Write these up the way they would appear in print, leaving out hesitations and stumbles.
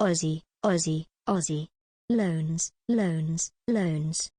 Aussie, Aussie, Aussie. Loans, loans, loans.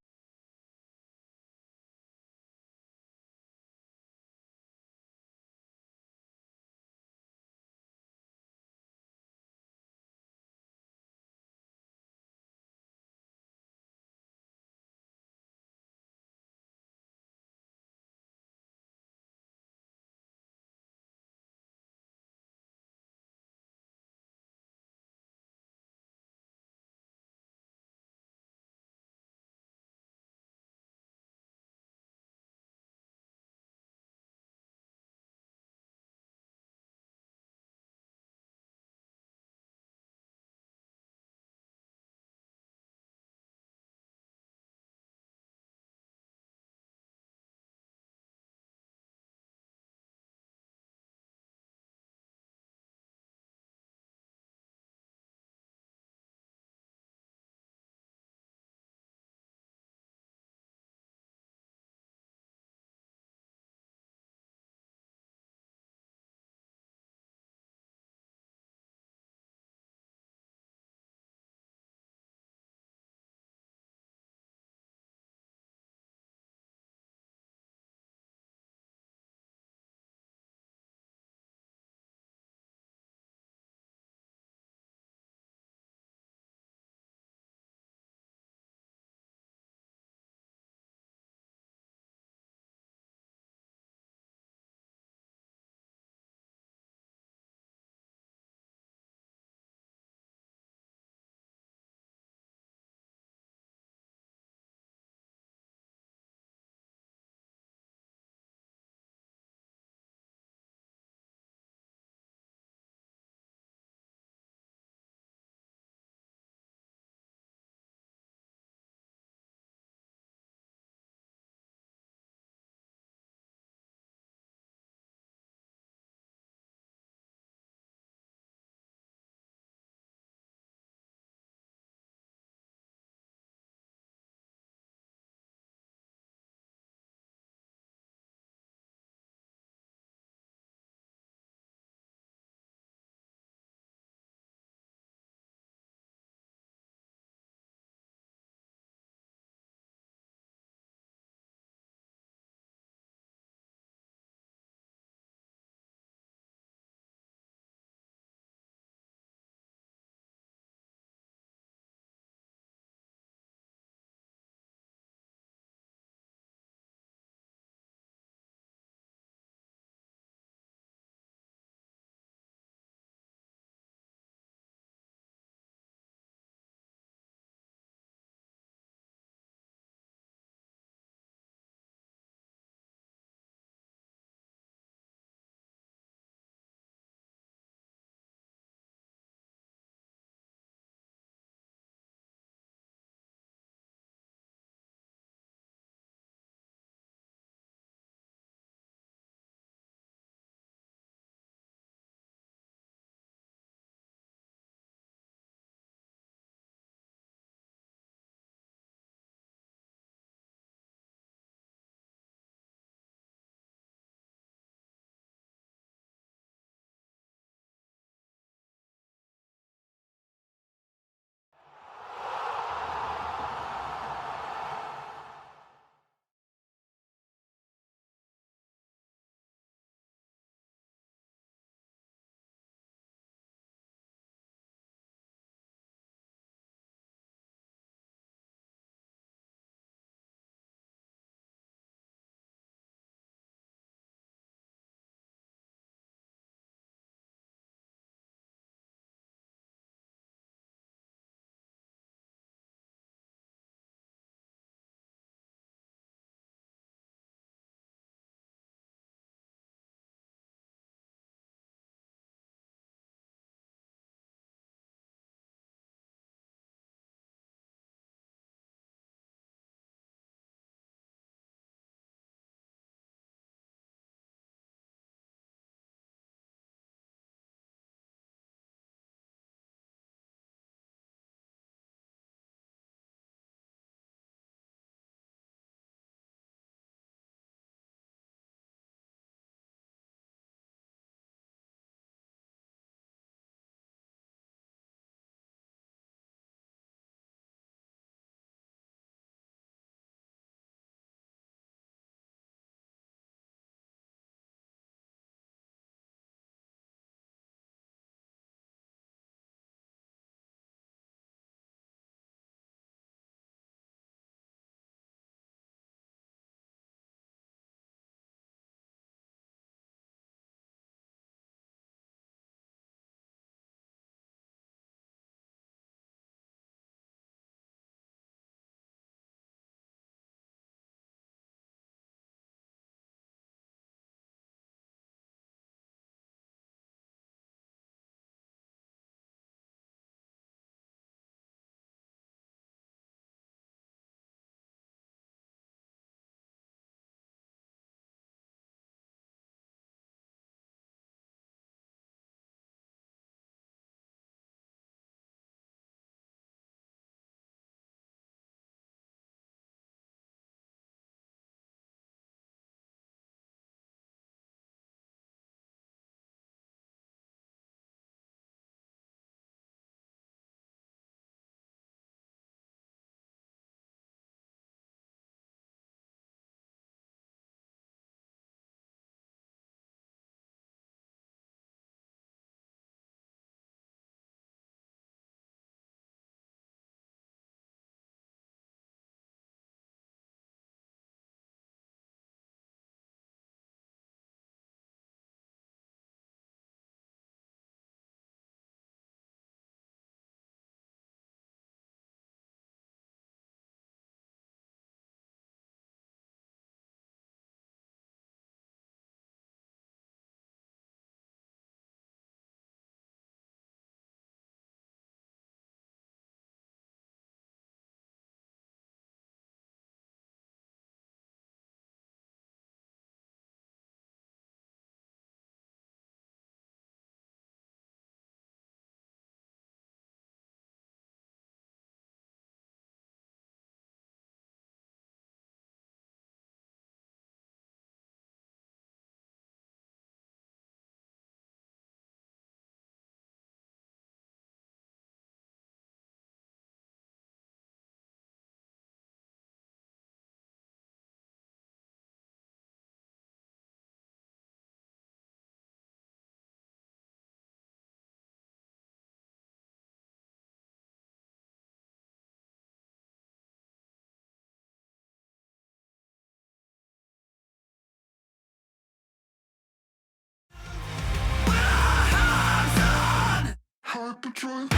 hyperdrive.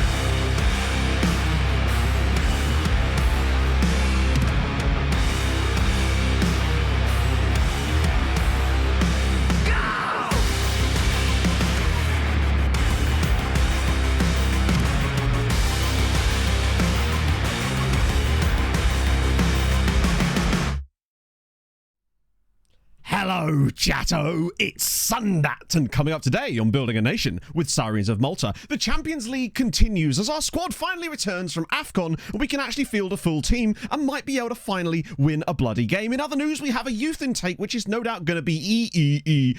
Hello, chatto! It's Sundat, and coming up today on Building a Nation with Sirens of Malta, the Champions League continues as our squad finally returns from AFCON, and we can actually field a full team and might be able to finally win a bloody game. In other news, we have a youth intake, which is no doubt going to be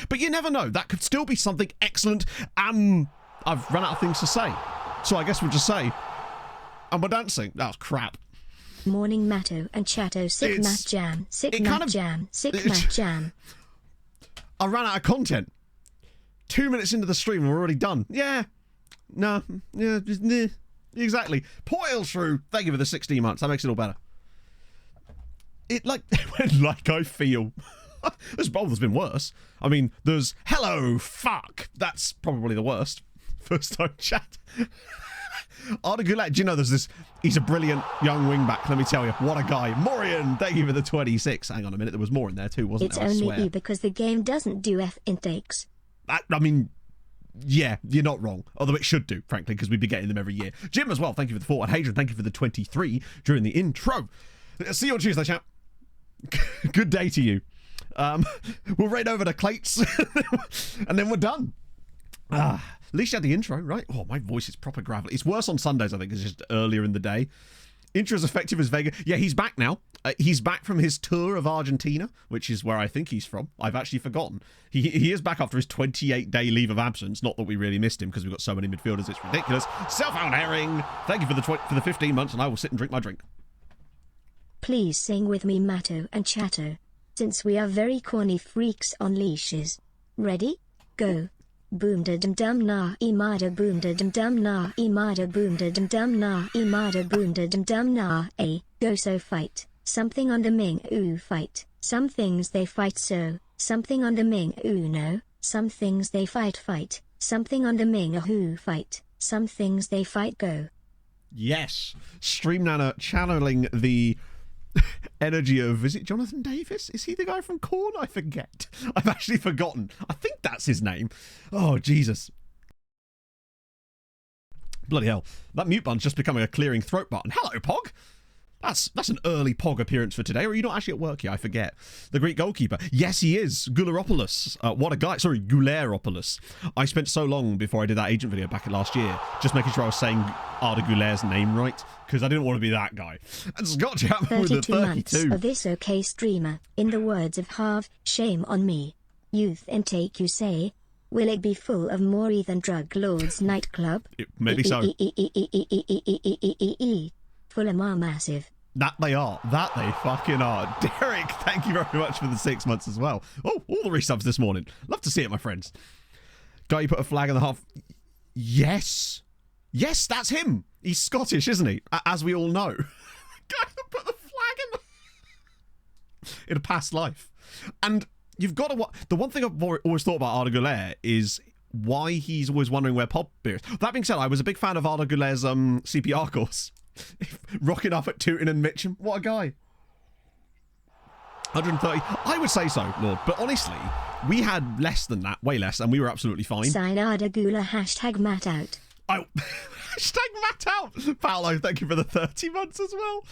but you never know. That could still be something excellent. I've run out of things to say, so I guess we'll just say, and we're dancing. That was crap. Morning Matto and Chatto, sick mat jam, sick mat jam, sick mat jam. I ran out of content. 2 minutes into the stream and we're already done. Yeah. No. Yeah. Just, nah. Exactly. Poor Ilshrew. Thank you for the 16 months. That makes it all better. It like I feel. There's been worse. I mean, there's hello fuck. That's probably the worst. First time chat. Arda Güler, do you know there's this, he's a brilliant young wingback, let me tell you. What a guy. Morian, thank you for the 26. Hang on a minute, there was more in there too, wasn't there? It's only E because the game doesn't do F intakes. I mean, yeah, you're not wrong. Although it should do, frankly, because we'd be getting them every year. Jim as well, thank you for the 4. And Hadrian, thank you for the 23 during the intro. See you on Tuesday, chat. Good day to you. We'll raid over the clates and then we're done. At least you had the intro, right? Oh, my voice is proper gravelly. It's worse on Sundays, I think. It's just earlier in the day. Intro as effective as Vega. Yeah, he's back now. He's back from his tour of Argentina, which is where I think he's from. I've actually forgotten. He is back after his 28-day leave of absence. Not that we really missed him because we've got so many midfielders. It's ridiculous. Self-found herring. Thank you for the 15 months, and I will sit and drink my drink. Please sing with me, Matto and Chatto, since we are very corny freaks on leashes. Ready? Go. Boom da dum dum na imada boom da dum dum na imada boom da dum dum na imada boom da dum dum na a go so fight something on the Ming ooh fight some things they fight so something on the Ming ooh no some things they fight something on the Ming ooh fight some things they fight go. Yes, Stream Nana channeling the energy of, is it Jonathan Davis? Is he the guy from Korn? I forget. I've actually forgotten. I think that's his name. Oh, Jesus. Bloody hell. That mute button's just becoming a clearing throat button. Hello, Pog. That's an early Pog appearance for today. Or are you not actually at work here? I forget. The Greek goalkeeper. Yes, he is. Gouleropoulos. What a guy. Sorry, Gouleropoulos. I spent so long before I did that agent video back last year just making sure I was saying Arda Güler's name right, because I didn't want to be that guy. And Scott Chapman with the 32. Months of this okay streamer. In the words of Harv, shame on me. Youth intake, you say? Will it be full of more than drug lords nightclub? Maybe so. Fulham are massive. That they are. That they fucking are. Derek, thank you very much for the 6 months as well. Oh, all the resubs this morning. Love to see it, my friends. Guy, you put a flag in the half. Yes. Yes, that's him. He's Scottish, isn't he? As we all know. Guy that put the flag in a past life. And you've got to... The one thing I've always thought about Arda Güler is why he's always wondering where Pop is. That being said, I was a big fan of Arda Güler's CPR course. Rocking up at Tooting and Mitcham. What a guy. 130. I would say so, Lord. But honestly, we had less than that. Way less. And we were absolutely fine. Sign Arda Güler. Hashtag Matt out. Oh, hashtag Matt out. Paolo, thank you for the 30 months as well.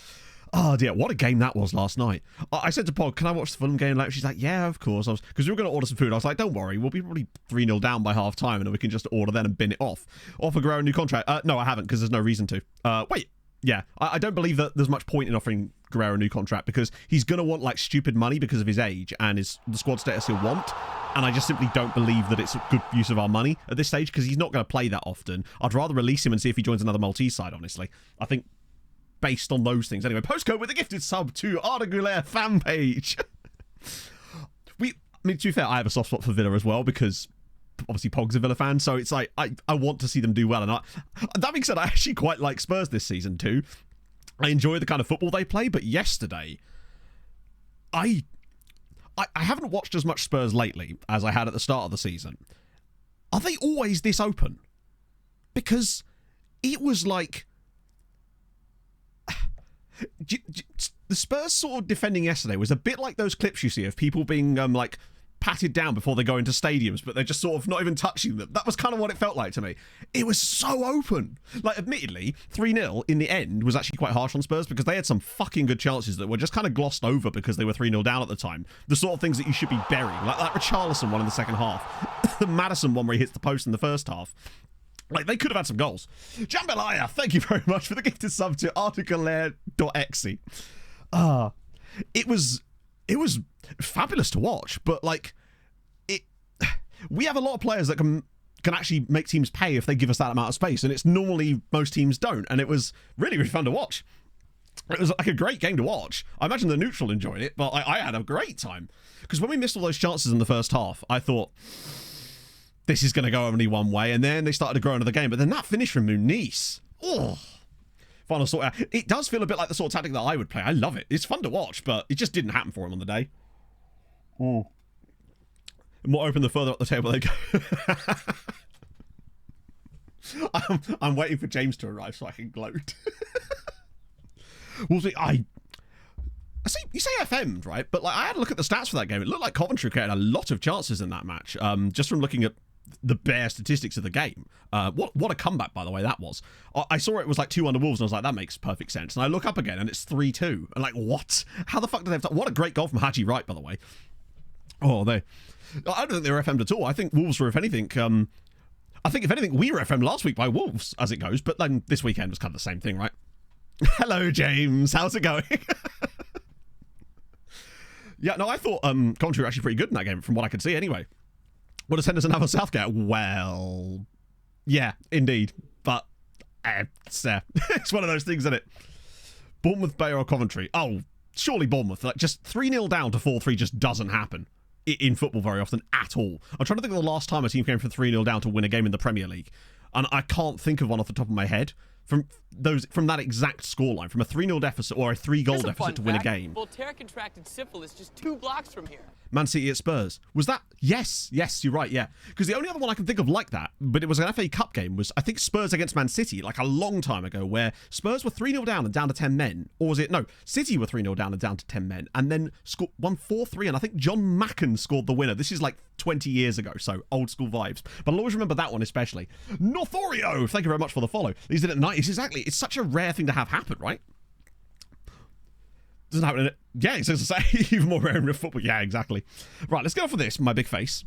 Oh dear, what a game that was last night. I said to Pod, can I watch the Fulham game later? She's like, yeah, of course. Because we were going to order some food. I was like, don't worry, we'll be probably 3-0 down by half time and then we can just order then and bin it off. Offer Guerrero a new contract. No, I haven't because there's no reason to. Wait. Yeah, I don't believe that there's much point in offering Guerrero a new contract because he's going to want like stupid money because of his age and the squad status he'll want. And I just simply don't believe that it's a good use of our money at this stage because he's not going to play that often. I'd rather release him and see if he joins another Maltese side, honestly. I think based on those things. Anyway, postcode with a gifted sub to Arda Güler fan page. I mean, to be fair, I have a soft spot for Villa as well because obviously Pog's a Villa fan, so it's like I want to see them do well. And that being said, I actually quite like Spurs this season too. I enjoy the kind of football they play, but yesterday I haven't watched as much Spurs lately as I had at the start of the season. Are they always this open? because it was like the Spurs sort of defending yesterday was a bit like those clips you see of people being like patted down before they go into stadiums, but they're just sort of not even touching them. That was kind of what it felt like to me. It was so open. Like, admittedly, 3-0 in the end was actually quite harsh on Spurs because they had some fucking good chances that were just kind of glossed over because they were 3-0 down at the time. The sort of things that you should be burying. Like Richarlison one in the second half. The Maddison one where he hits the post in the first half. Like, they could have had some goals. Jambalaya, thank you very much for the gifted sub to articulaire.exe. It was fabulous to watch, but like we have a lot of players that can actually make teams pay if they give us that amount of space, and it's normally most teams don't, and it was really, really fun to watch. It was like a great game to watch. I imagine the neutral enjoyed it, but I had a great time because when we missed all those chances in the first half, I thought this is going to go only one way, and then they started to grow into the game, but then that finish from Muniz, final sort out. It does feel a bit like the sort of tactic that I would play. I love it. It's fun to watch, but it just didn't happen for him on the day. The more open, the further up the table they go. I'm waiting for James to arrive so I can gloat. Well, see, I see you say FM'd, right? But like I had a look at the stats for that game. It looked like Coventry created a lot of chances in that match. Just from looking at the bare statistics of the game. What a comeback, by the way, that was. I saw it was like 2 under Wolves, and I was like, that makes perfect sense. And I look up again, and it's 3-2. And like, what? How the fuck did they have what a great goal from Haji Wright, by the way. I don't think they were FM'd at all. I think Wolves were, if anything, if anything, we were FM'd last week by Wolves, as it goes. But then this weekend was kind of the same thing, right? Hello, James. How's it going? Yeah, no, I thought Coventry were actually pretty good in that game, from what I could see anyway. What does Henderson have on Southgate? Well, yeah, indeed. But it's one of those things, isn't it? Bournemouth, Bayer or Coventry? Oh, surely Bournemouth. Like, just 3-0 down to 4-3 just doesn't happen in football very often at all. I'm trying to think of the last time a team came from 3-0 down to win a game in the Premier League. And I can't think of one off the top of my head. From that exact scoreline, from a 3-0 deficit or a 3-goal deficit to win a game. Voltaire contracted syphilis just 2 blocks from here. Man City at Spurs. Was that? Yes, you're right, yeah. Because the only other one I can think of like that, but it was an FA Cup game, was I think Spurs against Man City, like a long time ago, where Spurs were 3-0 down and down to 10 men. Or was it? No, City were 3-0 down and down to 10 men, and then won 4-3, and I think John Macken scored the winner. This is like 20 years ago, so old school vibes. But I'll always remember that one especially. Northorio, thank you very much for the follow. These did it at night. Exactly. It's such a rare thing to have happen, right? Doesn't happen in it. Yeah, it's to say even more rare in real football. Yeah, exactly. Right, let's go for this, my big face.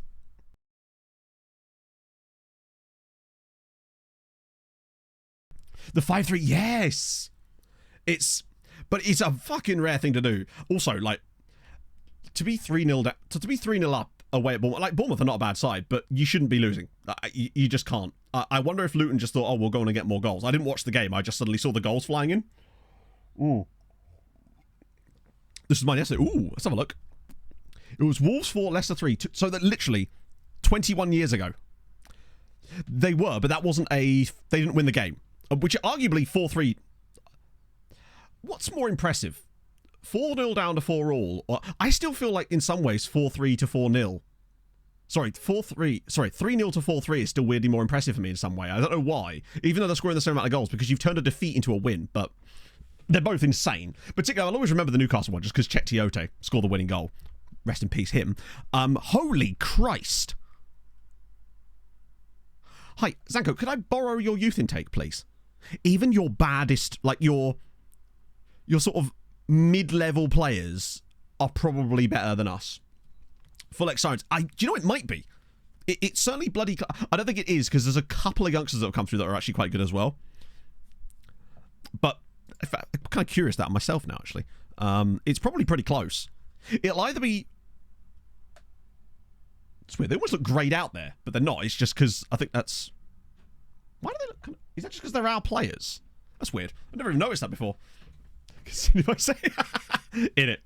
The 5-3, yes. But it's a fucking rare thing to do. Also, like, to be 3-0 down, to be 3-0 up away at Bournemouth. Like, Bournemouth are not a bad side, but you shouldn't be losing. You just can't. I wonder if Luton just thought, oh, we'll go on and get more goals. I didn't watch the game. I just suddenly saw the goals flying in. Ooh. This is mine yesterday. Ooh, let's have a look. It was Wolves 4, Leicester 3. So that literally 21 years ago. They were, but that wasn't they didn't win the game. Which arguably 4-3. What's more impressive? 4-0 down to 4-all. I still feel like in some ways 4-3 to 4-0. Sorry, 4-3. Sorry, 3-0 to 4-3 is still weirdly more impressive for me in some way. I don't know why. Even though they're scoring the same amount of goals, because you've turned a defeat into a win, but they're both insane. Particularly, I'll always remember the Newcastle one just because Cheick Tiote scored the winning goal. Rest in peace, him. Holy Christ. Hi, Zanko, could I borrow your youth intake, please? Even your baddest, like your sort of mid-level players are probably better than us. Full X Science. Do you know it might be? It's certainly bloody... I don't think it is, because there's a couple of youngsters that have come through that are actually quite good as well. But in fact, I'm kind of curious that myself now, actually. It's probably pretty close. It'll either be... It's weird. They almost look greyed out there, but they're not. It's just because I think that's... Why do they look... Is that just because they're our players? That's weird. I've never even noticed that before. If I say in it.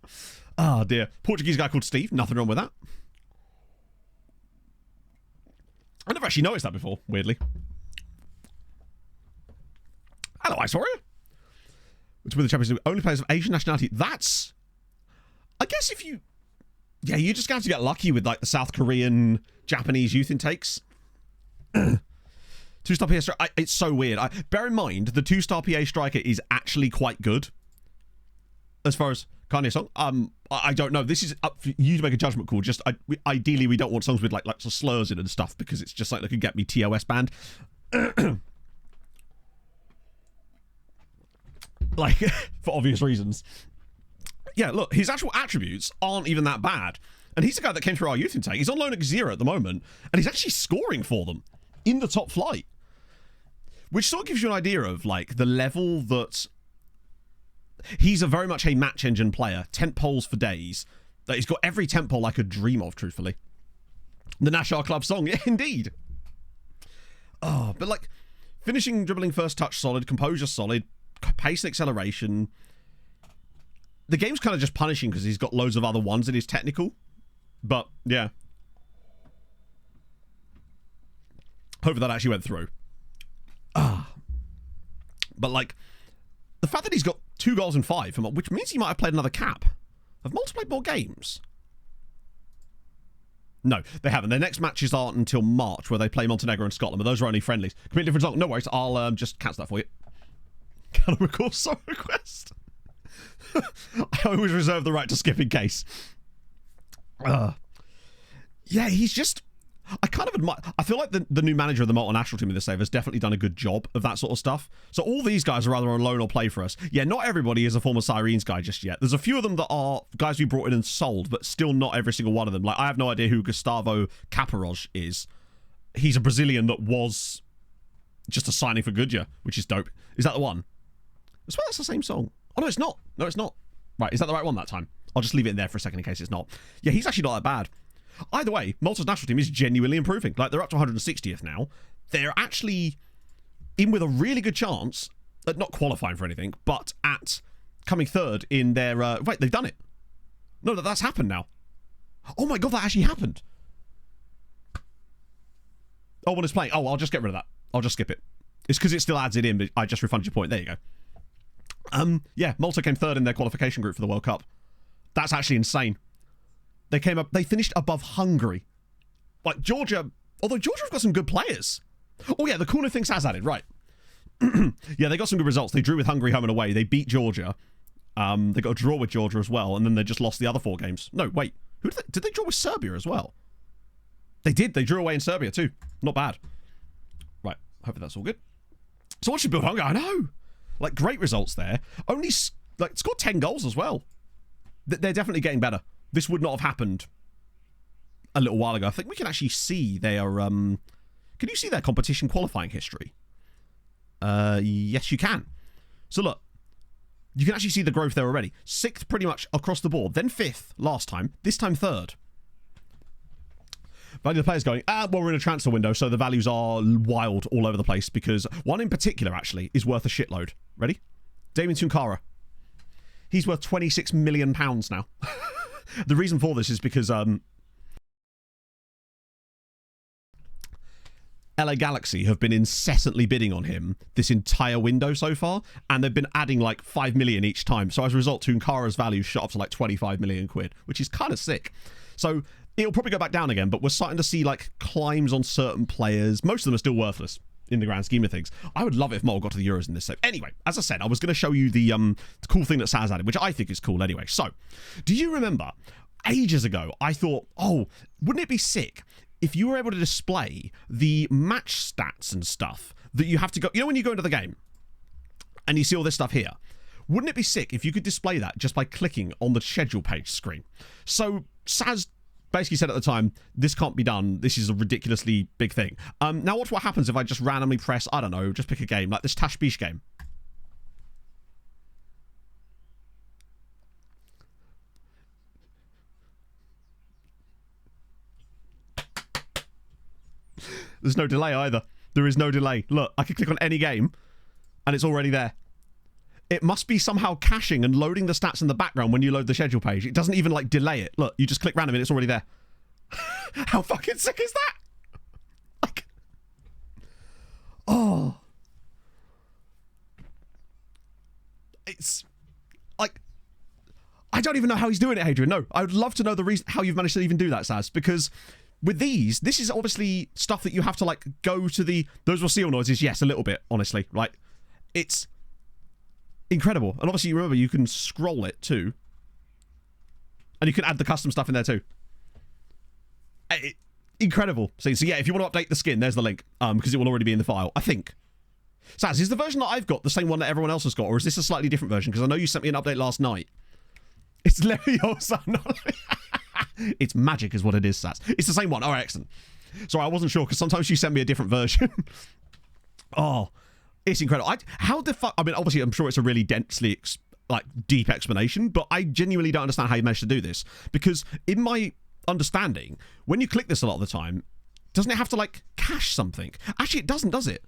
Oh dear. Portuguese guy called Steve. Nothing wrong with that. I never actually noticed that before, weirdly. Hello, Isoria. Which win the Champions League. Only players of Asian nationality. That's... I guess if you... Yeah, you just have to get lucky with like the South Korean, Japanese youth intakes. 2-star PA striker. It's so weird. Bear in mind, the 2-star PA striker is actually quite good. As far as Kanye song, I don't know. This is up for you to make a judgment call. Just ideally, we don't want songs with like some slurs in it and stuff because it's just like they could get me TOS banned. Like for obvious reasons. Yeah, look, his actual attributes aren't even that bad, and he's the guy that came through our youth intake. He's on loan at Gazira at the moment, and he's actually scoring for them in the top flight, which sort of gives you an idea of like the level that. He's very much a match engine player. Tent poles for days. That he's got every tent pole I could dream of, truthfully. The Nashar Club song, yeah, indeed. Oh, but like, finishing, dribbling, first touch solid, composure solid, pace and acceleration. The game's kind of just punishing because he's got loads of other ones in his technical. But, yeah. Hopefully that actually went through. But like, the fact that he's got 2 goals and 5, which means he might have played another cap. Have Malta played more games? No, they haven't. Their next matches aren't until March, where they play Montenegro and Scotland, but those are only friendlies. Completely different song. No worries, I'll just cancel that for you. Can I record song request? I always reserve the right to skip in case. Yeah, he's just... I kind of admire... I feel like the new manager of the multinational team in this save has definitely done a good job of that sort of stuff. So all these guys are either on loan or play for us. Yeah, not everybody is a former Sirens guy just yet. There's a few of them that are guys we brought in and sold, but still not every single one of them. Like, I have no idea who Gustavo Caparoj is. He's a Brazilian that was just a signing for Goodyear, which is dope. Is that the one? I swear that's the same song. Oh, no, it's not. No, it's not. Right, is that the right one that time? I'll just leave it in there for a second in case it's not. Yeah, he's actually not that bad. Either way, Malta's national team is genuinely improving. Like, they're up to 160th now. They're actually in with a really good chance at not qualifying for anything, but at coming third in their... wait, they've done it. No, that's happened now. Oh my god, that actually happened. Oh, when it's playing. Oh, I'll just get rid of that. I'll just skip it. It's because it still adds it in, but I just refunded your point. There you go. Yeah, Malta came third in their qualification group for the World Cup. That's actually insane. They finished above Hungary. Like, Georgia, although Georgia have got some good players. Oh yeah, the corner thing Saz added, right. Yeah, they got some good results. They drew with Hungary home and away. They beat Georgia. They got a draw with Georgia as well, and then they just lost the other 4 games. No, wait. Did they draw with Serbia as well? They did. They drew away in Serbia too. Not bad. Right, hopefully that's all good. So what should build Hungary? I know. Like, great results there. Only, like, scored 10 goals as well. They're definitely getting better. This would not have happened a little while ago. I think we can actually see their... can you see their competition qualifying history? Yes, you can. So look, you can actually see the growth there already. 6th pretty much across the board. Then 5th last time. This time 3rd. Value of the players going, well, we're in a transfer window, so the values are wild all over the place because one in particular, actually, is worth a shitload. Ready? Damien Tunkara. He's worth £26 million now. The reason for this is because LA Galaxy have been incessantly bidding on him this entire window so far, and they've been adding like 5 million each time. So as a result, Tunkara's value shot up to like 25 million quid, which is kind of sick. So it'll probably go back down again, but we're starting to see like climbs on certain players. Most of them are still worthless in the grand scheme of things. I would love it if Mole got to the Euros in this save. Anyway, as I said, I was going to show you the cool thing that Saz added, which I think is cool anyway. So, do you remember, ages ago, I thought, oh, wouldn't it be sick if you were able to display the match stats and stuff that you have to go... You know when you go into the game and you see all this stuff here? Wouldn't it be sick if you could display that just by clicking on the schedule page screen? So, Saz basically said at the time, this can't be done. This is a ridiculously big thing. Now watch what happens if I just randomly press, I don't know, just pick a game, like this Tashbish game. There's no delay either. There is no delay. Look, I can click on any game and it's already there. It must be somehow caching and loading the stats in the background when you load the schedule page. It doesn't even like delay it. Look, you just click random and it's already there. How fucking sick is that? Like, oh. It's like, I don't even know how he's doing it, Hadrian. No, I would love to know the reason how you've managed to even do that, Saz, because with these, this is obviously stuff that you have to, like, go to the... Those were seal noises, yes, a little bit, honestly. Like, it's incredible. And obviously, remember, you can scroll it, too. And you can add the custom stuff in there, too. Incredible. So, yeah, if you want to update the skin, there's the link. Because it will already be in the file, I think. Saz, is the version that I've got the same one that everyone else has got? Or is this a slightly different version? Because I know you sent me an update last night. It's Leviosa. It's magic is what it is, Sats. It's the same one. All right, excellent. Sorry, I wasn't sure because sometimes you send me a different version. Oh, it's incredible. How the fuck... I mean, obviously, I'm sure it's a really densely, deep explanation, but I genuinely don't understand how you managed to do this. Because in my understanding, when you click this a lot of the time, doesn't it have to, like, cache something? Actually, it doesn't, does it?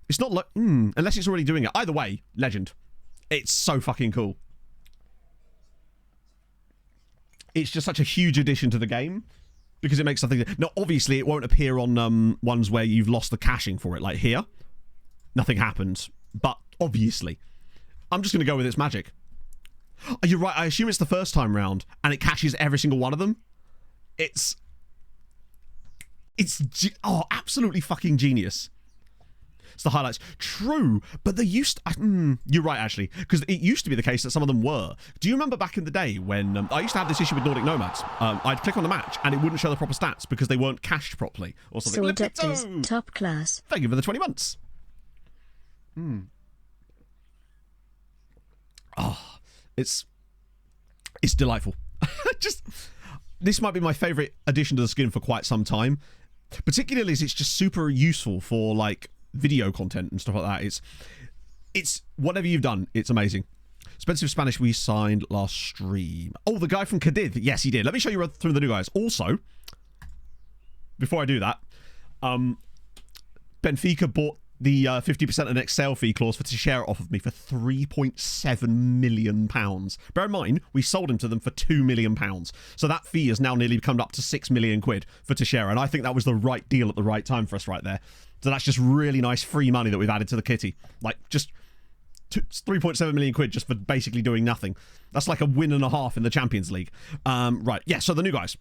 It's not like... unless it's already doing it. Either way, legend. It's so fucking cool. It's just such a huge addition to the game because it makes something... Now, obviously, it won't appear on ones where you've lost the caching for it. Like here, nothing happens. But obviously, I'm just going to go with its magic. You're right. I assume it's the first time round and it caches every single one of them. It's absolutely fucking genius. It's the highlights. True, but they used... you're right, actually, because it used to be the case that some of them were. Do you remember back in the day when... I used to have this issue with Nordic Nomads. I'd click on the match, and it wouldn't show the proper stats because they weren't cached properly, or something. Sword Doctors, top class. Thank you for the 20 months. Oh, it's delightful. This might be my favourite addition to the skin for quite some time, particularly as it's just super useful for, like, video content and stuff like that. It's whatever you've done, it's amazing. Expensive Spanish we signed last stream. Oh, the guy from Cadiz. Yes, he did. Let me show you through the new guys. Also, before I do that, Benfica bought the 50% of next sale fee clause for Teixeira off of me for £3.7 million. Bear in mind, we sold him to them for £2 million. So that fee has now nearly come up to £6 million for Teixeira. And I think that was the right deal at the right time for us right there. So that's just really nice free money that we've added to the kitty. Like, just 3.7 million quid just for basically doing nothing. That's like a win and a half in the Champions League. Right, yeah, so the new guys.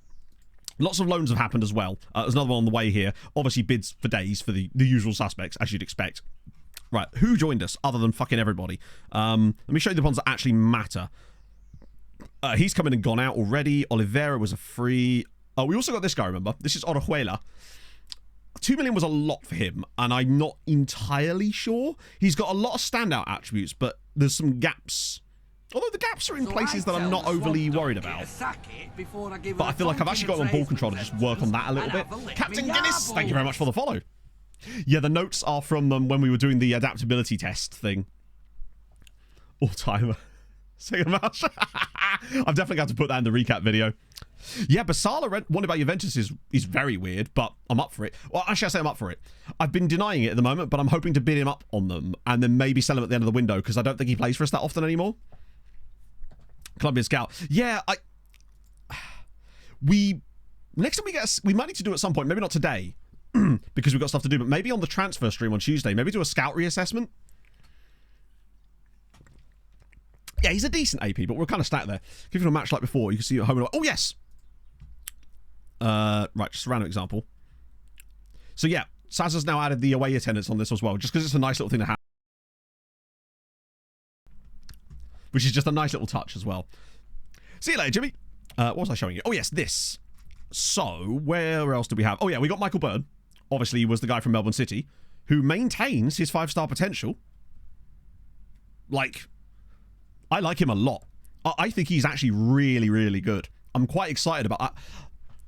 Lots of loans have happened as well. There's another one on the way here. Obviously, bids for days for the usual suspects, as you'd expect. Right, who joined us other than fucking everybody? Let me show you the ones that actually matter. He's come in and gone out already. Oliveira was a free. Oh, we also got this guy, remember? This is Orejuela. 2 million was a lot for him, and I'm not entirely sure. He's got a lot of standout attributes, but there's some gaps. Although the gaps are in places that I'm not overly worried about. But I feel like I've actually got him on ball control to just work on that a little bit. Captain Guinness, thank you very much for the follow. Yeah, the notes are from when we were doing the adaptability test thing. All-timer. Second match. I've definitely got to put that in the recap video. Yeah, Basala one about Juventus is very weird, but I'm up for it. Well, actually, I say I'm up for it. I've been denying it at the moment, but I'm hoping to bid him up on them and then maybe sell him at the end of the window because I don't think he plays for us that often anymore. Colombian Scout. Yeah, next time we might need to do it at some point, maybe not today because we've got stuff to do, but maybe on the transfer stream on Tuesday, maybe do a scout reassessment. Yeah, he's a decent AP, but we're kind of stacked there. Give him a match like before, you can see at home and away. Oh, yes! Right, just a random example. So, yeah, Saz has now added the away attendance on this as well, just because it's a nice little thing to have. Which is just a nice little touch as well. See you later, Jimmy. What was I showing you? Oh, yes, this. So, where else do we have? Oh, yeah, we got Michael Byrne. Obviously, he was the guy from Melbourne City, who maintains his 5-star potential. Like... I like him a lot. I think he's actually really, really good. I'm quite excited about that.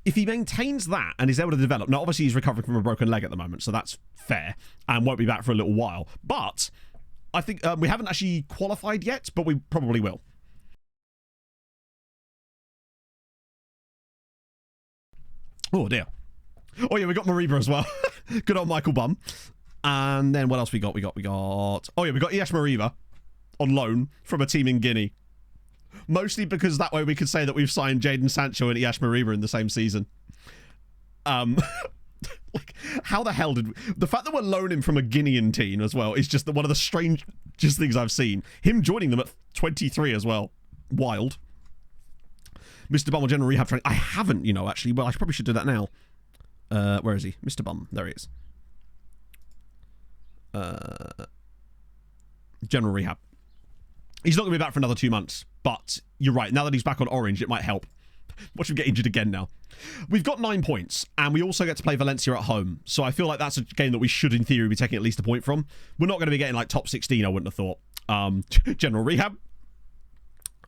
If he maintains that and is able to develop... Now, obviously, he's recovering from a broken leg at the moment, so that's fair, and won't be back for a little while. But I think we haven't actually qualified yet, but we probably will. Oh, dear. Oh, yeah, we got Mariba as well. Good old Michael Bum. And then what else we got? Oh, yeah, we got Iash Mariba on loan from a team in Guinea. Mostly because that way we could say that we've signed Jadon Sancho and Iash Mariba in the same season. Like, how the hell did we... The fact that we're loaning from a Guinean team as well is just one of the strangest things I've seen. Him joining them at 23 as well. Wild. Mr. Bum on general rehab training. I haven't, actually. Well, I probably should do that now. Where is he? Mr. Bum. There he is. General rehab. He's not going to be back for another 2 months, but you're right. Now that he's back on orange, it might help. Watch him get injured again now. We've got 9 points, and we also get to play Valencia at home. So I feel like that's a game that we should, in theory, be taking at least a point from. We're not going to be getting like top 16, I wouldn't have thought. General rehab.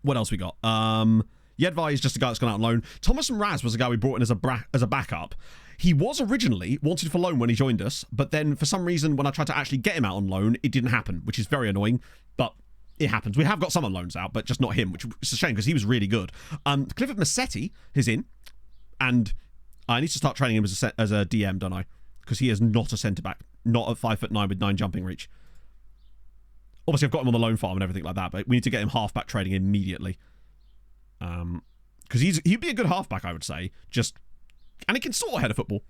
What else we got? Yedvai is just a guy that's gone out on loan. Thomas and Raz was a guy we brought in as a backup. He was originally wanted for loan when he joined us, but then for some reason, when I tried to actually get him out on loan, it didn't happen, which is very annoying, but it happens. We have got some on loans out, but just not him, which is a shame because he was really good. Clifford Massetti is in, and I need to start training him as a DM, don't I? Because he is not a centre-back, not at 5'9" with 9 jumping reach. Obviously, I've got him on the loan farm and everything like that, but we need to get him half-back training immediately. Because he'd be a good half-back, I would say. And he can sort of head a football.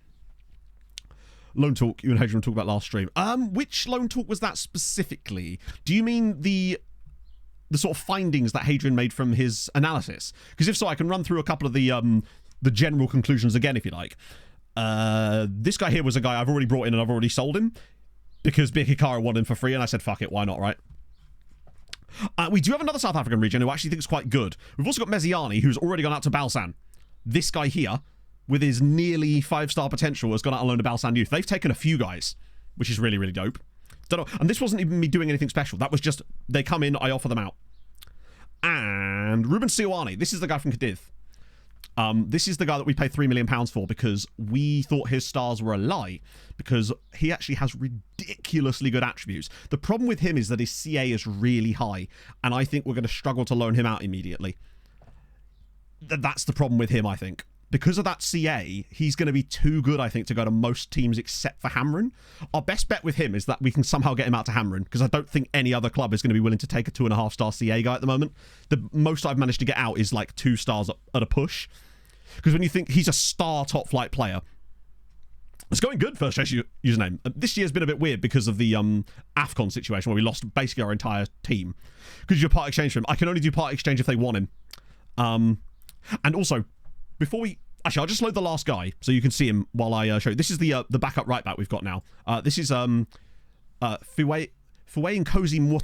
Loan talk, you and Hadrian talked about last stream. Which loan talk was that specifically? Do you mean the sort of findings that Hadrian made from his analysis? Because if so, I can run through a couple of the general conclusions again, if you like. This guy here was a guy I've already brought in and I've already sold him because Big Hikaru wanted him for free, and I said, fuck it, why not, right? We do have another South African region who I actually think is quite good. We've also got Meziani, who's already gone out to Balsan. This guy here, with his nearly 5-star potential, has gone out on loan to Balsan Youth. They've taken a few guys, which is really, really dope. Don't know. And this wasn't even me doing anything special. That was just, they come in, I offer them out. And Ruben Sioane, this is the guy from Cadiz. This is the guy that we paid £3 million for because we thought his stars were a lie, because he actually has ridiculously good attributes. The problem with him is that his CA is really high, and I think we're going to struggle to loan him out immediately. That's the problem with him, I think. Because of that CA, he's going to be too good, I think, to go to most teams except for Hamron. Our best bet with him is that we can somehow get him out to Hamron, because I don't think any other club is going to be willing to take a 2.5-star CA guy at the moment. The most I've managed to get out is like 2 stars at a push. Because when you think he's a star top flight player, it's going good, first choice username. This year's been a bit weird because of the AFCON situation where we lost basically our entire team. Because you do part exchange for him. I can only do part exchange if they want him. And also, before we... Actually, I'll just load the last guy so you can see him while I show you. This is the backup right back we've got now. This is Fuwe Nkosi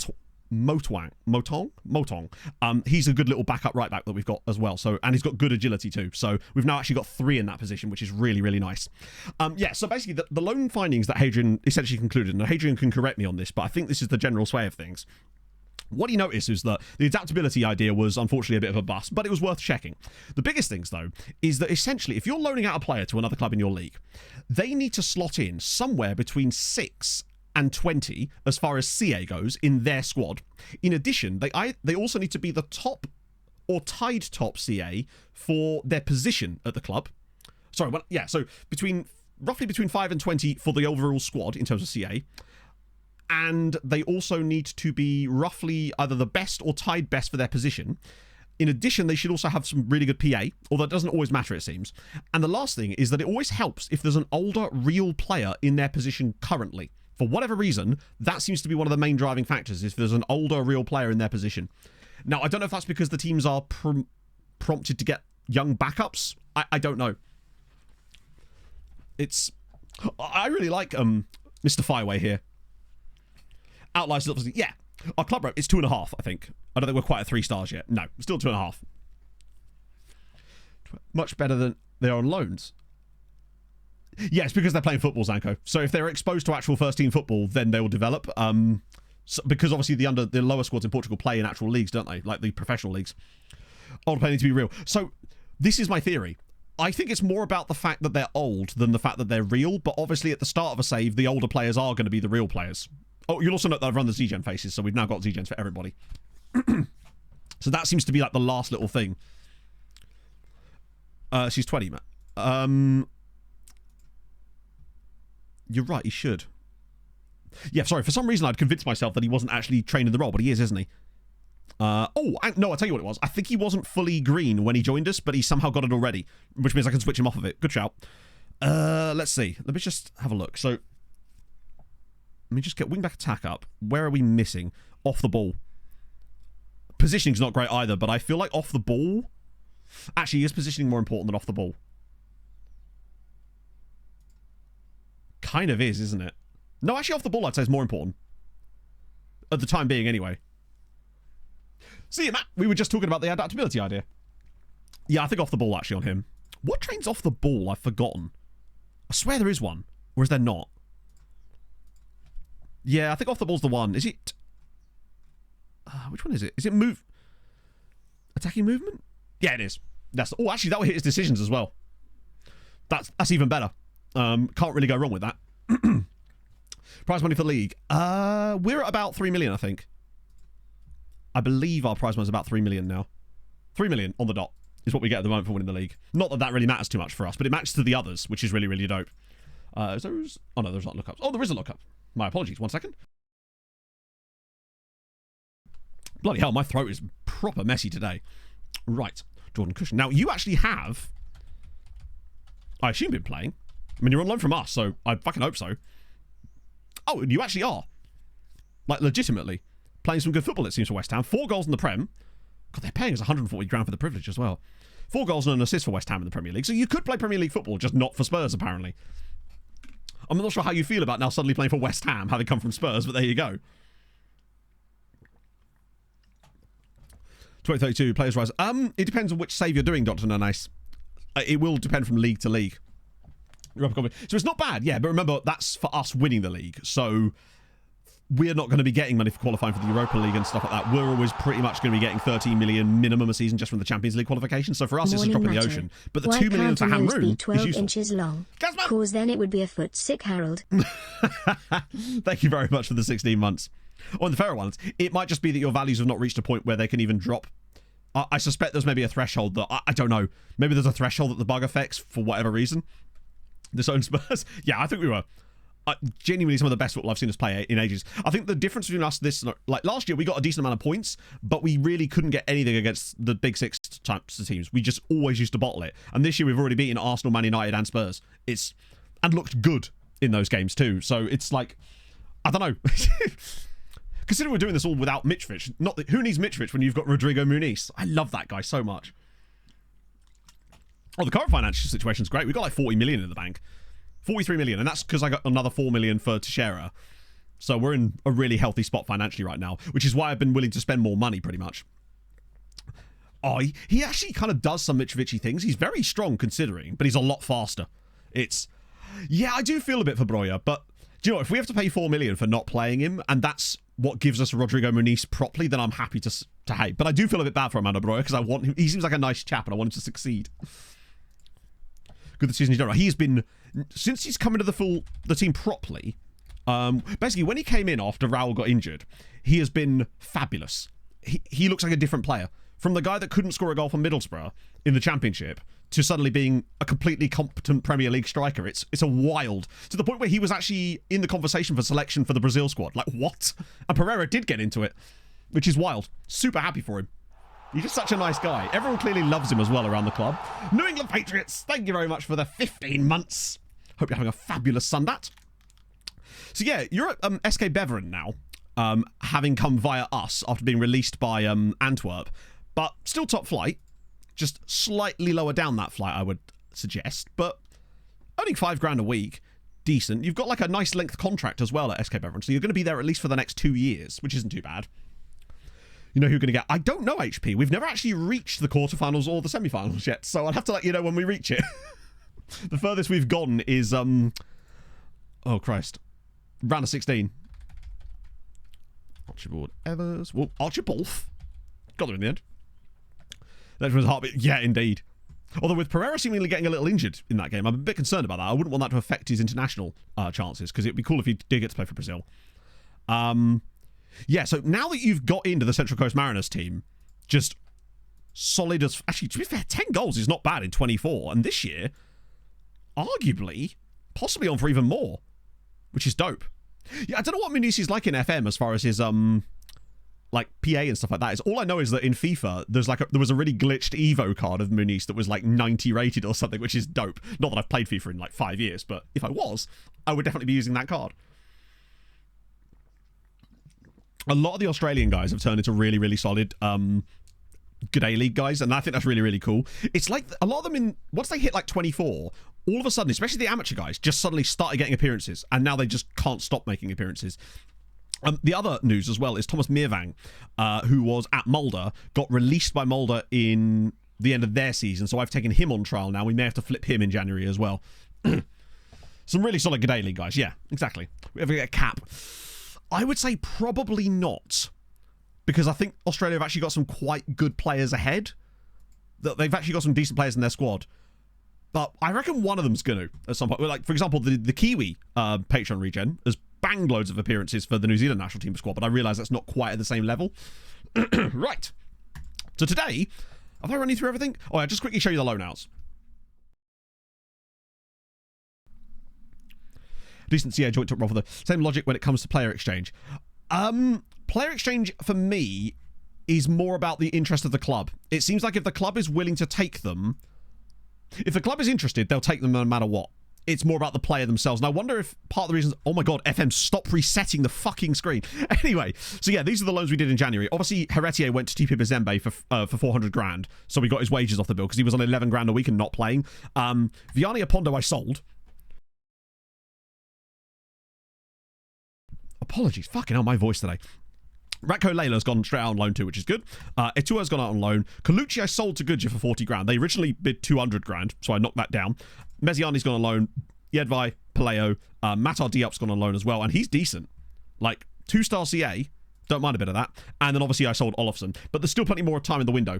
Motong. He's a good little backup right back that we've got as well. So, and he's got good agility too. So we've now actually got 3 in that position, which is really, really nice. So basically the loan findings that Hadrian essentially concluded, and Hadrian can correct me on this, but I think this is the general sway of things. What he noticed is that the adaptability idea was unfortunately a bit of a bust, but it was worth checking. The biggest things, though, is that essentially if you're loaning out a player to another club in your league, they need to slot in somewhere between 6 and 20 as far as CA goes in their squad. In addition, they also need to be the top or tied top CA for their position at the club. So roughly between 5 and 20 for the overall squad in terms of CA. And they also need to be roughly either the best or tied best for their position. In addition, they should also have some really good PA, although it doesn't always matter, it seems. And the last thing is that it always helps if there's an older real player in their position currently. For whatever reason, that seems to be one of the main driving factors, if there's an older real player in their position. Now, I don't know if that's because the teams are prompted to get young backups. I don't know. I really like Mr. Fireway here. Outliers, obviously, yeah. Our club rate is 2.5, I think. I don't think we're quite at 3 stars yet. No, still 2.5. Much better than they are on loans. Yeah, it's because they're playing football, Zanko. So if they're exposed to actual first team football, then they will develop. Because obviously the lower squads in Portugal play in actual leagues, don't they? Like the professional leagues. Older players need to be real. So this is my theory. I think it's more about the fact that they're old than the fact that they're real. But obviously at the start of a save, the older players are going to be the real players. Oh, you'll also note that I've run the Z-Gen faces, so we've now got Z-Gens for everybody. So that seems to be like the last little thing. She's 20, Matt. You're right, he should. Yeah, sorry, for some reason I'd convinced myself that he wasn't actually trained in the role, but he is, isn't he? No, I'll tell you what it was. I think he wasn't fully green when he joined us, but he somehow got it already, which means I can switch him off of it. Good shout. Let's see. Let me just have a look. So, let me just get wingback attack up. Where are we missing? Off the ball. Positioning's not great either, but I feel like off the ball, Actually, is positioning more important than off the ball? Kind of is, isn't it? No, actually, off the ball, I'd say is more important. At the time being, anyway. See you, Matt. We were just talking about the adaptability idea. Yeah, I think off the ball, actually, on him. What train's off the ball? I've forgotten. I swear there is one. Or is there not? Yeah, I think off the ball's the one. Is it... which one is it? Is it move... Attacking movement? Yeah, it is. That's... Oh, actually, that will hit his decisions as well. That's even better. Can't really go wrong with that. Prize money for the league. We're at about 3 million, I think. I believe our prize money is about 3 million now. 3 million on the dot is what we get at the moment for winning the league. Not that that really matters too much for us, but it matches to the others, which is really, really dope. Oh, no, there's not lookups. Oh, there is a lookup. My apologies. 1 second. Bloody hell, my throat is proper messy today. Right. Jordan Cushion. Now, you actually have... I assume been playing. I mean, you're on loan from us, so I fucking hope so. Oh, and you actually are. Like, legitimately. Playing some good football, it seems, for West Ham. 4 goals in the Prem. God, they're paying us 140 grand for the privilege as well. 4 goals and an assist for West Ham in the Premier League. So you could play Premier League football, just not for Spurs, apparently. I'm not sure how you feel about now suddenly playing for West Ham, having come from Spurs, but there you go. 2032, players rise. It depends on which save you're doing, Dr. Nanice. It will depend from league to league. So it's not bad, yeah, but remember, that's for us winning the league. So we're not going to be getting money for qualifying for the Europa League and stuff like that. We're always pretty much going to be getting 13 million minimum a season just from the Champions League qualification. So for us, it's a drop in the ocean. But the 2 million for Hamroon is useful. Inches long? Cause then it would be a foot sick, Harold. Thank you very much for the 16 months. On the fairer ones, it might just be that your values have not reached a point where they can even drop. I suspect there's maybe a threshold that, I don't know. Maybe there's a threshold that the bug affects for whatever reason. This own Spurs. Yeah, I think we were genuinely some of the best football I've seen us play in ages. I think the difference between us like last year, we got a decent amount of points, but we really couldn't get anything against the big 6 types of teams. We just always used to bottle it. And this year we've already beaten Arsenal, Man United and Spurs. And looked good in those games too. So it's like, I don't know. Considering we're doing this all without Mitrovic. Who needs Mitrovic when you've got Rodrigo Muniz? I love that guy so much. Oh, the current financial situation's great. We've got like 40 million in the bank. 43 million, and that's because I got another 4 million for Teixeira. So we're in a really healthy spot financially right now, which is why I've been willing to spend more money, pretty much. Oh, he actually kind of does some Mitrovic-y things. He's very strong considering, but he's a lot faster. Yeah, I do feel a bit for Broja, but do you know, if we have to pay 4 million for not playing him, and that's what gives us Rodrigo Muniz properly, then I'm happy to hate. But I do feel a bit bad for Armando Broja because I want him. He seems like a nice chap, and I want him to succeed. Good the season he's done. He's been, since he's come into the team properly, basically when he came in after Raul got injured, he has been fabulous. He looks like a different player. From the guy that couldn't score a goal for Middlesbrough in the Championship to suddenly being a completely competent Premier League striker. It's a wild, to the point where he was actually in the conversation for selection for the Brazil squad. Like, what? And Pereira did get into it, which is wild. Super happy for him. He's just such a nice guy. Everyone clearly loves him as well around the club. New England Patriots, thank you very much for the 15 months. Hope you're having a fabulous Sundat. So yeah, you're at SK Beveren now, having come via us after being released by Antwerp, but still top flight, just slightly lower down that flight, I would suggest, but earning £5 a week, decent. You've got like a nice length contract as well at SK Beveren, so you're going to be there at least for the next 2 years, which isn't too bad. You know who you're going to get. I don't know HP. We've never actually reached the quarterfinals or the semi-finals yet, so I'll have to let you know when we reach it. The furthest we've gone is, oh Christ, round of 16. Archibald Evers. Well, Archibald. Got there in the end. That was heartbeat. Yeah, indeed. Although with Pereira seemingly getting a little injured in that game, I'm a bit concerned about that. I wouldn't want that to affect his international chances, because it'd be cool if he did get to play for Brazil. Yeah, so now that you've got into the Central Coast Mariners team, just solid as... Actually, to be fair, 10 goals is not bad in 24. And this year, arguably, possibly on for even more, which is dope. Yeah, I don't know what Muniz is like in FM as far as his, like, PA and stuff like that. All I know is that in FIFA, there was a really glitched Evo card of Muniz that was like 90 rated or something, which is dope. Not that I've played FIFA in like 5 years, but if I was, I would definitely be using that card. A lot of the Australian guys have turned into really, really solid good A-League guys, and I think that's really, really cool. It's like a lot of them, once they hit like 24, all of a sudden, especially the amateur guys, just suddenly started getting appearances, and now they just can't stop making appearances. The other news as well is Thomas Meervang, who was at Mulder, got released by Mulder in the end of their season, so I've taken him on trial now. We may have to flip him in January as well. Some really solid good A-League guys. Yeah, exactly. We ever get a cap? I would say probably not, because I think Australia have actually got some quite good players ahead. They've actually got some decent players in their squad. But I reckon one of them's going to at some point. Like, for example, the Kiwi Patreon regen has banged loads of appearances for the New Zealand national team squad, but I realise that's not quite at the same level. Right. So today, have I run you through everything? Oh, I'll just quickly show you the loan-outs. Decency, joint top role for the same logic when it comes to player exchange. Player exchange, for me, is more about the interest of the club. It seems like if the club is willing to take them... If the club is interested, they'll take them no matter what. It's more about the player themselves. And I wonder if part of the reasons... Oh my god, FM, stop resetting the fucking screen. Anyway, so yeah, these are the loans we did in January. Obviously, Heretier went to TP Bazembe for 400 grand. So we got his wages off the bill because he was on 11 grand a week and not playing. Vianney Apondo I sold. Apologies. Fucking hell, my voice today. Ratko Leila's gone straight out on loan too, which is good. Etua's gone out on loan. Colucci I sold to Goodyear for 40 grand. They originally bid 200 grand, so I knocked that down. Mesiani's gone on loan. Yedvai, Paleo, Matar Diop's gone on loan as well, and he's decent. Like, 2-star CA, don't mind a bit of that. And then obviously I sold Olofsson, but there's still plenty more time in the window.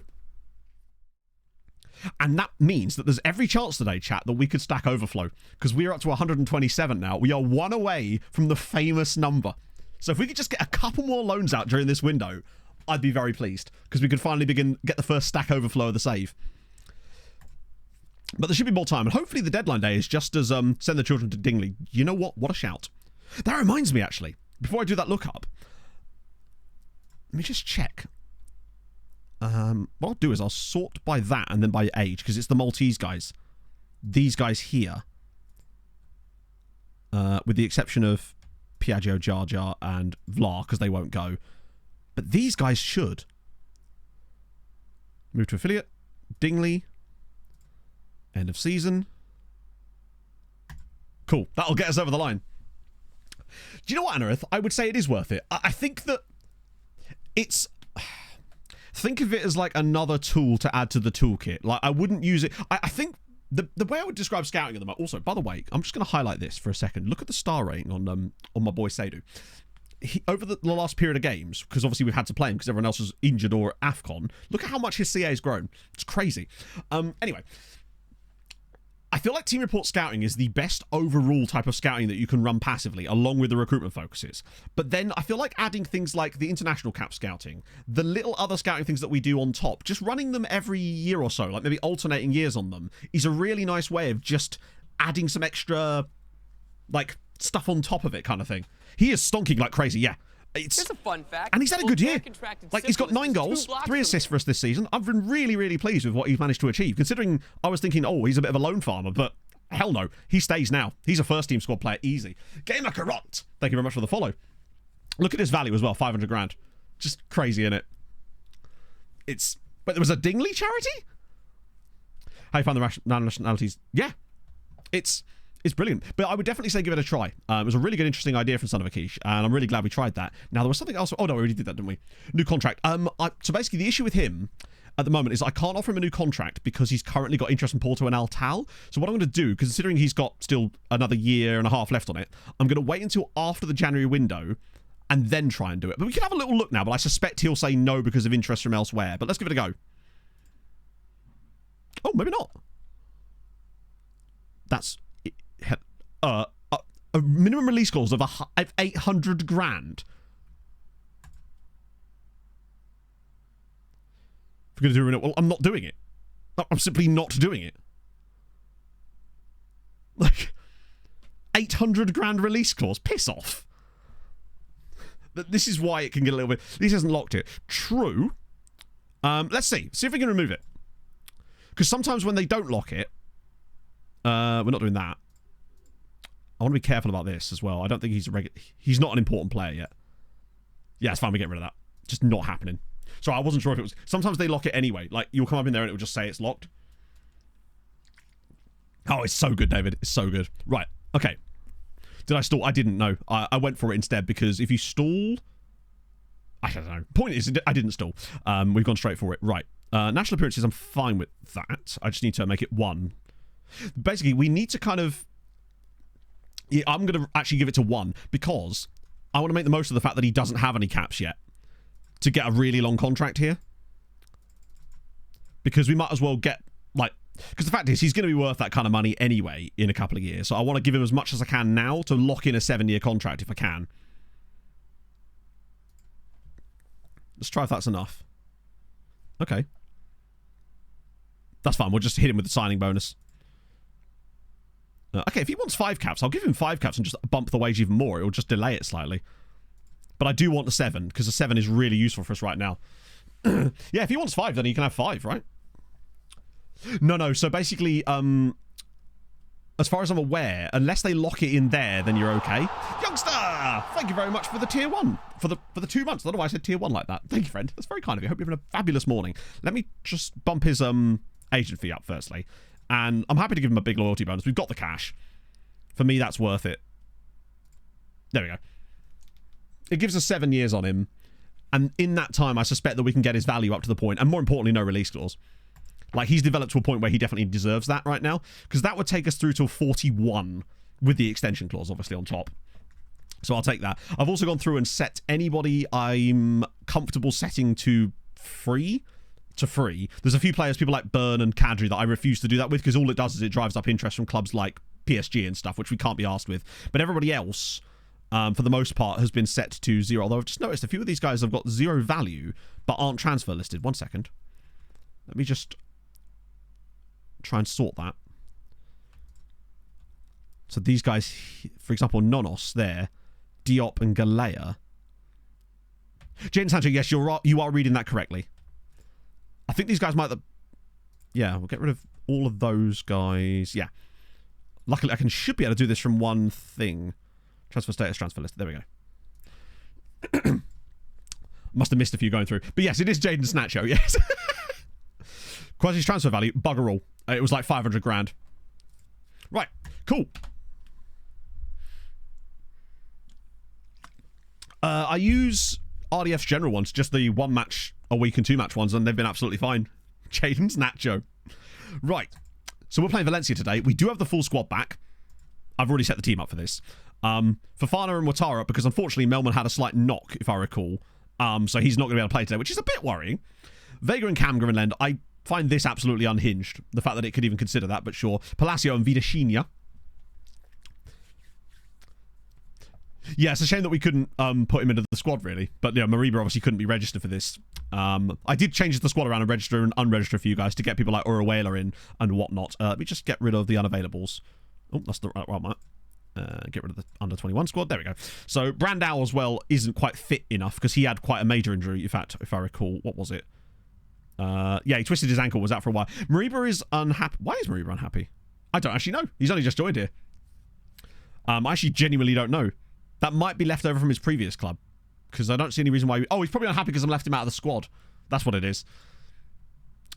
And that means that there's every chance today, chat, that we could stack overflow, because we're up to 127 now. We are one away from the famous number. So if we could just get a couple more loans out during this window, I'd be very pleased, because we could finally get the first stack overflow of the save. But there should be more time, and hopefully the deadline day is just as send the children to Dingley. You know what? What a shout. That reminds me, actually, before I do that look up, let me just check. What I'll do is I'll sort by that and then by age, because it's the Maltese guys. These guys here. With the exception of Piaggio, Jar Jar, and Vlar, because they won't go. But these guys should. Move to affiliate. Dingley. End of season. Cool. That'll get us over the line. Do you know what, Anarith? I would say it is worth it. I think that it's... Think of it as like another tool to add to the toolkit. Like, I wouldn't use it... I think the way I would describe scouting at the moment... Also, by the way, I'm just going to highlight this for a second. Look at the star rating on my boy Seydu. Over the last period of games, because obviously we've had to play him because everyone else was injured or AFCON, look at how much his CA has grown. It's crazy. Anyway... I feel like Team Report scouting is the best overall type of scouting that you can run passively, along with the recruitment focuses. But then I feel like adding things like the international cap scouting, the little other scouting things that we do on top, just running them every year or so, like maybe alternating years on them, is a really nice way of just adding some extra, like, stuff on top of it kind of thing. He is stonking like crazy, yeah. Here's a fun fact. And he's had a good year. Like, he's got 9 goals, 3 assists for us this season. I've been really, really pleased with what he's managed to achieve, considering I was thinking, oh, he's a bit of a loan farmer, but hell no. He stays now. He's a first-team squad player, easy. Gamer Carrot. Thank you very much for the follow. Look at his value as well, 500 grand. Just crazy, innit? But there was a Dingley charity? How you find the nationalities? Yeah. It's brilliant. But I would definitely say give it a try. It was a really good, interesting idea from Son of a Quiche, and I'm really glad we tried that. Now, there was something else. Oh, no, we already did that, didn't we? New contract. So basically, the issue with him at the moment is I can't offer him a new contract because he's currently got interest in Porto and Altal. So what I'm going to do, considering he's got still another year and a half left on it, I'm going to wait until after the January window and then try and do it. But we can have a little look now, but I suspect he'll say no because of interest from elsewhere. But let's give it a go. Oh, maybe not. That's... a minimum release clause of 800 grand. If we're going to do it, well, I'm not doing it. I'm simply not doing it. Like, 800 grand release clause. Piss off. This is why it can get a little bit... This hasn't locked it. True. Let's see. See if we can remove it. Because sometimes when they don't lock it... we're not doing that. I want to be careful about this as well. I don't think he's not an important player yet. Yeah, it's fine. We get rid of that. Just not happening. So I wasn't sure if it was... Sometimes they lock it anyway. Like, you'll come up in there and it will just say it's locked. Oh, it's so good, David. It's so good. Right. Okay. Did I stall? I didn't know. I went for it instead because if you stall... I don't know. Point is, I didn't stall. We've gone straight for it. Right. National appearances, I'm fine with that. I just need to make it 1. Basically, we need to kind of... Yeah, I'm going to actually give it to 1 because I want to make the most of the fact that he doesn't have any caps yet to get a really long contract here. Because we might as well get, like... Because the fact is, he's going to be worth that kind of money anyway in a couple of years. So I want to give him as much as I can now to lock in a 7-year contract if I can. Let's try if that's enough. Okay. That's fine. We'll just hit him with the signing bonus. Okay, if he wants 5 caps, I'll give him 5 caps and just bump the wage even more. It will just delay it slightly. But I do want the 7, because the 7 is really useful for us right now. Yeah, if he wants 5, then he can have 5, right? No. So basically, as far as I'm aware, unless they lock it in there, then you're okay. Youngster! Thank you very much for the tier 1. For the 2 months. I don't know why I said tier 1 like that. Thank you, friend. That's very kind of you. I hope you're having a fabulous morning. Let me just bump his agent fee up firstly. And I'm happy to give him a big loyalty bonus. We've got the cash. For me, that's worth it. There we go. It gives us 7 years on him. And in that time, I suspect that we can get his value up to the point. And more importantly, no release clause. Like, he's developed to a point where he definitely deserves that right now. Because that would take us through till 41 with the extension clause, obviously, on top. So I'll take that. I've also gone through and set anybody I'm comfortable setting to free. There's a few players, people like Byrne and Kadri, that I refuse to do that with because all it does is it drives up interest from clubs like PSG and stuff, which we can't be asked with. But everybody else, for the most part, has been set to 0. Although I've just noticed a few of these guys have got 0 value but aren't transfer listed. 1 second. Let me just try and sort that. So these guys, for example, Nonos there, Diop and Galea. Jadon Sancho, yes, you are reading that correctly. I think these guys might... Yeah, we'll get rid of all of those guys. Yeah. Luckily, I should be able to do this from one thing. Transfer status, transfer list. There we go. Must have missed a few going through. But yes, it is Jadon Sancho, yes. Quasi's transfer value, bugger all. It was like 500 grand. Right, cool. I use RDF's general ones, just the 1 match a week and 2 match ones, and they've been absolutely fine. Jadon's Nacho. Right. So we're playing Valencia today. We do have the full squad back. I've already set the team up for this. Fofana and Ouattara, because unfortunately Melman had a slight knock, if I recall. So he's not going to be able to play today, which is a bit worrying. Vega and Cam Grimmenland, I find this absolutely unhinged. The fact that it could even consider that, but sure. Palacio and Vidashinia. Yeah, it's a shame that we couldn't put him into the squad, really. But, yeah, Mariba obviously couldn't be registered for this. I did change the squad around and register and unregister a few guys to get people like Oruela in and whatnot. Let me just get rid of the unavailables. Oh, that's the right one. Get rid of the under-21 squad. There we go. So, Brandao as well isn't quite fit enough because he had quite a major injury, in fact, if I recall. What was it? Yeah, he twisted his ankle, was out for a while. Mariba is unhappy. Why is Mariba unhappy? I don't actually know. He's only just joined here. I actually genuinely don't know. That might be left over from his previous club. Because I don't see any reason why... Oh, he's probably unhappy because I left him out of the squad. That's what it is.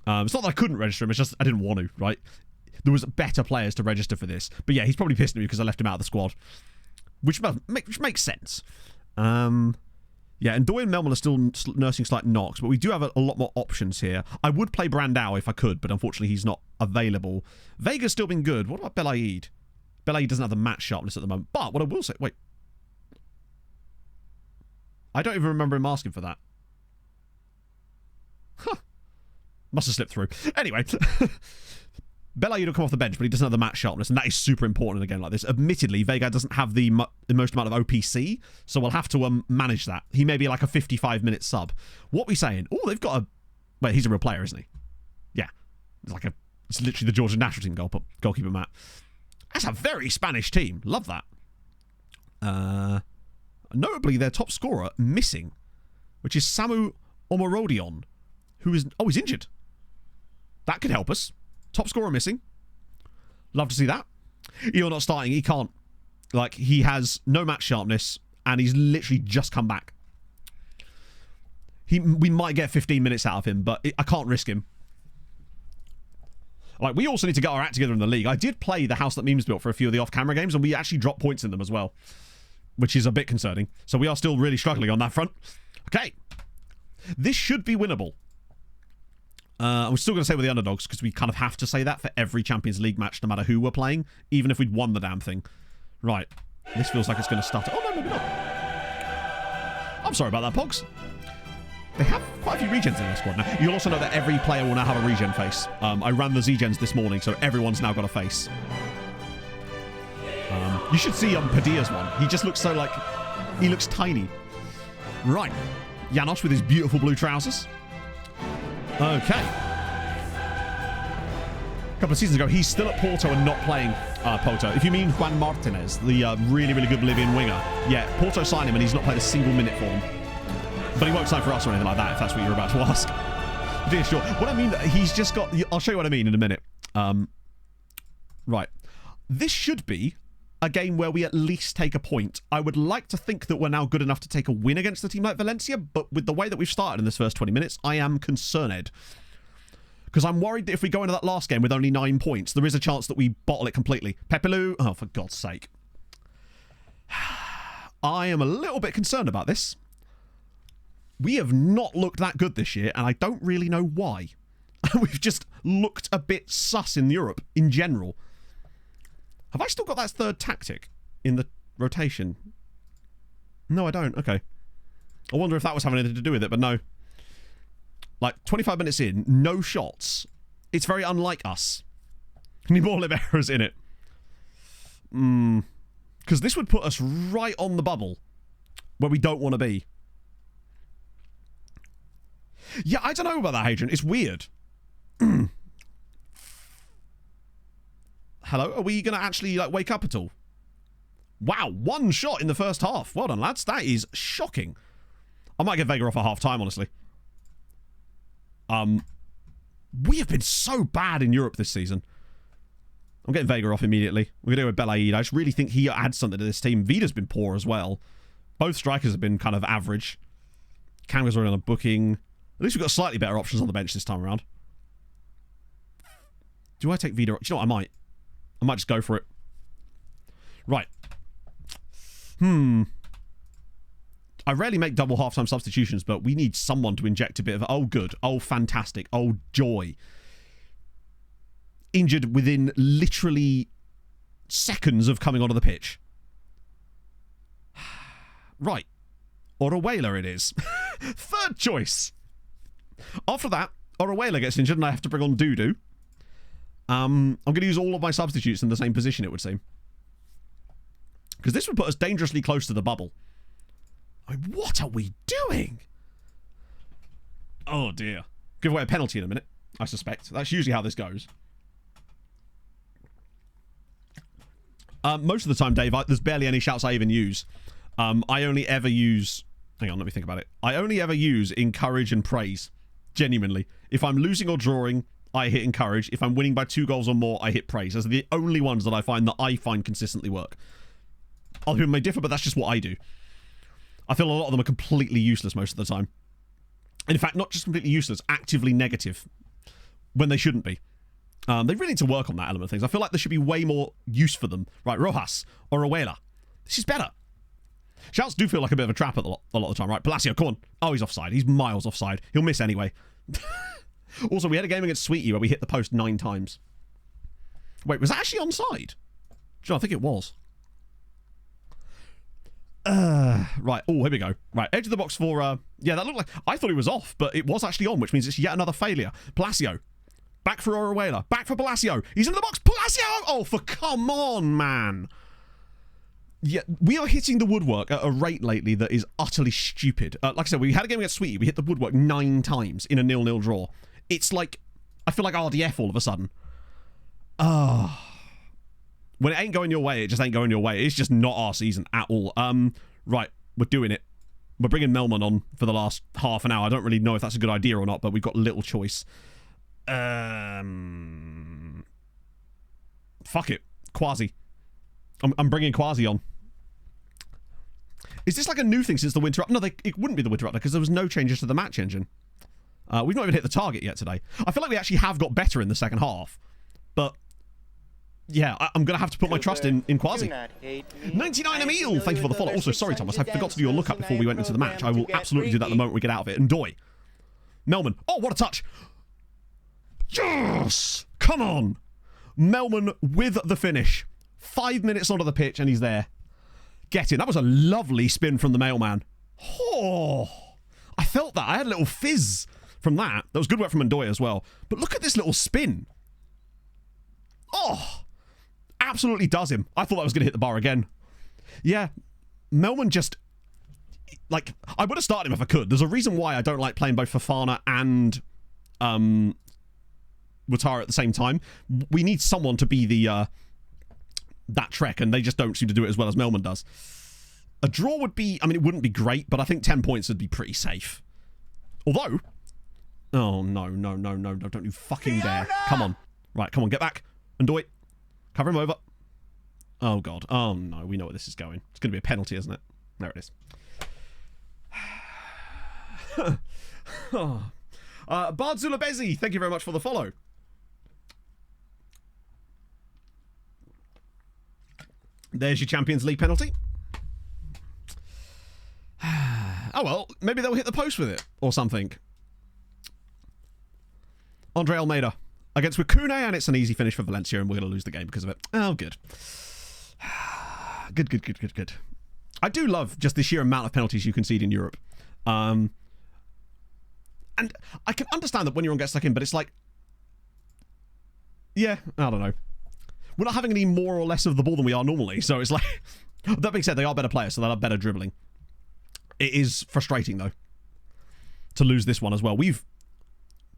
It's not that I couldn't register him. It's just I didn't want to, right? There was better players to register for this. But yeah, he's probably pissed at me because I left him out of the squad. Which makes sense. Yeah, and Doyle and Melman are still nursing slight knocks. But we do have a lot more options here. I would play Brandao if I could. But unfortunately, he's not available. Vega's still been good. What about Belaid? Belaid doesn't have the match sharpness at the moment. But what I will say... Wait. I don't even remember him asking for that. Huh. Must have slipped through. Anyway. Belaid will come off the bench, but he doesn't have the match sharpness, and that is super important in a game like this. Admittedly, Vega doesn't have the most amount of OPC, so we'll have to manage that. He may be like a 55-minute sub. What are we saying? Oh, they've got a... Wait, he's a real player, isn't he? Yeah. It's literally the Georgian national team goalkeeper, Matt. That's a very Spanish team. Love that. Notably, their top scorer missing, which is Samu Omorodion, who is... Oh, he's injured. That could help us. Top scorer missing. Love to see that. You're not starting. He can't. Like, he has no match sharpness, and he's literally just come back. We might get 15 minutes out of him, but I can't risk him. Like, we also need to get our act together in the league. I did play the house that Memes built for a few of the off-camera games, and we actually dropped points in them as well, which is a bit concerning. So we are still really struggling on that front. Okay. This should be winnable. I'm still going to say we're the underdogs, because we kind of have to say that for every Champions League match, no matter who we're playing, even if we'd won the damn thing. Right. This feels like it's going to stutter. Oh, no, maybe not. I'm sorry about that, Pogs. They have quite a few regens in their squad now. You'll also know that every player will now have a regen face. I ran the Z-gens this morning, so everyone's now got a face. You should see Padilla's one. He just looks so, like... He looks tiny. Right. Janos with his beautiful blue trousers. Okay. A couple of seasons ago, he's still at Porto and not playing Porto. If you mean Juan Martinez, the really, really good Bolivian winger, yeah, Porto signed him and he's not played a single minute for him. But he won't sign for us or anything like that, if that's what you're about to ask. Yeah, sure. What I mean, he's just got... I'll show you what I mean in a minute. Right. This should be a game where we at least take a point. I would like to think that we're now good enough to take a win against a team like Valencia, but with the way that we've started in this first 20 minutes, I am concerned. Because I'm worried that if we go into that last game with only 9 points, there is a chance that we bottle it completely. Pepelu, oh, for God's sake. I am a little bit concerned about this. We have not looked that good this year, and I don't really know why. We've just looked a bit sus in Europe, in general. Have I still got that third tactic in the rotation? No, I don't. Okay. I wonder if that was having anything to do with it, but no. Like, 25 minutes in, no shots. It's very unlike us. Need more liberos in it. Because this would put us right on the bubble where we don't want to be. Yeah, I don't know about that, Hadrian. It's weird. Hello? Are we going to actually, like, wake up at all? Wow, 1 shot in the first half. Well done, lads. That is shocking. I might get Vega off at half-time, honestly. We have been so bad in Europe this season. I'm getting Vega off immediately. We're going to go with Belaid. I just really think he adds something to this team. Vida's been poor as well. Both strikers have been kind of average. Kanga's already on a booking. At least we've got slightly better options on the bench this time around. Do I take Vida? Do you know what? I might just go for it. Right. I rarely make double half-time substitutions, but we need someone to inject a bit of, oh, good, oh, fantastic, oh, joy. Injured within literally seconds of coming onto the pitch. Right. Oruela it is. Third choice. After that, Oruela gets injured and I have to bring on Dudu. I'm going to use all of my substitutes in the same position, it would seem. Because this would put us dangerously close to the bubble. I mean, what are we doing? Oh, dear. Give away a penalty in a minute, I suspect. That's usually how this goes. Most of the time, Dave, there's barely any shouts I even use. I only ever use... Hang on, let me think about it. I only ever use encourage and praise. Genuinely. If I'm losing or drawing, I hit encourage. If I'm winning by 2 goals or more, I hit praise. Those are the only ones that I find consistently work. Other people may differ, but that's just what I do. I feel a lot of them are completely useless most of the time. And in fact, not just completely useless, actively negative. When they shouldn't be. They really need to work on that element of things. I feel like there should be way more use for them. Right, Rojas or Oruela. This is better. Shouts do feel like a bit of a trap a lot of the time. Right, Palacio, come on. Oh, he's offside. He's miles offside. He'll miss anyway. Also, we had a game against Sweetie where we hit the post 9 times. Wait, was that actually onside? Sure, I think it was. Right. Oh, here we go. Right, edge of the box for... yeah, that looked like... I thought he was off, but it was actually on, which means it's yet another failure. Palacio. Back for Oruela. Back for Palacio. He's in the box. Palacio! Oh, for come on, man. Yeah, we are hitting the woodwork at a rate lately that is utterly stupid. Like I said, we had a game against Sweetie. We hit the woodwork 9 times in a 0-0 draw. It's like... I feel like RDF all of a sudden. When it ain't going your way, it just ain't going your way. It's just not our season at all. Right, we're doing it. We're bringing Melman on for the last half an hour. I don't really know if that's a good idea or not, but we've got little choice. Fuck it. Quasi. I'm bringing Quasi on. Is this like a new thing since the winter up? No, it wouldn't be the winter update because there was no changes to the match engine. We've not even hit the target yet today. I feel like we actually have got better in the second half. But, yeah, I'm going to have to put my trust in Quasi. 99 Emil, thank you for the follow. Also, sorry, Thomas, I forgot to do your lookup before we went into the match. I will absolutely do that the moment we get out of it. And Doi. Melman. Oh, what a touch. Yes! Come on. Melman with the finish. 5 minutes onto the pitch and he's there. Get in. That was a lovely spin from the mailman. Oh, I felt that. I had a little fizz from that. That was good work from Ndoye as well. But look at this little spin. Oh, absolutely does him. I thought that was going to hit the bar again. Yeah, Melman just... Like, I would have started him if I could. There's a reason why I don't like playing both Fofana and Ouattara at the same time. We need someone to be the... that Trek, and they just don't seem to do it as well as Melman does. A draw would be... I mean, it wouldn't be great, but I think 10 points would be pretty safe. Although... Oh, no, don't you fucking dare. Come on. Right, come on, get back. Ndoye. Cover him over. Oh, God. Oh, no, we know where this is going. It's going to be a penalty, isn't it? There it is. Bard Zulabezi, thank you very much for the follow. There's your Champions League penalty. Oh, well, maybe they'll hit the post with it or something. Andre Almeida against Wakune, and it's an easy finish for Valencia, and we're going to lose the game because of it. Oh, good. Good. I do love just the sheer amount of penalties you concede in Europe. And I can understand that when you're on get stuck in, but it's like... Yeah, I don't know. We're not having any more or less of the ball than we are normally, so it's like... That being said, they are better players, so they'll have better dribbling. It is frustrating, though, to lose this one as well. We've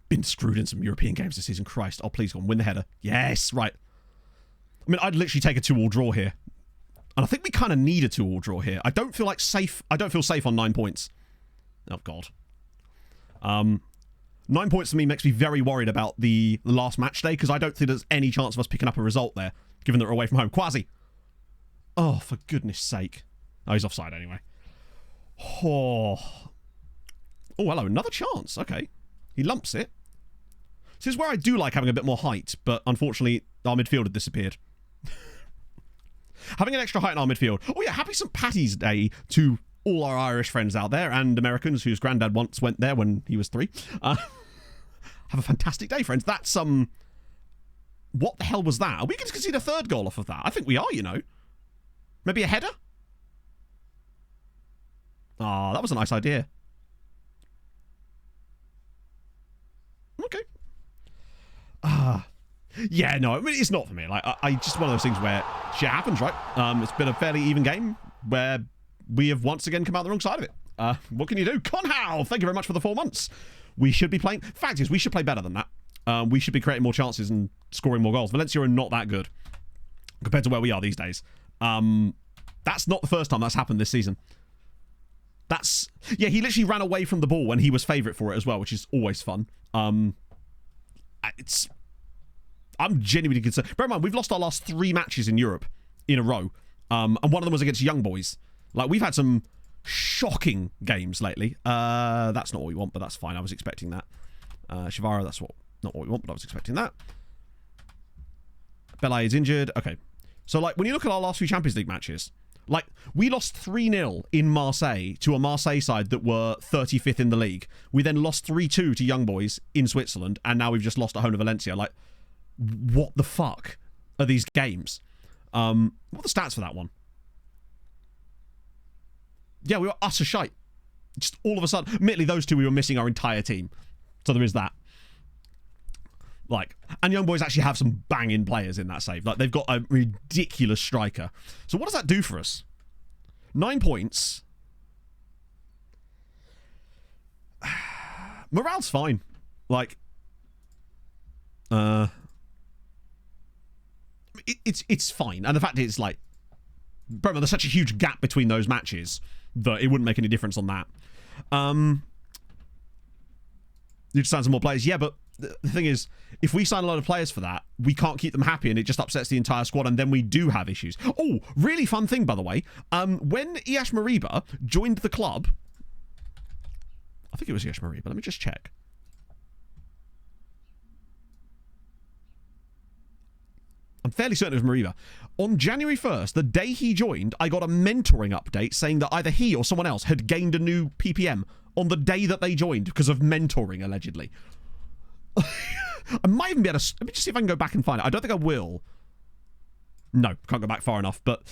been screwed in some European games this season. Christ. Oh, please go on. Win the header. Yes, right. I mean, I'd literally take a 2-2 draw here. And I think we kind of need a 2-2 draw here. I don't feel safe on 9 points. Oh, God. 9 points for me makes me very worried about the last match day, because I don't think there's any chance of us picking up a result there, given that we're away from home. Quasi. Oh, for goodness sake. Oh, he's offside anyway. Oh, hello. Another chance. Okay. He lumps it. This is where I do like having a bit more height, but unfortunately, our midfield had disappeared. Having an extra height in our midfield. Oh, yeah. Happy St. Patty's Day to all our Irish friends out there and Americans whose granddad once went there when he was 3. Have a fantastic day, friends. That's, what the hell was that? Are we going to concede a third goal off of that? I think we are, you know. Maybe a header? Oh, that was a nice idea. Okay. Yeah, no, I mean, it's not for me. Like, I just one of those things where shit happens, right? It's been a fairly even game where we have once again come out the wrong side of it. What can you do? Conhow, thank you very much for the 4 months. We should be playing... Fact is, we should play better than that. We should be creating more chances and scoring more goals. Valencia are not that good compared to where we are these days. That's not the first time that's happened this season. That's... Yeah, he literally ran away from the ball when he was favourite for it as well, which is always fun. It's... I'm genuinely concerned. Bear in mind, we've lost our last 3 matches in Europe in a row. And one of them was against young boys. Like, we've had some shocking games lately. That's not what we want, but that's fine. I was expecting that. Shivara, that's not what we want, but I was expecting that. Belay is injured. Okay. So, like, when you look at our last few Champions League matches, like, we lost 3-0 in Marseille to a Marseille side that were 35th in the league. We then lost 3-2 to young boys in Switzerland, and now we've just lost at home to Valencia. Like, what the fuck are these games? What are the stats for that one? Yeah, we were utter shite. Just all of a sudden. Admittedly, those two, we were missing our entire team. So there is that. Like, and young boys actually have some banging players in that save. Like, they've got a ridiculous striker. So what does that do for us? 9 points. Morale's fine. Like, it's fine. And the fact is, like, bro, there's such a huge gap between those matches that it wouldn't make any difference on that. You just sign some more players. Yeah, but the thing is, if we sign a lot of players for that, we can't keep them happy, and it just upsets the entire squad, and then we do have issues. Oh, really fun thing, by the way. When Iash Mariba joined the club, I think it was Iash Mariba. Let me just check. I'm fairly certain it was Mariba. On January 1st, the day he joined, I got a mentoring update saying that either he or someone else had gained a new PPM on the day that they joined because of mentoring, allegedly. I might even be able to... Let me just see if I can go back and find it. I don't think I will. No, can't go back far enough, but...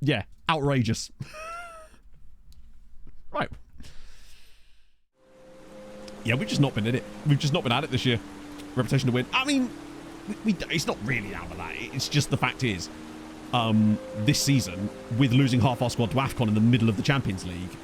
Yeah, outrageous. Right. Yeah, we've just not been in it. We've just not been at it this year. Reputation to win. I mean... it's not really out of that. It's just the fact is, this season, with losing half our squad to AFCON in the middle of the Champions League,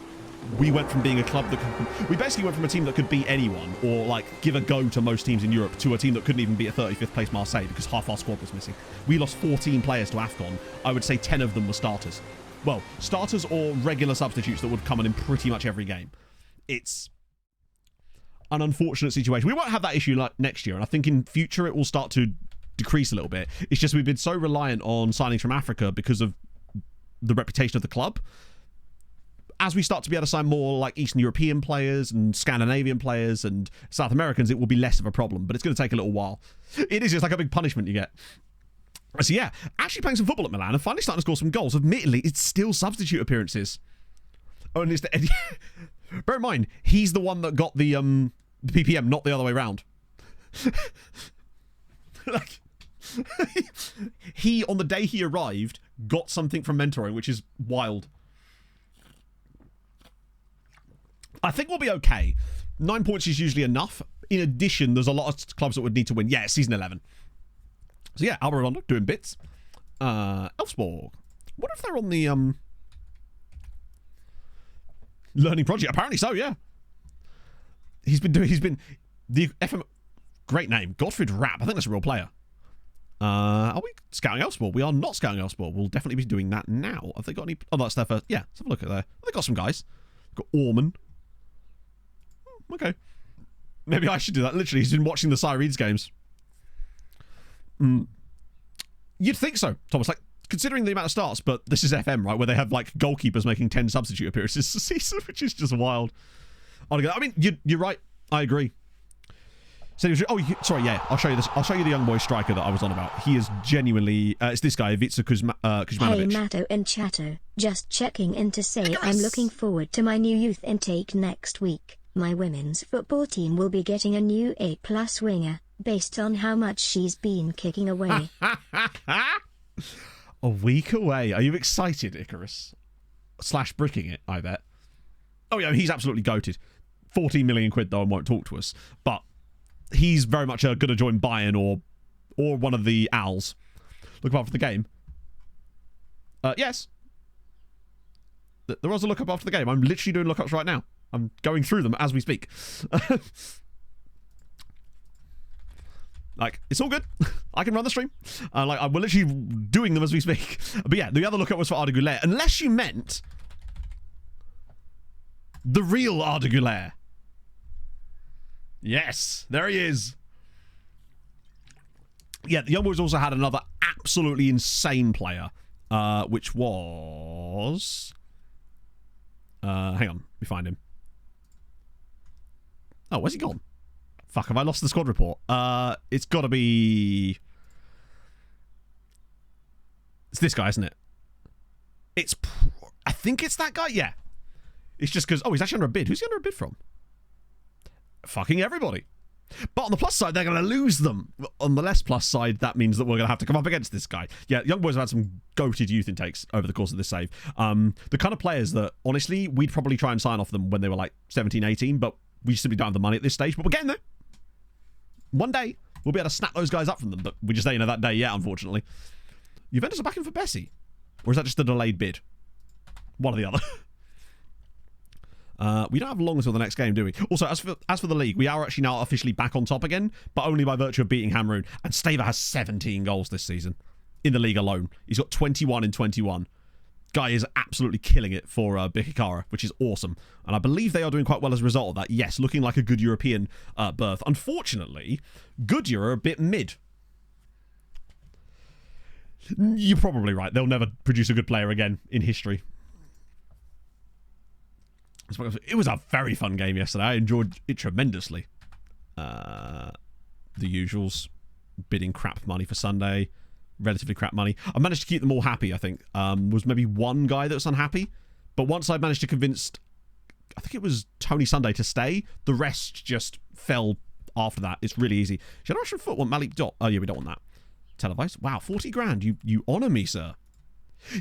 we went from being a club that we basically went from a team that could beat anyone or like give a go to most teams in Europe to a team that couldn't even beat a 35th place Marseille because half our squad was missing. We lost 14 players to AFCON. I would say 10 of them were starters. Well, starters or regular substitutes that would come on in pretty much every game. It's an unfortunate situation. We won't have that issue like next year, and I think in future it will start to decrease a little bit. It's just we've been so reliant on signings from Africa because of the reputation of the club. As we start to be able to sign more like Eastern European players and Scandinavian players and South Americans, it will be less of a problem, but it's going to take a little while. It is, it's like a big punishment you get. So yeah, actually playing some football at Milan and finally starting to score some goals. Admittedly, it's still substitute appearances. Oh, and it's the... Bear in mind, he's the one that got the PPM, not the other way around. Like, he, on the day he arrived, got something from mentoring, which is wild. I think we'll be okay. 9 points is usually enough. In addition, there's a lot of clubs that would need to win. Yeah, season 11. So yeah, Alba Redondo doing bits. Elfsborg. What if they're on the learning project? Apparently so, yeah. He's been the FM. Great name, Gottfried Rapp. I think that's a real player. Are we scouting Elfsborg? We are not scouting Elfsborg. We'll definitely be doing that now. Have they got any? Oh, that's their first. Yeah, let's have a look at there. They got some guys. Got Orman. Okay. Maybe I should do that. Literally, he's been watching the Sirens games. You'd think so, Thomas. Like, considering the amount of starts, but this is FM, right? Where they have, like, goalkeepers making 10 substitute appearances a season, which is just wild. I mean, you're right. I agree. So, sorry, yeah. I'll show you this. I'll show you the young boy striker that I was on about. He is genuinely... it's this guy, Ivica Kuzmanovic. Hey, Matto and Chato. Just checking in to say I'm looking forward to my new youth intake next week. My women's football team will be getting a new A+ winger, based on how much she's been kicking away. A week away. Are you excited, Icarus? / bricking it, I bet. Oh, yeah, he's absolutely goated. 14 million quid, though, and won't talk to us. But he's very much going to join Bayern or one of the Owls. Look up after the game. Yes. There was a look up after the game. I'm literally doing lookups right now. I'm going through them as we speak. Like, it's all good. I can run the stream. We're literally doing them as we speak. But yeah, the other lookup was for Arda Güler. Unless you meant the real Arda Güler. Yes, there he is. Yeah, the Young Boys also had another absolutely insane player, which was... hang on, let me find him. Oh, where's he gone? Fuck, have I lost the squad report? It's got to be... It's this guy, isn't it? I think it's that guy, yeah. It's just because... Oh, he's actually under a bid. Who's he under a bid from? Fucking everybody. But on the plus side, they're going to lose them. On the less plus side, that means that we're going to have to come up against this guy. Yeah, Young Boys have had some goated youth intakes over the course of this save. The kind of players that, honestly, we'd probably try and sign off them when they were like 17, 18, but we simply don't have the money at this stage. But we're getting there. One day, we'll be able to snap those guys up from them, but we just ain't know that day yet, unfortunately. Juventus are back in for Bessie. Or is that just a delayed bid? One or the other. We don't have long until the next game, do we? Also, as for the league, we are actually now officially back on top again, but only by virtue of beating Hamrun. And Stava has 17 goals this season in the league alone. He's got 21 in 21. Guy is absolutely killing it for Bikikara, which is awesome. And I believe they are doing quite well as a result of that. Yes, looking like a good European berth. Unfortunately, Goodyear are a bit mid. You're probably right. They'll never produce a good player again in history. It was a very fun game yesterday. I enjoyed it tremendously. The usuals. Bidding crap money for Sunday. Relatively crap money. I managed to keep them all happy, I think. Was maybe one guy that was unhappy. But once I managed to convince, I think it was Tony Sunday to stay, the rest just fell after that. It's really easy. Generation Foot want Malik Dot. Oh, yeah, we don't want that. Televised. Wow, 40 grand. You honour me, sir.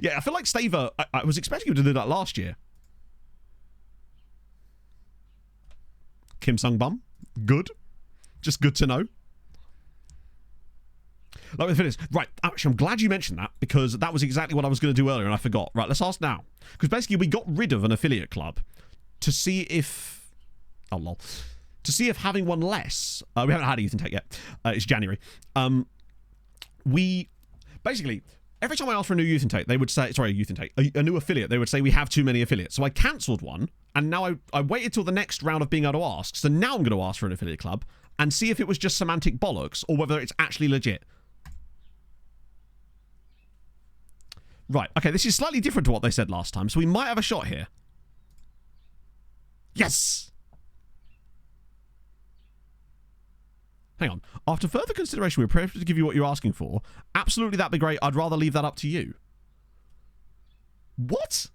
Yeah, I feel like Staver, I was expecting him to do that last year. Kim Sung Bum. Good. Just good to know. Like with fitness. Right, actually, I'm glad you mentioned that because that was exactly what I was going to do earlier and I forgot. Right, let's ask now. Because basically we got rid of an affiliate club to see if... Oh, lol. To see if having one less... we haven't had a youth intake yet. It's January. We... Basically, every time I asked for a new youth intake, they would say... Sorry, a youth intake. A new affiliate. They would say we have too many affiliates. So I cancelled one and now I waited till the next round of being able to ask. So now I'm going to ask for an affiliate club and see if it was just semantic bollocks or whether it's actually legit. Right, okay, this is slightly different to what they said last time, so we might have a shot here. Yes! Hang on. After further consideration, we're prepared to give you what you're asking for. Absolutely, that'd be great. I'd rather leave that up to you. What?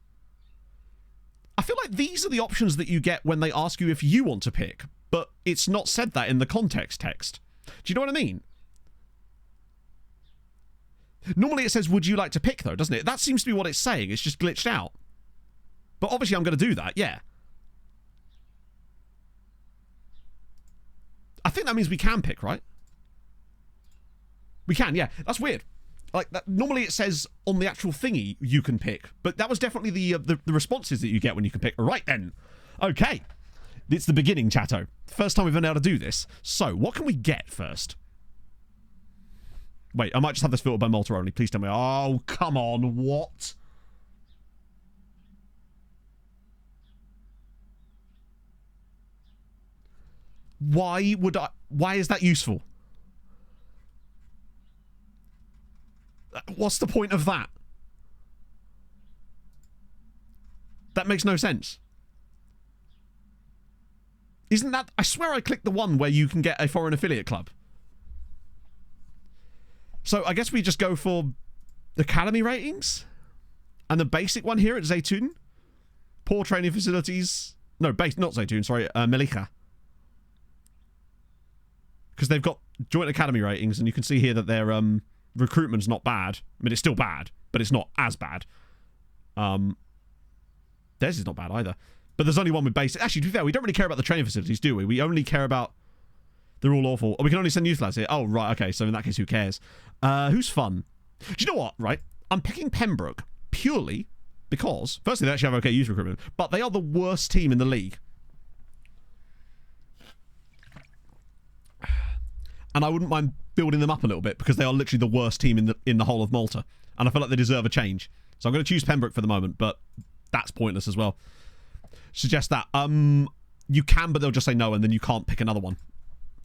I feel like these are the options that you get when they ask you if you want to pick, but it's not said that in the context text. Do you know what I mean? Normally it says, would you like to pick, though, doesn't it? That seems to be what it's saying. It's just glitched out. But obviously I'm going to do that, yeah. I think that means we can pick, right? We can, yeah. That's weird. Like, that, normally it says on the actual thingy, you can pick. But that was definitely the responses that you get when you can pick. Right, then. Okay. It's the beginning, chatto. First time we've been able to do this. So, what can we get first? Wait, I might just have this filtered by Malta only. Please tell me. Oh, come on. What? Why would I... Why is that useful? What's the point of that? That makes no sense. Isn't that... I swear I clicked the one where you can get a foreign affiliate club. So I guess we just go for academy ratings and the basic one here at Zaytun. Poor training facilities. No, not Zaytun, sorry, Melika. Because they've got joint academy ratings and you can see here that their recruitment's not bad. I mean, it's still bad, but it's not as bad. Theirs is not bad either. But there's only one with basic. Actually, to be fair, we don't really care about the training facilities, do we? We only care about... They're all awful. Oh, we can only send youth lads here. Oh, right, okay. So in that case, who cares? Who's fun? Do you know what, right? I'm picking Pembroke purely because, firstly, they actually have okay youth recruitment, but they are the worst team in the league. And I wouldn't mind building them up a little bit because they are literally the worst team in the whole of Malta. And I feel like they deserve a change. So I'm going to choose Pembroke for the moment, but that's pointless as well. Suggest that. You can, but they'll just say no, and then you can't pick another one.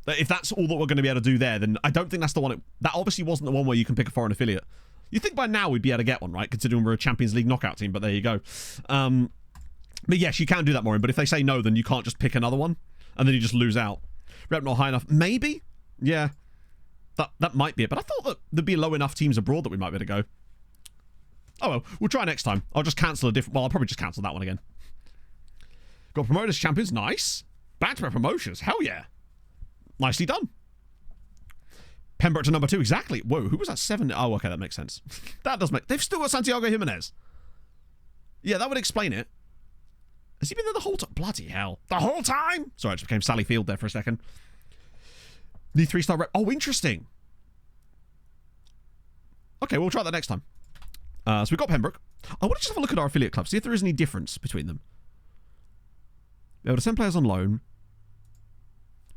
If that's all that we're going to be able to do there, then I don't think that's the one. That obviously wasn't the one where you can pick a foreign affiliate. You'd think by now we'd be able to get one, right? Considering we're a Champions League knockout team, but there you go. But yes, you can do that, Maureen. But if they say no, then you can't just pick another one, and then you just lose out. Rep not high enough. Maybe? Yeah. That might be it. But I thought that there'd be low enough teams abroad that we might be able to go. Oh well, we'll try next time. I'll just cancel a different... Well, I'll probably just cancel that one again. Got promoted as champions. Nice. Back to my promotions. Hell yeah. Nicely done. Pembroke to number 2, exactly. Whoa, who was that? 7? Oh, okay, that makes sense. That does make... They've still got Santiago Jimenez. Yeah, that would explain it. Has he been there the whole time? Bloody hell. The whole time? Sorry, I just became Sally Field there for a second. Need 3-star rep. Oh, interesting. Okay, we'll try that next time. So we've got Pembroke. I want to just have a look at our affiliate clubs, see if there is any difference between them. Be able to send players on loan.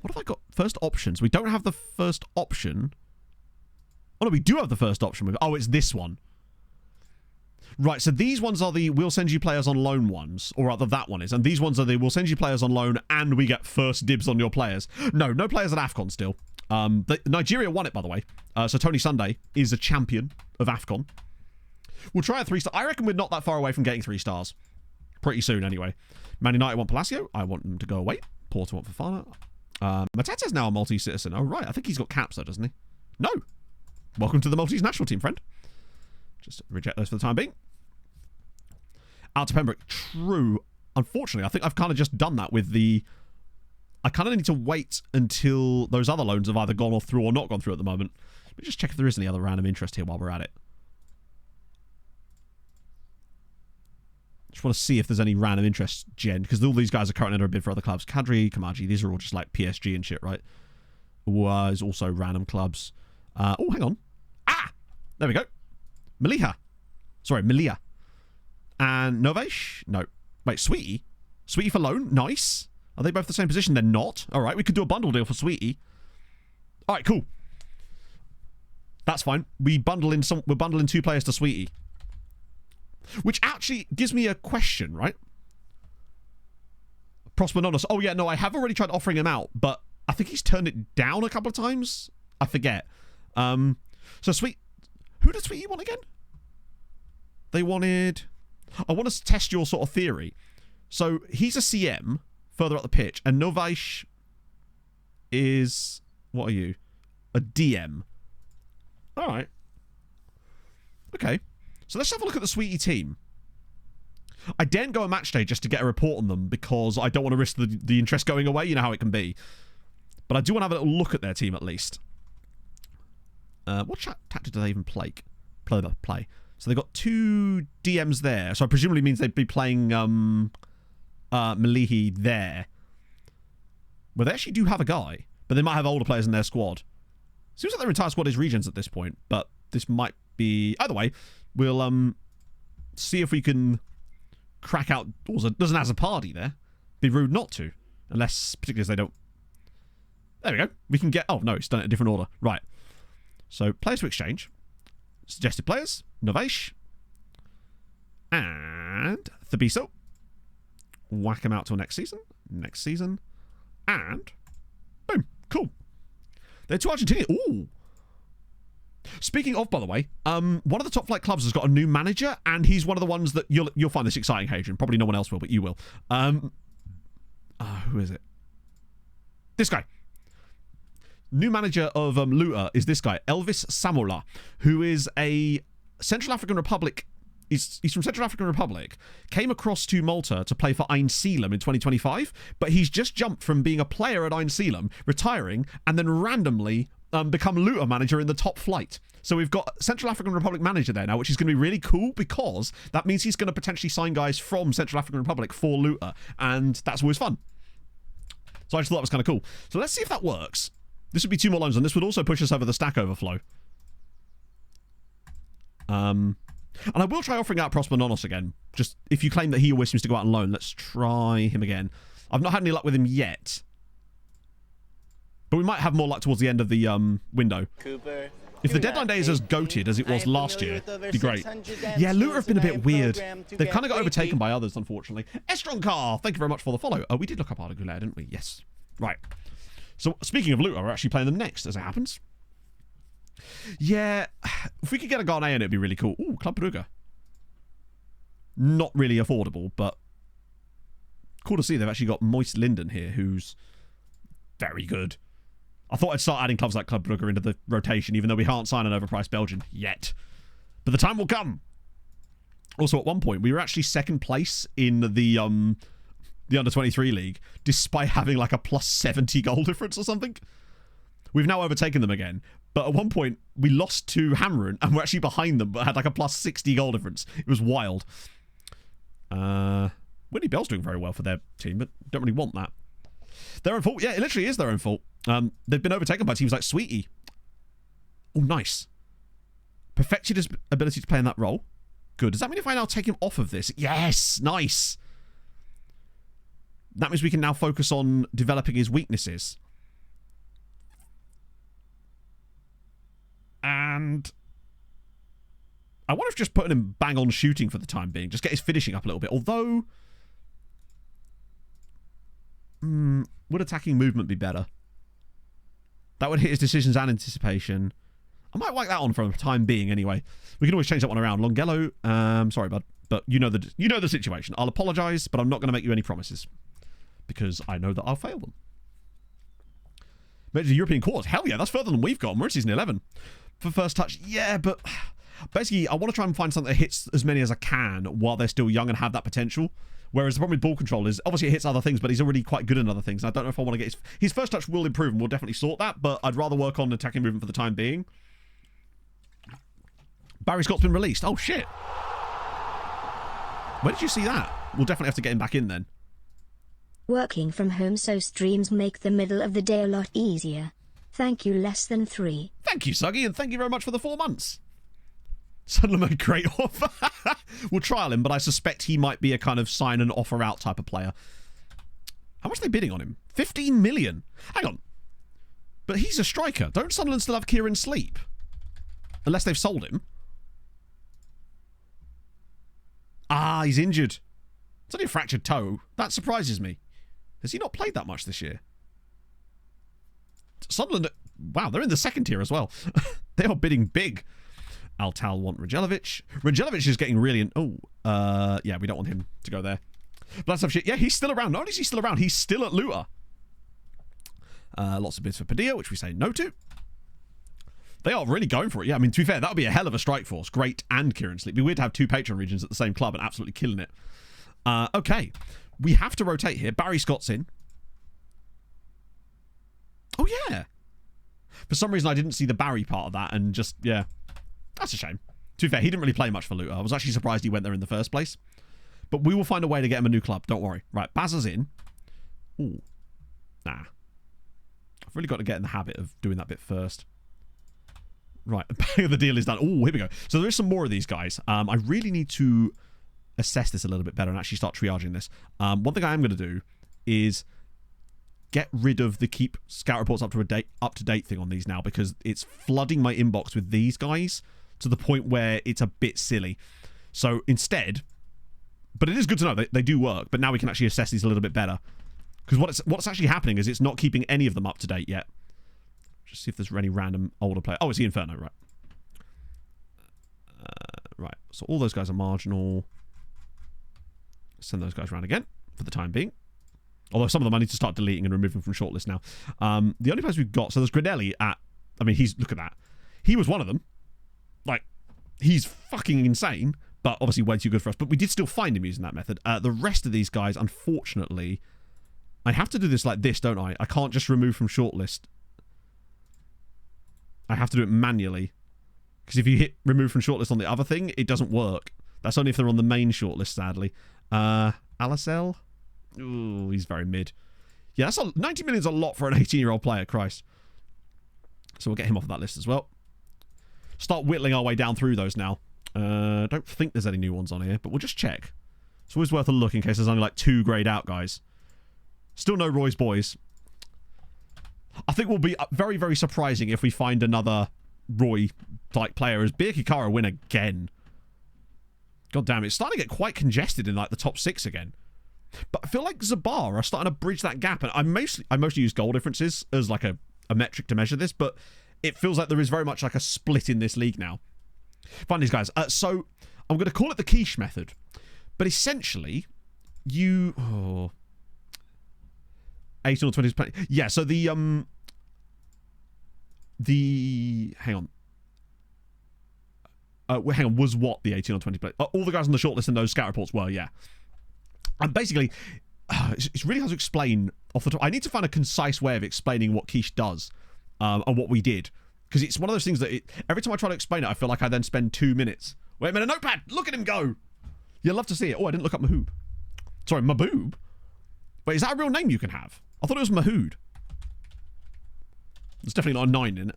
What have I got? First options. We don't have the first option. Oh, no, we do have the first option. Oh, it's this one. Right, so these ones are the we'll send you players on loan ones, or rather that one is, and these ones are the we'll send you players on loan and we get first dibs on your players. No players at AFCON still. Nigeria won it, by the way. So Tony Sunday is a champion of AFCON. We'll try a 3-star. I reckon we're not that far away from getting 3 stars. Pretty soon, anyway. Man United want Palacio. I want them to go away. Porto want Fofana. Mateta's now a Maltese citizen. Oh, right. I think he's got caps, though, doesn't he? No. Welcome to the Maltese national team, friend. Just reject those for the time being. Out to Pembroke. True. Unfortunately, I think I've kind of just done that with the... I kind of need to wait until those other loans have either gone off through or not gone through at the moment. Let me just check if there is any other random interest here while we're at it. Just want to see if there's any random interest, Jen, because all these guys are currently under a bid for other clubs. Kadri, Kamaji, these are all just like PSG and shit, right? Was also random clubs. Oh, hang on. Ah! There we go. Malia. And Novesh? No. Wait, Sweetie? Sweetie for loan? Nice. Are they both the same position? They're not. All right, we could do a bundle deal for Sweetie. All right, cool. That's fine. We're bundling 2 players to Sweetie. Which actually gives me a question, right? Prosper Nonos. Oh, yeah, no, I have already tried offering him out, but I think he's turned it down a couple of times. I forget. So who did Sweetie want again? They wanted... I want to test your sort of theory. So he's a CM further up the pitch, and Novesh is... What are you? A DM. All right. Okay. So let's have a look at the Sweetie team. I daren't go a match day just to get a report on them because I don't want to risk the interest going away. You know how it can be. But I do want to have a little look at their team at least. What tactic do they even play? Play. So they've got 2 DMs there. So it presumably means they'd be playing Malihi there. Well, they actually do have a guy, but they might have older players in their squad. Seems like their entire squad is regions at this point, but this might be... Either way, we'll see if we can crack out... Doesn't have a party there. Be rude not to. Unless, particularly as they don't... There we go. We can get... Oh, no, it's done it in a different order. Right. So, players to exchange. Suggested players. Novesh. And Thabiso. Whack him out till next season. And... Boom. Cool. They're 2 Argentinian. Ooh. Speaking of, by the way, one of the top flight clubs has got a new manager, and he's one of the ones that you'll find this exciting, Hadrian. Probably no one else will, but you will. Who is it? This guy. New manager of Luta is this guy, Elvis Samola, who is a Central African Republic. He's from Central African Republic, came across to Malta to play for Eindhoven in 2025, but he's just jumped from being a player at Eindhoven, retiring, and then randomly become Luta manager in the top flight. So we've got Central African Republic manager there now, which is going to be really cool because that means he's going to potentially sign guys from Central African Republic for Luta, and that's always fun. So I just thought that was kind of cool. So let's see if that works. This would be 2 more loans, and this would also push us over the stack overflow. And I will try offering out Prosper Nonos again. Just if you claim that he always seems to go out on loan, let's try him again. I've not had any luck with him yet. But we might have more luck towards the end of the window. Cooper, if the deadline day is as goated as it was last year, it'd be great. Yeah, Luta have been a bit weird. They've kind of got overtaken by others, unfortunately. Estron Car, thank you very much for the follow. Oh, we did look up Arda Güler, didn't we? Yes. Right. So, speaking of Luta, we're actually playing them next, as it happens. Yeah, if we could get a Ghanaian, it'd be really cool. Ooh, Club Brugge. Not really affordable, but cool to see they've actually got Moist Linden here, who's very good. I thought I'd start adding clubs like Club Brugge into the rotation, even though we can't sign an overpriced Belgian yet. But the time will come. Also, at one point, we were actually 2nd place in the Under-23 league, despite having like a plus 70 goal difference or something. We've now overtaken them again. But at one point, we lost to Hamrun, and we're actually behind them, but had like a plus 60 goal difference. It was wild. Whitney Bell's doing very well for their team, but don't really want that. Their own fault. Yeah, it literally is their own fault. They've been overtaken by teams like Sweetie. Oh, nice. Perfected his ability to play in that role. Good. Does that mean if I now take him off of this? Yes! Nice! That means we can now focus on developing his weaknesses. And I wonder if just putting him bang on shooting for the time being, just get his finishing up a little bit. Although, would attacking movement be better? That would hit his decisions and anticipation. I might whack that on for the time being anyway. We can always change that one around. Longello, sorry, bud. But you know the situation. I'll apologise, but I'm not going to make you any promises. Because I know that I'll fail them. Major European cause. Hell yeah, that's further than we've got. We're in season 11. For first touch, yeah, but basically I want to try and find something that hits as many as I can while they're still young and have that potential. Whereas the problem with ball control is, obviously it hits other things, but he's already quite good in other things. And I don't know if I want to get his first touch will improve, and we'll definitely sort that, but I'd rather work on attacking movement for the time being. Barry Scott's been released. Oh, shit. Where did you see that? We'll definitely have to get him back in then. Working from home so streams make the middle of the day a lot easier. Thank you, less than 3. Thank you, Suggy, and thank you very much for the 4 months. Sunderland made great offer. We'll trial him, but I suspect he might be a kind of sign and offer out type of player. How much are they bidding on him? 15 million. Hang on. But he's a striker. Don't Sunderland still have Kieran Sleep? Unless they've sold him. Ah, he's injured. It's only a fractured toe. That surprises me. Has he not played that much this year? Sunderland, wow, they're in the second tier as well. They are bidding big. Altal want Rajelovic. Rajelovic is getting really... yeah, we don't want him to go there. But that's some shit. Yeah, he's still around. Not only is he still around, he's still at Luton. Lots of bids for Padilla, which we say no to. They are really going for it. Yeah, I mean, to be fair, that would be a hell of a strike force. Great and Kieran Sleep. It'd be weird to have 2 Patreon regions at the same club and absolutely killing it. Okay. We have to rotate here. Barry Scott's in. Oh, yeah. For some reason, I didn't see the Barry part of that and just, yeah. That's a shame. To be fair, he didn't really play much for Luton. I was actually surprised he went there in the first place. But we will find a way to get him a new club. Don't worry. Right, Bazza's in. Ooh. Nah. I've really got to get in the habit of doing that bit first. Right, the deal is done. Oh, here we go. So there is some more of these guys. I really need to assess this a little bit better and actually start triaging this. One thing I am going to do is get rid of the keep scout reports up to date thing on these now, because it's flooding my inbox with these guys to the point where it's a bit silly. So instead, but it is good to know they do work, but now we can actually assess these a little bit better. Because what's actually happening is it's not keeping any of them up to date yet. Just see if there's any random older player. Oh, it's the Inferno, right. Right, so all those guys are marginal. Send those guys around again for the time being. Although some of them I need to start deleting and removing from shortlist now. The only players we've got, so there's Grinelli at, I mean, look at that. He was one of them. Like, he's fucking insane, but obviously way too good for us. But we did still find him using that method. The rest of these guys, unfortunately, I have to do this like this, don't I? I can't just remove from shortlist. I have to do it manually. Because if you hit remove from shortlist on the other thing, it doesn't work. That's only if they're on the main shortlist, sadly. Alasel? Ooh, he's very mid. Yeah, 90 million is a lot for an 18-year-old player, Christ. So we'll get him off of that list as well. Start whittling our way down through those now. Don't think there's any new ones on here, but we'll just check. It's always worth a look in case there's only like 2 grayed out guys. Still no Roy's boys. I think will be very, very surprising if we find another Roy-type player as Birkikara win again. God damn, it's starting to get quite congested in like the top 6 again. But I feel like Zabar are starting to bridge that gap. And I mostly use goal differences as like a metric to measure this, but it feels like there is very much like a split in this league now. Find these guys. So I'm going to call it the quiche method. But essentially, 18 or 20. Yeah, so the hang on. Hang on, was what the 18 or 20 play? All the guys on the shortlist in those scout reports were, yeah. And basically, it's really hard to explain off the top. I need to find a concise way of explaining what quiche does and what we did. Because it's one of those things that every time I try to explain it, I feel like I then spend 2 minutes. Wait a minute, notepad! Look at him go! You'll love to see it. Oh, I didn't look up Mahoob. Sorry, Mahoob? Wait, is that a real name you can have? I thought it was Mahood. There's definitely not a 9 in it.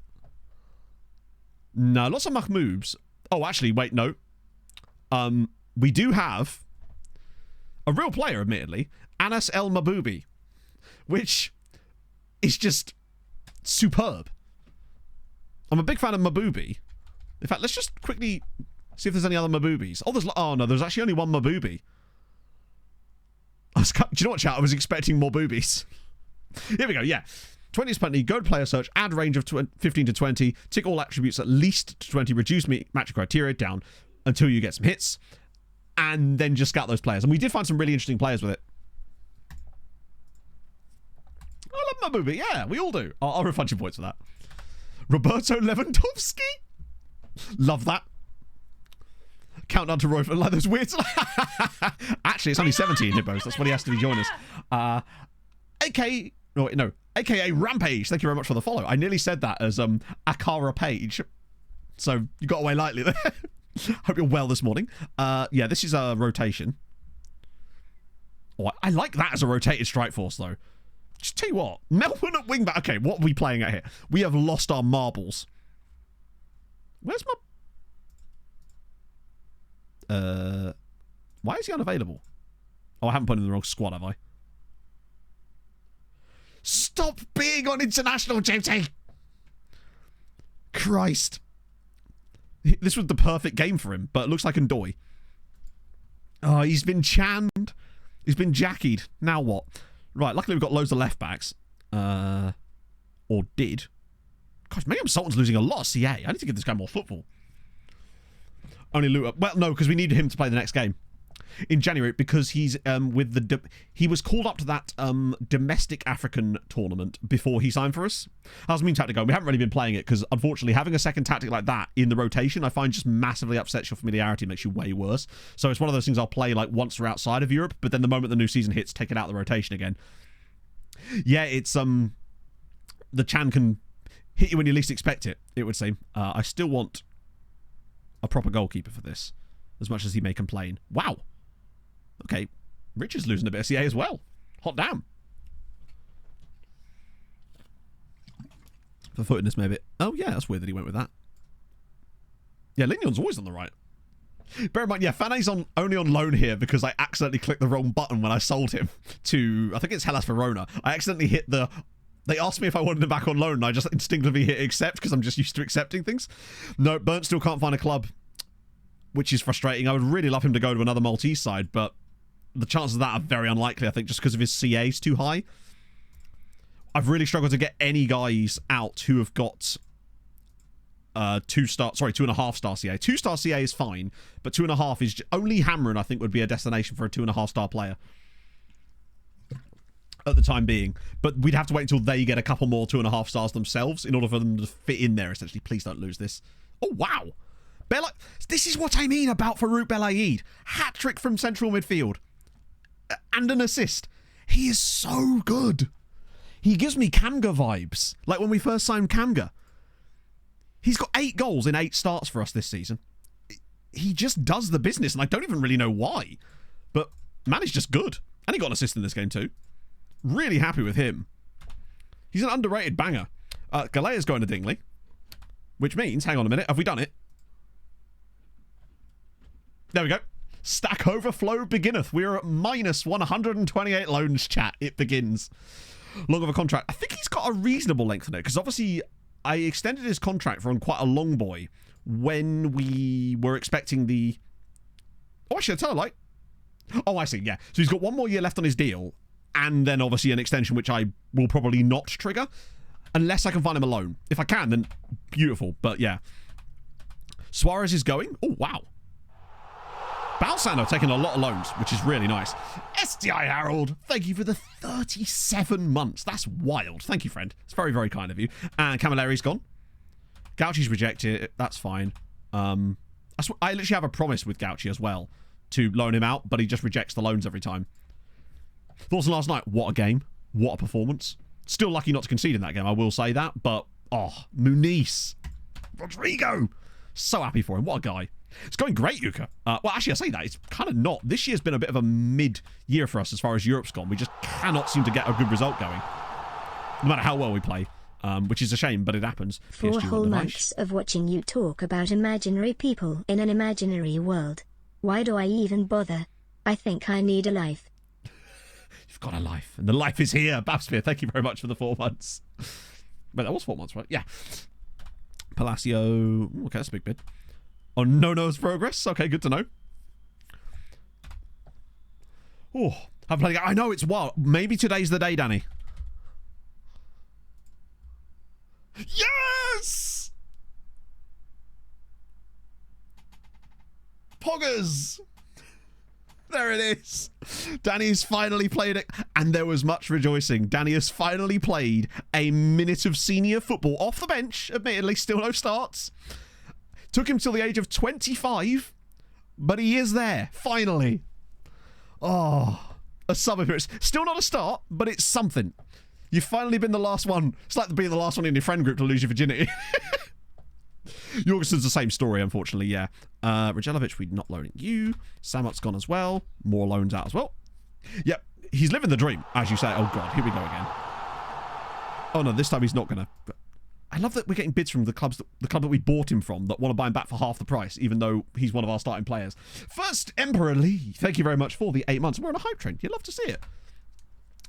No, lots of Mahmoobs. Oh, actually, wait, no. We do have a real player, admittedly, Anas El Maboubi, which is just superb. I'm a big fan of Maboubi. In fact, let's just quickly See if there's any other Mabubis. Oh, no, there's actually only one Mabubi. Do you know what, chat? I was expecting more boobies. Here we go, yeah. 20 is plenty. Go to player search. Add range of 15 to 20. Tick all attributes at least to 20. Reduce match criteria down until you get some hits. And then just scout those players. And we did find some really interesting players with it. I love Mabubi. Yeah, we all do. I'll refund you points for that. Roberto Lewandowski. Love that. Countdown to Roy, like those weird. Actually, it's only 17 hippos. That's what he has to be joining us. AKA Rampage. Thank you very much for the follow. I nearly said that as Akara Page, so you got away lightly there. Hope you're well this morning. Yeah, this is a rotation. Oh, I like that as a rotated strike force though. Just tell you what, Melbourne at wingback. Okay, what are we playing at here? We have lost our marbles. Where's my? Why is he unavailable? Oh, I haven't put him in the wrong squad, have I? Stop being on international duty! Christ. This was the perfect game for him, but it looks like Ndoye. Oh, he's been channed. He's been jackied. Now what? Right, luckily we've got loads of left backs. Or did. Gosh, maybe Sultan's losing a lot of CA. I need to give this guy more football. Only Luton. Well, no, because we needed him to play the next game in January because he's he was called up to that domestic African tournament before he signed for us. How's mean tactic going? We haven't really been playing it because unfortunately having a second tactic like that in the rotation I find just massively upsets your familiarity, makes you way worse. So it's one of those things I'll play like once we're outside of Europe, but then the moment the new season hits, take it out of the rotation again. Yeah, it's the Chan can hit you when you least expect it, it would seem. I still want a proper goalkeeper for this, as much as he may complain. Wow. Okay, Rich is losing a bit of CA as well. Hot damn. For footedness, maybe. Oh, yeah, that's weird that he went with that. Yeah, Lignon's always on the right. Bear in mind, yeah, Fane's only on loan here because I accidentally clicked the wrong button when I sold him to, I think it's Hellas Verona. I accidentally hit the... They asked me if I wanted him back on loan, and I just instinctively hit accept because I'm just used to accepting things. No, Burnt still can't find a club, which is frustrating. I would really love him to go to another Maltese side, but the chances of that are very unlikely, I think, just because of his CA is too high. I've really struggled to get any guys out who have got 2.5 star CA. 2-star CA is fine, but 2.5 is only Hamron, I think, would be a destination for a 2.5 star player at the time being, but we'd have to wait until they get a couple more 2.5 stars themselves in order for them to fit in there, essentially. Please don't lose this. Oh, wow. This is what I mean about Farouk Belaid. Hat-trick from central midfield. And an assist. He is so good. He gives me Kamga vibes, like when we first signed Kamga. He's got 8 goals in 8 starts for us this season. He just does the business, and I don't even really know why. But man is just good. And he got an assist in this game too. Really happy with him. He's an underrated banger. Galea's going to Dingley. Which means, hang on a minute, have we done it? There we go. Stack overflow beginneth. We're at minus 128 loans, chat. It begins. Long of a contract. I think he's got a reasonable length on it, because obviously I extended his contract for on quite a long boy when we were expecting the... Oh, actually, I tell her, like... Oh, I see, yeah. So he's got 1 more year left on his deal, and then obviously an extension, which I will probably not trigger, unless I can find him a loan. If I can, then beautiful, but yeah. Suarez is going. Oh, wow. Balsano taking a lot of loans, which is really nice. SDI Harold, thank you for the 37 months. That's wild. Thank you, friend. It's very, very kind of you. And Camilleri's gone. Gauchi's rejected. That's fine. I literally have a promise with Gauchi as well to loan him out, but he just rejects the loans every time. Thoughts on last night? What a game. What a performance. Still lucky not to concede in that game, I will say that. But, oh, Muniz. Rodrigo. So happy for him. What a guy. It's going great, Yuka. Well, actually, I say that. It's kind of not. This year's been a bit of a mid-year for us as far as Europe's gone. We just cannot seem to get a good result going. No matter how well we play. Which is a shame, but it happens. 4 whole months of watching you talk about imaginary people in an imaginary world. Why do I even bother? I think I need a life. You've got a life. And the life is here. Babsphere, thank you very much for the 4 months. But that was 4 months, right? Yeah. Palacio. Okay, that's a big bid. Oh, no-no's progress. Okay, good to know. Oh, I'm playing. I know it's wild. Maybe today's the day, Danny. Yes! Poggers! There it is. Danny's finally played it, and there was much rejoicing. Danny has finally played a minute of senior football off the bench, admittedly, still no starts. Took him till the age of 25, but he is there, finally. Oh, a sub appearance. Still not a start, but it's something. You've finally been the last one. It's like being the last one in your friend group to lose your virginity. Jorgensen's the same story, unfortunately, yeah. Rajelovic, we're not loaning you. Samot's gone as well. More loans out as well. Yep, he's living the dream, as you say. Oh, God, here we go again. Oh, no, this time he's not going to. I love that we're getting bids from the club that we bought him from that want to buy him back for half the price, even though he's one of our starting players. First, Emperor Lee, thank you very much for the 8 months. We're on a hype train. You'd love to see it.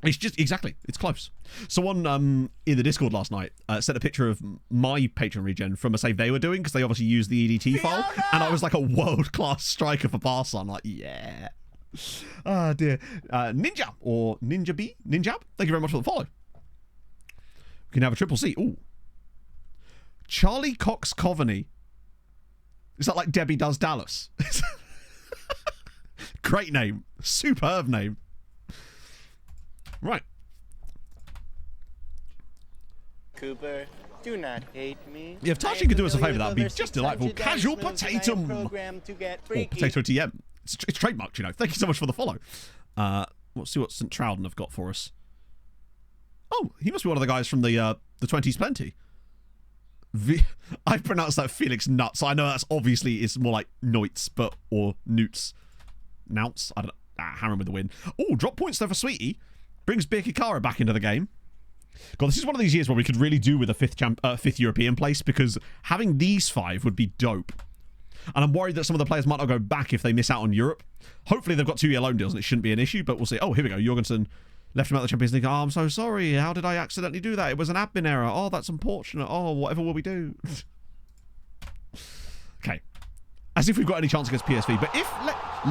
It's just, exactly, it's close. Someone in the Discord last night sent a picture of my Patreon regen from a save they were doing, because they obviously used the EDT file, and I was like a world-class striker for Barca. I'm like, yeah. Oh, dear. Ninja, or Ninja B? Ninjab, thank you very much for the follow. We can have a triple C. Ooh. Charlie Cox Coveney. Is that like Debbie Does Dallas? Great name. Superb name. Right. Cooper, do not hate me. Yeah, if Tashi could do us a favour, that would be just delightful. Casual potato. Or potato TM. It's trademarked, you know. Thank you so much for the follow. Let's see what St. Trouden have got for us. Oh, he must be one of the guys from the 20s Plenty. I pronounced that Felix Nuts. I know that's obviously it's more like Noits, but or Newts. Nouts. I don't know. Harron with the win. Oh, drop points there for Sweetie. Brings Birkikara back into the game. God, this is one of these years where we could really do with a fifth European place, because having these 5 would be dope. And I'm worried that some of the players might not go back if they miss out on Europe. Hopefully they've got 2-year loan deals and it shouldn't be an issue, but we'll see. Oh, here we go. Jorgensen left him out of the Champions League. Oh, I'm so sorry. How did I accidentally do that? It was an admin error. Oh, that's unfortunate. Oh, whatever will we do? Okay. As if we've got any chance against PSV. But if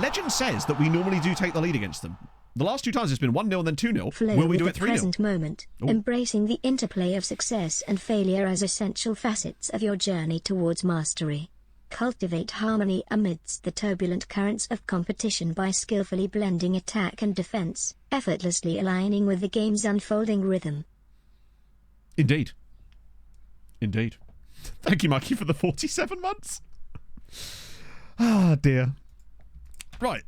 Legend says that we normally do take the lead against them, the last 2 times it's been 1-0 and then 2-0. Will we do it 3-0? Present moment, embracing the interplay of success and failure as essential facets of your journey towards mastery. Cultivate harmony amidst the turbulent currents of competition by skillfully blending attack and defense, effortlessly aligning with the game's unfolding rhythm. Indeed. Indeed. Thank you, Mikey, for the 47 months. Ah, dear. Right.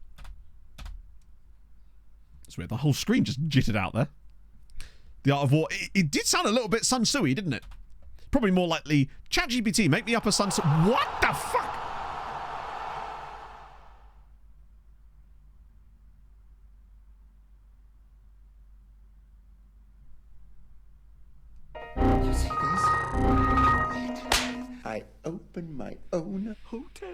That's weird. The whole screen just jittered out there. The Art of War. It did sound a little bit Sun Tzu-y, didn't it? Probably more likely, ChatGPT, make me up a Sun Tzu. What the fuck? You see this? I opened my own hotel.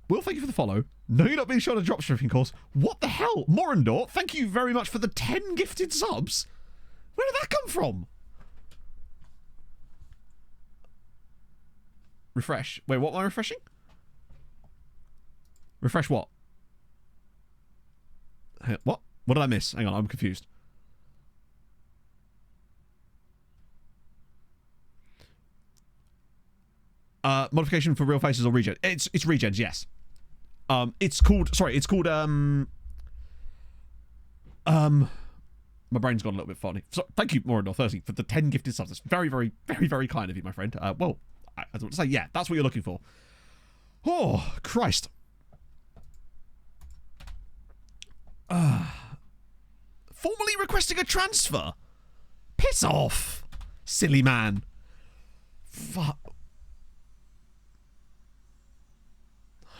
Will, thank you for the follow. No, you're not being shown a dropshipping course. What the hell? Morandor, thank you very much for the 10 gifted subs. Where did that come from? Refresh. Wait, what am I refreshing? Refresh what? What? What did I miss? Hang on, I'm confused. Modification for real faces or regen. It's regens, yes. It's called my brain's gone a little bit funny. So, thank you, Morandor 30, for the 10 gifted subs. It's very, very, very, very kind of you, my friend. Well, I was about to say, yeah, that's what you're looking for. Oh, Christ. Formally requesting a transfer? Piss off, silly man. Fuck.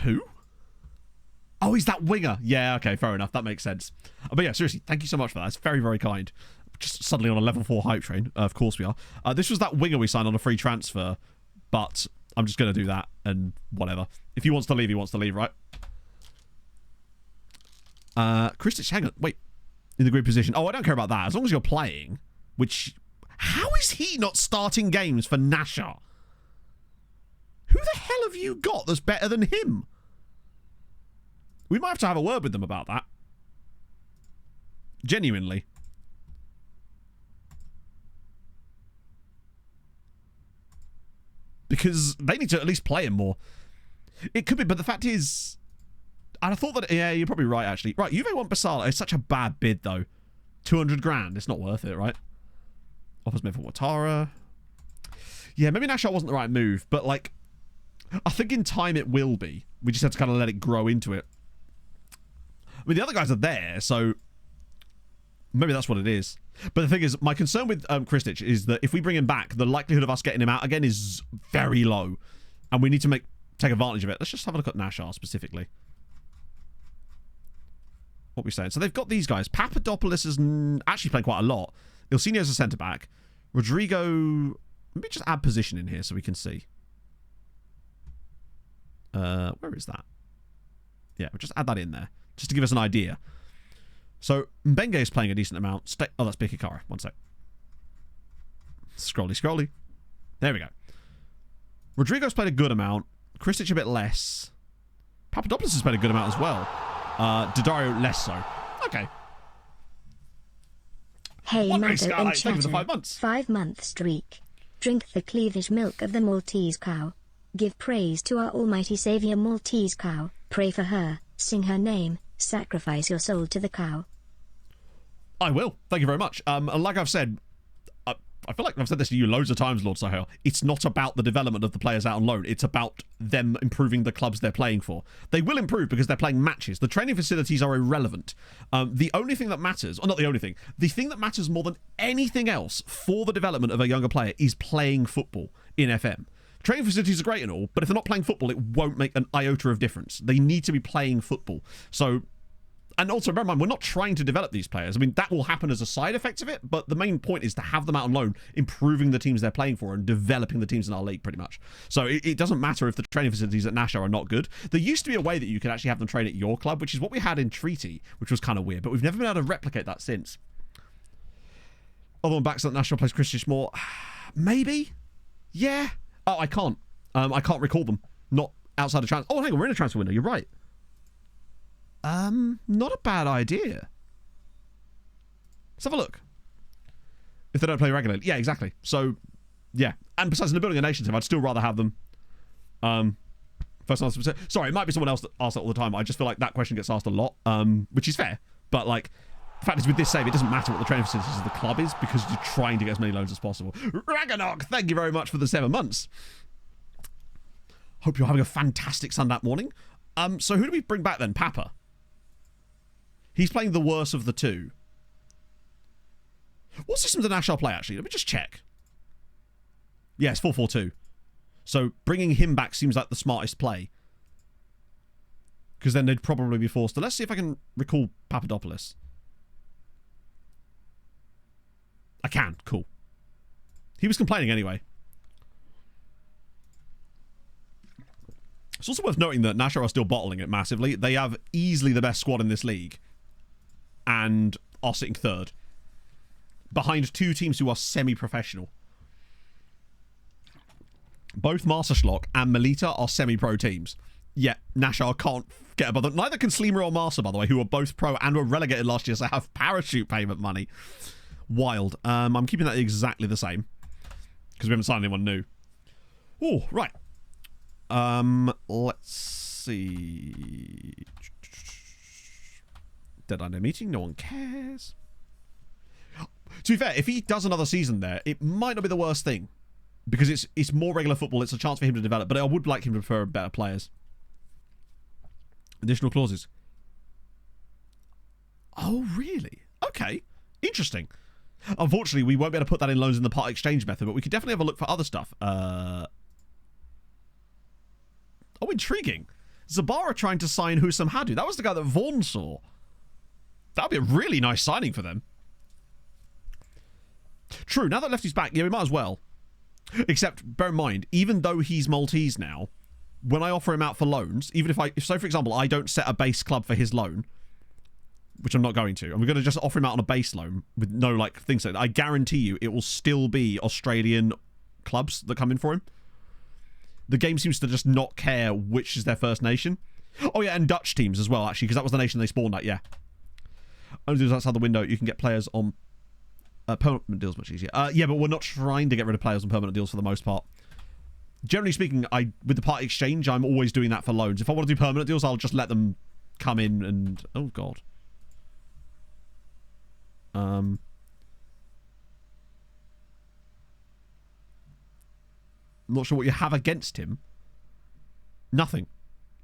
Who? Oh, he's that winger. Yeah, okay, fair enough. That makes sense. But yeah, seriously, thank you so much for that. It's very, very kind. Just suddenly on a level 4 hype train. Of course we are. This was that winger we signed on a free transfer, but I'm just going to do that and whatever. If he wants to leave, he wants to leave, right? Kristic, hang on. Wait. In the group position. Oh, I don't care about that. As long as you're playing, which... How is he not starting games for Nasha? Who the hell have you got that's better than him? We might have to have a word with them about that. Genuinely. Because they need to at least play him more. It could be, but the fact is, and I thought that, yeah, you're probably right, actually. Right, Juve want Basala. It's such a bad bid, though. 200 grand. It's not worth it, right? Offers me for Ouattara. Yeah, maybe Nashar wasn't the right move, but, like, I think in time it will be. We just have to kind of let it grow into it. I mean, the other guys are there, so maybe that's what it is. But the thing is, my concern with Kristic is that if we bring him back, the likelihood of us getting him out again is very low. And we need to take advantage of it. Let's just have a look at Nashar specifically. What are we saying? So they've got these guys. Papadopoulos is actually playing quite a lot. Ilsinio's a centre-back. Rodrigo... Let me just add position in here so we can see. Where is that? Yeah, we'll just add that in there. Just to give us an idea. So, Mbenge is playing a decent amount. Oh, that's Bikikara. One sec. Scrolly. There we go. Rodrigo's played a good amount. Kristic a bit less. Papadopoulos has played a good amount as well. Didario less so. Okay. Hey, Matto and thank you for the 5 Chatter. months. 5-month streak. Drink the cleavage milk of the Maltese cow. Give praise to our almighty saviour Maltese cow. Pray for her. Sing her name. Sacrifice your soul to the cow. I will. Thank you very much. Like I've said, I feel like I've said this to you loads of times, Lord Sahel. It's not about the development of the players out on loan. It's about them improving the clubs they're playing for. They will improve because they're playing matches. The training facilities are irrelevant. The only thing that matters, or not the only thing, the thing that matters more than anything else for the development of a younger player is playing football in FM. Training facilities are great and all, but if they're not playing football, it won't make an iota of difference. They need to be playing football. So, and also, bear in mind, we're not trying to develop these players. I mean, that will happen as a side effect of it, but the main point is to have them out on loan, improving the teams they're playing for and developing the teams in our league, pretty much. So it doesn't matter if the training facilities at Nashar are not good. There used to be a way that you could actually have them train at your club, which is what we had in Treaty, which was kind of weird, but we've never been able to replicate that since. Other one backs that National plays Kristic more. Maybe? Yeah. Oh, I can't. I can't recall them. Not outside of transfer. Oh, hang on, we're in a transfer window. You're right. Not a bad idea. Let's have a look. If they don't play regularly. Yeah, exactly. So, yeah. And besides, in the Building a Nation team, I'd still rather have them. First answer. Sorry, it might be someone else that asks that all the time. I just feel like that question gets asked a lot, which is fair. But, like, the fact is, with this save, it doesn't matter what the training facilities of the club is because you're trying to get as many loans as possible. Ragnarok, thank you very much for the 7 months. Hope you're having a fantastic Sunday morning. So who do we bring back then? Papa. He's playing the worst of the two. What system did Nashar play, actually? Let me just check. Yeah, it's 4-4-2. So bringing him back seems like the smartest play. Because then they'd probably be forced to... Let's see if I can recall Papadopoulos. I can. Cool. He was complaining anyway. It's also worth noting that Nashar are still bottling it massively. They have easily the best squad in this league. And are sitting third. Behind two teams who are semi-professional. Both Marsa and Melita are semi-pro teams. Yet Nashar can't get above them. Neither can Slima or Marsa, by the way, who are both pro and were relegated last year, so have parachute payment money. Wild. I'm keeping that exactly the same. Because we haven't signed anyone new. Oh, right. Let's see. Deadline day meeting. No one cares. To be fair, if he does another season there, it might not be the worst thing. Because it's more regular football. It's a chance for him to develop. But I would like him to prefer better players. Additional clauses. Oh, really? Okay. Interesting. Unfortunately, we won't be able to put that in loans in the part exchange method, but we could definitely have a look for other stuff. Oh, intriguing. Zabara trying to sign Husam Hadu. That was the guy that Vaughan saw. That would be a really nice signing for them. True, now that Lefty's back, yeah, we might as well. Except, bear in mind, even though he's Maltese now, when I offer him out for loans, even if so, for example, I don't set a base club for his loan, which I'm not going to, and we're going to just offer him out on a base loan with no, like, things like that, I guarantee you it will still be Australian clubs that come in for him. The game seems to just not care which is their first nation. Oh yeah, and Dutch teams as well, actually, because that was the nation they spawned at, yeah. Only things outside the window, you can get players on permanent deals much easier. Yeah, but we're not trying to get rid of players on permanent deals for the most part. Generally speaking, with the part exchange, I'm always doing that for loans. If I want to do permanent deals, I'll just let them come in and... Oh, God. I'm not sure what you have against him. Nothing.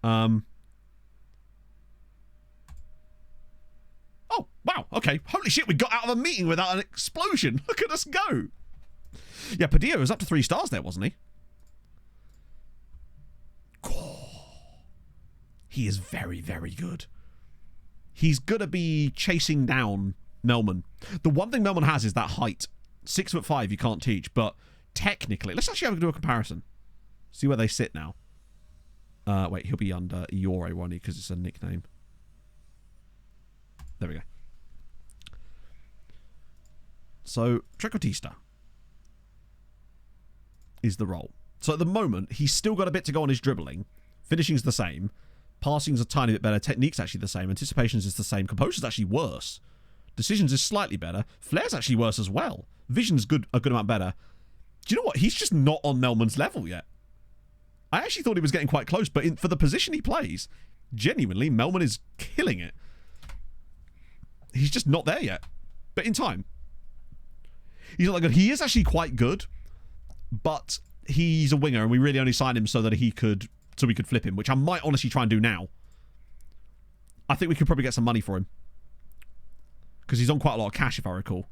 Oh, wow. Okay. Holy shit, we got out of a meeting without an explosion. Look at us go. Yeah, Padilla was up to 3 stars there, wasn't he? He is very, very good. He's going to be chasing down Melman. The one thing Melman has is that height. 6'5" you can't teach, but technically... Let's actually have to do a comparison. See where they sit now. Wait, he'll be under Iore, won't he? Because it's a nickname. There we go. So, Trecotista is the role. So at the moment, he's still got a bit to go on his dribbling. Finishing's the same. Passing's a tiny bit better. Technique's actually the same. Anticipations is the same. Composure's actually worse. Decisions is slightly better. Flair's actually worse as well. Vision's a good amount better. Do you know what? He's just not on Melman's level yet. I actually thought he was getting quite close, but for the position he plays, genuinely, Melman is killing it. He's just not there yet. But in time. He's not that good. He is actually quite good, but he's a winger, and we really only signed him so that we could flip him, which I might honestly try and do now. I think we could probably get some money for him. Because he's on quite a lot of cash, if I recall.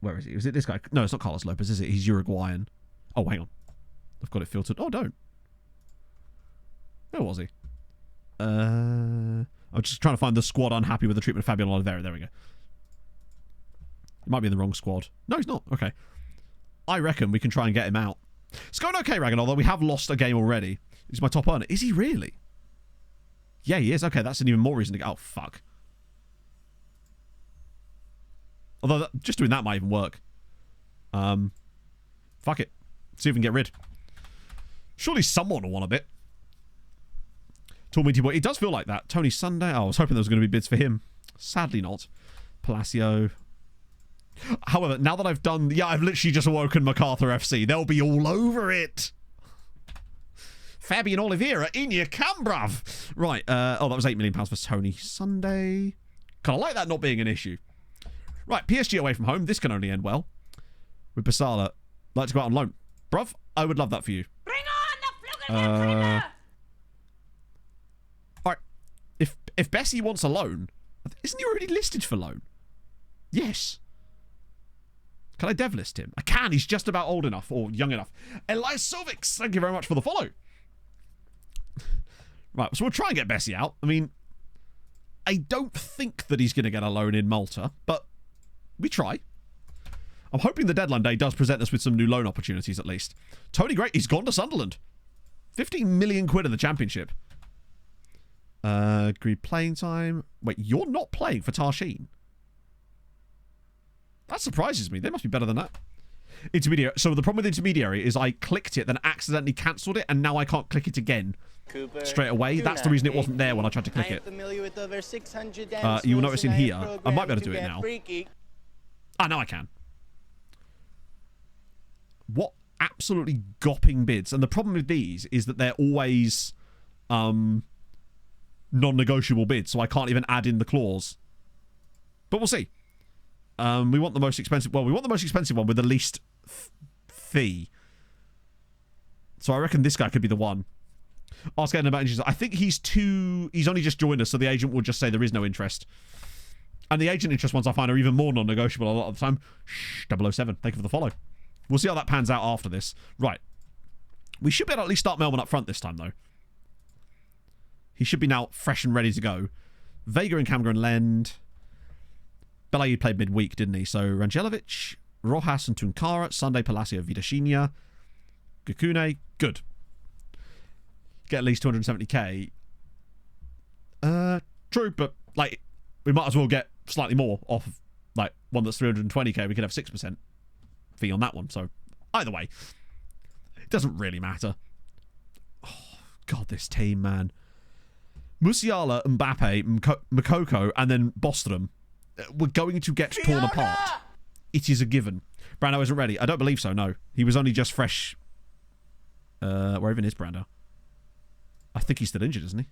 Where is he? Is it this guy? No, it's not Carlos Lopez, is it? He's Uruguayan. Oh, hang on. I've got it filtered. Oh, don't. Where was he? I'm just trying to find the squad unhappy with the treatment of Fabian Oliveira. There we go. He might be in the wrong squad. No, he's not. Okay. I reckon we can try and get him out. It's going okay, Ragan, although we have lost a game already. He's my top earner. Is he really? Yeah, he is. Okay, that's an even more reason to go. Oh, fuck. Although, just doing that might even work. Fuck it. See if we can get rid. Surely someone will want a bit. Tall meaty boy. It does feel like that. Tony Sunday. Oh, I was hoping there was going to be bids for him. Sadly not. Palacio. However, now that I've done... Yeah, I've literally just awoken MacArthur FC. They'll be all over it. Fabian Oliveira in your cam, bruv. Right. Oh, that was £8 million for Tony Sunday. Kind of like that not being an issue. Right, PSG away from home. This can only end well. With Basala. Like to go out on loan. Bruv, I would love that for you. Bring on the Fluggenwerfer! Alright. If Bessie wants a loan, isn't he already listed for loan? Yes. Can I dev list him? I can. He's just about old enough or young enough. Elisovics, thank you very much for the follow. Right, so we'll try and get Bessie out. I mean, I don't think that he's going to get a loan in Malta, but we try. I'm hoping the deadline day does present us with some new loan opportunities at least. Tony Great, he's gone to Sunderland. 15 million quid in the championship. Agreed playing time. Wait, you're not playing for Tarshin? That surprises me. They must be better than that. Intermediary. So the problem with intermediary is I clicked it, then accidentally cancelled it, and now I can't click it again Cooper, straight away. That's the reason it wasn't there when I tried to click it. With over 600 You'll notice in here, I might be able to do it now. Ah, now I can. What absolutely gopping bids. And the problem with these is that they're always non-negotiable bids, so I can't even add in the clause. But we'll see. We want the most expensive... Well, we want the most expensive one with the least fee. So I reckon this guy could be the one. Ask Ed about interest. I think he's only just joined us, so the agent will just say there is no interest. And the agent interest ones I find are even more non-negotiable a lot of the time. Shh, 007. Thank you for the follow. We'll see how that pans out after this. Right. We should be able to at least start Melman up front this time, though. He should be now fresh and ready to go. Vega and Camger and Lend. Belaid played midweek, didn't he? So Rangelovic, Rojas and Tunkara, Sunday, Palacio, Vidashinia, Gakune. Good. Get at least 270k. True, but like we might as well get slightly more off of like one that's 320k. We could have 6% fee on that one. So Either way, it doesn't really matter. Oh, God, this team, man. Musiala, Mbappe, Makoko, and then Bostrom. We're going to get torn apart. It is a given. Brando isn't ready. I don't believe so, no. He was only just fresh. Where even is Brando? I think he's still injured, isn't he?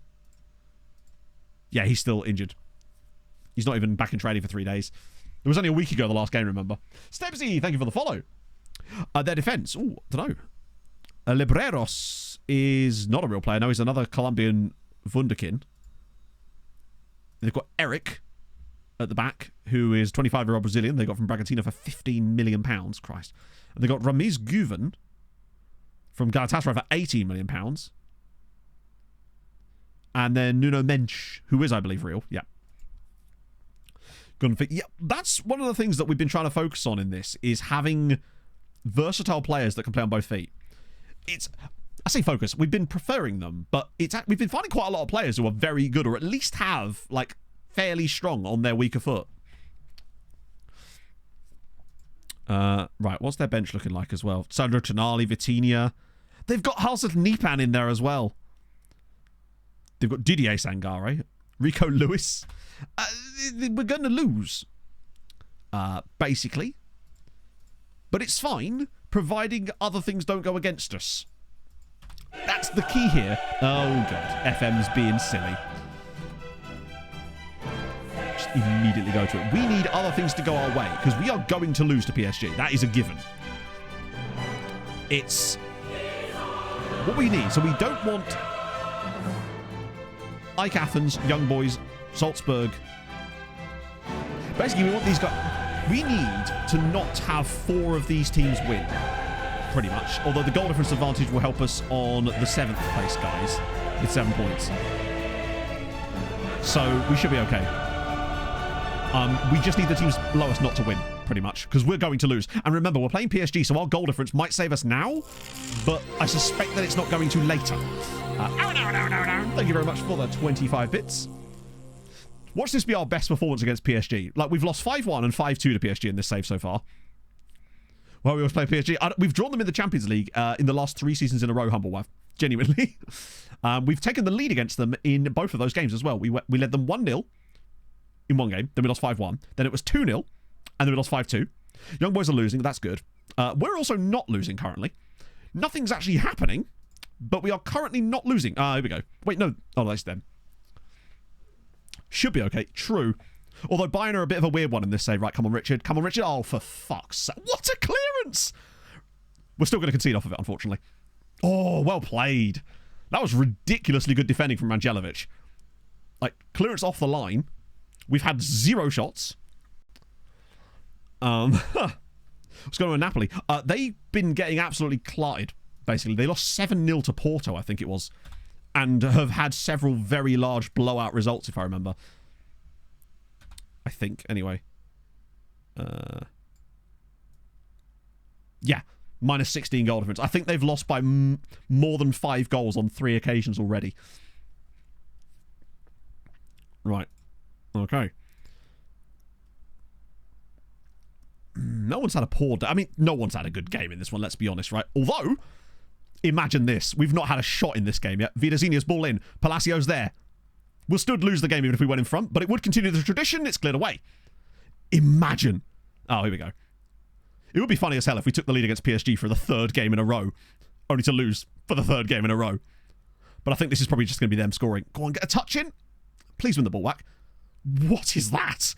Yeah, he's still injured. He's not even back in training for 3 days. It was only a week ago, the last game, remember. Stepsy, thank you for the follow. Their defense. Oh, I don't know. Libreros is not a real player. No, he's another Colombian wunderkind. They've got Eric at the back, who is 25-year-old Brazilian. They got from Bragantino for £15 million. Christ. And they got Ramiz Guven from Galatasaray for £18 million. And then Nuno Mensch, who is, I believe, real. Yeah. Yeah, that's one of the things that we've been trying to focus on in this, is having versatile players that can play on both feet. I say focus, we've been preferring them, but we've been finding quite a lot of players who are very good, or at least have, like, fairly strong on their weaker foot. Right, what's their bench looking like as well? Sandro Tonali, Vitinha. They've got Halseth Nipan in there as well. They've got Didier Sangare, Rico Lewis. We're going to lose, basically. But it's fine, providing other things don't go against us. That's the key here. Oh, God. FM's being silly. Just immediately go to it. We need other things to go our way, because we are going to lose to PSG. That is a given. It's what we need. So we don't want Ike Athens, Young Boys, Salzburg. Basically, we want these guys. We need to not have 4 of these teams win, pretty much. Although the goal difference advantage will help us on the 7th place guys with 7 points. So we should be okay. We just need the teams below us not to win, pretty much, because we're going to lose. And remember, we're playing PSG, so our goal difference might save us now, but I suspect that it's not going to later. Thank you very much for the 25 bits. Watch this be our best performance against PSG. Like, we've lost 5-1 and 5-2 to PSG in this save so far. Well, we always play PSG. We've drawn them in the Champions League in the last 3 seasons in a row, Humble Wife. Genuinely. We've taken the lead against them in both of those games as well. We led them 1-0 in one game. Then we lost 5-1. Then it was 2-0. And then we lost 5-2. Young Boys are losing. That's good. We're also not losing currently. Nothing's actually happening. But we are currently not losing. Here we go. Wait, no. Oh, that's them. Should be okay. True. Although Bayern are a bit of a weird one in this save. Right, come on, Richard. Come on, Richard. Oh, for fuck's sake. What a clearance! We're still going to concede off of it, unfortunately. Oh, well played. That was ridiculously good defending from Rangelovic. Like, clearance off the line. We've had 0 shots. What's going on with Napoli? They've been getting absolutely clotted, basically. They lost 7-0 to Porto, I think it was. And have had several very large blowout results, if I remember. I think, anyway. Yeah, minus 16 goal difference. I think they've lost by more than 5 goals on 3 occasions already. Right. Okay. No one's had a poor day. I mean, no one's had a good game in this one, let's be honest, right? Although, imagine this. We've not had a shot in this game yet. Vidazinha's ball in. Palacios there. We'll still lose the game even if we went in front, but it would continue the tradition. It's cleared away. Imagine. Oh, here we go. It would be funny as hell if we took the lead against PSG for the 3rd game in a row, only to lose for the 3rd game in a row. But I think this is probably just going to be them scoring. Go on, get a touch in. Please win the ball back. What is that?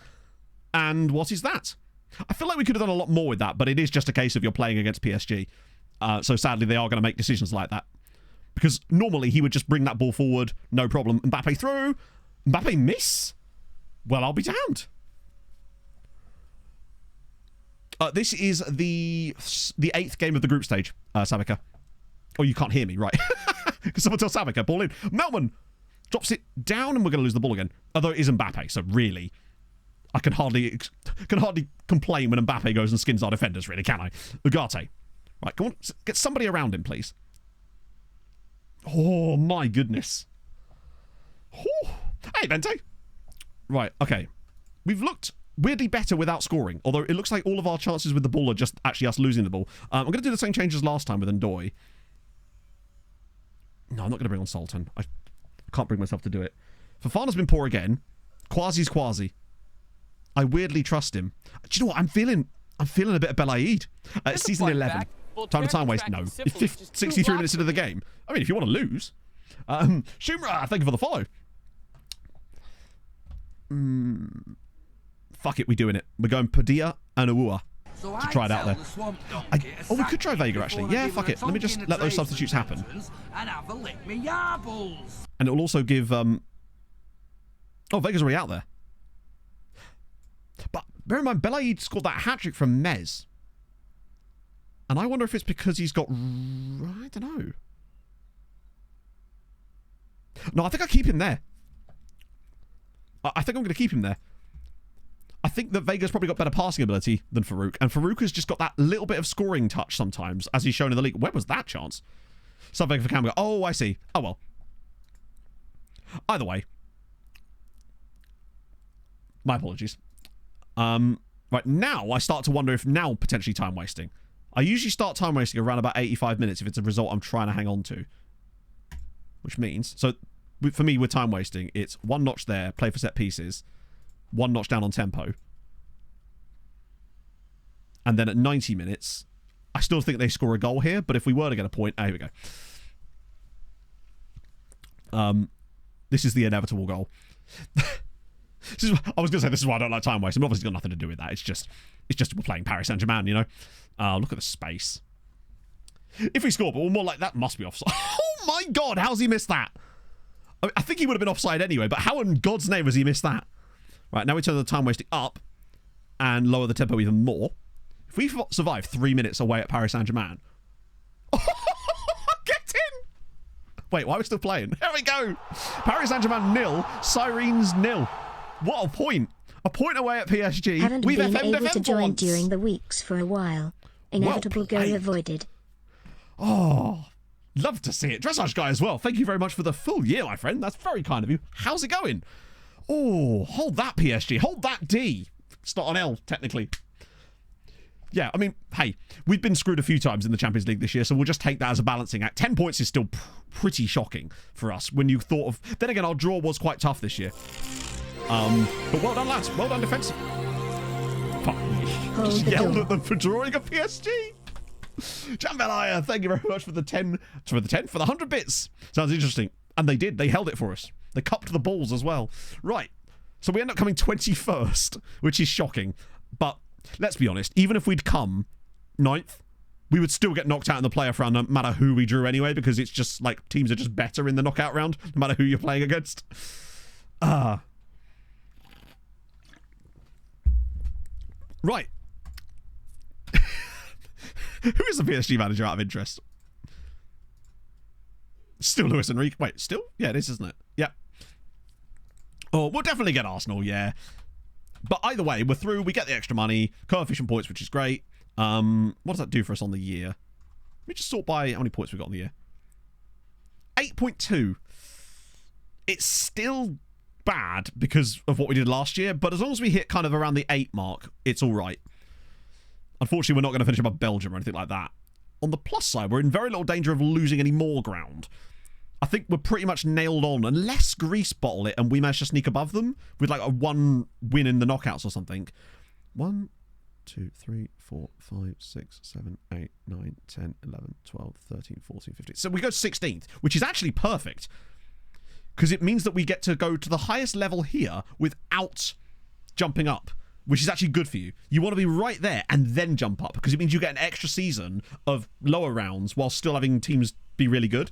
And what is that? I feel like we could have done a lot more with that, but it is just a case of you're playing against PSG. So sadly, they are going to make decisions like that. Because normally he would just bring that ball forward, no problem. Mbappe through. Mbappe miss? Well, I'll be damned. This is the 8th game of the group stage, Sabika. Oh, you can't hear me, right. Because someone tell Sabika, ball in. Melman drops it down and we're going to lose the ball again. Although it is Mbappe, so really, I can hardly complain when Mbappe goes and skins our defenders, really, can I? Ugarte. Right, come on, get somebody around him, please. Oh, my goodness. Whew. Hey, Vente. Right, okay. We've looked weirdly better without scoring. Although it looks like all of our chances with the ball are just actually us losing the ball. I'm going to do the same change as last time with Ndoye. No, I'm not going to bring on Sultan. I can't bring myself to do it. Fofana's been poor again. Quasi's Quasi. I weirdly trust him. Do you know what? I'm feeling a bit of Belaid. Season 11. Time to time waste? No. It's 63 minutes into the game. I mean, if you want to lose. Shumra, thank you for the follow. Fuck it, we're doing it. We're going Padilla and Awua to try it out there. We could try Vega, actually. Yeah, fuck it. Let me just let those substitutes happen. And it will also give... Oh, Vega's already out there. But bear in mind, Belaid scored that hat-trick from Mez. And I wonder if it's because he's got... I don't know. No, I think I keep him there. I think I'm going to keep him there. I think that Vega's probably got better passing ability than Farouk. And Farouk has just got that little bit of scoring touch sometimes, as he's shown in the league. Where was that chance? Sub Vega for Camberga. Oh, I see. Oh, well. Either way. My apologies. Right, now I start to wonder if now potentially time wasting. I usually start time wasting around about 85 minutes if it's a result I'm trying to hang on to. Which means... So, for me, with time wasting, it's one notch there, play for set pieces, one notch down on tempo. And then at 90 minutes, I still think they score a goal here, but if we were to get a point... here we go. This is the inevitable goal. I was going to say this is why I don't like time wasting. Obviously, it's got nothing to do with that. It's just we're playing Paris Saint-Germain, you know? Look at the space. If we score, but we're more like that must be offside. Oh my God, how's he missed that? I think he would have been offside anyway, but how in God's name has he missed that? Right, now we turn the time wasting up and lower the tempo even more. If we survive 3 minutes away at Paris Saint-Germain... Get in! Wait, why are we still playing? Here we go! Paris Saint-Germain 0, Sirens 0. What a point! A point away at PSG. Haven't We've been FM'd able to join once. during the weeks for a while. Inevitable goal avoided. Oh, love to see it. Dressage guy as well. Thank you very much for the full year, my friend. That's very kind of you. How's it going? Oh, hold that PSG. Hold that D. It's not on L, technically. Yeah, I mean, hey, we've been screwed a few times in the Champions League this year, so we'll just take that as a balancing act. 10 points is still pretty shocking for us when you thought of... Then again, our draw was quite tough this year. But well done, lads. Well done, defensive. Fuck me. Just yelled at them for drawing a PSG. Jambelaya, thank you very much for the 100 bits. Sounds interesting. And they did. They held it for us. They cupped the balls as well. Right. So we end up coming 21st, which is shocking. But let's be honest, even if we'd come 9th, we would still get knocked out in the playoff round no matter who we drew anyway, because it's just like teams are just better in the knockout round, no matter who you're playing against. Right. Who is the PSG manager out of interest? Still Luis Enrique. Wait, still? Yeah, it is, isn't it? Yeah. Oh, we'll definitely get Arsenal, yeah. But either way, we're through. We get the extra money. Coefficient points, which is great. What does that do for us on the year? Let me just sort by how many points we've got on the year. 8.2. It's still bad because of what we did last year, but as long as we hit kind of around the 8 mark, it's all right. Unfortunately, we're not going to finish above Belgium or anything like that. On the plus side, we're in very little danger of losing any more ground. I think we're pretty much nailed on, unless Greece bottle it and we manage to sneak above them with like a 1 win in the knockouts or something. 1, 2, 3, 4, 5, 6, 7, 8, 9, 10, 11, 12, 13, 14, 15. So we go 16th, which is actually perfect. Because it means that we get to go to the highest level here without jumping up, which is actually good for you. You want to be right there and then jump up, because it means you get an extra season of lower rounds while still having teams be really good.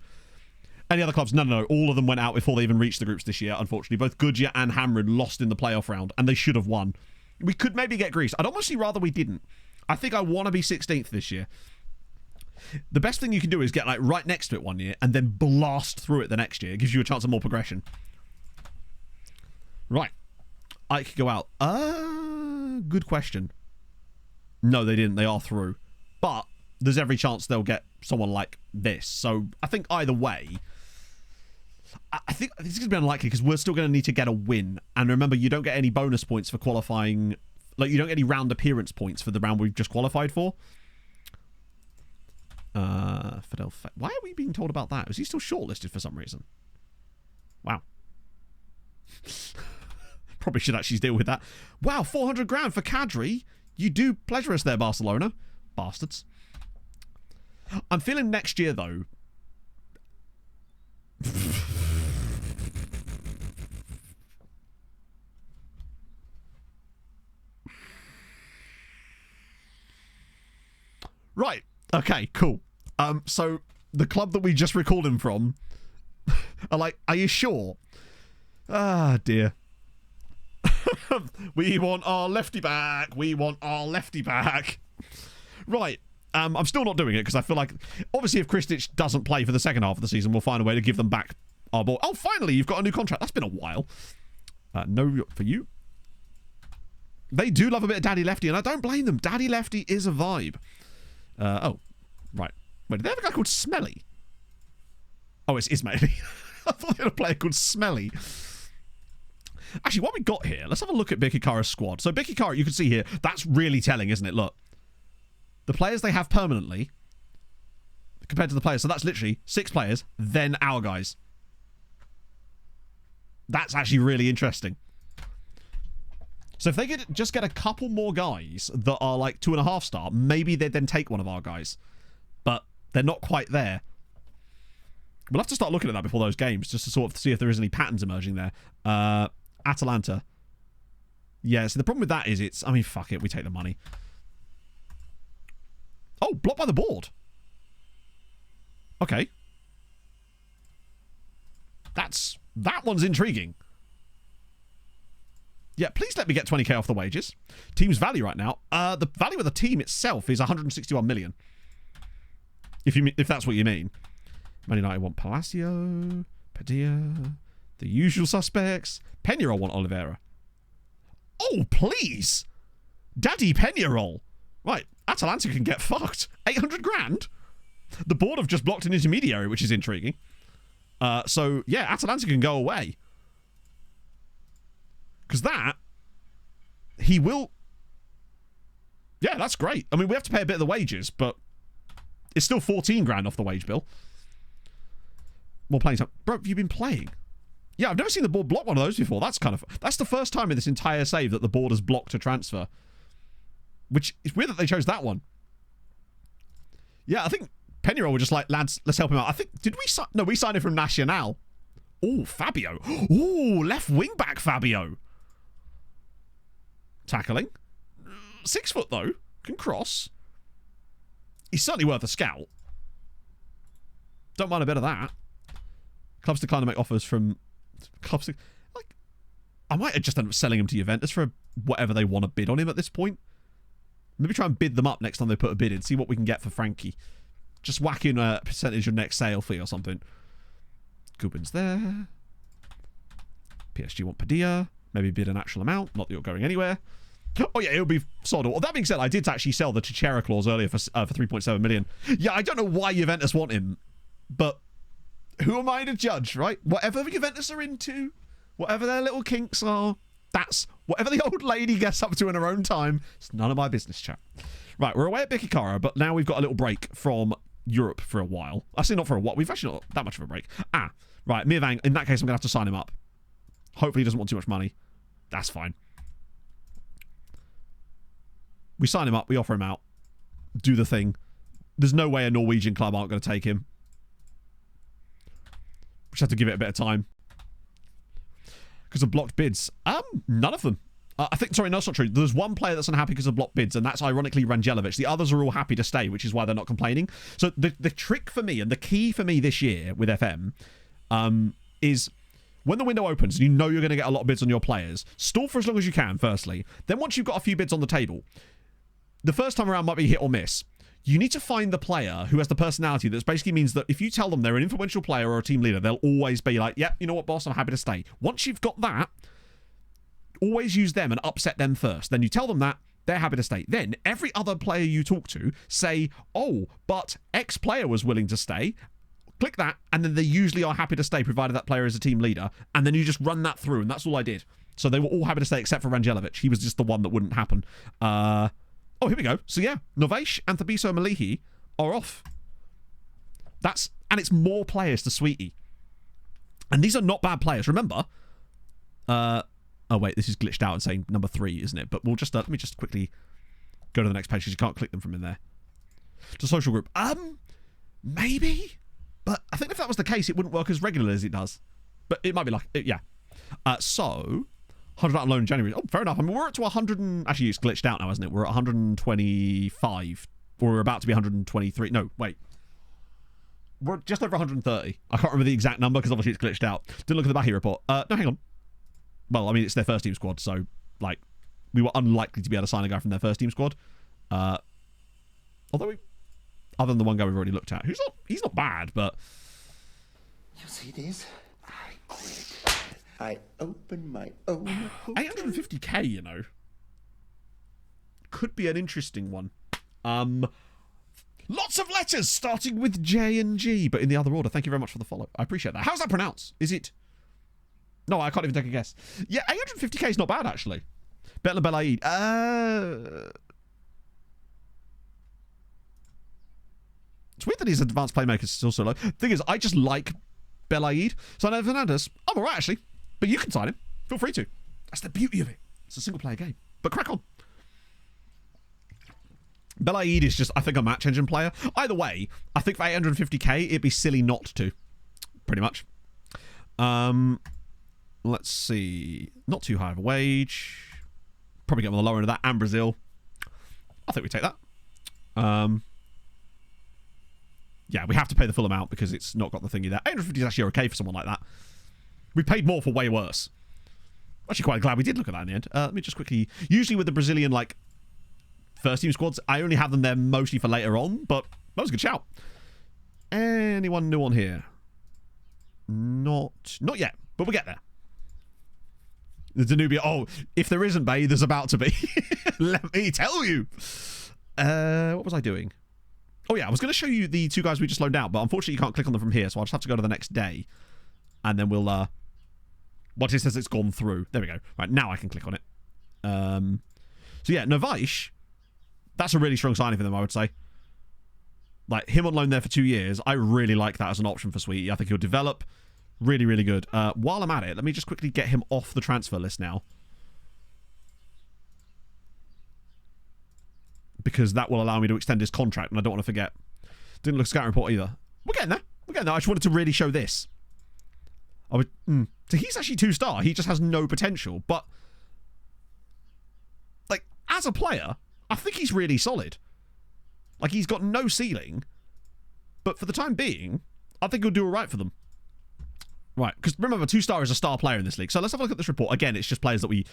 Any other clubs? No. All of them went out before they even reached the groups this year, unfortunately. Both Goodyear and Hamrin lost in the playoff round, and they should have won. We could maybe get Greece. I'd almost rather we didn't. I think I want to be 16th this year. The best thing you can do is get like right next to it one year and then blast through it the next year. It gives you a chance of more progression. Right. I could go out. Good question. No, they didn't. They are through. But there's every chance they'll get someone like this. So I think either way, I think this is going to be unlikely because we're still going to need to get a win. And remember, you don't get any bonus points for qualifying Like, you don't get any round appearance points for the round we've just qualified for. Why are we being told about that? Was he still shortlisted for some reason? Wow. Probably should actually deal with that. Wow, 400 grand for Kadri. You do pleasure us there, Barcelona. Bastards. I'm feeling next year, though. Right. Okay, cool. So the club that we just recalled him from are like, are you sure? Ah, dear. We want our lefty back. We want our lefty back. Right. I'm still not doing it because I feel like, obviously, if Kristic doesn't play for the second half of the season, we'll find a way to give them back our ball. Oh, finally, you've got a new contract. That's been a while. No for you. They do love a bit of Daddy Lefty, and I don't blame them. Daddy Lefty is a vibe. Oh, right. Wait, do they have a guy called Smelly? Oh, it's Ismaili. I thought they had a player called Smelly. Actually, what we got here, let's have a look at Bikikara's squad. So Bikikara, you can see here, that's really telling, isn't it? Look. The players they have permanently compared to the players. So that's literally 6 players, then our guys. That's actually really interesting. So if they could just get a couple more guys that are like 2.5 star, maybe they'd then take one of our guys. But they're not quite there. We'll have to start looking at that before those games, just to sort of see if there is any patterns emerging there. Atalanta. Yeah, so the problem with that is it's... I mean, fuck it, we take the money. Oh, blocked by the board. Okay. That one's intriguing. Yeah, please let me get 20k off the wages. Team's value right now. The value of the team itself is 161 million. If that's what you mean. Man United want Palacio, Padilla, the usual suspects. Peñarol want Oliveira. Oh, please. Daddy Peñarol. Right, Atalanta can get fucked. 800 grand? The board have just blocked an intermediary, which is intriguing. So, yeah, Atalanta can go away. Because he will... Yeah, that's great. I mean, we have to pay a bit of the wages, but it's still 14 grand off the wage bill. More playing time. Bro, have you been playing? Yeah, I've never seen the board block one of those before. That's the first time in this entire save that the board has blocked a transfer. Which is weird that they chose that one. Yeah, I think Peñarol were just like, lads, let's help him out. I think, did we sign? No, we signed him from Nacional. Oh, Fabio. Oh, left wing back Fabio. Tackling. 6 foot, though. Can cross. He's certainly worth a scout. Don't mind a bit of that. Clubs decline to make offers from... Clubs... Like, I might have just end up selling him to Juventus for whatever they want to bid on him at this point. Maybe try and bid them up next time they put a bid in. See what we can get for Frankie. Just whack in a percentage of next sale fee or something. Gubin's there. PSG want Padilla. Maybe bid an actual amount. Not that you're going anywhere. Oh, yeah, it'll be sold. Well, that being said, I did actually sell the Chichera clause earlier for 3.7 million. Yeah, I don't know why Juventus want him. But who am I to judge, right? Whatever Juventus are into, whatever their little kinks are, that's whatever the old lady gets up to in her own time. It's none of my business, chat. Right, we're away at Bikikara, but now we've got a little break from Europe for a while. Actually, not for a while. We've actually not that much of a break. Right, Mirvang, in that case, I'm going to have to sign him up. Hopefully he doesn't want too much money. That's fine. We sign him up. We offer him out. Do the thing. There's no way a Norwegian club aren't going to take him. We just have to give it a bit of time. Because of blocked bids. None of them. I think, sorry, no, that's not true. There's one player that's unhappy because of blocked bids, and that's ironically Rangelovic. The others are all happy to stay, which is why they're not complaining. So the trick for me, and the key for me this year with FM, is when the window opens and you know you're going to get a lot of bids on your players, stall for as long as you can, firstly. Then once you've got a few bids on the table, the first time around might be hit or miss. You need to find the player who has the personality that basically means that if you tell them they're an influential player or a team leader, they'll always be like, yep, you know what, boss, I'm happy to stay. Once you've got that, always use them and upset them first. Then you tell them that, they're happy to stay. Then every other player you talk to, say, oh, but X player was willing to stay. Click that, and then they usually are happy to stay, provided that player is a team leader. And then you just run that through, and that's all I did. So they were all happy to stay except for Rangelovic. He was just the one that wouldn't happen. Oh, here we go. So yeah, Novesh and Thabiso Malihi are off. And it's more players to Sweetie. And these are not bad players. Remember, oh wait, this is glitched out and saying number 3, isn't it? But we'll just, let me just quickly go to the next page because you can't click them from in there. To social group. Maybe. But I think if that was the case, it wouldn't work as regularly as it does. But it might be like, yeah. So, 100 out on loan in January. Oh, fair enough. I mean, we're up to 100 and... Actually, it's glitched out now, isn't it? We're at 125. Or we're about to be 123. No, wait. We're just over 130. I can't remember the exact number because obviously it's glitched out. Didn't look at the Bahi report. No, hang on. Well, I mean, it's their first team squad, so, like, we were unlikely to be able to sign a guy from their first team squad. Although other than the one guy we've already looked at, he's not bad, but... You see this? I quit. I opened my own hotel. 850k, you know. Could be an interesting one. Lots of letters starting with J and G, but in the other order. Thank you very much for the follow. I appreciate that. How's that pronounced? Is it... No, I can't even take a guess. Yeah, 850k is not bad, actually. Better than Belaid. It's weird that his advanced playmaker is still so low. Thing is, I just like Belaid. So, no, Fernandez, I'm alright, actually. But you can sign him. Feel free to. That's the beauty of it. It's a single-player game. But crack on. Belaid is just, I think, a match engine player. Either way, I think for 850k, it'd be silly not to. Pretty much. Let's see. Not too high of a wage. Probably get on the lower end of that. And Brazil. I think we take that. Yeah, we have to pay the full amount because it's not got the thingy there. 850 is actually okay for someone like that. We paid more for way worse. Actually, quite glad we did look at that in the end. Let me just quickly... Usually with the Brazilian, like, first team squads, I only have them there mostly for later on, but that was a good shout. Anyone new on here? Not yet, but we'll get there. The Danubia. Oh, if there isn't, Bay, there's about to be. Let me tell you. What was I doing? Oh, yeah, I was going to show you the 2 guys we just loaned out, but unfortunately you can't click on them from here, so I'll just have to go to the next day. And then we'll, once it says it's gone through. There we go. Right, now I can click on it. So, yeah, Novesh, that's a really strong signing for them, I would say. Like, him on loan there for 2 years, I really like that as an option for Sweetie. I think he'll develop. Really, really good. While I'm at it, let me just quickly get him off the transfer list now. Because that will allow me to extend his contract, and I don't want to forget. Didn't look at scouting report either. We're getting there. We're getting there. I just wanted to really show this. So he's actually 2-star. He just has no potential. But, like, as a player, I think he's really solid. Like, he's got no ceiling. But for the time being, I think he'll do all right for them. Right, because remember, 2-star is a star player in this league. So let's have a look at this report. Again, it's just players that we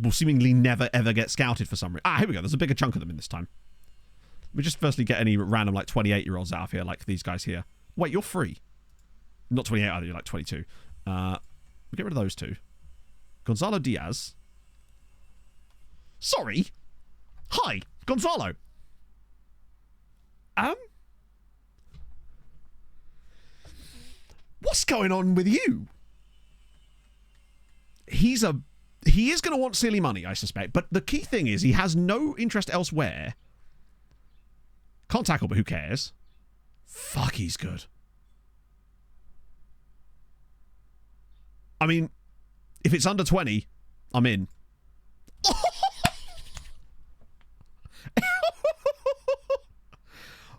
will seemingly never, ever get scouted for some reason. Here we go. There's a bigger chunk of them in this time. Let me just firstly get any random, like, 28-year-olds out of here, like these guys here. Wait, you're free. Not 28 either, you're like 22. We'll get rid of those 2. Gonzalo Diaz. Sorry. Hi, Gonzalo. What's going on with you? He is going to want silly money, I suspect. But the key thing is he has no interest elsewhere. Can't tackle, but who cares? Fuck, he's good. I mean, if it's under 20, I'm in.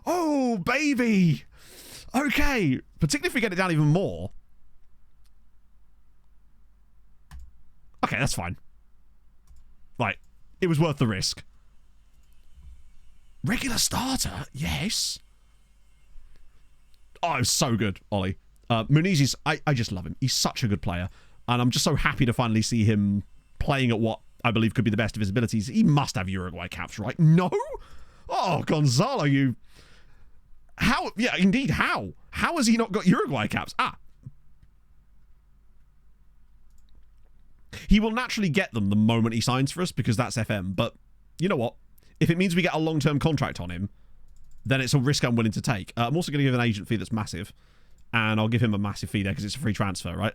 Oh, baby. Okay. Particularly if we get it down even more. Okay, that's fine. Right. It was worth the risk. Regular starter? Yes. Oh, it was so good, Ollie. Muniz is... I just love him. He's such a good player. And I'm just so happy to finally see him playing at what I believe could be the best of his abilities. He must have Uruguay caps, right? No? Oh, Gonzalo, you... How? Yeah, indeed, how? How has he not got Uruguay caps? He will naturally get them the moment he signs for us because that's FM. But you know what? If it means we get a long-term contract on him, then it's a risk I'm willing to take. I'm also going to give an agent fee that's massive. And I'll give him a massive fee there because it's a free transfer, right?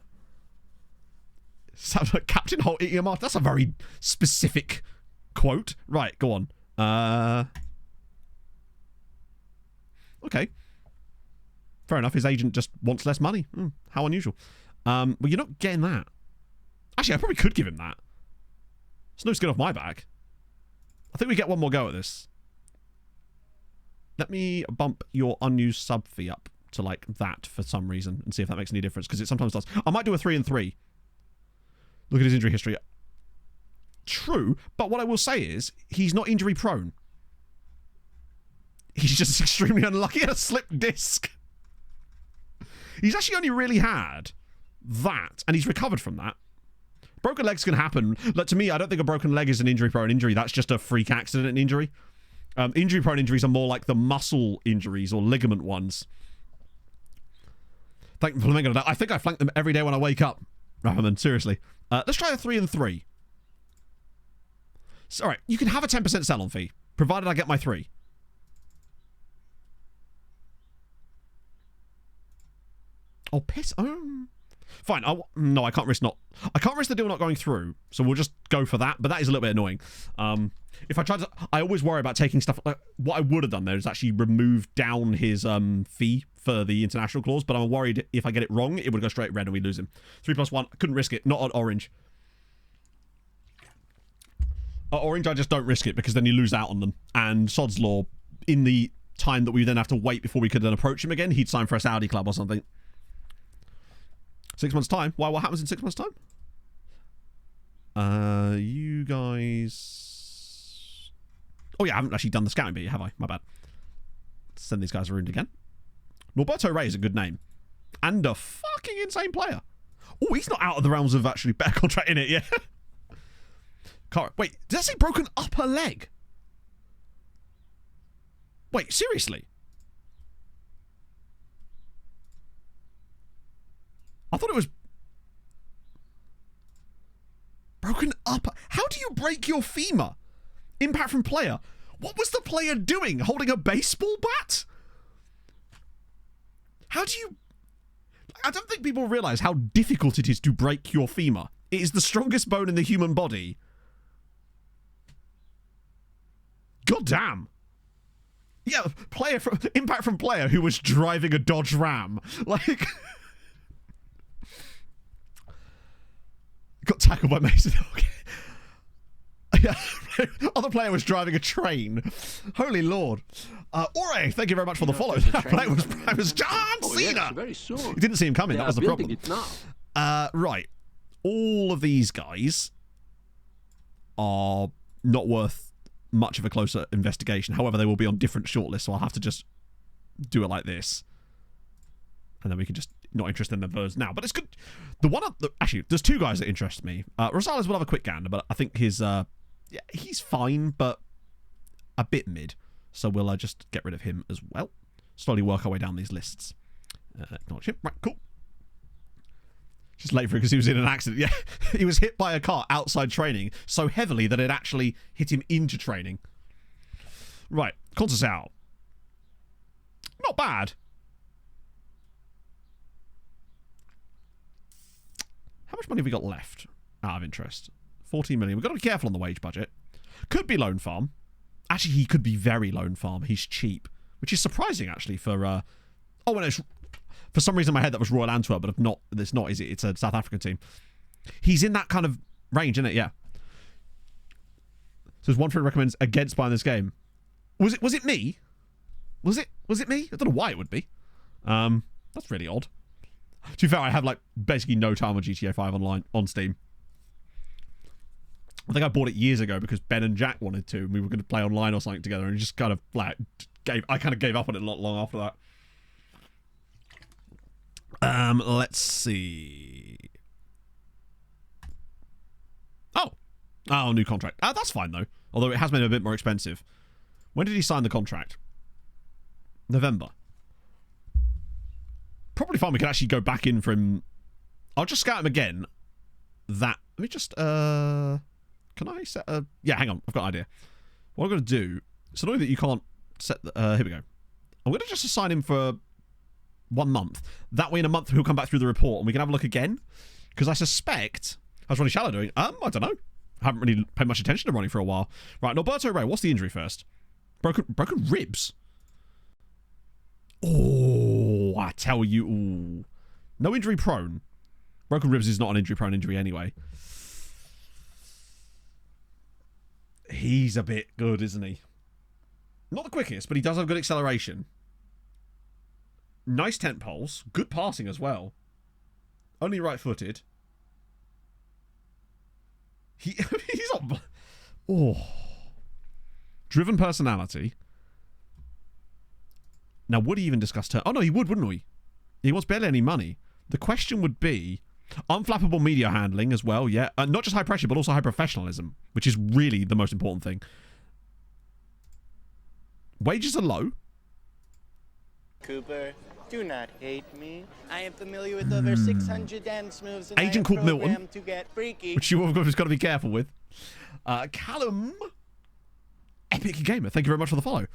Sounds like Captain Holt eating a marshmallow. That's a very specific quote. Right, go on. Okay. Fair enough. His agent just wants less money. How unusual. Well, you're not getting that. Actually, I probably could give him that. It's no skin off my back. I think we get one more go at this. Let me bump your unused sub fee up to like that for some reason and see if that makes any difference, because it sometimes does. I might do a 3-3. Look at his injury history. True, but what I will say is he's not injury prone. He's just extremely unlucky at a slipped disc. He's actually only really had that, and he's recovered from that. Broken legs can happen. Like, to me, I don't think a broken leg is an injury-prone injury. That's just a freak accident injury. Injury-prone injuries are more like the muscle injuries or ligament ones. Thank you for flanking that. I think I flank them every day when I wake up. Rahman, seriously. Let's try a 3-3. So, all right, you can have a 10% sell-on fee, provided I get my 3. Oh, piss. Oh. Fine. No, I can't risk the deal not going through, so we'll just go for that, but that is a little bit annoying. If I try to... I always worry about taking stuff... what I would have done there is actually remove down his fee for the international clause, but I'm worried if I get it wrong, it would go straight red and we lose him. 3+1. I couldn't risk it. Not on orange. Orange, I just don't risk it, because then you lose out on them. And Sod's Law, in the time that we then have to wait before we could then approach him again, he'd sign for a Saudi club or something. 6 months' time? Why? What happens in 6 months' time? You guys... Oh, yeah, I haven't actually done the scouting bit yet, have I? My bad. Send these guys around again. Norberto Ray is a good name. And a fucking insane player. Oh, he's not out of the realms of actually better contract in it, yeah. Wait, did that say broken upper leg? Wait, seriously? I thought it was broken upper. How do you break your femur? Impact from player. What was the player doing? Holding a baseball bat? How do you... I don't think people realise how difficult it is to break your femur. It is the strongest bone in the human body. God damn. Yeah, impact from player who was driving a Dodge Ram. Like... Got tackled by Mason. Okay. Yeah, other player was driving a train. Holy Lord. Ore, thank you very much for the follow. That player was John Cena. Very soon. You didn't see him coming. That was the problem. Right. All of these guys are not worth much of a closer investigation. However, they will be on different shortlists, so I'll have to just do it like this. And then we can just not interested in those now. But it's good. Actually, there's 2 guys that interest me. Rosales will have a quick gander, but I think his... yeah, he's fine, but a bit mid. So we'll just get rid of him as well. Slowly work our way down these lists. Acknowledge him. Right, cool. Just late for it because he was in an accident. Yeah, he was hit by a car outside training so heavily that it actually hit him into training. Right, Conceição. Not bad. How much money have we got left out of interest? 14 million. We've got to be careful on the wage budget. Could be loan farm. Actually, he could be very loan farm. He's cheap, which is surprising, actually, for... oh, well, it's, for some reason in my head that was Royal Antwerp, but not, it's not, is it? It's a South African team. He's in that kind of range, isn't it? Yeah. So there's one friend recommends against buying this game. Was it me? Was it me? I don't know why it would be. That's really odd. To be fair, I have like basically no time on GTA 5 online on Steam. I think I bought it years ago because Ben and Jack wanted to, and we were going to play online or something together, and just kind of like gave up on it not long after that. Let's see. Oh, new contract. That's fine though. Although it has made it a bit more expensive. When did he sign the contract? November. Probably fine. We can actually go back in for him. I'll just scout him again. Let me just can I set a... Yeah, hang on. I've got an idea. What I'm going to do... It's annoying that you can't set... here we go. I'm going to just assign him for 1 month. That way in a month he'll come back through the report and we can have a look again. Because I suspect... How's Ronnie Shallow doing? I don't know. Haven't really paid much attention to Ronnie for a while. Right, Norberto Ray, what's the injury first? Broken ribs? Oh, I tell you. Ooh. No injury prone. Broken ribs is not an injury prone injury anyway. He's a bit good, isn't he? Not the quickest, but he does have good acceleration. Nice tent poles. Good passing as well. Only right-footed. He's not... Oh. Driven personality. Now, would he even discuss turn? Oh, no, he would, wouldn't he? He wants barely any money. The question would be... Unflappable media handling as well, yeah. Not just high pressure, but also high professionalism, which is really the most important thing. Wages are low. Cooper, do not hate me. I am familiar with over 600 dance moves and Agent I am called Milton. programmed to get freaky. Which you've just got to be careful with. Callum. Epic Gamer, thank you very much for the follow.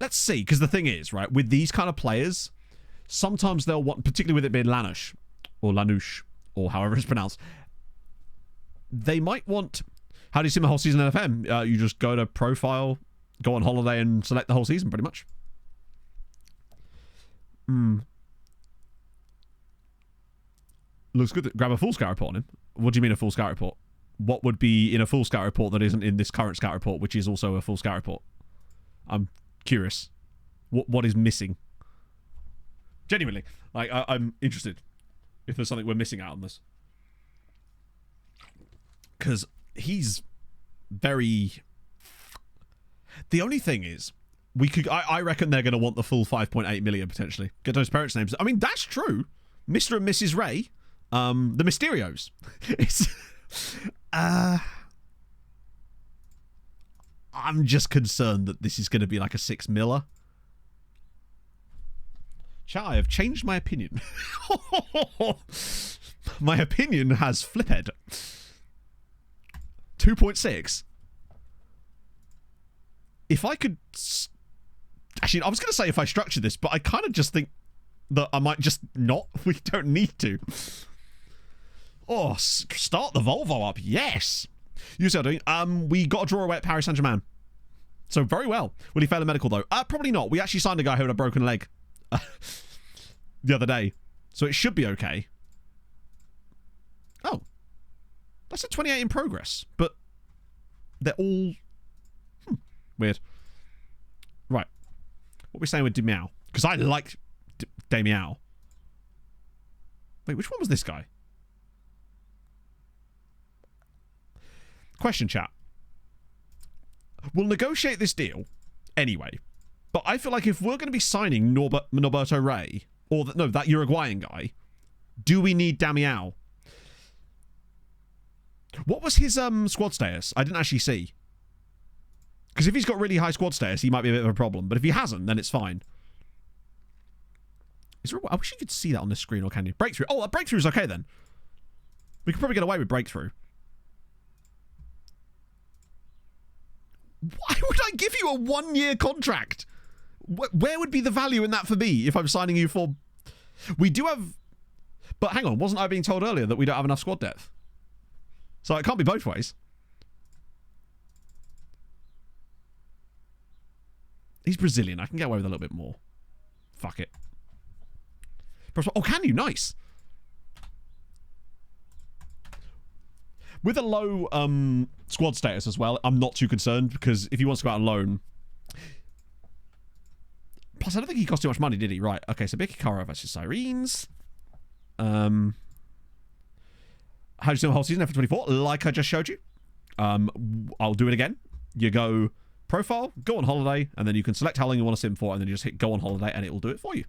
Let's see, because the thing is, right, with these kind of players, sometimes they'll want, particularly with it being Lanush, or Lanush, or however it's pronounced, they might want, how do you see my whole season in FM? You just go to profile, go on holiday, and select the whole season, pretty much. Looks good. Grab a full scout report on him. What do you mean a full scout report? What would be in a full scout report that isn't in this current scout report, which is also a full scout report? I'm curious. What is missing? Genuinely. Like, I'm interested if there's something we're missing out on this. Because he's very... The only thing is, we could. I reckon they're going to want the full 5.8 million, potentially. Get those parents' names. I mean, that's true. Mr. and Mrs. Ray. The Mysterios. It's... I'm just concerned that this is going to be like a 6 miller. Chat, I have changed my opinion. My opinion has flipped. 2.6. If I could... Actually, I was going to say if I structure this, but I kind of just think that I might just not. We don't need to. Oh, start the Volvo up. Yes. You see how doing. We got a draw away at Paris Saint-Germain. So very well. Will he fail a medical though? Probably not. We actually signed a guy who had a broken leg the other day. So it should be okay. Oh. That's a 28 in progress. But they're all... Weird. Right. What are we saying with Demiao? Because I liked Demiao. Wait, which one was this guy? Question, chat. We'll negotiate this deal anyway. But I feel like if we're going to be signing Norberto Ray, or that Uruguayan guy, do we need Damiao? What was his squad status? I didn't actually see. Because if he's got really high squad status, he might be a bit of a problem. But if he hasn't, then it's fine. I wish you could see that on this screen, or can you? Breakthrough. Oh, breakthrough is okay then. We could probably get away with breakthrough. Why would I give you a 1-year contract? Where would be the value in that for me if I'm signing you for... We do have... But hang on, wasn't I being told earlier that we don't have enough squad depth? So it can't be both ways. He's Brazilian. I can get away with a little bit more. Fuck it. Oh, can you? Nice. With a low squad status as well, I'm not too concerned, because if he wants to go out on loan... Plus, I don't think he cost too much money, did he? Right. Okay, so Bikikara versus Sirens. How do you see the whole season, F24? Like I just showed you. I'll do it again. You go profile, go on holiday, and then you can select how long you want to sim for, and then you just hit go on holiday, and it will do it for you.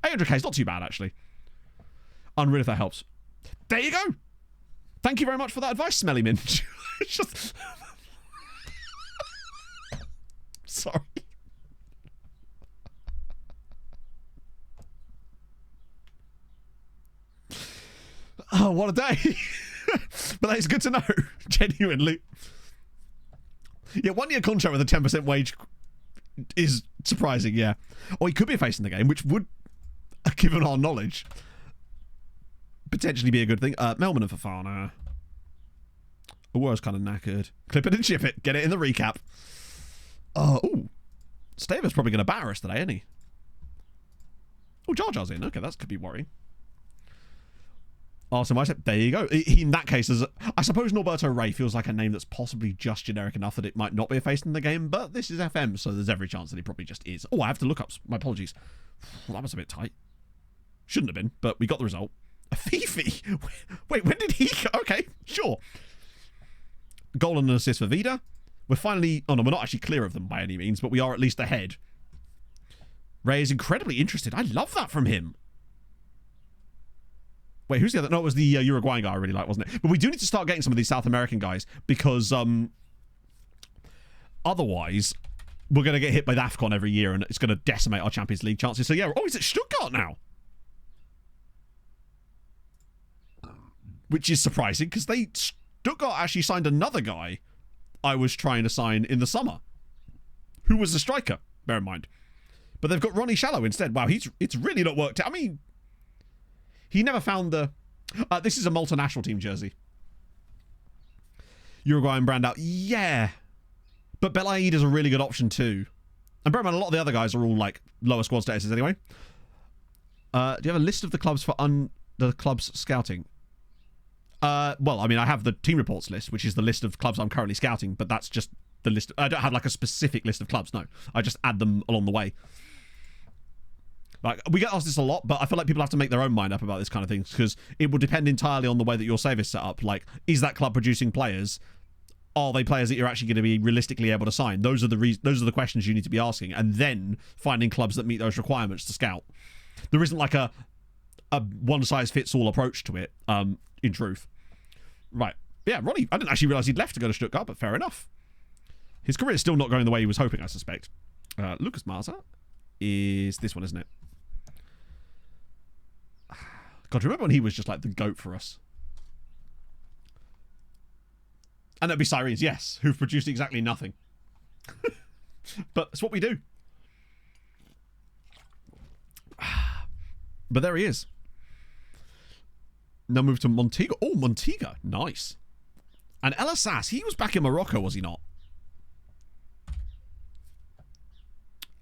800k is not too bad, actually. Unreal if that helps. There you go. Thank you very much for that advice, Smelly Minge. Just... Sorry. Oh, what a day. But that is good to know. Genuinely. Yeah, 1-year contract with a 10% wage is surprising, yeah. Or he could be facing the game, which would, given our knowledge... potentially be a good thing. Melman and Fafana. Aouar's kind of knackered. Clip it and chip it. Get it in the recap. Ooh. Staver's probably going to batter us today, isn't he? Oh, Jar Jar's in. Okay, that could be worrying. Awesome. There you go. In that case, I suppose Norberto Ray feels like a name that's possibly just generic enough that it might not be a face in the game, but this is FM, so there's every chance that he probably just is. Oh, I have to look up. My apologies. That was a bit tight. Shouldn't have been, but we got the result. A Fifi. Wait, when did he go? Okay, sure. Goal and an assist for Vida. We're finally... Oh, no, we're not actually clear of them by any means, but we are at least ahead. Ray is incredibly interested. I love that from him. Wait, who's the other? No, it was the Uruguayan guy I really liked, wasn't it? But we do need to start getting some of these South American guys because otherwise we're going to get hit by the AFCON every year and it's going to decimate our Champions League chances. So yeah, he's at Stuttgart now. Which is surprising because Stuttgart actually signed another guy I was trying to sign in the summer who was a striker, bear in mind. But they've got Ronnie Shallow instead. Wow, it's really not worked out. I mean... He never found the... this is a multinational team jersey. Uruguayan brand out. Yeah. But Belaid is a really good option too. And bear in mind, a lot of the other guys are all like lower squad statuses anyway. Do you have a list of the clubs for the club's scouting? Well, I mean, I have the team reports list, which is the list of clubs I'm currently scouting, but that's just the list. I don't have like a specific list of clubs, no. I just add them along the way. Like, we get asked this a lot, but I feel like people have to make their own mind up about this kind of thing because it will depend entirely on the way that your save is set up. Like, is that club producing players? Are they players that you're actually going to be realistically able to sign? Those are the questions you need to be asking, and then finding clubs that meet those requirements to scout. There isn't like a one-size-fits-all approach to it, in truth. Right. Yeah, Ronnie, I didn't actually realise he'd left to go to Stuttgart, but fair enough. His career is still not going the way he was hoping, I suspect. Lucas Marza is this one, isn't it? God, do you remember when he was just like the GOAT for us? And it'd be Sirens, yes, who've produced exactly nothing. But it's what we do. But there he is. Now move to Montego. Oh, Montego. Nice. And El Assas, he was back in Morocco, was he not?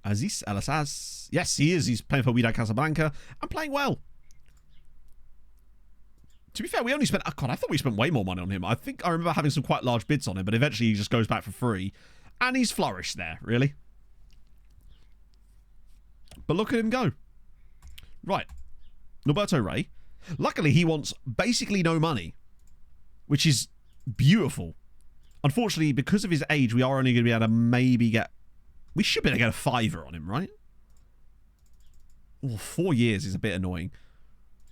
Aziz El Assas. Yes, he is. He's playing for Wydad Casablanca and playing well. To be fair, we only spent... Oh God, I thought we spent way more money on him. I think I remember having some quite large bids on him, but eventually he just goes back for free. And he's flourished there, really. But look at him go. Right. Norberto Ray. Luckily, he wants basically no money, which is beautiful. Unfortunately, because of his age, we are only going to be able to maybe get... We should be able to get a fiver on him, right? Well, 4 years is a bit annoying.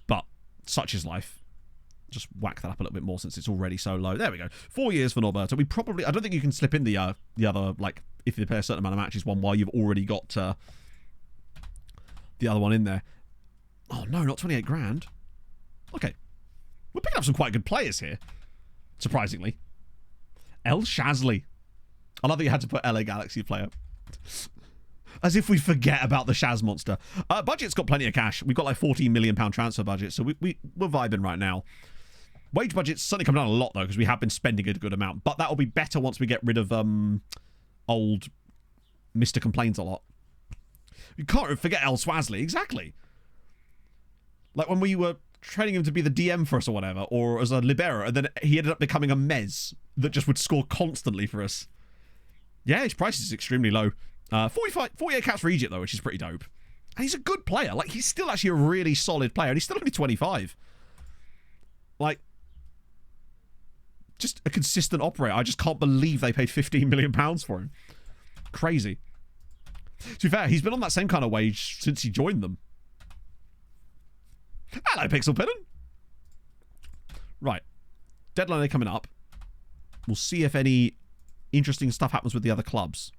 But such is life. Just whack that up a little bit more since it's already so low. There we go. 4 years for Norberto. We probably... I don't think you can slip in the other, like, if you play a certain amount of matches, one while you've already got the other one in there. Oh, no, not 28 grand. Okay. We're picking up some quite good players here. Surprisingly. El Shazly. I love that you had to put LA Galaxy player. As if we forget about the Shaz monster. Budget's got plenty of cash. We've got like £14 million transfer budget, so we're vibing right now. Wage budget's certainly come down a lot, though, because we have been spending a good amount. But that'll be better once we get rid of old Mr. Complains a lot. You can't forget El Swasley. Exactly. Like when we were training him to be the DM for us or whatever, or as a libero, and then he ended up becoming a mez that just would score constantly for us. Yeah, his price is extremely low. 48 caps for Egypt, though, which is pretty dope. And he's a good player. Like, he's still actually a really solid player, and he's still only 25. Like, just a consistent operator. I just can't believe they paid £15 million for him. Crazy. To be fair, he's been on that same kind of wage since he joined them. Hello, Pixel Pinnon. Right. Deadline day coming up. We'll see if any interesting stuff happens with the other clubs.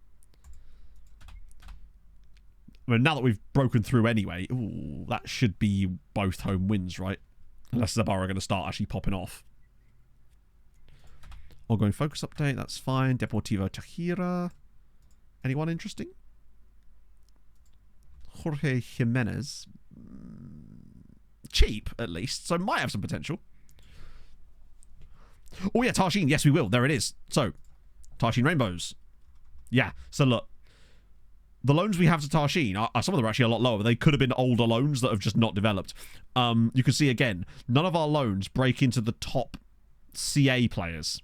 I mean, now that we've broken through anyway, ooh, that should be both home wins, right? Unless Zabara are going to start actually popping off. Ongoing focus update, that's fine. Deportivo Tajira. Anyone interesting? Jorge Jimenez. cheap, at least, so might have some potential. Oh, yeah, Tarshin. Yes, we will. There it is. So, Tarshin Rainbows. Yeah, so look. The loans we have to Tarshin, some of them are actually a lot lower, but they could have been older loans that have just not developed. You can see, again, none of our loans break into the top CA players.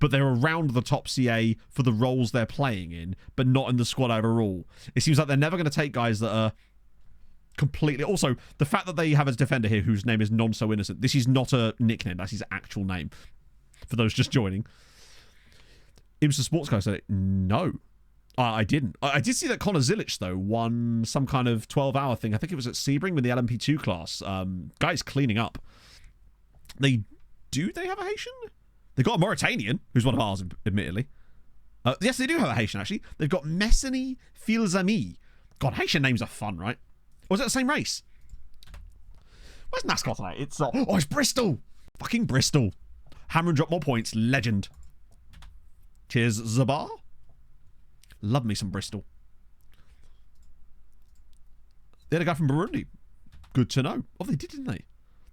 But they're around the top CA for the roles they're playing in, but not in the squad overall. It seems like they're never going to take guys that are completely... Also, the fact that they have a defender here whose name is Non-So-Innocent. This is not a nickname. That's his actual name. For those just joining. Imsa Sports Guy said, no. I didn't. I did see that Connor Zilic, though, won some kind of 12-hour thing. I think it was at Sebring with the LMP2 class. Guys cleaning up. Do they have a Haitian? They've got a Mauritanian, who's one of ours, admittedly. Yes, they do have a Haitian, actually. They've got Messani Filzami. God, Haitian names are fun, right? Or is it the same race? Where's NASCAR tonight? It's Bristol. Fucking Bristol. Hammer and drop more points. Legend. Cheers, Zabar. Love me some Bristol. They had a guy from Burundi. Good to know. Oh, they did, didn't they?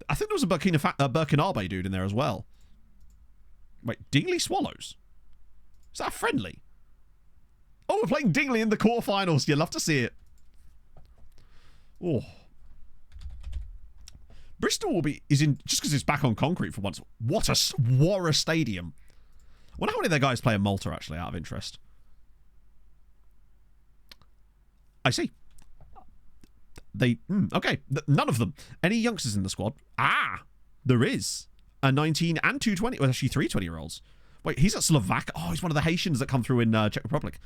I think there was a Burkinabe dude in there as well. Wait, Dingley Swallows? Is that a friendly? Oh, we're playing Dingley in the quarterfinals. You'd love to see it. Oh. Bristol will be... just because it's back on concrete for once. What a stadium. I wonder how many of their guys play in Malta, actually, out of interest. I see. Okay. None of them. Any youngsters in the squad? There is. A 19 and 220. Well, actually, 3 20-year-olds. Wait, he's at Slovak. Oh, he's one of the Haitians that come through in Czech Republic.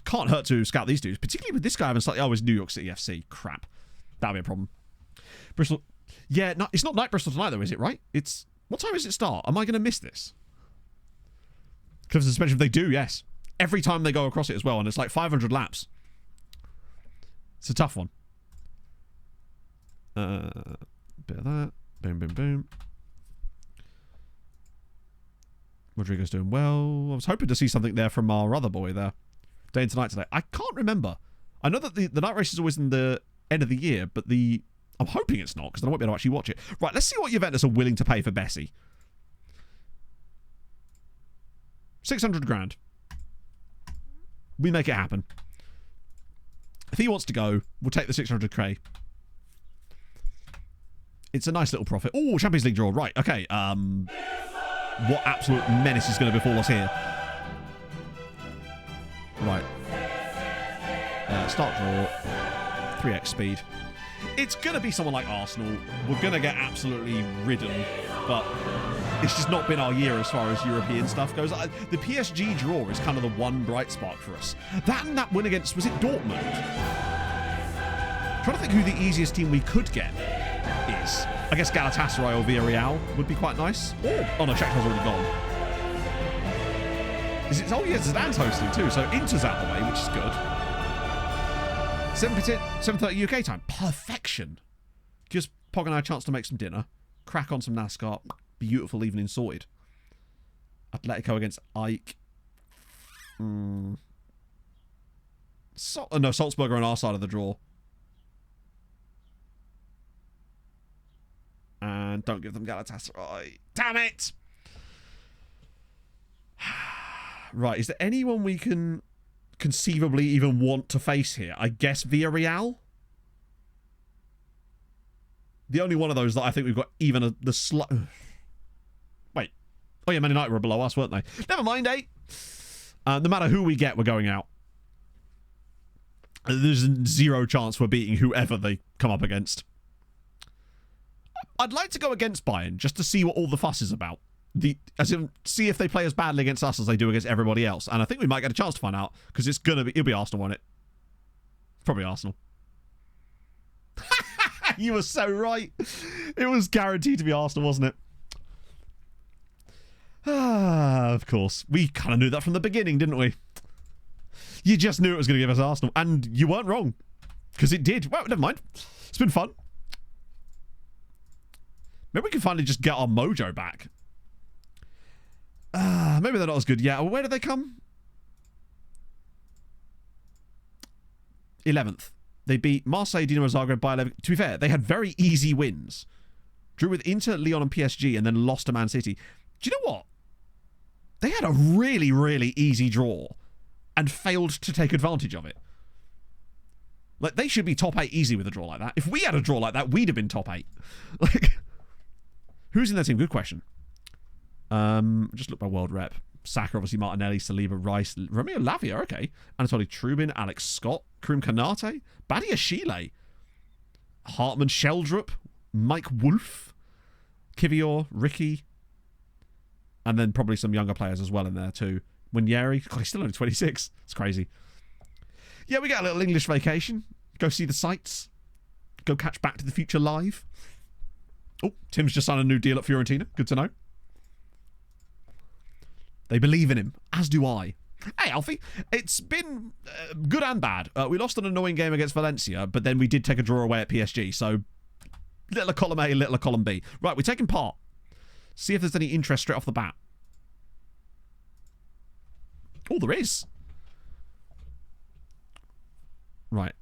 Can't hurt to scout these dudes, particularly with this guy having slightly... Oh, it's New York City FC. Crap. That'll be a problem. Bristol... Yeah, no, it's not night Bristol tonight, though, is it, right? It's... What time does it start? Am I going to miss this? Cliff suspension, they do, yes. Every time they go across it as well, and it's like 500 laps. It's a tough one. Bit of that. Boom, boom, boom. Rodrigo's doing well. I was hoping to see something there from our other boy there. Day and tonight today. I can't remember. I know that the night race is always in the end of the year, but I'm hoping it's not, because I won't be able to actually watch it. Right, let's see what Juventus are willing to pay for Bessie. 600 grand. We make it happen. If he wants to go, we'll take the 600k. It's a nice little profit. Oh, Champions League draw. Right, okay. What absolute menace is going to befall us here? Right. Start draw. 3x speed. It's going to be someone like Arsenal. We're going to get absolutely ridden, but it's just not been our year as far as European stuff goes. The PSG draw is kind of the one bright spark for us. That and that win against, was it Dortmund? I'm trying to think who the easiest team we could get is. I guess Galatasaray or Villarreal would be quite nice. Oh no, Shakhtar's already gone. Oh yeah, Zidane's hosting too, so Inter's out of the way, which is good. 7:30 UK time. Perfection. Gives Pog and I a chance to make some dinner, crack on some NASCAR. Beautiful evening sorted. Atletico against Ike. No, Salzburg are on our side of the draw. And don't give them Galatasaray. Damn it! Right, is there anyone we can conceivably even want to face here? I guess Villarreal? The only one of those that I think we've got even the slight... Wait. Oh yeah, Man United were below us, weren't they? Never mind, eh? No matter who we get, we're going out. There's zero chance we're beating whoever they come up against. I'd like to go against Bayern just to see what all the fuss is about. See if they play as badly against us as they do against everybody else. And I think we might get a chance to find out, because it'll be Arsenal, won't it? Probably Arsenal. You were so right. It was guaranteed to be Arsenal, wasn't it? Of course. We kind of knew that from the beginning, didn't we? You just knew it was going to give us Arsenal. And you weren't wrong. Because it did. Well, never mind. It's been fun. Maybe we can finally just get our mojo back. Maybe they're not as good. Yeah, where did they come? 11th. They beat Marseille, Dinamo Zagreb, Bayer Leverkusen. To be fair, they had very easy wins. Drew with Inter, Lyon, and PSG, and then lost to Man City. Do you know what? They had a really, really easy draw and failed to take advantage of it. Like, they should be top 8 easy with a draw like that. If we had a draw like that, we'd have been top 8. Like, who's in their team? Good question. Just look by world rep. Saka, obviously, Martinelli, Saliba, Rice, Romeo Lavia, okay. Anatoly Trubin, Alex Scott, Karim Kanate, Badia Shile, Hartman Sheldrup, Mike Wolf, Kivior, Ricky, and then probably some younger players as well in there too. Munyeri, God, he's still only 26. It's crazy. Yeah, we got a little English vacation. Go see the sights. Go catch Back to the Future live. Oh, Tim's just signed a new deal at Fiorentina. Good to know. They believe in him, as do I. Hey, Alfie, it's been good and bad. We lost an annoying game against Valencia, but then we did take a draw away at PSG, so little column A, little column B. Right, we're taking part. See if there's any interest straight off the bat. Oh, there is. Right.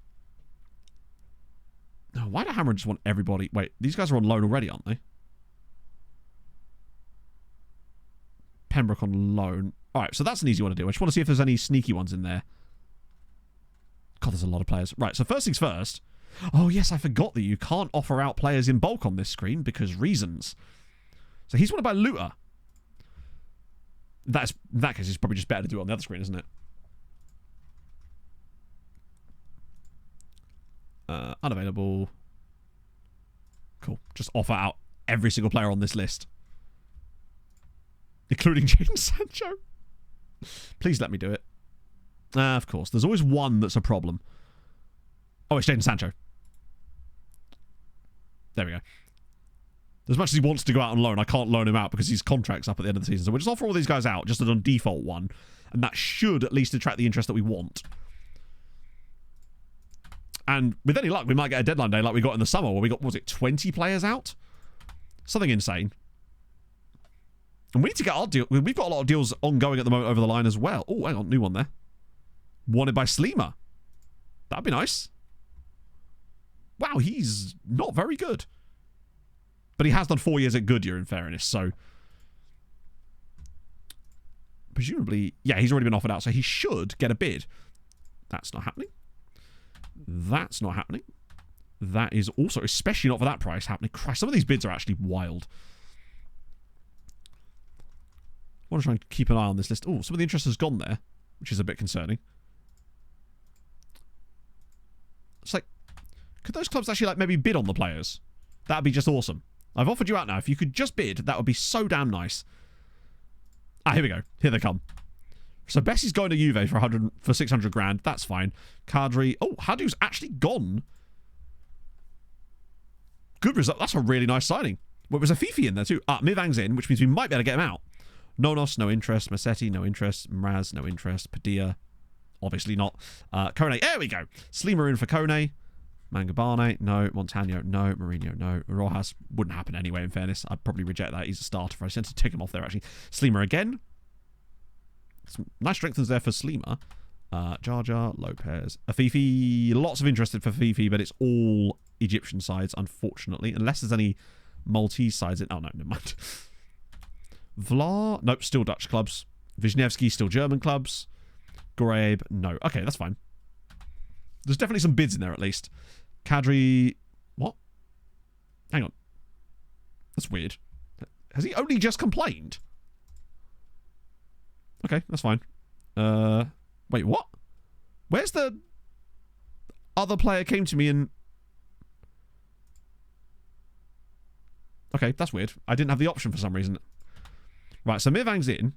No, why do Hammer just want everybody... Wait, these guys are on loan already, aren't they? Pembroke on loan. Alright, so that's an easy one to do. I just want to see if there's any sneaky ones in there. God, there's a lot of players. Right, so first things first. Oh, yes, I forgot that you can't offer out players in bulk on this screen because reasons. So he's wanted by Luta. In that case, it's probably just better to do it on the other screen, isn't it? Unavailable. Cool. Just offer out every single player on this list. Including Jadon Sancho. Please let me do it. Of course. There's always one that's a problem. Oh, it's Jadon Sancho. There we go. As much as he wants to go out on loan, I can't loan him out because his contract's up at the end of the season. So we'll just offer all these guys out, just as a default one. And that should at least attract the interest that we want. And with any luck, we might get a deadline day like we got in the summer where we got, what was it, 20 players out? Something insane. And we need to get our deal. We've got a lot of deals ongoing at the moment over the line as well. Oh, hang on, new one there. Wanted by Sleemer. That'd be nice. Wow, he's not very good. But he has done 4 years at Goodyear, in fairness, so... Presumably... Yeah, he's already been offered out, so he should get a bid. That's not happening. That's not happening. That is also, especially not for that price, happening. Christ, some of these bids are actually wild. I want to try and keep an eye on this list. Oh, some of the interest has gone there, which is a bit concerning. It's like, could those clubs actually like maybe bid on the players? That'd be just awesome. I've offered you out now. If you could just bid, that would be so damn nice. Ah, here we go. Here they come. So Bessie's going to Juve for 600 grand. That's fine. Kadri. Oh, Hadou's actually gone. Good result. That's a really nice signing. Well, there's a Fifi in there too. Ah, Mivang's in, which means we might be able to get him out. Nonos, no interest. Massetti, no interest. Mraz, no interest. Padilla, obviously not. Kone, there we go. Sleemer in for Kone. Mangabane, no. Montano, no. Mourinho, no. Rojas, wouldn't happen anyway, in fairness. I'd probably reject that. He's a starter. I sent to take him off there, actually. Sleemer again. Some nice strengthens there for Sleemer. Jar Jar, Lopez. Afifi, lots of interest for Fifi, but it's all Egyptian sides, unfortunately. Unless there's any Maltese sides in... Oh, no, never mind. Vlar, nope, still Dutch clubs. Wisniewski, still German clubs. Gorabe, no. Okay, that's fine. There's definitely some bids in there, at least. Kadri... What? Hang on. That's weird. Has he only just complained? Okay, that's fine. Wait, what? Where's the other player came to me and... Okay, that's weird. I didn't have the option for some reason. Right, so Mirvang's in.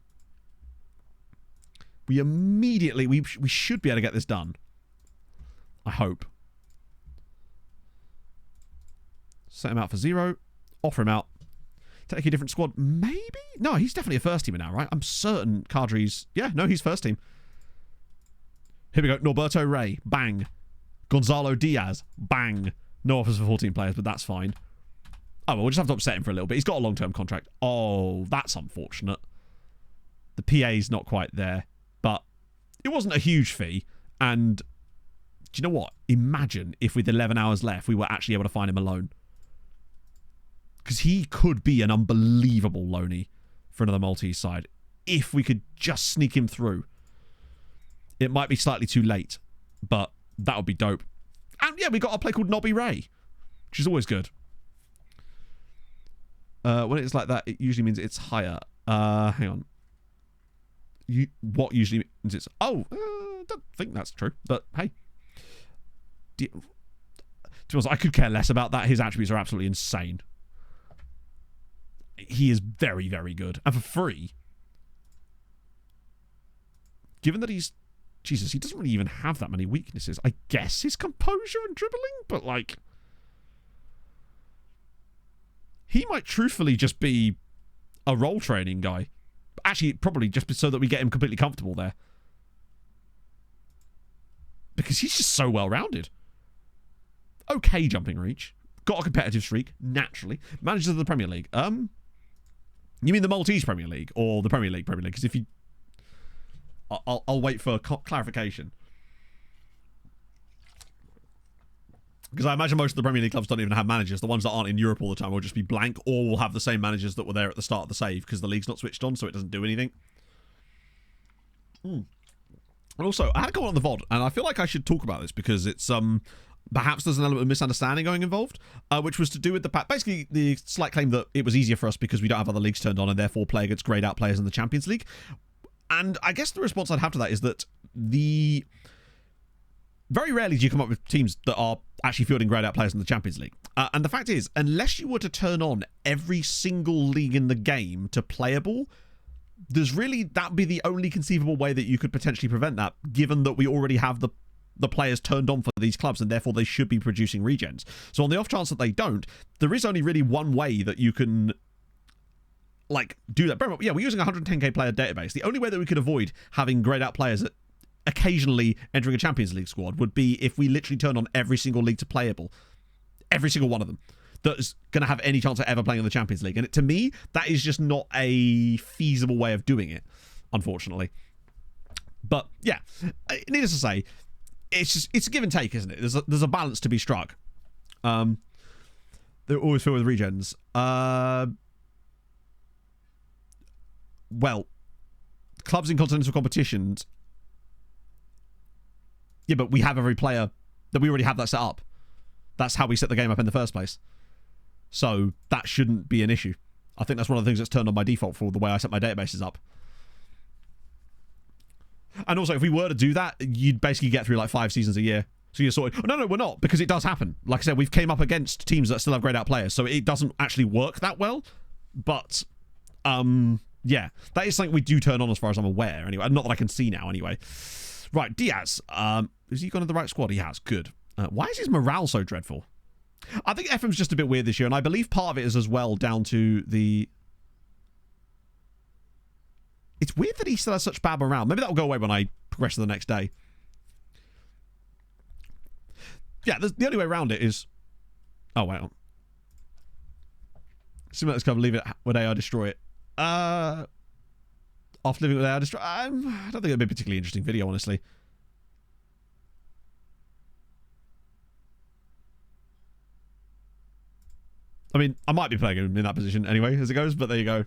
We immediately... We should be able to get this done. I hope. Set him out for 0. Offer him out. Take a different squad. Maybe? No, he's definitely a first teamer now, right? I'm certain Kadri's... Yeah, no, he's first team. Here we go. Norberto Rey. Bang. Gonzalo Diaz. Bang. No offers for 14 players, but that's fine. Oh, well, we'll just have to upset him for a little bit. He's got a long-term contract. Oh, that's unfortunate. The PA's not quite there. But it wasn't a huge fee. And Do you know what? Imagine if with 11 hours left, we were actually able to find him alone. Because he could be an unbelievable loanee for another Maltese side. If we could just sneak him through. It might be slightly too late, but that would be dope. And yeah, we got a play called Nobby Ray, which is always good. When it's like that, it usually means it's higher. Hang on. What usually means it's... Oh, I don't think that's true, but hey. To be honest, I could care less about that. His attributes are absolutely insane. He is very, very good. And for free, given that he's... Jesus, he doesn't really even have that many weaknesses. I guess his composure and dribbling, but like... He might truthfully just be a role training guy. Actually, probably just so that we get him completely comfortable there. Because he's just so well-rounded. Okay jumping reach. Got a competitive streak, naturally. Managers of the Premier League. You mean the Maltese Premier League or the Premier League? Because if you... I'll wait for clarification. Because I imagine most of the Premier League clubs don't even have managers. The ones that aren't in Europe all the time will just be blank, or will have the same managers that were there at the start of the save because the league's not switched on, so it doesn't do anything. And also, I had to go on the VOD, and I feel like I should talk about this because it's perhaps there's an element of misunderstanding going involved, which was to do with basically the slight claim that it was easier for us because we don't have other leagues turned on and therefore play against greyed out players in the Champions League. And I guess the response I'd have to that is that very rarely do you come up with teams that are actually fielding greyed out players in the Champions League. And the fact is, unless you were to turn on every single league in the game to playable, that'd be the only conceivable way that you could potentially prevent that, given that we already have the players turned on for these clubs and therefore they should be producing regens. So on the off chance that they don't, there is only really one way that you can do that. Yeah, we're using a 110k player database. The only way that we could avoid having greyed out players occasionally entering a Champions League squad would be if we literally turned on every single league to playable. Every single one of them that is going to have any chance of ever playing in the Champions League. And to me, that is just not a feasible way of doing it, unfortunately. But yeah, needless to say, it's a give and take, isn't it? There's a balance to be struck. They're always filled with regens. Well, clubs in continental competitions. Yeah, but we have every player that we already have that set up. That's how we set the game up in the first place. So that shouldn't be an issue. I think that's one of the things that's turned on by default for the way I set my databases up. And also, if we were to do that, you'd basically get through like 5 seasons a year. So you're sort of... No, we're not, because it does happen. Like I said, we've came up against teams that still have greyed out players, so it doesn't actually work that well. But, yeah, that is something we do turn on as far as I'm aware, anyway. Not that I can see now, anyway. Right, Diaz. Has he gone to the right squad? He has. Good. Why is his morale so dreadful? I think FM's just a bit weird this year, and I believe part of it is as well down to the... It's weird that he still has such bad morale. Maybe that'll go away when I progress to the next day. Yeah, the only way around it is... Oh, wow. Simulator's cover, leave it with AI, destroy it. After living with AI, destroy... I don't think it'd be a particularly interesting video, honestly. I mean, I might be playing him in that position anyway, as it goes, but there you go.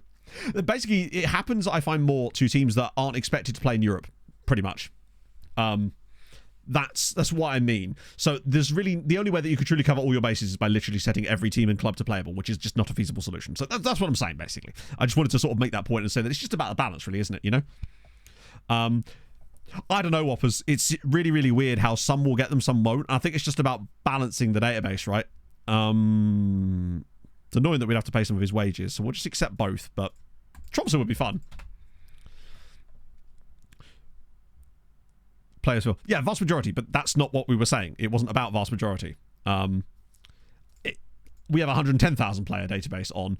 Basically, it happens, I find, more to teams that aren't expected to play in Europe, pretty much. That's what I mean. So there's really... The only way that you could truly cover all your bases is by literally setting every team and club to playable, which is just not a feasible solution. So that's what I'm saying, basically. I just wanted to sort of make that point and say that it's just about the balance, really, isn't it, you know? I don't know, Whoppers. It's really, really weird how some will get them, some won't. I think it's just about balancing the database, right? It's annoying that we'd have to pay some of his wages, so we'll just accept both, but Tromsø would be fun. Players will... Yeah, vast majority, but that's not what we were saying. It wasn't about vast majority. We have a 110,000 player database on.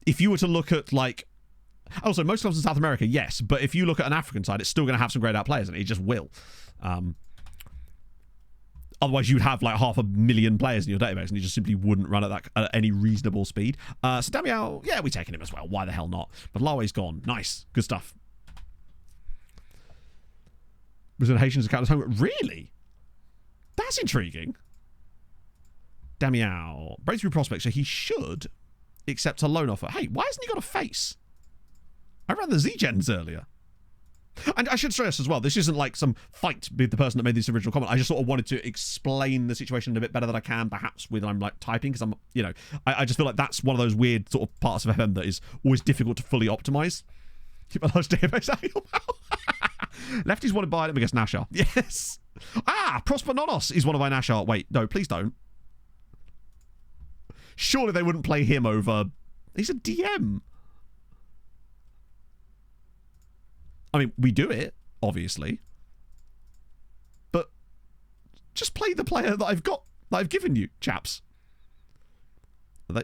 If you were to look at, like... Also, most clubs in South America, yes, but if you look at an African side, it's still going to have some greyed out players, and it just will. Otherwise, you'd have like 500,000 players in your database, and you just simply wouldn't run at any reasonable speed. So Damiao, yeah, we're taking him as well. Why the hell not? But Lawe's gone. Nice. Good stuff. Brazilian Haitians account as home. Really? That's intriguing. Damiao. Breakthrough prospect, so he should accept a loan offer. Hey, why hasn't he got a face? I ran the Z-Gens earlier. And I should stress as well, this isn't like some fight with the person that made this original comment. I just sort of wanted to explain the situation a bit better than I can, perhaps when I'm like typing, because I'm, you know, I just feel like that's one of those weird sort of parts of FM that is always difficult to fully optimize. Keep a large database out of your mouth. Lefties want to buy them against Nashar. Yes. Prosper Nonos is one of my Nashar. Wait, no, please don't. Surely they wouldn't play him over... He's a DM. I mean, we do it, obviously. But just play the player that I've got, that I've given you, chaps.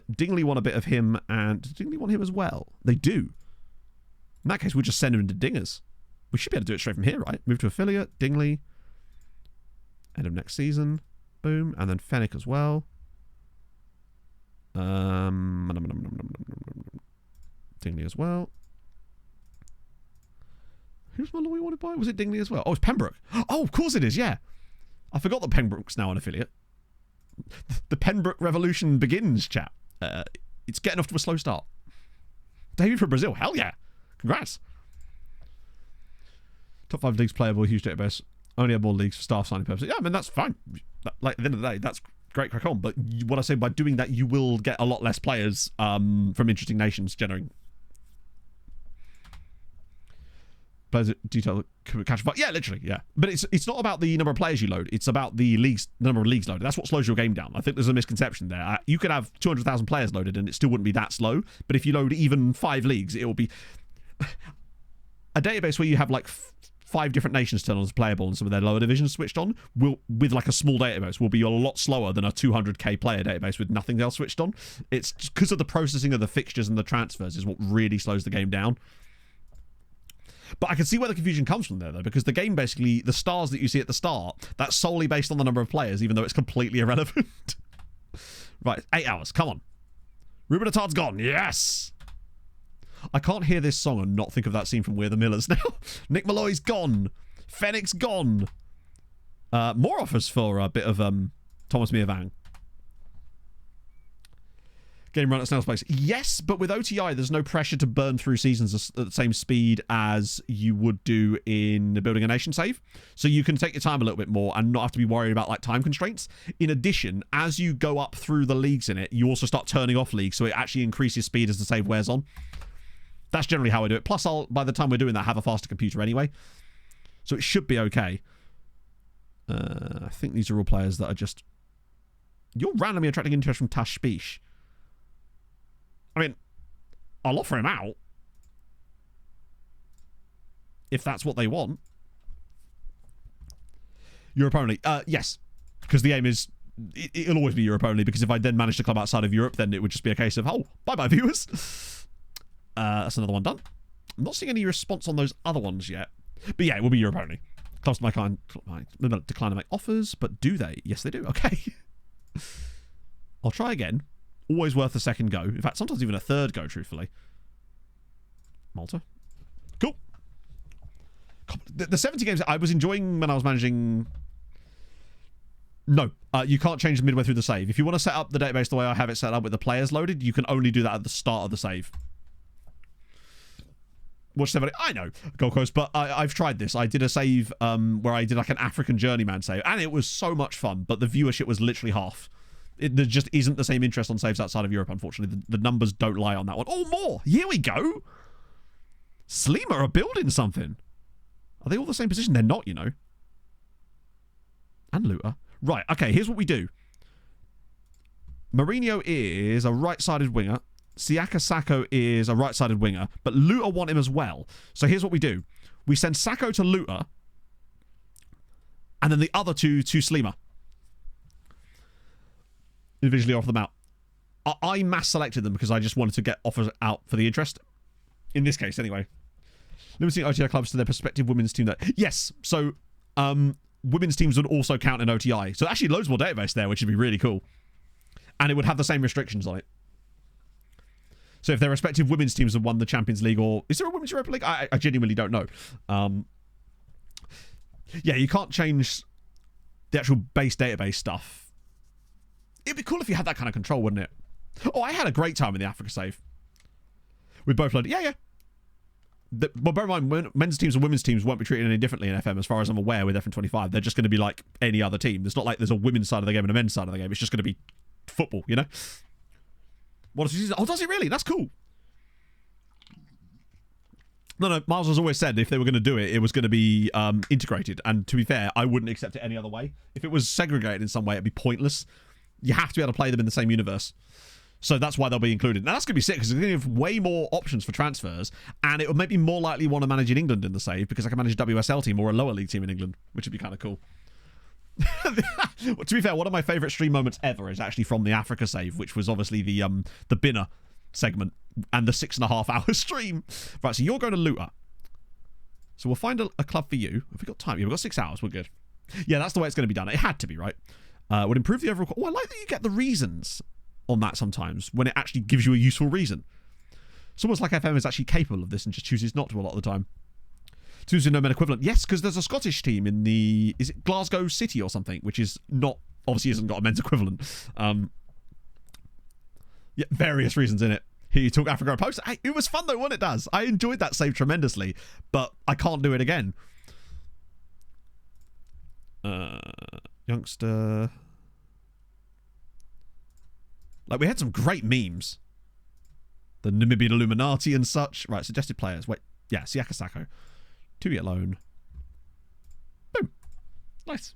Dingley want a bit of him, and does Dingley want him as well? They do. In that case, we'll just send him into Dingers. We should be able to do it straight from here, right? Move to affiliate, Dingley. End of next season. Boom. And then Fennec as well. Dingley as well. Who's my lawyer wanted by? Was it Dingley as well? Oh, it's Pembroke. Oh, of course it is, yeah. I forgot that Pembroke's now an affiliate. The Pembroke revolution begins, chat. It's getting off to a slow start. David from Brazil. Hell yeah. Congrats. Top 5 leagues playable, huge database. Only have more leagues for staff signing purposes. Yeah, I mean, that's fine. Like, at the end of the day, that's great, crack on. But what I say, by doing that, you will get a lot less players from interesting nations generating players detail catch. But yeah, literally, yeah. But it's not about the number of players you load. It's about the number of leagues loaded. That's what slows your game down. I think there's a misconception there. You could have 200,000 players loaded and it still wouldn't be that slow. But if you load even 5 leagues, it will be a database where you have like 5 different nations turned on as playable and some of their lower divisions switched on with like a small database will be a lot slower than a 200k player database with nothing else switched on. It's because of the processing of the fixtures and the transfers is what really slows the game down. But I can see where the confusion comes from there, though, because the game basically, the stars that you see at the start, that's solely based on the number of players, even though it's completely irrelevant. Right, 8 hours, come on. Ruben Attard's gone, yes! I can't hear this song and not think of that scene from We're the Millers now. Nick Malloy's gone. Fennec's gone. More offers for a bit of Thomas Meervang. Game run at snail's pace. Yes, but with OTI, there's no pressure to burn through seasons at the same speed as you would do in building a nation save. So you can take your time a little bit more and not have to be worried about like time constraints. In addition, as you go up through the leagues in it, you also start turning off leagues, so it actually increases speed as the save wears on. That's generally how I do it. Plus, I'll, by the time we're doing that, have a faster computer anyway. So it should be okay. I think these are all players that are just... You're randomly attracting interest from Tash Spish. I mean, I'll offer him out. If that's what they want. Europe only. Yes. Because the aim is... It'll always be Europe only, because if I then manage to club outside of Europe, then it would just be a case of, oh, bye-bye, viewers. That's another one done. I'm not seeing any response on those other ones yet. But yeah, it will be Europe only. Clubs to my client decline to make offers, but do they? Yes, they do. Okay. I'll try again. Always worth a second go. In fact, sometimes even a third go, truthfully. Malta. Cool. The 70 games I was enjoying when I was managing... No, you can't change midway through the save. If you want to set up the database the way I have it set up with the players loaded, you can only do that at the start of the save. Watch 70. I know, Gold Coast, but I've tried this. I did a save where I did like an African journeyman save, and it was so much fun, but the viewership was literally half. There just isn't the same interest on saves outside of Europe, unfortunately. The numbers don't lie on that one. Oh, more! Here we go! Slima are building something. Are they all the same position? They're not, you know. And Luta. Right, okay, here's what we do. Mourinho is a right-sided winger. Siaka Sacco is a right-sided winger, but Luta want him as well. So here's what we do. We send Sacco to Luta, and then the other two to Slima. Individually offer them out. I mass selected them because I just wanted to get offers out for the interest. In this case, anyway. Limiting OTI clubs to their prospective women's team. Yes, so women's teams would also count in OTI. So actually loads more database there, which would be really cool. And it would have the same restrictions on it. So if their respective women's teams have won the Champions League, or... Is there a Women's Europa League? I genuinely don't know. Yeah, you can't change the actual base database stuff. It'd be cool if you had that kind of control, wouldn't it? Oh, I had a great time in the Africa save. We both loaded. Yeah. Well, bear in mind, men's teams and women's teams won't be treated any differently in FM, as far as I'm aware, with FM25. They're just going to be like any other team. It's not like there's a women's side of the game and a men's side of the game. It's just going to be football, you know? What does he say? Oh, does it really? That's cool. No, Miles has always said if they were going to do it, it was going to be integrated. And to be fair, I wouldn't accept it any other way. If it was segregated in some way, it'd be pointless. You have to be able to play them in the same universe. So that's why they'll be included. Now, that's going to be sick because it's going to give way more options for transfers, and it would make me more likely want to manage in England in the save because I can manage a WSL team or a lower league team in England, which would be kind of cool. To be fair, one of my favourite stream moments ever is actually from the Africa save, which was obviously the Binner segment and the 6.5 hour stream. Right, so you're going to Luton. So we'll find a club for you. Have we got time? Yeah, we've got 6 hours. We're good. Yeah, that's the way it's going to be done. It had to be, right? Would improve the overall... Oh, I like that you get the reasons on that sometimes when it actually gives you a useful reason. It's almost like FM is actually capable of this and just chooses not to a lot of the time. Teams with no men equivalent. Yes, because there's a Scottish team in the... Is it Glasgow City or something? Which is not... Obviously hasn't got a men's equivalent. Yeah, various reasons in it. Here you talk Africa post. Hey, it was fun though, wasn't it, Daz? I enjoyed that save tremendously, but I can't do it again. Youngster... Like, we had some great memes. The Namibian Illuminati and such. Right, suggested players. Wait, yeah, Siaka Sako. 2-year loan. Boom. Nice.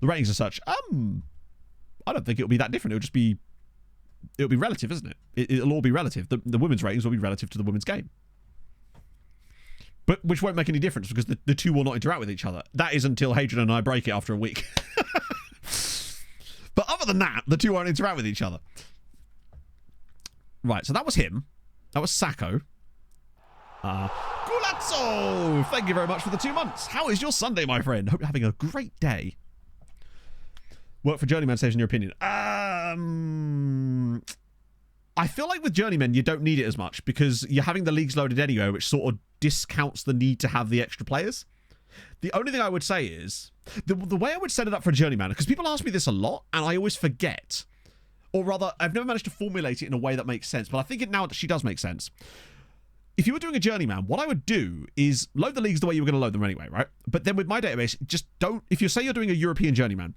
The ratings are such. I don't think it'll be that different. It'll be relative, isn't it? It'll all be relative. The women's ratings will be relative to the women's game. But which won't make any difference because the two will not interact with each other. That is until Hadrian and I break it after a week. But other than that, the two won't interact with each other. Right, so that was him. That was Sacco. Gulazzo! Thank you very much for the 2 months. How is your Sunday, my friend? Hope you're having a great day. Work for Journeyman says in your opinion. I feel like with Journeyman, you don't need it as much because you're having the leagues loaded anyway, which sort of discounts the need to have the extra players. The only thing I would say is, the way I would set it up for a Journeyman, because people ask me this a lot, and I always forget. Or rather, I've never managed to formulate it in a way that makes sense, but I think it now she does make sense. If you were doing a Journeyman, what I would do is load the leagues the way you were going to load them anyway, right? But then with my database, just don't... If you say you're doing a European Journeyman,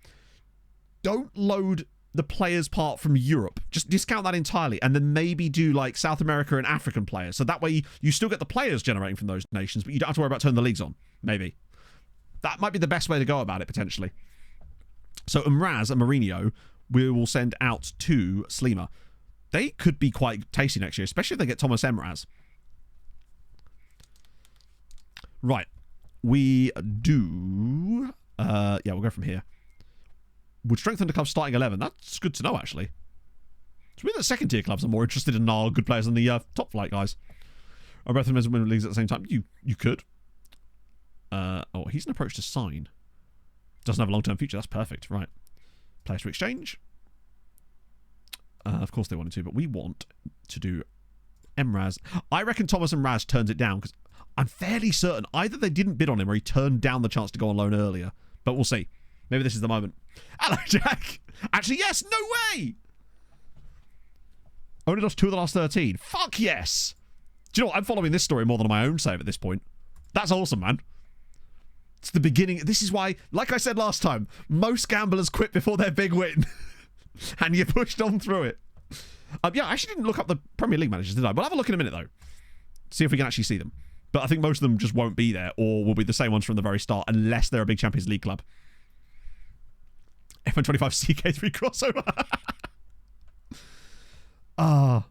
don't load the players part from Europe. Just discount that entirely, and then maybe do like South America and African players. So that way you still get the players generating from those nations, but you don't have to worry about turning the leagues on. Maybe. That might be the best way to go about it, potentially. So Mraz and Mourinho, we will send out to Slima. They could be quite tasty next year, especially if they get Thomas Mraz. Right. We do... yeah, we'll go from here. Would strengthen the club's starting 11. That's good to know, actually. It's weird that second-tier clubs are more interested in our good players than the top-flight guys. Are both of them as women leagues at the same time? You could. Oh, he's an approach to sign. Doesn't have a long-term future. That's perfect. Right. Players to exchange. Of course they wanted to, but we want to do Mraz. I reckon Thomas and Raz turns it down because I'm fairly certain either they didn't bid on him or he turned down the chance to go on loan earlier. But we'll see. Maybe this is the moment. Hello, Jack. Actually, yes. No way. Only lost 2 of the last 13. Fuck yes. Do you know what? I'm following this story more than my own save at this point. That's awesome, man. It's the beginning. This is why, like I said last time, most gamblers quit before their big win. And you pushed on through it. Yeah, I actually didn't look up the Premier League managers, did I? We'll have a look in a minute, though. See if we can actually see them. But I think most of them just won't be there or will be the same ones from the very start unless they're a big Champions League club. F125 CK3 crossover. Oh,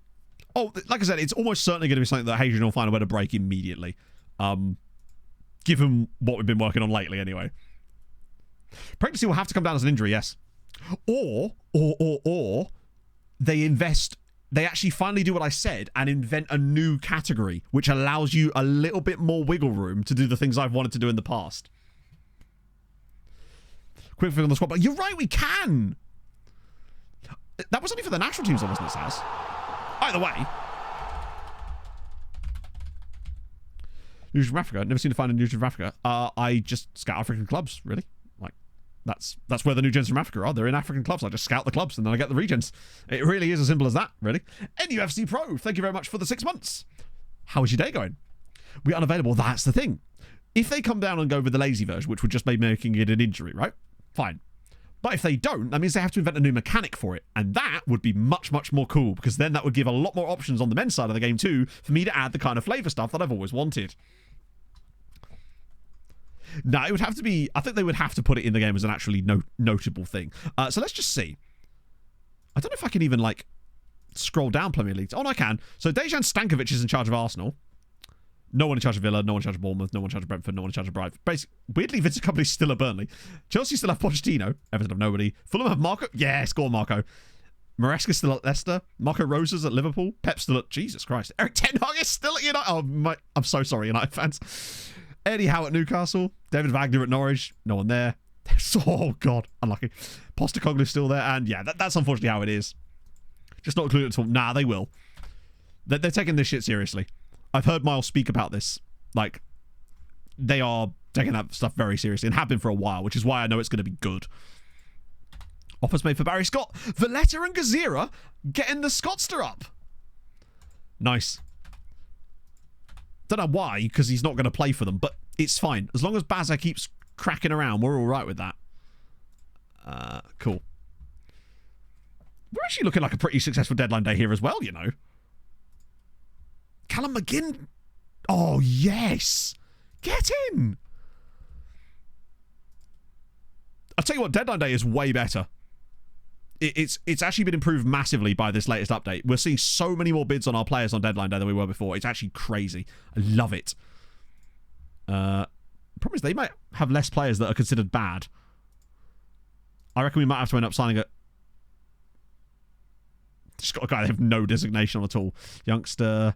like I said, it's almost certainly going to be something that Hadrian will find a way to break immediately. Given what we've been working on lately, anyway. Pregnancy will have to come down as an injury, yes. Or they invest... They actually finally do what I said and invent a new category, which allows you a little bit more wiggle room to do the things I've wanted to do in the past. Quick thing on the squad, but you're right, we can. That was only for the national teams, wasn't it, Saz? Either way. News from Africa. Never seen to find a news from Africa. I just scout African clubs, really. Like, That's where the new gens from Africa are. They're in African clubs. I just scout the clubs and then I get the regens. It really is as simple as that, really. NUFC Pro, thank you very much for the 6 months. How is your day going? We're unavailable. That's the thing. If they come down and go with the lazy version, which would just be making it an injury, right? Fine. But if they don't, that means they have to invent a new mechanic for it. And that would be much, much more cool, because then that would give a lot more options on the men's side of the game too for me to add the kind of flavour stuff that I've always wanted. No, it would have to be... I think they would have to put it in the game as an actually notable thing. So let's just see. I don't know if I can even, like, scroll down Premier League. Oh, no, I can. So Dejan Stankovic is in charge of Arsenal. No one in charge of Villa. No one in charge of Bournemouth. No one in charge of Brentford. No one in charge of Brighton. Basically, weirdly, Vincent Kompany's still at Burnley. Chelsea still have Pochettino. Everton have nobody. Fulham have Marco. Yeah, score Marco. Maresca's still at Leicester. Marco Rosa's at Liverpool. Pep's still at... Jesus Christ. Eric Ten Hag is still at United. Oh, I'm so sorry, United fans. Eddie Howe at Newcastle. David Wagner at Norwich. No one there. Oh, God. Unlucky. Postecoglou's still there. And, yeah, that's unfortunately how it is. Just not included at all. Nah, they will. They're taking this shit seriously. I've heard Miles speak about this. Like, they are taking that stuff very seriously and have been for a while, which is why I know it's going to be good. Offers made for Barry Scott. Valletta and Gazira getting the Scottster up. Nice. Don't know why, because he's not going to play for them, but it's fine. As long as Baza keeps cracking around, we're all right with that. Cool. We're actually looking like a pretty successful deadline day here as well, you know. Callum McGinn. Oh, yes. Get in. I'll tell you what, deadline day is way better. It's actually been improved massively by this latest update. We're seeing so many more bids on our players on deadline day than we were before. It's actually crazy. I love it. Problem is they might have less players that are considered bad. I reckon we might have to end up signing a... Just got a guy that have no designation on at all. Youngster.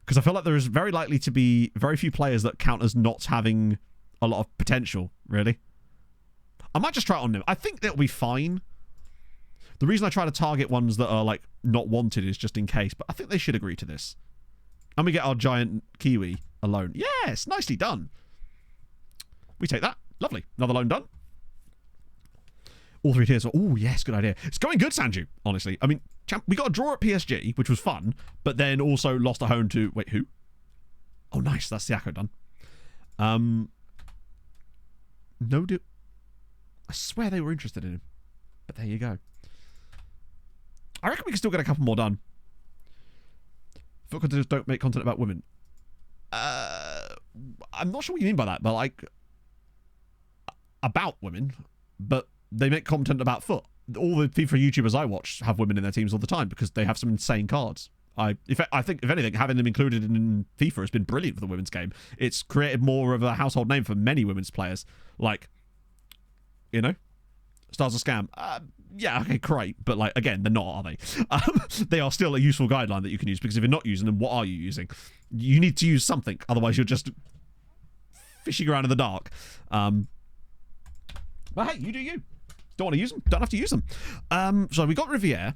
Because I feel like there is very likely to be very few players that count as not having a lot of potential, really. I might just try it on him. I think that'll be fine. The reason I try to target ones that are, like, not wanted is just in case. But I think they should agree to this. And we get our giant Kiwi alone. Yes, nicely done. We take that. Lovely. Another loan done. All 3 tiers. Oh, yes, good idea. It's going good, Sanju, honestly. I mean, we got a draw at PSG, which was fun, but then also lost at home to... Wait, who? Oh, nice. That's Siako done. No, I swear they were interested in him. But there you go. I reckon we can still get a couple more done. Foot contenders don't make content about women. I'm not sure what you mean by that, but like... About women, but they make content about foot. All the FIFA YouTubers I watch have women in their teams all the time because they have some insane cards. I think, if anything, having them included in FIFA has been brilliant for the women's game. It's created more of a household name for many women's players. Like, you know, Stars of Scam. Yeah, okay, great. But, like, again, they're not, are they? They are still a useful guideline that you can use because if you're not using them, what are you using? You need to use something. Otherwise, you're just fishing around in the dark. But hey, you do you. Don't want to use them? Don't have to use them. So we got Riviere.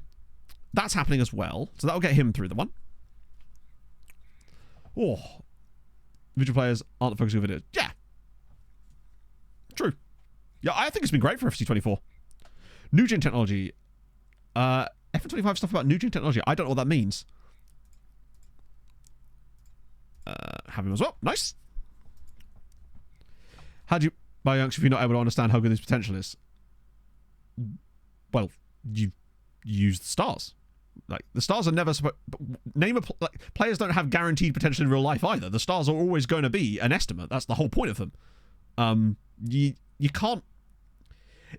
That's happening as well. So that'll get him through the one. Oh. Individual players aren't focusing on videos. Yeah. True. Yeah, I think it's been great for FC24. New gen technology. F25 stuff about new gen technology. I don't know what that means. Have him as well. Nice. How do you buy Younks if you're not able to understand how good his potential is? Well, you use the stars. Like, the stars are never supposed... Like, players don't have guaranteed potential in real life either. The stars are always going to be an estimate. That's the whole point of them. You can't...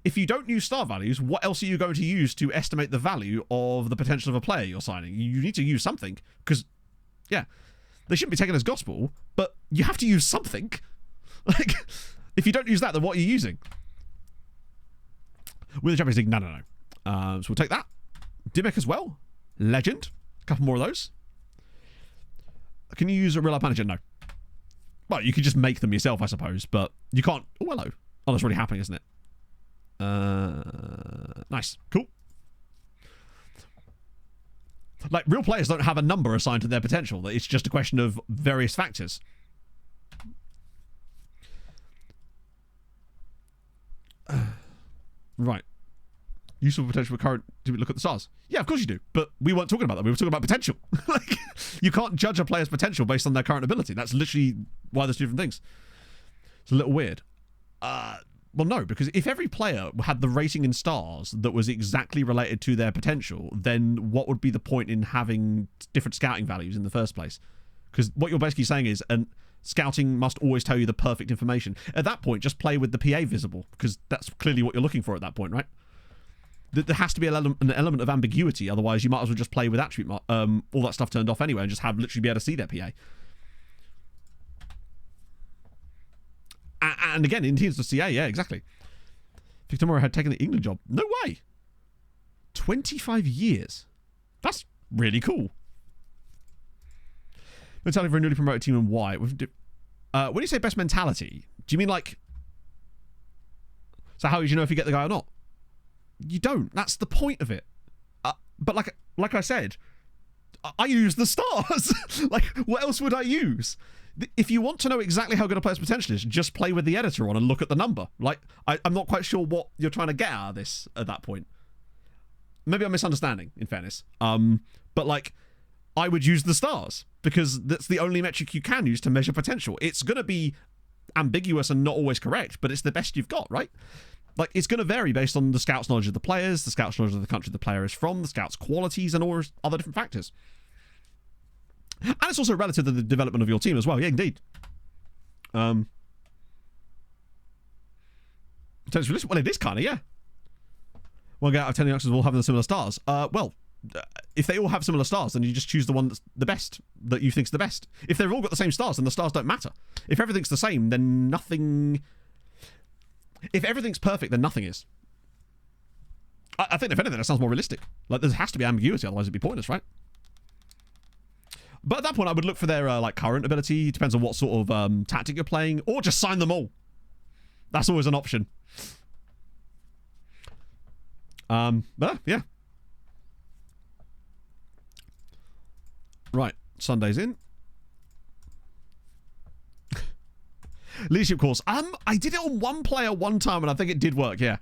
If you don't use star values, what else are you going to use to estimate the value of the potential of a player you're signing? You need to use something. Because, yeah, they shouldn't be taken as gospel, but you have to use something. Like, if you don't use that, then what are you using? With the Champions League, no. So we'll take that. Dimek as well. Legend. A couple more of those. Can you use a real-life manager? No. Well, you can just make them yourself, I suppose, but you can't... Oh, hello. Oh, that's already happening, isn't it? Nice. Cool. Like, real players don't have a number assigned to their potential. It's just a question of various factors. Useful potential for current. Do we look at the stars? Yeah, of course you do. But we weren't talking about that. We were talking about potential. Like, you can't judge a player's potential based on their current ability. That's literally why there's two different things. It's a little weird. Well, no, because if every player had the rating in stars that was exactly related to their potential, then what would be the point in having different scouting values in the first place? Because what you're basically saying is, scouting must always tell you the perfect information. At that point, just play with the PA visible, because that's clearly what you're looking for at that point, right? There has to be an element of ambiguity, otherwise you might as well just play with attribute, all that stuff turned off anyway, and just have literally be able to see their PA. And again, in teams to CA, yeah, exactly. Victor Mora had taken the England job. No way. 25 years. That's really cool. Mentality for a newly promoted team and why? When you say best mentality, do you mean like... So how do you know if you get the guy or not? You don't. That's the point of it. But like I said, I use the stars. Like, what else would I use? If you want to know exactly how good a player's potential is, just play with the editor on and look at the number. Like, I'm not quite sure what you're trying to get out of this at that point. Maybe I'm misunderstanding, in fairness. But, like, I would use the stars because that's the only metric you can use to measure potential. It's going to be ambiguous and not always correct, but it's the best you've got, right? Like, it's going to vary based on the scout's knowledge of the players, the scout's knowledge of the country the player is from, the scout's qualities, and all other different factors. And it's also relative to the development of your team as well. Yeah, indeed. Potentially, well, it is kind of, yeah. 1 guy out of 10 youngsters will have the similar stars. If they all have similar stars, then you just choose the one that's the best, that you think's the best. If they've all got the same stars, then the stars don't matter. If everything's the same, then nothing... If everything's perfect, then nothing is. I think, if anything, that sounds more realistic. Like, there has to be ambiguity, otherwise it'd be pointless, right? But at that point, I would look for their like current ability. It depends on what sort of tactic you're playing, or just sign them all. That's always an option. But yeah. Right, Sunday's in. Leadership course. I did it on one player one time, and I think it did work. Yeah.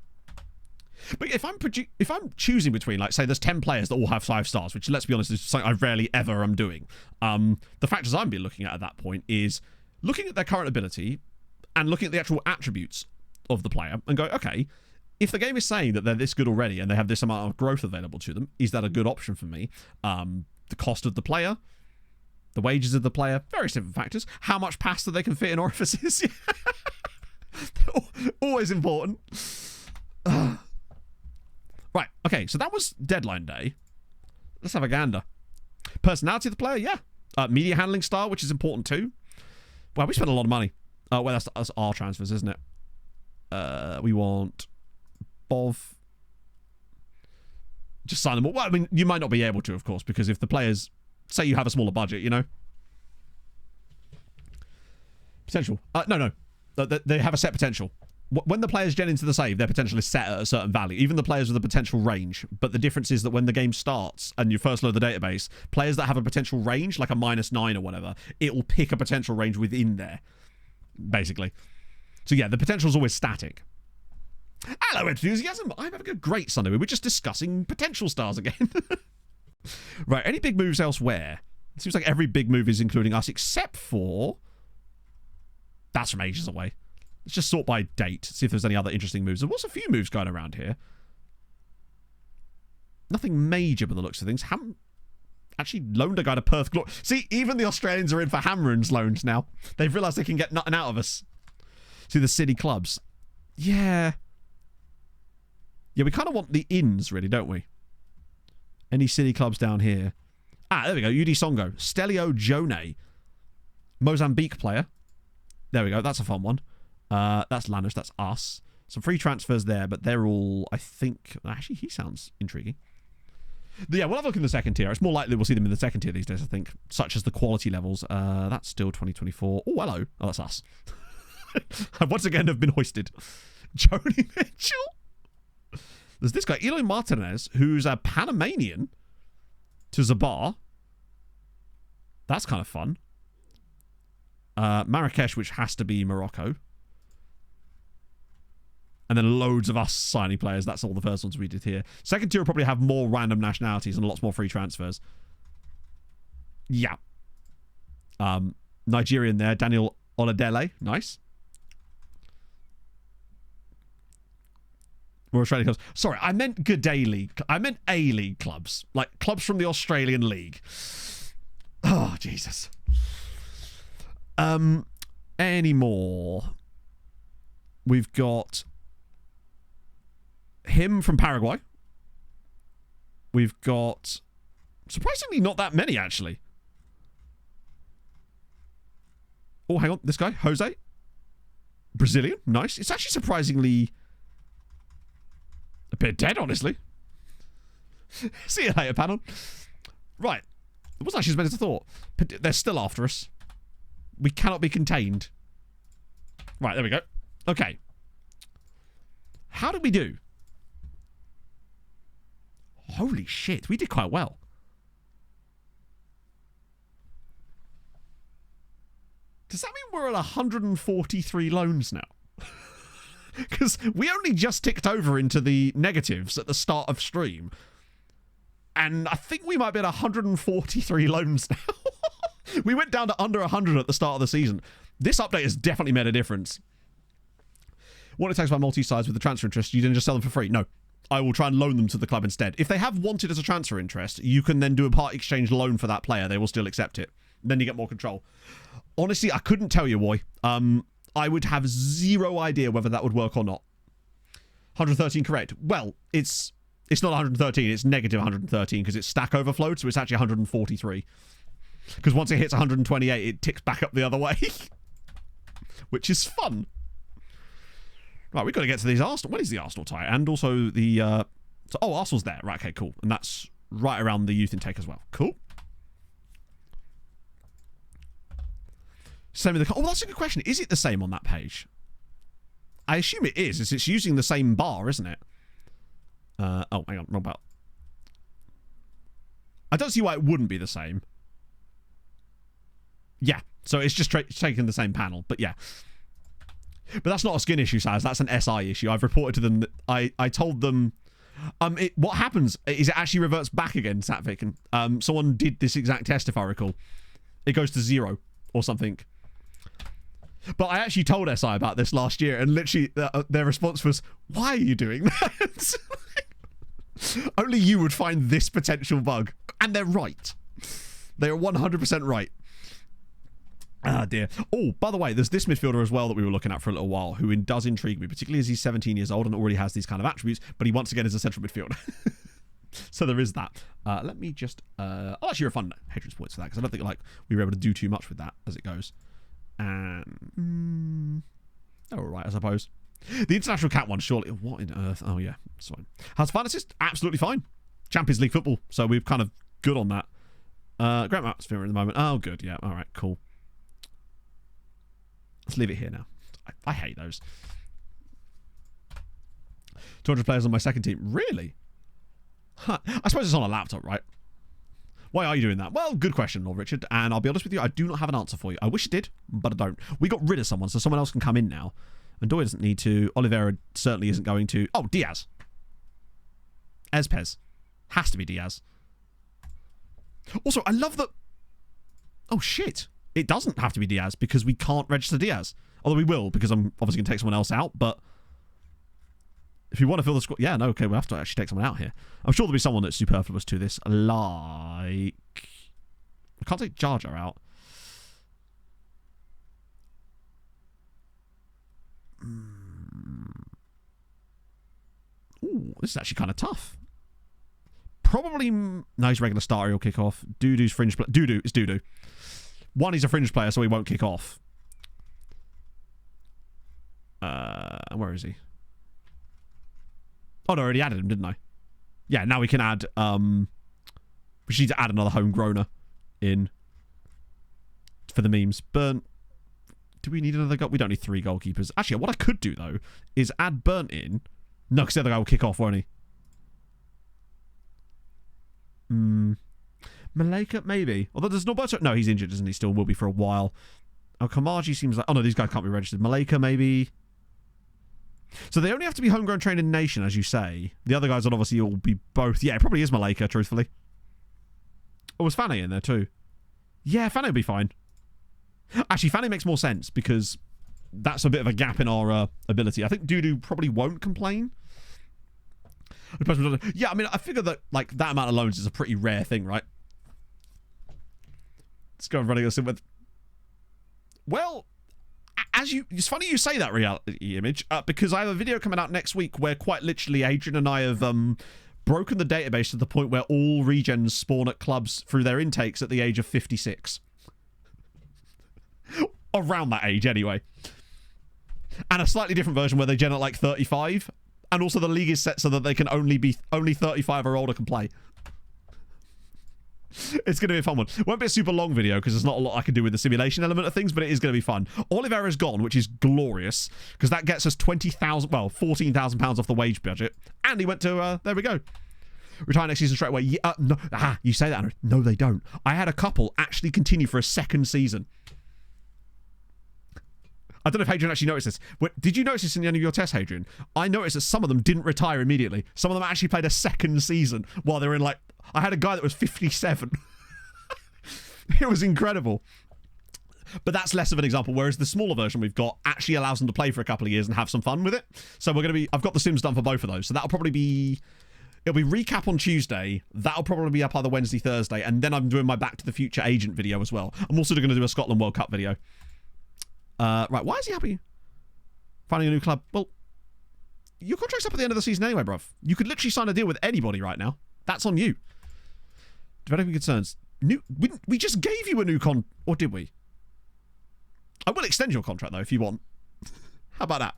But if I'm choosing between, like, say, there's 10 players that all have 5 stars, which, let's be honest, is something I rarely ever am doing. The factors I'd be looking at that point is looking at their current ability and looking at the actual attributes of the player and go, okay, if the game is saying that they're this good already and they have this amount of growth available to them, is that a good option for me? The cost of the player, the wages of the player, various different factors. How much pasta they can fit in orifices. Always important. Right, okay, so that was deadline day. Let's have a gander. Personality of the player, yeah. Media handling style, which is important too. Well, we spent a lot of money. Well, that's our transfers, isn't it? We want Bov. Just sign them all. Well, I mean, you might not be able to, of course, because if the players, say you have a smaller budget, you know. Potential. No. They have a set potential. When the players gen into the save, their potential is set at a certain value. Even the players with a potential range. But the difference is that when the game starts and you first load the database, players that have a potential range, like a -9 or whatever, it will pick a potential range within there, basically. So yeah, the potential is always static. Hello, enthusiasm. I'm having a great Sunday. We were just discussing potential stars again. Right, any big moves elsewhere? It seems like every big move is including us, except for... That's from ages away. Let's just sort by date, see if there's any other interesting moves. There was a few moves going around here. Nothing major by the looks of things. Actually loaned a guy to Perth Glory. See, even the Australians are in for Hammerins loans now. They've realised they can get nothing out of us. See, the city clubs. Yeah. Yeah, we kind of want the ins, really, don't we? Any city clubs down here? There we go. UD Songo. Stelio Jone. Mozambique player. There we go. That's a fun one. That's Lanus. That's us. Some free transfers there, but they're all, I think... Actually, he sounds intriguing. Yeah, we'll have a look in the second tier. It's more likely we'll see them in the second tier these days, I think. Such as the quality levels. That's still 2024. Oh, hello. Oh, that's us. I once again have been hoisted. Joni Mitchell. There's this guy, Eloy Martinez, who's a Panamanian to Zabar. That's kind of fun. Marrakesh, which has to be Morocco. And then loads of us signing players. That's all the first ones we did here. Second tier will probably have more random nationalities and lots more free transfers. Yeah. Nigerian there. Daniel Oladele. Nice. More Australian clubs. Sorry, I meant G'day League. I meant A-League clubs. Like clubs from the Australian League. Oh, Jesus. Any more? We've got him from Paraguay. We've got surprisingly not that many, actually. Oh, hang on. This guy, Jose. Brazilian. Nice. It's actually surprisingly a bit dead, honestly. See you later, panel. Right. It wasn't actually as bad as I thought. But they're still after us. We cannot be contained. Right, there we go. Okay. How did we do? Holy shit, we did quite well. Does that mean we're at 143 loans now? Because we only just ticked over into the negatives at the start of stream. And I think we might be at 143 loans now. We went down to under 100 at the start of the season. This update has definitely made a difference. What it takes by multi-sides with the transfer interest, you didn't just sell them for free. No. I will try and loan them to the club instead. If they have wanted as a transfer interest, you can then do a part exchange loan for that player. They will still accept it. Then you get more control. Honestly, I couldn't tell you, Roy. I would have zero idea whether that would work or not. 113 correct. Well, it's not 113. It's negative 113 because it's stack overflowed, so it's actually 143. Because once it hits 128, it ticks back up the other way. Which is fun. Right, we've got to get to these Arsenal. When is the Arsenal tie? And also the... oh, Arsenal's there. Right, okay, cool. And that's right around the youth intake as well. Cool. Same with the... Oh, that's a good question. Is it the same on that page? I assume it is. It's using the same bar, isn't it? Oh, hang on. Wrong belt. I don't see why it wouldn't be the same. Yeah. So it's just taking the same panel. But yeah. But that's not a skin issue, Saz. That's an SI issue. I've reported to them that I told them... what happens is it actually reverts back again, Satvik. And someone did this exact test, if I recall. It goes to 0 or something. But I actually told SI about this last year, and literally their response was, why are you doing that? Only you would find this potential bug. And they're right. They are 100% right. Ah, dear. Oh, by the way, there's this midfielder as well that we were looking at for a little while, who does intrigue me, particularly as he's 17 years old and already has these kind of attributes, but he once again is a central midfielder. So there is that. Let me just... I'll actually refund Hadrian's points for that, because I don't think we were able to do too much with that as it goes. And... all right, I suppose. The international cat one, surely... What in earth? Oh, yeah. It's fine. How's Fantasist? Absolutely fine. Champions League football, so we're kind of good on that. Great atmosphere at the moment. Oh, good. Yeah, all right, cool. Let's leave it here now. I hate those. 200 players on my second team. Really? Huh. I suppose it's on a laptop, right? Why are you doing that? Well, good question, Lord Richard. And I'll be honest with you, I do not have an answer for you. I wish I did, but I don't. We got rid of someone, so someone else can come in now. And Doy doesn't need to. Oliveira certainly isn't going to. Oh, Diaz. Ezpez. Has to be Diaz. Also, I love that... Oh, shit. It doesn't have to be Diaz because we can't register Diaz. Although we will, because I'm obviously going to take someone else out, but... If you want to fill the squad... Yeah, no, okay, we'll have to actually take someone out here. I'm sure there'll be someone that's superfluous to this, like... I can't take Jar Jar out. Ooh, this is actually kind of tough. Probably... No, he's regular starter, he'll kick off. Dudu's fringe player. Dudu, it's Dudu. One, he's a fringe player, so he won't kick off. Where is he? Oh, no, I already added him, didn't I? Yeah, now we can add... we just need to add another homegrowner in for the memes. Burnt... Do we need another goal? We don't need 3 goalkeepers. Actually, what I could do, though, is add Burnt in. No, because the other guy will kick off, won't he? Maleka, maybe. Although there's Norberto... No, he's injured, isn't he? Still will be for a while. Oh, Kamaji seems like... Oh, no, these guys can't be registered. Maleka, maybe. So they only have to be homegrown trained in nation, as you say. The other guys would obviously all be both. Yeah, it probably is Malika, truthfully. Oh, was Fanny in there too? Yeah, Fanny would be fine. Actually, Fanny makes more sense because that's a bit of a gap in our ability. I think Dudu probably won't complain. Yeah, I mean, I figure that like that amount of loans is a pretty rare thing, right? Let's go and running us in with. Well, it's funny you say that, reality image, because I have a video coming out next week where quite literally Adrian and I have broken the database to the point where all regens spawn at clubs through their intakes at the age of 56. Around that age, anyway. And a slightly different version where they gen at like 35, and also the league is set so that they can only 35 or older can play. It's going to be a fun one. It won't be a super long video because there's not a lot I can do with the simulation element of things, but it is going to be fun. Oliveira's gone, which is glorious because that gets us 20,000, well, 14,000 pounds off the wage budget. And he went to, there we go. Retire next season straight away. Yeah, no, you say that, Andrew. No, they don't. I had a couple actually continue for a second season. I don't know if Hadrian actually noticed this. Did you notice this in the end of your test, Hadrian? I noticed that some of them didn't retire immediately. Some of them actually played a second season while they were in like... I had a guy that was 57. It was incredible. But that's less of an example, whereas the smaller version we've got actually allows them to play for a couple of years and have some fun with it. So we're going to be... I've got the Sims done for both of those. So that'll probably be... It'll be recap on Tuesday. That'll probably be up either Wednesday, Thursday. And then I'm doing my Back to the Future agent video as well. I'm also going to do a Scotland World Cup video. Right, why is he happy finding a new club? Well, your contract's up at the end of the season anyway, bruv. You could literally sign a deal with anybody right now. That's on you. Developing concerns. We just gave you a new or did we? I will extend your contract, though, if you want. How about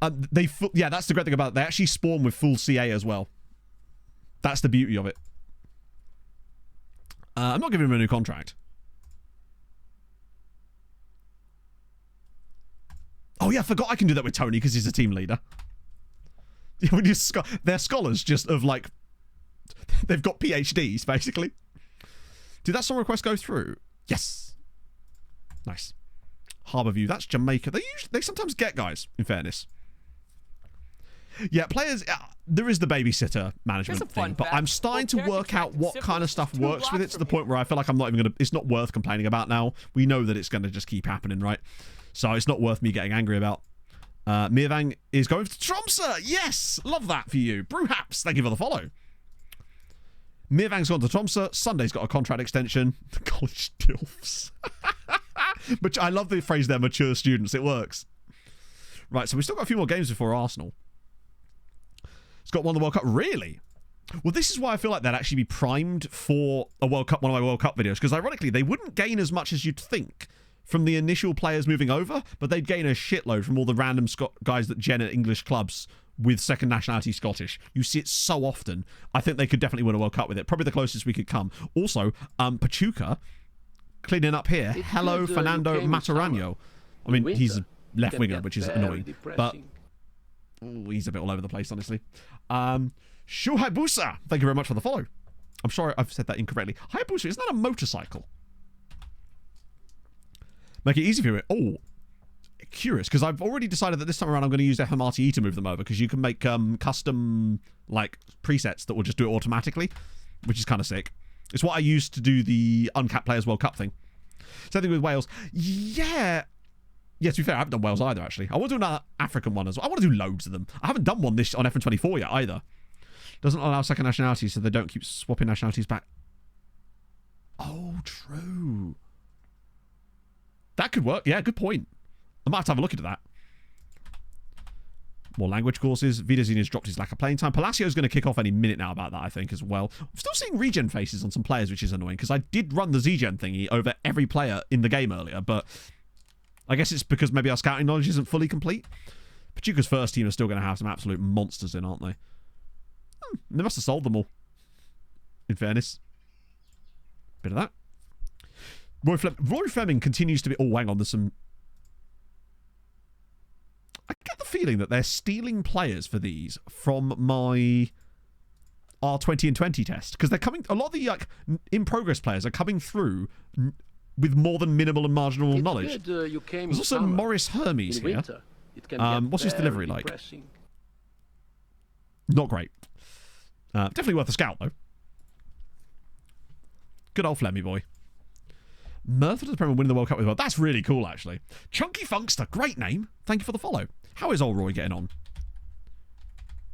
that? Yeah, that's the great thing about it. They actually spawn with full CA as well. That's the beauty of it. I'm not giving him a new contract. Oh, yeah, I forgot I can do that with Tony because he's a team leader. They're scholars just of, like... They've got PhDs, basically. Did that song request go through? Yes. Nice. Harbourview, that's Jamaica. They sometimes get guys, in fairness. Yeah, players... there is the babysitter management thing, but I'm starting to work out what kind of stuff works with it to the point where I feel like I'm not even going to... It's not worth complaining about now. We know that it's going to just keep happening, right? So it's not worth me getting angry about. Mirvang is going to Tromsø. Yes! Love that for you. Brewhaps, thank you for the follow. Mirvang's gone to Tromsø. Sunday's got a contract extension. College dilfs. But I love the phrase they're mature students. It works. Right, so we've still got a few more games before Arsenal. Scott won the World Cup. Really? Well, this is why I feel like they'd actually be primed for a World Cup, one of my World Cup videos, because ironically, they wouldn't gain as much as you'd think from the initial players moving over, but they'd gain a shitload from all the random guys that gen at English clubs with second nationality Scottish. You see it so often. I think they could definitely win a World Cup with it. Probably the closest we could come. Also, Pachuca cleaning up here. Hello, Fernando Matarano. I mean, he's a left winger, which is annoying, but he's a bit all over the place, honestly. Shuhaibusa, thank you very much for the follow. I'm sorry I've said that incorrectly. Hayabusa, isn't that a motorcycle? Make it easy for you. Oh, curious, because I've already decided that this time around I'm going to use FMRTE to move them over, because you can make custom like presets that will just do it automatically, which is kind of sick. It's what I used to do the Uncapped Players World Cup thing. Same thing with Wales. Yeah, to be fair, I haven't done Wales either, actually. I want to do another African one as well. I want to do loads of them. I haven't done one this on FN24 yet either. Doesn't allow second nationalities, so they don't keep swapping nationalities back. Oh, true. That could work. Yeah, good point. I might have to have a look into that. More language courses. Vidazine has dropped his lack of playing time. Palacio's going to kick off any minute now about that, I think, as well. I'm still seeing regen faces on some players, which is annoying, because I did run the Z-gen thingy over every player in the game earlier, but I guess it's because maybe our scouting knowledge isn't fully complete. Pachuca's first team are still going to have some absolute monsters in, aren't they? They must have sold them all, in fairness. Bit of that. Roy Fleming continues to be... Oh, hang on, there's some... I get the feeling that they're stealing players for these from my R20 and 20 test, because they're coming... A lot of the in-progress players are coming through with more than minimal and marginal knowledge. You came There's also Maurice Hermes here. Winter. It can What's his delivery like? depressing. Not great. Definitely worth a scout, though. Good old Flemmy boy. Merthyr to the Premier winning the World Cup with well. That's really cool, actually. Chunky Funkster, great name. Thank you for the follow. How is old Roy getting on?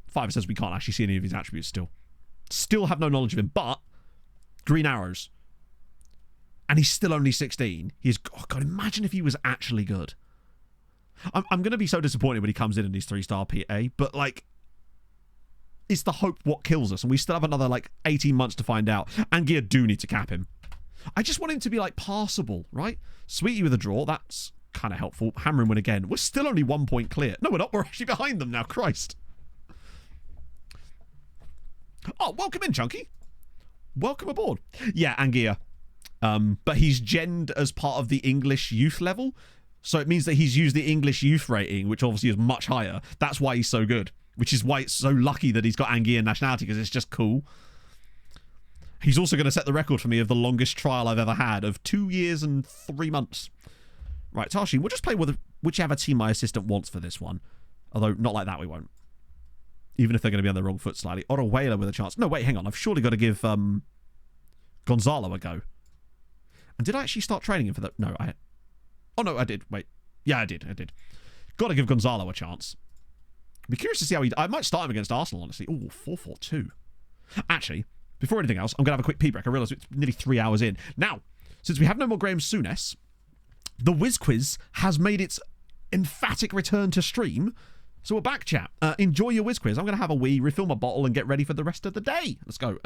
Five says we can't actually see any of his attributes still. Still have no knowledge of him, but green arrows. And he's still only 16. He's, oh God, imagine if he was actually good. I'm going to be so disappointed when he comes in he's 3-star PA, but like, it's the hope what kills us, and we still have another like 18 months to find out. Anguilla do need to cap him. I just want him to be like passable, right? Sweetie with a draw, that's kind of helpful. Hammer and win again. We're still only 1 point clear. No, we're not. We're actually behind them now. Christ. Oh, welcome in, Chunky. Welcome aboard. Yeah, Anguilla. But he's genned as part of the English youth level. So it means that he's used the English youth rating, which obviously is much higher. That's why he's so good. Which is why it's so lucky that he's got Anguilla nationality, because it's just cool. He's also going to set the record for me of the longest trial I've ever had of 2 years and 3 months. Right, Tashi, we'll just play with whichever team my assistant wants for this one. Although, not like that, we won't. Even if they're going to be on the wrong foot slightly. Oruela with a chance. No, wait, hang on. I've surely got to give Gonzalo a go. And did I actually start training him for that? No, I... Oh, no, I did. Wait. Yeah, I did. Got to give Gonzalo a chance. Be curious to see how he... I might start him against Arsenal, honestly. Ooh, 4-4-2. Actually, before anything else, I'm going to have a quick pee break. I realise it's nearly 3 hours in. Now, since we have no more Graham Souness, the Whiz Quiz has made its emphatic return to stream. So we're back, chat. Enjoy your Whiz Quiz. I'm going to have a wee, refill my bottle, and get ready for the rest of the day. Let's go.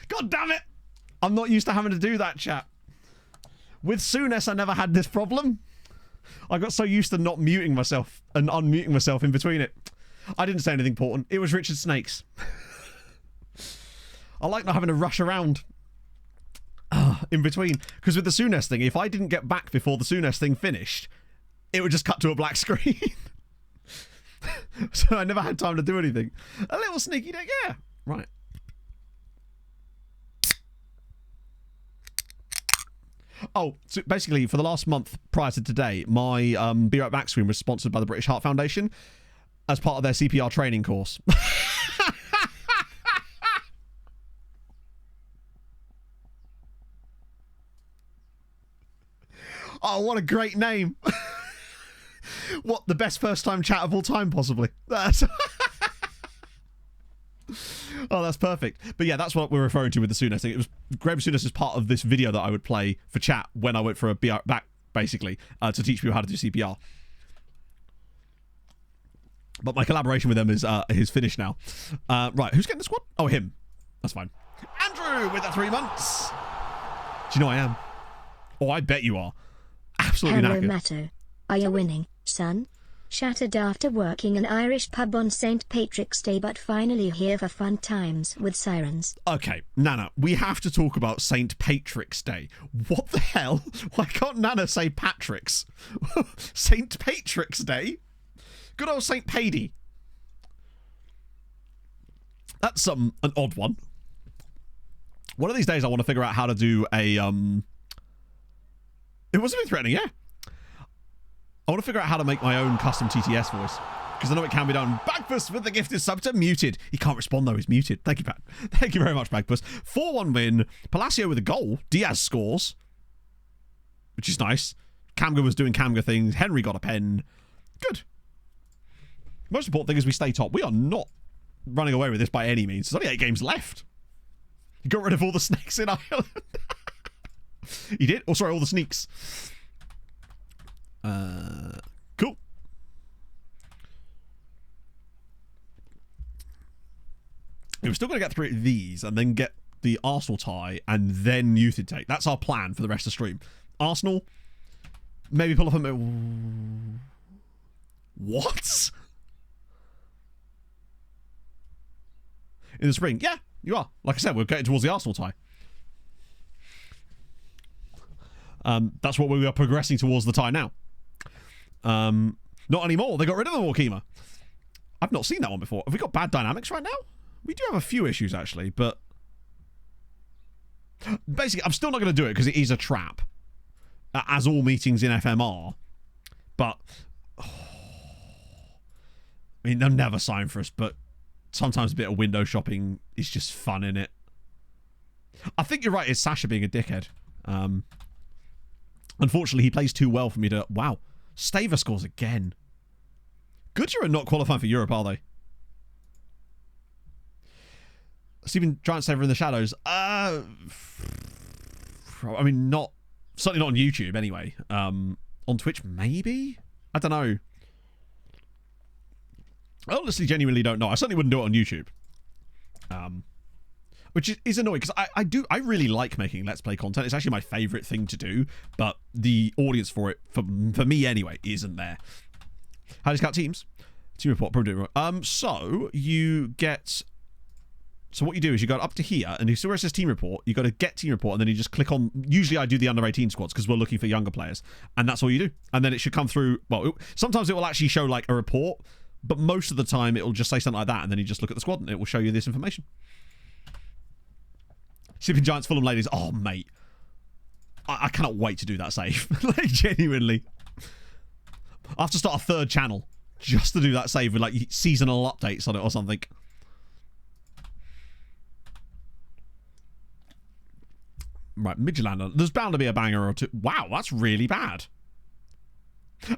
God damn it! I'm not used to having to do that, chat. With Souness, I never had this problem. I got so used to not muting myself and unmuting myself in between it. I didn't say anything important. It was Richard Snakes. I like not having to rush around in between. Because with the Souness thing, if I didn't get back before the Souness thing finished, it would just cut to a black screen. So I never had time to do anything. A little sneaky dick, yeah. Right. Oh, so basically, for the last month prior to today, my Be Right Back stream was sponsored by the British Heart Foundation as part of their CPR training course. Oh, what a great name. What, the best first-time chat of all time, possibly? Oh, that's perfect. But yeah, that's what we're referring to with the Souness thing. It was Graham Souness as part of this video that I would play for chat when I went for a Be Right Back, basically, to teach people how to do CPR. But my collaboration with them is finished now. Right, who's getting the squad? Oh, him. That's fine. Andrew with the 3 months. Do you know I am? Oh, I bet you are. Absolutely Hello, knackered. Matto. Are you winning, son? Shattered after working an Irish pub on St. Patrick's Day, but finally here for fun times with Sirens. Okay, Nana, we have to talk about St. Patrick's Day. What the hell? Why can't Nana say Patrick's? St. Patrick's Day? Good old St. Paddy. That's an odd one. One of these days I want to figure out how to do a It wasn't even threatening, yeah. I want to figure out how to make my own custom TTS voice, because I know it can be done. Bagpuss with the gifted sub to Muted. He can't respond though, he's muted. Thank you, Pat. Thank you very much, Bagpuss. 4-1 win. Palacio with a goal. Diaz scores, which is nice. Camga was doing Camga things. Henry got a pen. Good. Most important thing is we stay top. We are not running away with this by any means. There's only 8 games left. He got rid of all the snakes in Ireland. He did? Oh, sorry, all the sneaks. Cool. We're still going to get through these and then get the Arsenal tie and then youth intake. That's our plan for the rest of the stream. Arsenal, maybe pull off a... What? In the spring? Yeah, you are. Like I said, we're getting towards the Arsenal tie. That's what we are progressing towards the tie now. Not anymore. They got rid of the Warkema. I've not seen that one before. Have we got bad dynamics right now? We do have a few issues, actually, but... Basically, I'm still not going to do it because it is a trap. As all meetings in FM are. But... I mean, they'll never sign for us, but sometimes a bit of window shopping is just fun, in it. I think you're right, it's Sasha being a dickhead. Unfortunately, he plays too well for me to... Wow. Stava scores again. Goodyear are not qualifying for Europe, are they? Stephen Giant Saver in the shadows. I mean, not... Certainly not on YouTube, anyway. On Twitch, maybe? I don't know. I honestly genuinely don't know. I certainly wouldn't do it on YouTube. Which is annoying, because I really like making Let's Play content. It's actually my favourite thing to do, but the audience for it, for me anyway, isn't there. How do you scout teams? Team report. So you get... So what you do is you go up to here, and you see where it says team report, you go to get team report, and then you just click on... Usually I do the under 18 squads, because we're looking for younger players. And that's all you do. And then it should come through... Well, sometimes it will actually show, like, a report, but most of the time it will just say something like that, and then you just look at the squad, and it will show you this information. Sleeping Giants, Fulham Ladies. Oh, mate. I cannot wait to do that save. Like, genuinely. I have to start a 3rd channel just to do that save with, like, seasonal updates on it or something. Right, Midtjylland. There's bound to be a banger or two. Wow, that's really bad.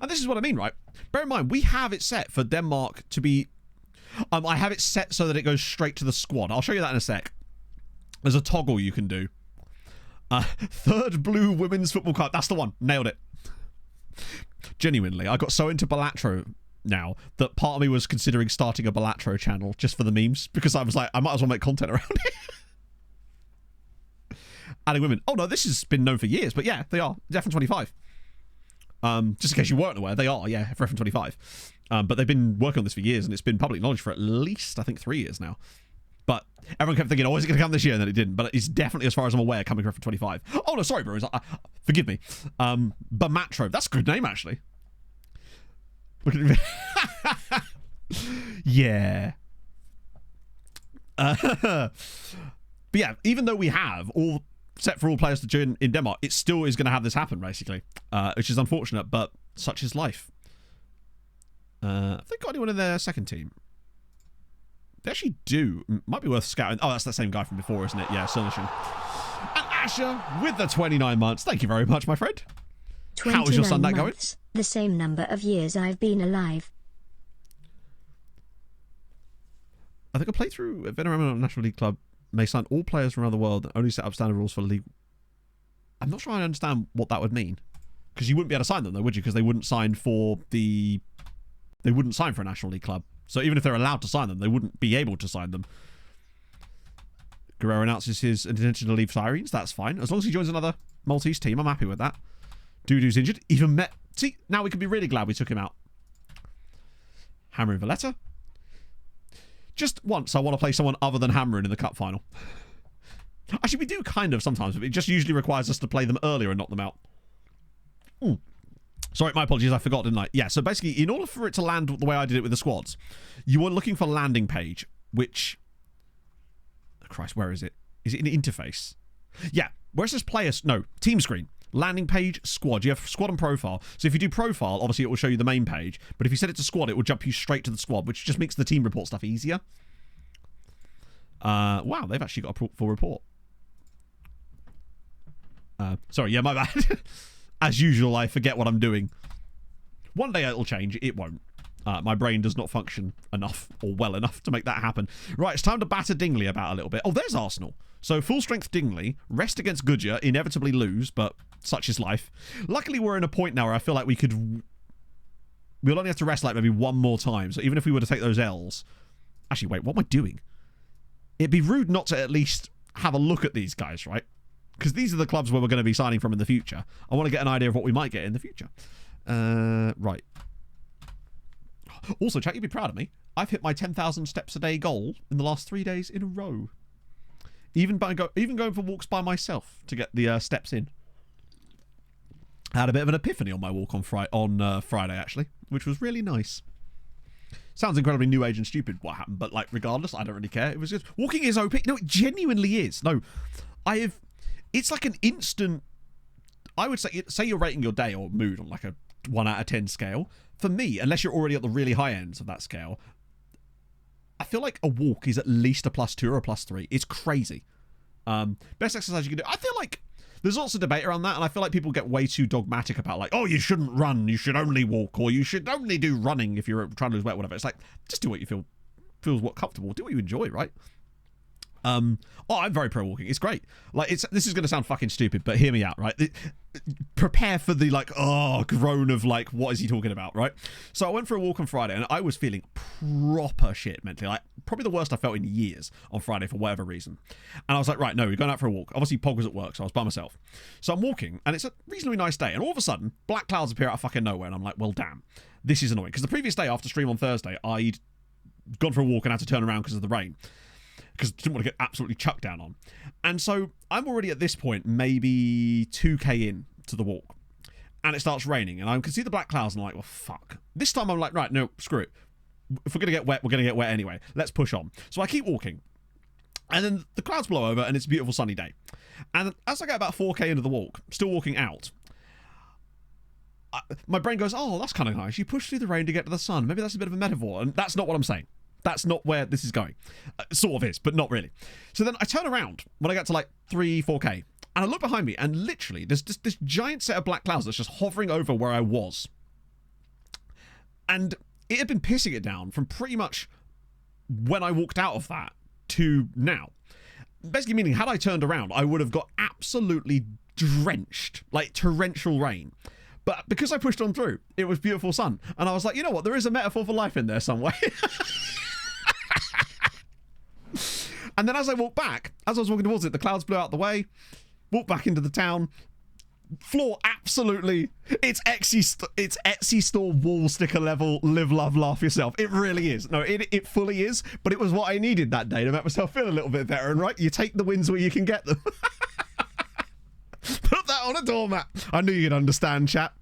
And this is what I mean, right? Bear in mind, we have it set for Denmark to be... I have it set so that it goes straight to the squad. I'll show you that in a sec. There's a toggle you can do. 3rd blue women's football card. That's the one. Nailed it. Genuinely, I got so into Balatro now that part of me was considering starting a Balatro channel just for the memes, because I was like, I might as well make content around it. Adding women. Oh no, this has been known for years, but yeah, they are. It's FM25. Just in case you weren't aware, they are, yeah, for FM25. But they've been working on this for years, and it's been public knowledge for at least, I think, 3 years now. But everyone kept thinking, oh, is it going to come this year? And then it didn't. But it's definitely, as far as I'm aware, coming from 25. Oh, no, sorry, bros. Forgive me. But Matro, that's a good name, actually. Look at yeah. But yeah, even though we have all set for all players to join in Denmark, it still is going to have this happen, basically, which is unfortunate, but such is life. Have they got anyone in their second team? They actually do. Might be worth scouting. Oh, that's that same guy from before, isn't it? Yeah, Sonishing. And Asher with the 29 months. Thank you very much, my friend. How is your son that going? The same number of years I've been alive. I think a playthrough at Venerable National League Club may sign all players from around the world and only set up standard rules for league. I'm not sure I understand what that would mean. Because you wouldn't be able to sign them, though, would you? Because they wouldn't sign for the... They wouldn't sign for a National League club. So even if they're allowed to sign them, they wouldn't be able to sign them. Guerrero announces his intention to leave Sirens. That's fine. As long as he joins another Maltese team, I'm happy with that. Dudu's injured. Even met... See, now we can be really glad we took him out. Hammer and Valletta. Just once, I want to play someone other than Hammer in the cup final. Actually, we do kind of sometimes, but it just usually requires us to play them earlier and knock them out. Ooh. Sorry, my apologies, I forgot, didn't I? Yeah, so basically, in order for it to land the way I did it with the squads, you were looking for landing page, which... Christ, where is it? Is it in the interface? Yeah, where it says players... No, team screen. Landing page, squad. You have squad and profile. So if you do profile, obviously it will show you the main page. But if you set it to squad, it will jump you straight to the squad, which just makes the team report stuff easier. Wow, they've actually got a full report. Sorry, yeah, my bad. As usual, I forget what I'm doing. One day it'll change. It won't. My brain does not function enough or well enough to make that happen. Right, it's time to batter Dingley about a little bit. Oh, there's Arsenal. So full strength Dingley, rest against Goodyear, inevitably lose, but such is life. Luckily, we're in a point now where I feel like we'll only have to rest like maybe one more time. So even if we were to take those L's... Actually, wait, what am I doing? It'd be rude not to at least have a look at these guys, right? Because these are the clubs where we're going to be signing from in the future. I want to get an idea of what we might get in the future. Right. Also, chat, you'd be proud of me. I've hit my 10,000 steps a day goal in the last 3 days in a row. Even going for walks by myself to get the steps in. I had a bit of an epiphany on my walk on Friday, actually, which was really nice. Sounds incredibly new age and stupid what happened, but like regardless, I don't really care. It was just walking is OP. No, it genuinely is. No, it's like an instant. I would say you're rating your day or mood on like a 1 out of 10 scale. For me, unless you're already at the really high ends of that scale, I feel like a walk is at least a +2 or a +3. It's crazy. Best exercise you can do. I feel like there's lots of debate around that, and I feel like people get way too dogmatic about like, oh, you shouldn't run, you should only walk, or you should only do running if you're trying to lose weight, whatever. It's like, just do what you feels what comfortable. Do what you enjoy, right? I'm very pro walking. It's great. Like, this is going to sound fucking stupid, but hear me out, right? Prepare for the like, groan of like, what is he talking about, right? So I went for a walk on Friday, and I was feeling proper shit mentally, like probably the worst I felt in years on Friday for whatever reason. And I was like, right, no, we're going out for a walk. Obviously, Pog was at work, so I was by myself. So I'm walking, and it's a reasonably nice day, and all of a sudden, black clouds appear out of fucking nowhere, and I'm like, well, damn, this is annoying. Because the previous day after stream on Thursday, I'd gone for a walk and had to turn around because of the rain. Because I didn't want to get absolutely chucked down on. And so I'm already at this point maybe 2k in to the walk. And it starts raining. And I can see the black clouds and I'm like, well, fuck. This time I'm like, right, no, screw it. If we're going to get wet, we're going to get wet anyway. Let's push on. So I keep walking. And then the clouds blow over and it's a beautiful sunny day. And as I get about 4k into the walk, still walking out, my brain goes, oh, that's kind of nice. You push through the rain to get to the sun. Maybe that's a bit of a metaphor. And that's not what I'm saying. That's not where this is going. Sort of is, but not really. So then I turn around when I get to like 3-4k, and I look behind me, and literally there's just this giant set of black clouds that's just hovering over where I was. And it had been pissing it down from pretty much when I walked out of that to now. Basically meaning, had I turned around, I would have got absolutely drenched, like torrential rain. But because I pushed on through, it was beautiful sun. And I was like, you know what? There is a metaphor for life in there some way. And then as I walked back, as I was walking towards it, the clouds blew out the way, walked back into the town. Floor absolutely, it's Etsy store wall sticker level, live, love, laugh yourself. It really is. No, it fully is, but it was what I needed that day to make myself feel a little bit better. And right, you take the wins where you can get them. Put that on a doormat. I knew you'd understand, chat.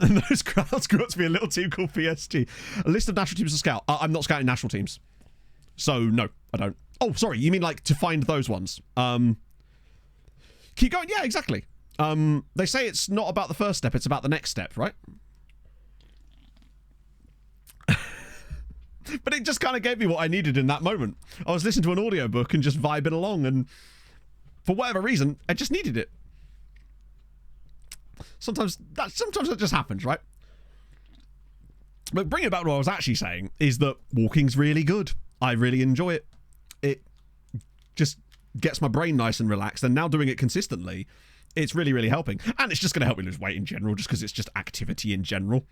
And those crowds grew up to be a little team called PSG. A list of national teams to scout. I'm not scouting national teams. So, no, I don't. Oh, sorry, you mean like to find those ones. Keep going. Yeah, exactly. They say it's not about the first step, it's about the next step, right? But it just kind of gave me what I needed in that moment. I was listening to an audiobook and just vibing along, and for whatever reason, I just needed it. Sometimes that just happens, right? But bringing it back to what I was actually saying is that walking's really good. I really enjoy it. It just gets my brain nice and relaxed, and now doing it consistently, it's really, really helping. And it's just going to help me lose weight in general, just because it's just activity in general.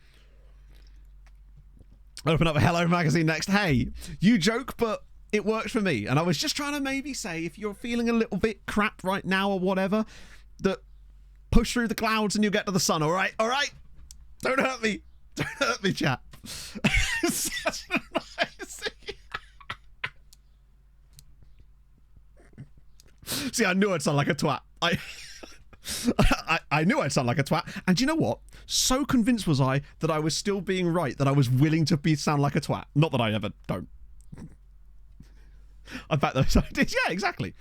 Open up a Hello magazine next. Hey, you joke, but it works for me. And I was just trying to maybe say, if you're feeling a little bit crap right now or whatever, that push through the clouds and you'll get to the sun, all right? All right? Don't hurt me. Don't hurt me, chat. Such a nice... See, I knew I'd sound like a twat. I knew I'd sound like a twat. And do you know what? So convinced was I that I was still being right, that I was willing to sound like a twat. Not that I ever don't. I bet those ideas. Yeah, exactly.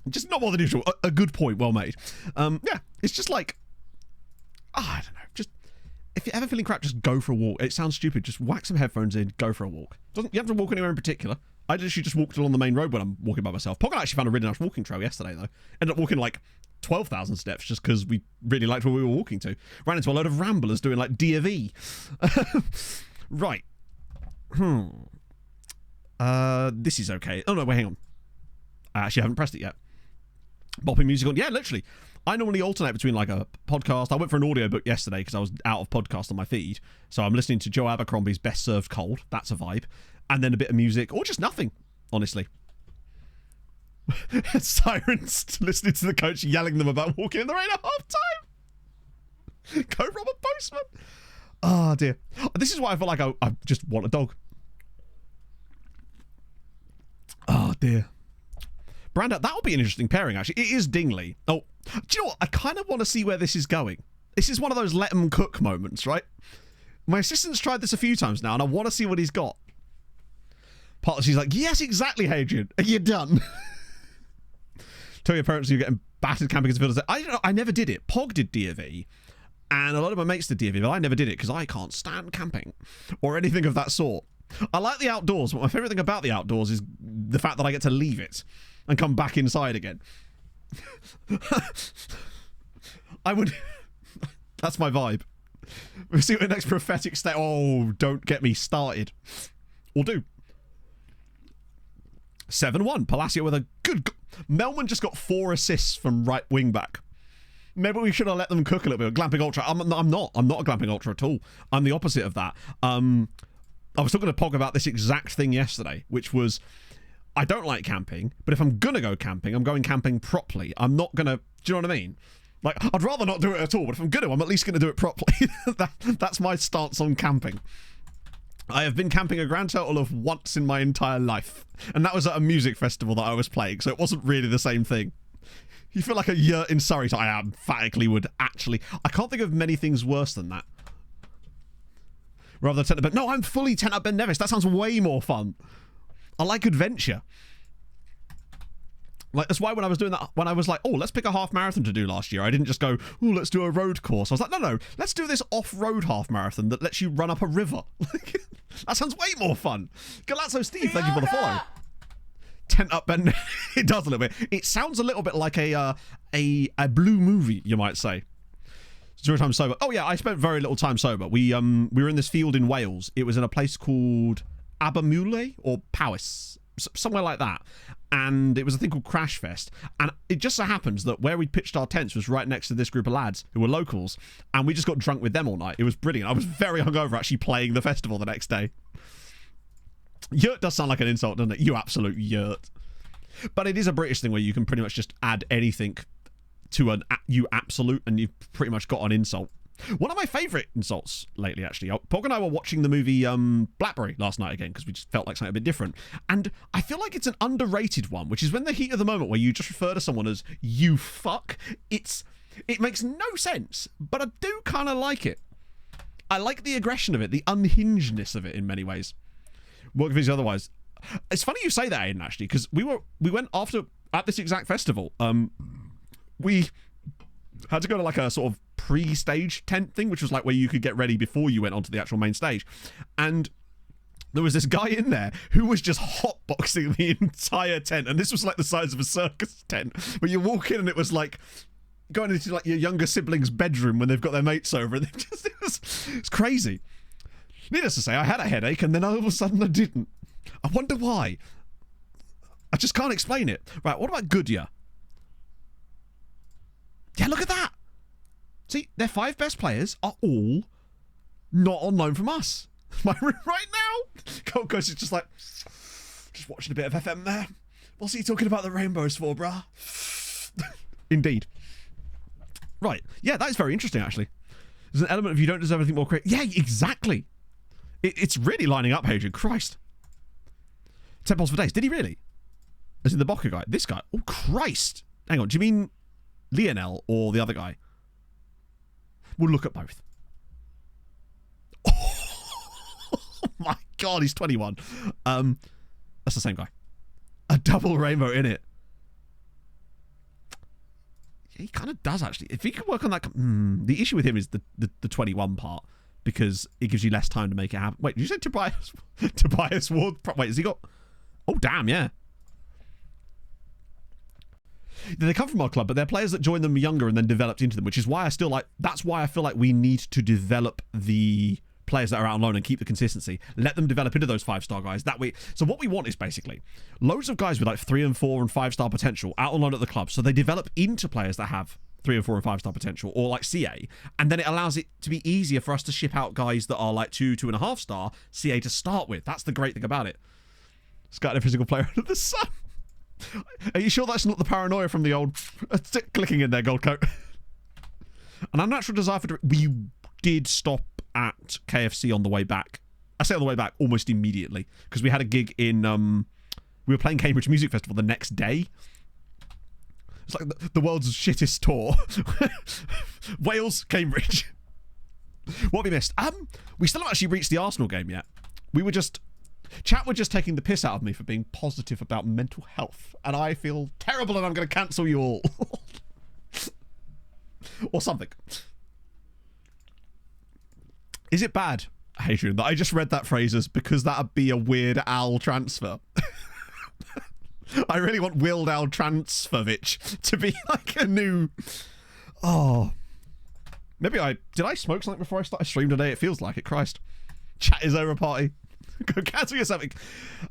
Just not more than usual. A good point, well made. Yeah, it's just like, I don't know. Just, if you're ever feeling crap, just go for a walk. It sounds stupid. Just whack some headphones in, go for a walk. You have to walk anywhere in particular. I literally just walked along the main road when I'm walking by myself. Poggin actually found a really nice walking trail yesterday, though. Ended up walking like 12,000 steps just because we really liked where we were walking to. Ran into a load of ramblers doing like D of E. Right. This is okay. Oh no, wait, hang on. I actually haven't pressed it yet. Bopping music on. Yeah, literally. I normally alternate between like a podcast. I went for an audiobook yesterday because I was out of podcast on my feed. So I'm listening to Joe Abercrombie's Best Served Cold. That's a vibe. And then a bit of music, or just nothing, honestly. Sirens listening to the coach yelling them about walking in the rain at half time. Go rob a postman. Oh dear. This is why I feel like I just want a dog. Oh dear. Branda, that'll be an interesting pairing actually. It is Dingley. Oh, do you know what? I kind of want to see where this is going. This is one of those let 'em cook moments, right? My assistant's tried this a few times now, and I want to see what he's got. She's like, yes, exactly, Hadrian. Are you done? Tell your parents you're getting battered camping as a field. I never did it. Pog did D&V, and a lot of my mates did D&V, but I never did it because I can't stand camping or anything of that sort. I like the outdoors, but my favourite thing about the outdoors is the fact that I get to leave it and come back inside again. I would... That's my vibe. We'll see what the next prophetic state... Oh, don't get me started. Or do. 7-1. Palacio with a good... Melman just got 4 assists from right wing back. Maybe we should have let them cook a little bit. Glamping Ultra. I'm not a Glamping Ultra at all. I'm the opposite of that. I was talking to Pog about this exact thing yesterday, which was, I don't like camping, but if I'm going to go camping, I'm going camping properly. I'm not going to... Do you know what I mean? Like, I'd rather not do it at all, but if I'm going to, I'm at least going to do it properly. That's my stance on camping. I have been camping a grand total of once in my entire life, and that was at a music festival that I was playing, so it wasn't really the same thing. You feel like a yurt in Surrey, so I emphatically would actually... I can't think of many things worse than that. Rather than tent up... No, I'm fully tent up Ben Nevis. That sounds way more fun. I like adventure. Like, that's why when I was doing that, when I was like, oh, let's pick a half marathon to do last year, I didn't just go, oh, let's do a road course. I was like, no, let's do this off-road half marathon that lets you run up a river. That sounds way more fun. Galazzo Steve, thank you for the follow. Tent up Ben. It does a little bit. It sounds a little bit like a blue movie, you might say. 0 time sober. Oh yeah, I spent very little time sober. We were in this field in Wales. It was in a place called Abermule or Powys, somewhere like that. And it was a thing called Crash Fest. And it just so happens that where we pitched our tents was right next to this group of lads who were locals. And we just got drunk with them all night. It was brilliant. I was very hungover actually playing the festival the next day. Yurt does sound like an insult, doesn't it? You absolute yurt. But it is a British thing where you can pretty much just add anything to an you absolute and you've pretty much got an insult. One of my favourite insults lately, actually. Pog and I were watching the movie Blackberry last night again because we just felt like something a bit different. And I feel like it's an underrated one, which is when the heat of the moment where you just refer to someone as you fuck. It makes no sense, but I do kind of like it. I like the aggression of it, the unhingedness of it in many ways. What convinces you otherwise? It's funny you say that, Aiden, actually, because we went after at this exact festival. We had to go to like a sort of pre-stage tent thing, which was like where you could get ready before you went onto the actual main stage, and there was this guy in there who was just hotboxing the entire tent, and this was like the size of a circus tent. But you walk in and it was like going into like your younger sibling's bedroom when they've got their mates over, and it's crazy. Needless to say, I had a headache, and then all of a sudden I didn't. I wonder why. I just can't explain it. Right, what about Goodyear? Yeah, look at that. See, their 5 best players are all not on loan from us. Right now, Gold Coast is just like, just watching a bit of FM there. What's he talking about the rainbows for, brah? Indeed. Right, yeah, that is very interesting, actually. There's an element of you don't deserve anything more creative. Yeah, exactly. It's really lining up, Hadrian. Christ. 10 balls for days. Did he really? As in the Boca guy? This guy? Oh, Christ. Hang on, do you mean Lionel or the other guy? We'll look at both. Oh my God, he's 21. That's the same guy. A double rainbow in it. Yeah, he kind of does, actually. If he could work on that... the issue with him is the 21 part, because it gives you less time to make it happen. Wait, did you say Tobias Ward? Wait, has he got... Oh, damn, yeah. They come from our club, but they're players that joined them younger and then developed into them, which is why I still like... That's why I feel like we need to develop the players that are out on loan and keep the consistency. Let them develop into those 5-star guys. That way... So what we want is basically loads of guys with like 3 and 4 and 5-star potential out on loan at the club, so they develop into players that have 3 and 4 and 5-star potential, or like CA, and then it allows it to be easier for us to ship out guys that are like 2.5 star CA to start with. That's the great thing about it. Scout every single player under the sun. Are you sure that's not the paranoia from the old clicking in there, Gold Coat? An unnatural desire for... We did stop at KFC on the way back. I say on the way back almost immediately, because we had a gig in... we were playing Cambridge Music Festival the next day. It's like the world's shittest tour. Wales, Cambridge. What we missed? We still haven't actually reached the Arsenal game yet. We were just... Chat were just taking the piss out of me for being positive about mental health, and I feel terrible, and I'm going to cancel you all. Or something. Is it bad, Hadrian, that I just read that phrase as because that'd be a Weird Al transfer? I really want Weird Al Transfervich to be like a new... Oh. Maybe Did I smoke something before I started stream today? It feels like it. Christ. Chat is over, party. Go cancel yourself.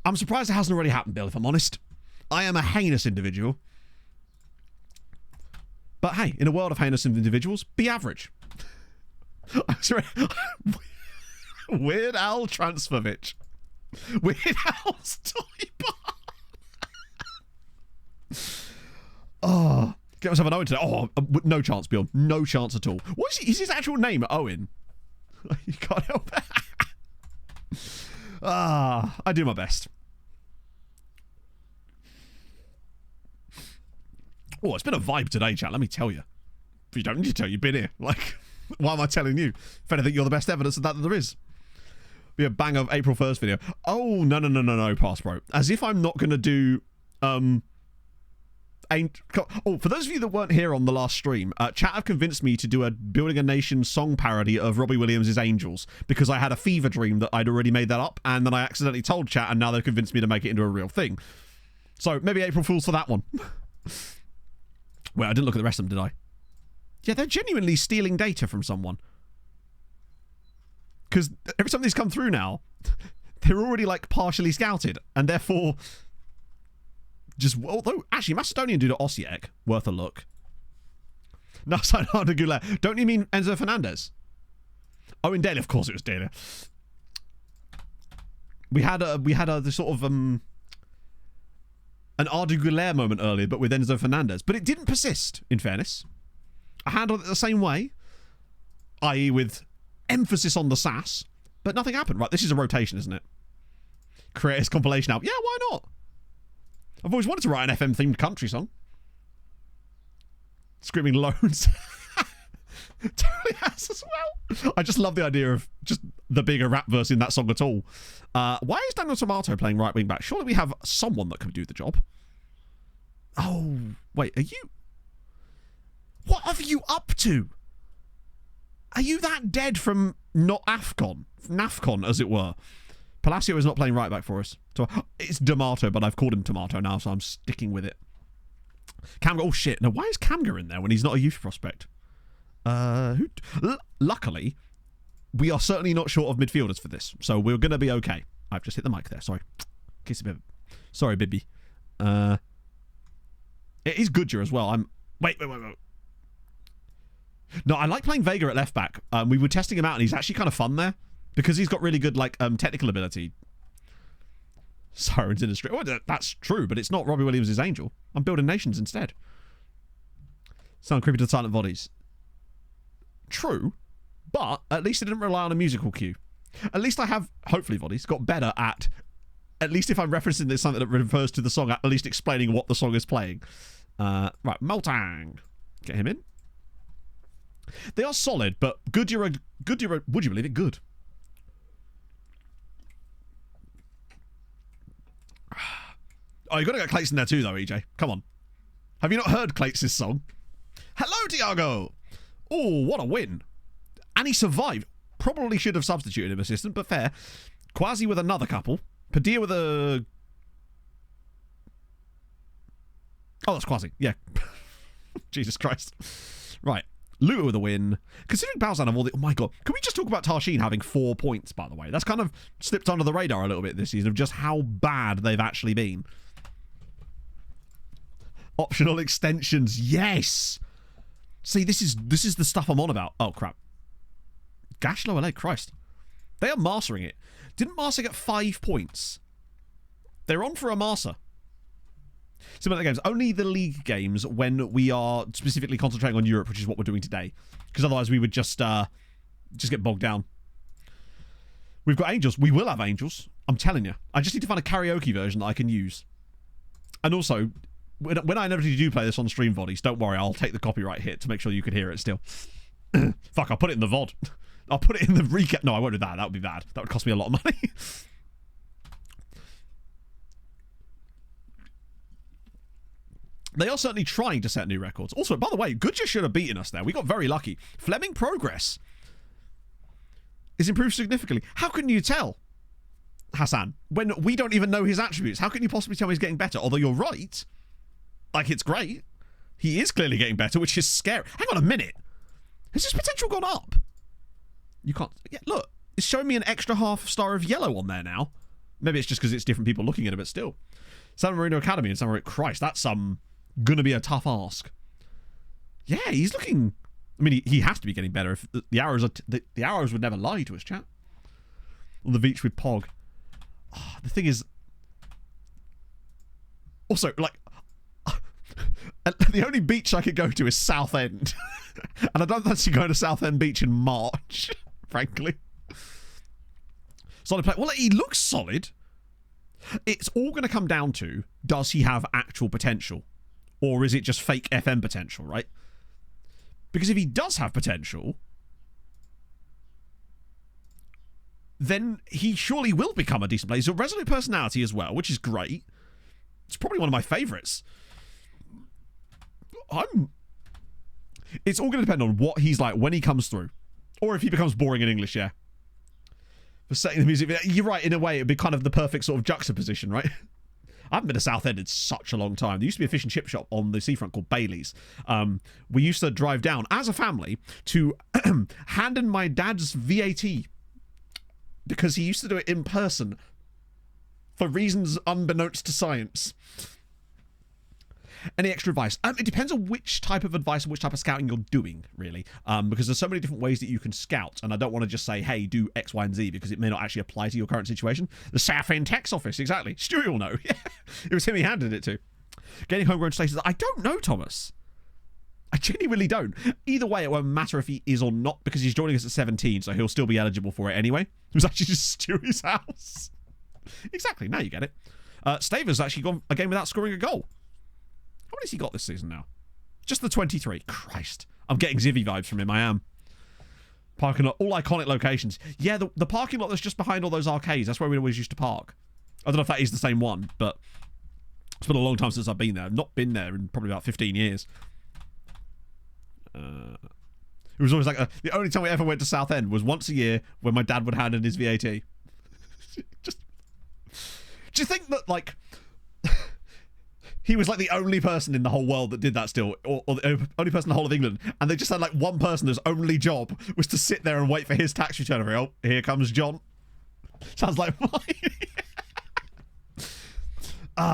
I'm surprised it hasn't already happened, Bill, if I'm honest. I am a heinous individual. But hey, in a world of heinous individuals, be average. I'm sorry. Weird Al Transfervich. Weird Al's toy bar. Oh, get myself an Owen today. Oh, no chance, Bjorn. No chance at all. What is his actual name? Owen. You can't help it. I do my best. Oh, it's been a vibe today, chat, let me tell you. If you don't need to tell, you've been here. Like, why am I telling you? If anything, you're the best evidence of that there is. Be a bang of April 1st video. Oh, no, pass, bro. As if I'm not going to do, for those of you that weren't here on the last stream, chat have convinced me to do a Building a Nation song parody of Robbie Williams' Angels, because I had a fever dream that I'd already made that up, and then I accidentally told chat, and now they've convinced me to make it into a real thing. So maybe April Fool's for that one. Wait, I didn't look at the rest of them, did I? Yeah, they're genuinely stealing data from someone. Because every time these come through now, they're already like partially scouted, and therefore... although, actually, Macedonian dude at Osijek, worth a look. No, Sayonara Goulet. Don't you mean Enzo Fernandez? Oh, in Daly, of course it was Daly. We had the sort of, an Arda Güler moment earlier, but with Enzo Fernandez. But it didn't persist, in fairness. I handled it the same way, i.e. with emphasis on the sass, but nothing happened. Right, this is a rotation, isn't it? Creators compilation album. Yeah, why not? I've always wanted to write an FM-themed country song. Screaming loans. Totally has as well. I just love the idea of just the bigger rap verse in that song at all. Why is Daniel Tomato playing right wing back? Surely we have someone that can do the job. Oh, wait, are you... What are you up to? Are you that dead from not AFCON? NAFCON, as it were. Palacio is not playing right back for us. It's D'Amato, but I've called him Tomato now, so I'm sticking with it. Camga, oh shit. Now, why is Camga in there when he's not a youth prospect? Luckily, we are certainly not short of midfielders for this, so we're going to be okay. I've just hit the mic there, sorry. Kiss a bit. Sorry, Bibby. It is Goodyear as well. Wait. No, I like playing Vega at left back. We were testing him out, and he's actually kind of fun there because he's got really good technical ability. Sirens in the street. Oh, that's true, but it's not Robbie Williams' Angel. I'm building nations instead. Sound creepy to the silent bodies. True, but at least I didn't rely on a musical cue. At least I have, hopefully, Bodies got better at least if I'm referencing this something that refers to the song, at least explaining what the song is playing. Right, Maltang. Get him in. They are solid, but Goodyear, would you believe it, good. Oh, you got to get Clates in there too, though, EJ. Come on. Have you not heard Clates' song? Hello, Tiago. Oh, what a win. And he survived. Probably should have substituted him assistant, but fair. Quasi with another couple. Padilla with a... Oh, that's Quasi. Yeah. Jesus Christ. Right. Luto with a win. Considering Balzan have all the... Oh, my God. Can we just talk about Tarshin having 4 points, by the way? That's kind of slipped under the radar a little bit this season of just how bad they've actually been. Optional extensions. Yes! See, this is the stuff I'm on about. Oh, crap. Gash lower leg, Christ. They are mastering it. Didn't Marsa get 5 points? They're on for a Marsa. Similar games. Only the league games when we are specifically concentrating on Europe, which is what we're doing today. Because otherwise we would just get bogged down. We've got Angels. We will have Angels. I'm telling you. I just need to find a karaoke version that I can use. And also... When I inevitably do play this on stream, Bodies, don't worry, I'll take the copyright hit to make sure you can hear it still. Fuck, I'll put it in the VOD. I'll put it in the recap. No, I won't do that. That would be bad. That would cost me a lot of money. They are certainly trying to set new records. Also, by the way, Goodyear should have beaten us there. We got very lucky. Fleming progress is improved significantly. How can you tell, Hassan, when we don't even know his attributes? How can you possibly tell me he's getting better? Although you're right. Like, it's great. He is clearly getting better, which is scary. Hang on a minute. Has his potential gone up? You can't... Yeah, look. It's showing me an extra half star of yellow on there now. Maybe it's just because it's different people looking at it, but still. San Marino Academy and San Marino... Christ, that's gonna be a tough ask. Yeah, he's looking... I mean, he has to be getting better. If the arrows are... The arrows would never lie to us, chat. On the beach with Pog. Oh, the thing is... Also, like... The only beach I could go to is Southend. And I don't fancy going to Southend Beach in March, frankly. Solid play. Well, he looks solid. It's all going to come down to, does he have actual potential? Or is it just fake FM potential, right? Because if he does have potential, then he surely will become a decent player. He's a resolute personality as well, which is great. It's probably one of my favourites. It's all going to depend on what he's like when he comes through. Or if he becomes boring in English, yeah. For setting the music... You're right, in a way, it'd be kind of the perfect sort of juxtaposition, right? I haven't been to Southend in such a long time. There used to be a fish and chip shop on the seafront called Bailey's. We used to drive down, as a family, to hand in my dad's VAT. Because he used to do it in person. For reasons unbeknownst to science. Any extra advice? It depends on which type of advice and which type of scouting you're doing, really. Because there's so many different ways that you can scout, and I don't want to just say, hey, do X, Y, and Z, because it may not actually apply to your current situation. The Southend Tax Office, exactly. Stewie will know. Yeah. It was him he handed it to. Getting homegrown status. I don't know, Thomas. I genuinely don't. Either way, it won't matter if he is or not, because he's joining us at 17, so he'll still be eligible for it anyway. It was actually just Stewie's house. Exactly, now you get it. Staver's actually gone a game without scoring a goal. How many has he got this season now? Just the 23. Christ. I'm getting Zivy vibes from him, I am. Parking lot, all iconic locations. Yeah, the parking lot that's just behind all those arcades, that's where we always used to park. I don't know if that is the same one, but it's been a long time since I've been there. I've not been there in probably about 15 years. It was always like the only time we ever went to Southend was once a year when my dad would hand in his VAT. Just, do you think that, like, he was like the only person in the whole world that did that still, or the only person in the whole of England, and they just had like one person whose only job was to sit there and wait for his tax return. Oh, here comes John. Sounds like mine.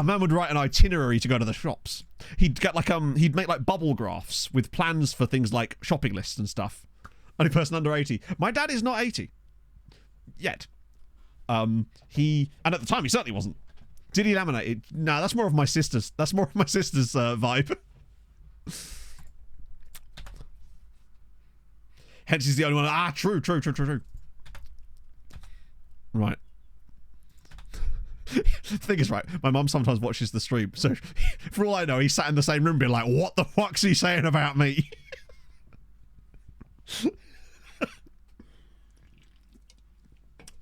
Man would write an itinerary to go to the shops. He'd get like he'd make like bubble graphs with plans for things like shopping lists and stuff. Only person under 80. My dad is not 80 yet. And at the time he certainly wasn't. Did he laminate it? No, that's more of my sister's. That's more of my sister's vibe. Hence he's the only one. Ah, true. Right. The thing is, right, my mum sometimes watches the stream, so for all I know, he sat in the same room being like, what the fuck's he saying about me?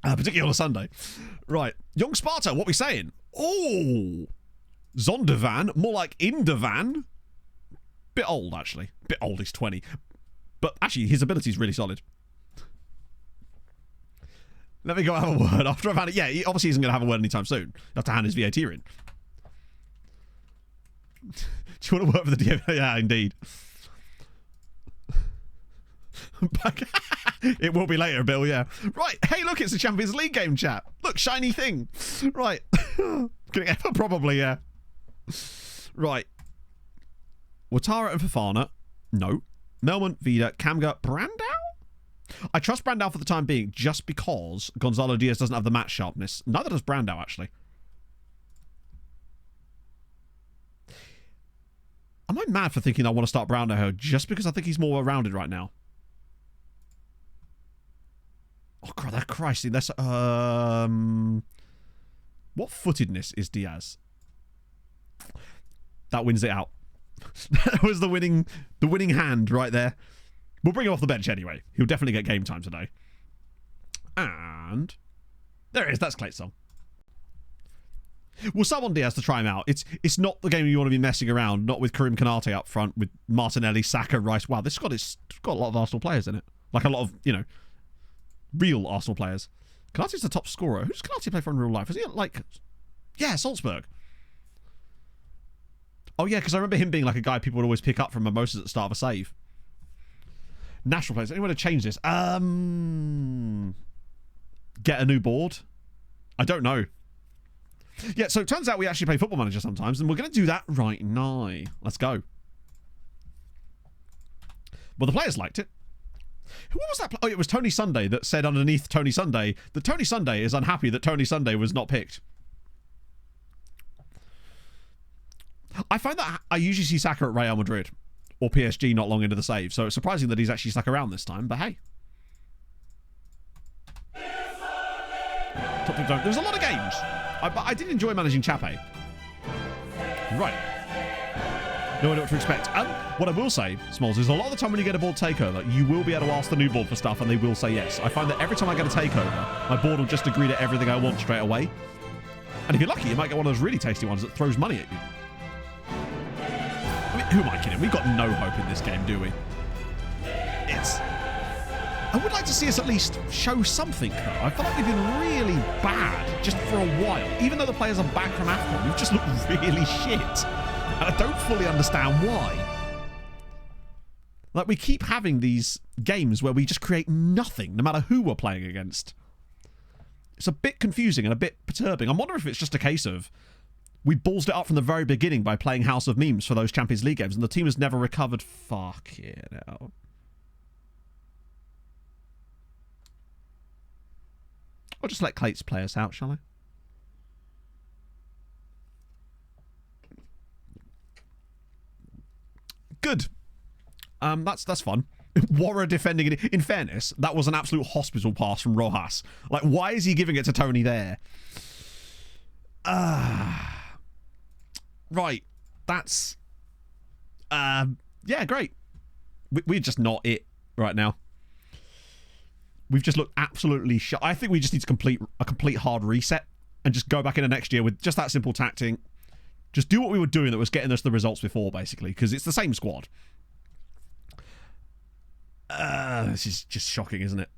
Particularly on a Sunday. Right. Young Sparta, what we saying? Oh! Zondervan, more like Indervan. Bit old, actually. Bit old, he's 20. But actually, his ability's really solid. Let me go have a word after I've had it. Yeah, he obviously isn't going to have a word anytime soon. He'll have to hand his VAT in. Do you want to work for the DM? Yeah, indeed. It will be later, Bill, yeah. Right, hey, look, it's a Champions League game, chat. Look, shiny thing. Right. Probably, yeah. Right. Ouattara and Fofana. No. Melman, Vida, Kamga, Brandao? I trust Brandao for the time being just because Gonzalo Diaz doesn't have the match sharpness. Neither does Brandao, actually. Am I mad for thinking I want to start Brandao just because I think he's more well-rounded right now? Oh, Christ. That's, what footedness is Diaz? That wins it out. That was the winning hand right there. We'll bring him off the bench anyway. He'll definitely get game time today. And there it is. That's Clay's song. We'll sub on Diaz to try him out. It's not the game you want to be messing around. Not with Karim Konate up front, with Martinelli, Saka, Rice. Wow, this squad has got a lot of Arsenal players in it. Like a lot of, real Arsenal players. Konate's the top scorer. Who's Konate play for in real life? Is he like... Yeah, Salzburg. Oh, yeah, because I remember him being like a guy people would always pick up from mimosas at the start of a save. National players. Anyone to change this? Get a new board? I don't know. Yeah, so it turns out we actually play Football Manager sometimes, and we're going to do that right now. Let's go. Well, the players liked it. What was that? Oh, it was Tony Sunday that said underneath Tony Sunday that Tony Sunday is unhappy that Tony Sunday was not picked. I find that I usually see Saka at Real Madrid or PSG not long into the save, so it's surprising that he's actually stuck around this time, but hey. There was a lot of games. I did enjoy managing Chape. Right. No idea what to expect. What I will say, Smalls, is a lot of the time when you get a board takeover, you will be able to ask the new board for stuff and they will say yes. I find that every time I get a takeover, my board will just agree to everything I want straight away. And if you're lucky, you might get one of those really tasty ones that throws money at you. I mean, who am I kidding? We've got no hope in this game, do we? I would like to see us at least show something, though. I feel like we've been really bad just for a while. Even though the players are back from AFCON, we've just looked really shit. And I don't fully understand why. Like, we keep having these games where we just create nothing, no matter who we're playing against. It's a bit confusing and a bit perturbing. I'm wondering if it's just a case of we ballsed it up from the very beginning by playing House of Memes for those Champions League games, and the team has never recovered. Fuck it out. I'll just let Clates play us out, shall I? Good. That's fun. Warra defending it. In fairness, that was an absolute hospital pass from Rojas. Like, why is he giving it to Tony there? Right. That's... yeah, great. We're just not it right now. we've just looked absolutely shut. I think we just need to complete a complete hard reset and just go back into next year with just that simple tactic. Just do what we were doing that was getting us the results before, basically, because it's the same squad. This is just shocking, isn't it?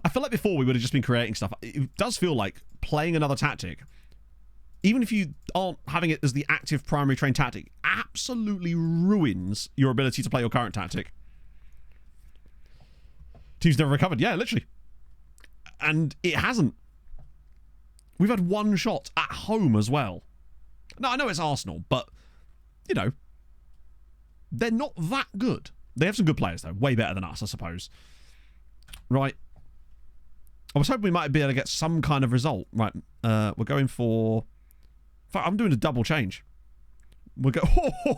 I feel like before we would have just been creating stuff. It does feel like playing another tactic, even if you aren't having it as the active primary train tactic, absolutely ruins your ability to play your current tactic. Team's never recovered. Yeah, literally. And it hasn't. We've had one shot at home as well. Now, I know it's Arsenal, but, you know, they're not that good. They have some good players, though. Way better than us, I suppose. Right. I was hoping we might be able to get some kind of result. Right. We're going for... In fact, I'm doing a double change. We'll go...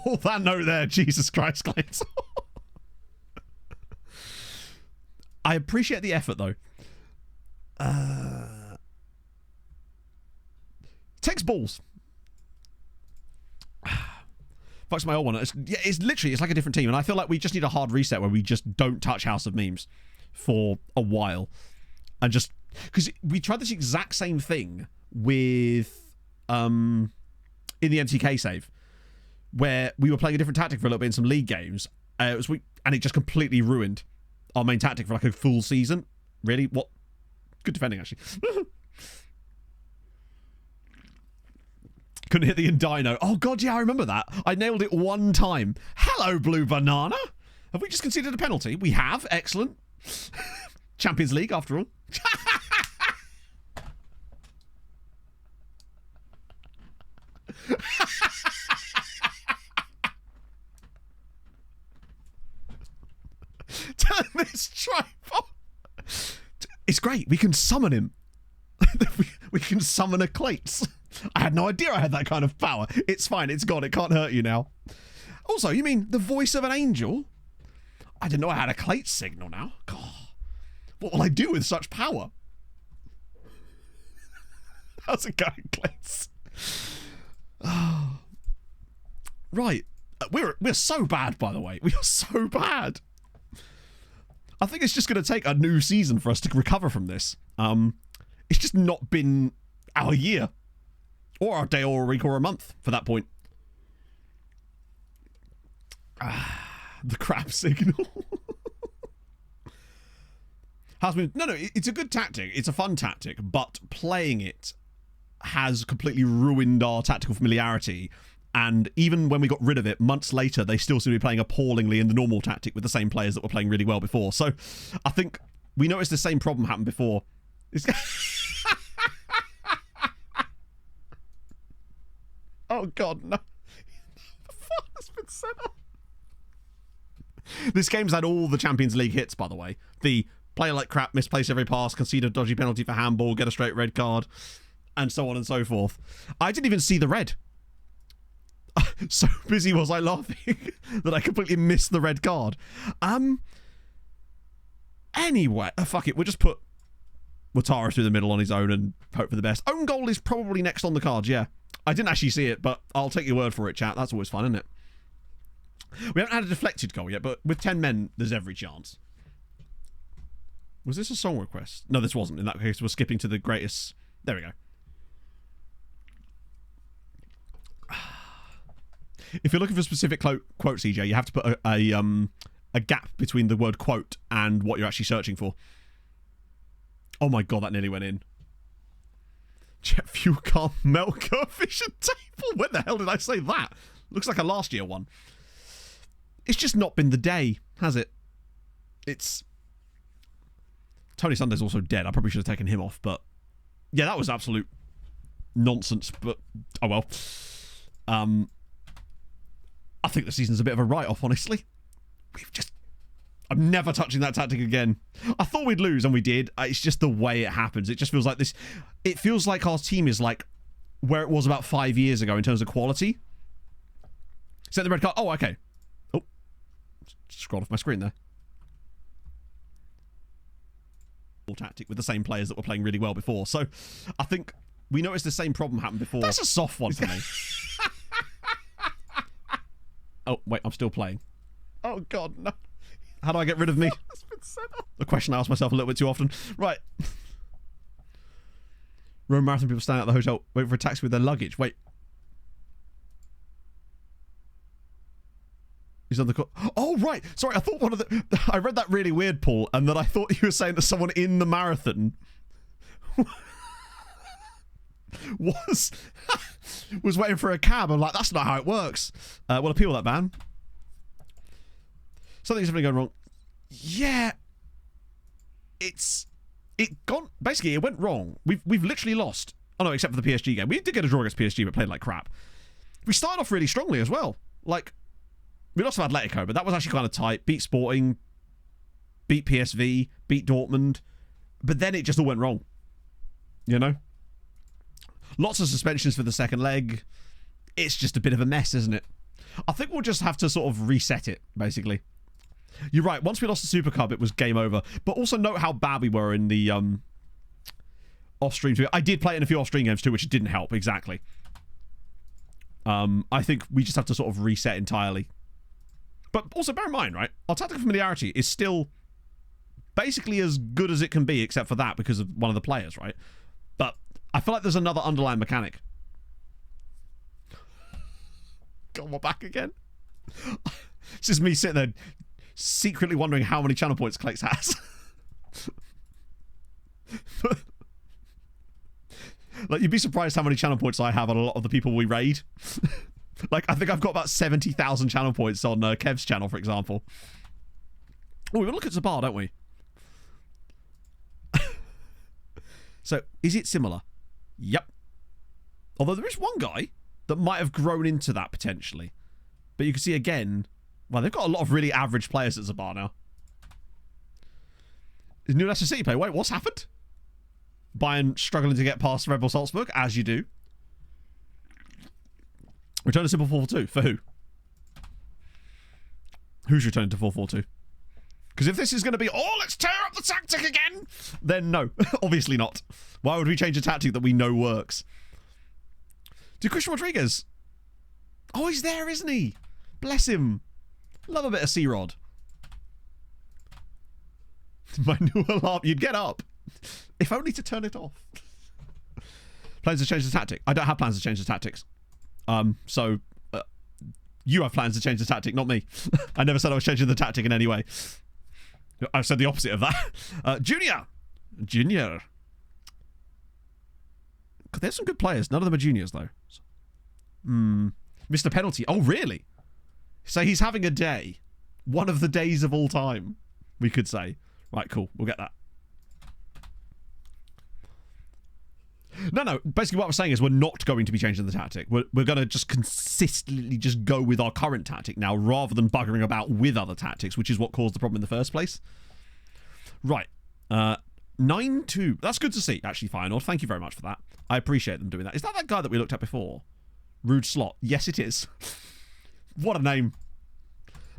Oh, that note there. Jesus Christ, Clays. I appreciate the effort, though. Takes balls. Fuck's my old one. It's literally, it's like a different team. And I feel like we just need a hard reset where we just don't touch House of Memes for a while. And just... Because we tried this exact same thing with... in the MTK save, where we were playing a different tactic for a little bit in some league games. And it just completely ruined our main tactic for like a full season. Really? What? Good defending, actually. Couldn't hit the Indino. Oh, God, yeah, I remember that. I nailed it one time. Hello, Blue Banana. Have we just conceded a penalty? We have. Excellent. Champions League, after all. Turn this tripod. It's great. We can summon him. we can summon a Clates. I had no idea I had that kind of power. It's fine. It's gone. It can't hurt you now. Also, you mean the voice of an angel? I didn't know I had a Clates signal now. God. What will I do with such power? How's it going, Clates? Right. We're so bad, by the way. We are so bad. I think it's just going to take a new season for us to recover from this. It's just not been our year. Or our day, or a week, or a month, for that point. The crap signal. No, it's a good tactic. It's a fun tactic, but playing it has completely ruined our tactical familiarity. And even when we got rid of it, months later, they still seem to be playing appallingly in the normal tactic with the same players that were playing really well before. So I think we noticed the same problem happened before. Oh, God, no. The fuck has been set up? This game's had all the Champions League hits, by the way. The play like crap, misplace every pass, concede a dodgy penalty for handball, get a straight red card, and so on and so forth. I didn't even see the red. So busy was I laughing that I completely missed the red card. Anyway, fuck it. We'll just put Watara through the middle on his own and hope for the best. Own goal is probably next on the cards, yeah. I didn't actually see it, but I'll take your word for it, chat. That's always fun, isn't it? We haven't had a deflected goal yet, but with 10 men, there's every chance. Was this a song request? No, this wasn't. In that case, we're skipping to the greatest... There we go. If you're looking for specific quotes, EJ, you have to put a gap between the word quote and what you're actually searching for. Oh my God, that nearly went in. Jet fuel car melt coefficient table. When the hell did I say that? Looks like a last year one. It's just not been the day, has it? It's... Tony Sunday's also dead. I probably should have taken him off, but... Yeah, that was absolute nonsense, but... Oh well. I think the season's a bit of a write-off, honestly. I'm never touching that tactic again. I thought we'd lose, and we did. It's just the way it happens. It just feels like this... It feels like our team is like where it was about 5 years ago in terms of quality. Set the red card. Oh, okay. Oh. Scrolled off my screen there. Tactic with the same players that were playing really well before. So, I think we noticed the same problem happened before. That's a soft one for me. Oh, wait, I'm still playing. Oh, God, no. How do I get rid of me? It's been set up. A question I ask myself a little bit too often. Right. Roman marathon people standing at the hotel waiting for a taxi with their luggage. Wait. He's on the call. Oh, right. Sorry, I thought one of the... I read that really weird, Paul, and that I thought you were saying that someone in the marathon was waiting for a cab. I'm like, that's not how it works. Well, appeal that ban. Something's definitely going wrong. Yeah. Basically, it went wrong. We've literally lost. Oh, no, except for the PSG game. We did get a draw against PSG, but played like crap. We started off really strongly as well. Like... We lost to Atletico, but that was actually kind of tight. Beat Sporting, beat PSV, beat Dortmund, but then it just all went wrong. You know? Lots of suspensions for the second leg. It's just a bit of a mess, isn't it? I think we'll just have to sort of reset it, basically. You're right. Once we lost the Super Cup, it was game over. But also note how bad we were in the off-stream too. I did play it in a few off-stream games too, which didn't help, exactly. I think we just have to sort of reset entirely. But also bear in mind, right, our tactical familiarity is still basically as good as it can be, except for that, because of one of the players, right? But I feel like there's another underlying mechanic. God, we're back again. It's just me sitting there secretly wondering how many channel points Clayx has. Like, you'd be surprised how many channel points I have on a lot of the people we raid. Like, I think I've got about 70,000 channel points on Kev's channel, for example. Oh, we're going to look at Zabar, don't we? So, is it similar? Yep. Although there is one guy that might have grown into that, potentially. But you can see again, well, they've got a lot of really average players at Zabar now. Is New Leicester City play? Wait, what's happened? Bayern struggling to get past Red Bull Salzburg, as you do. Return to simple 4-4-2. For who? Who's returning to 4-4-2? Because if this is going to be, oh, let's tear up the tactic again, then no. Obviously not. Why would we change a tactic that we know works? Do Christian Rodriguez? Oh, he's there, isn't he? Bless him. Love a bit of C-Rod. My new alarm. You'd get up. If only to turn it off. Plans to change the tactic. I don't have plans to change the tactics. So you have plans to change the tactic, not me. I never said I was changing the tactic in any way. I've said the opposite of that. Junior. God, there's some good players. None of them are juniors, though. Mr. Penalty. Oh, really? So he's having a day. One of the days of all time, we could say. Right, cool. We'll get that. No. Basically, what I'm saying is we're not going to be changing the tactic. We're going to just consistently just go with our current tactic now, rather than buggering about with other tactics, which is what caused the problem in the first place. Right. 9-2. That's good to see, actually, Feyenoord. Thank you very much for that. I appreciate them doing that. Is that guy that we looked at before? Rude Slot. Yes, it is. What a name.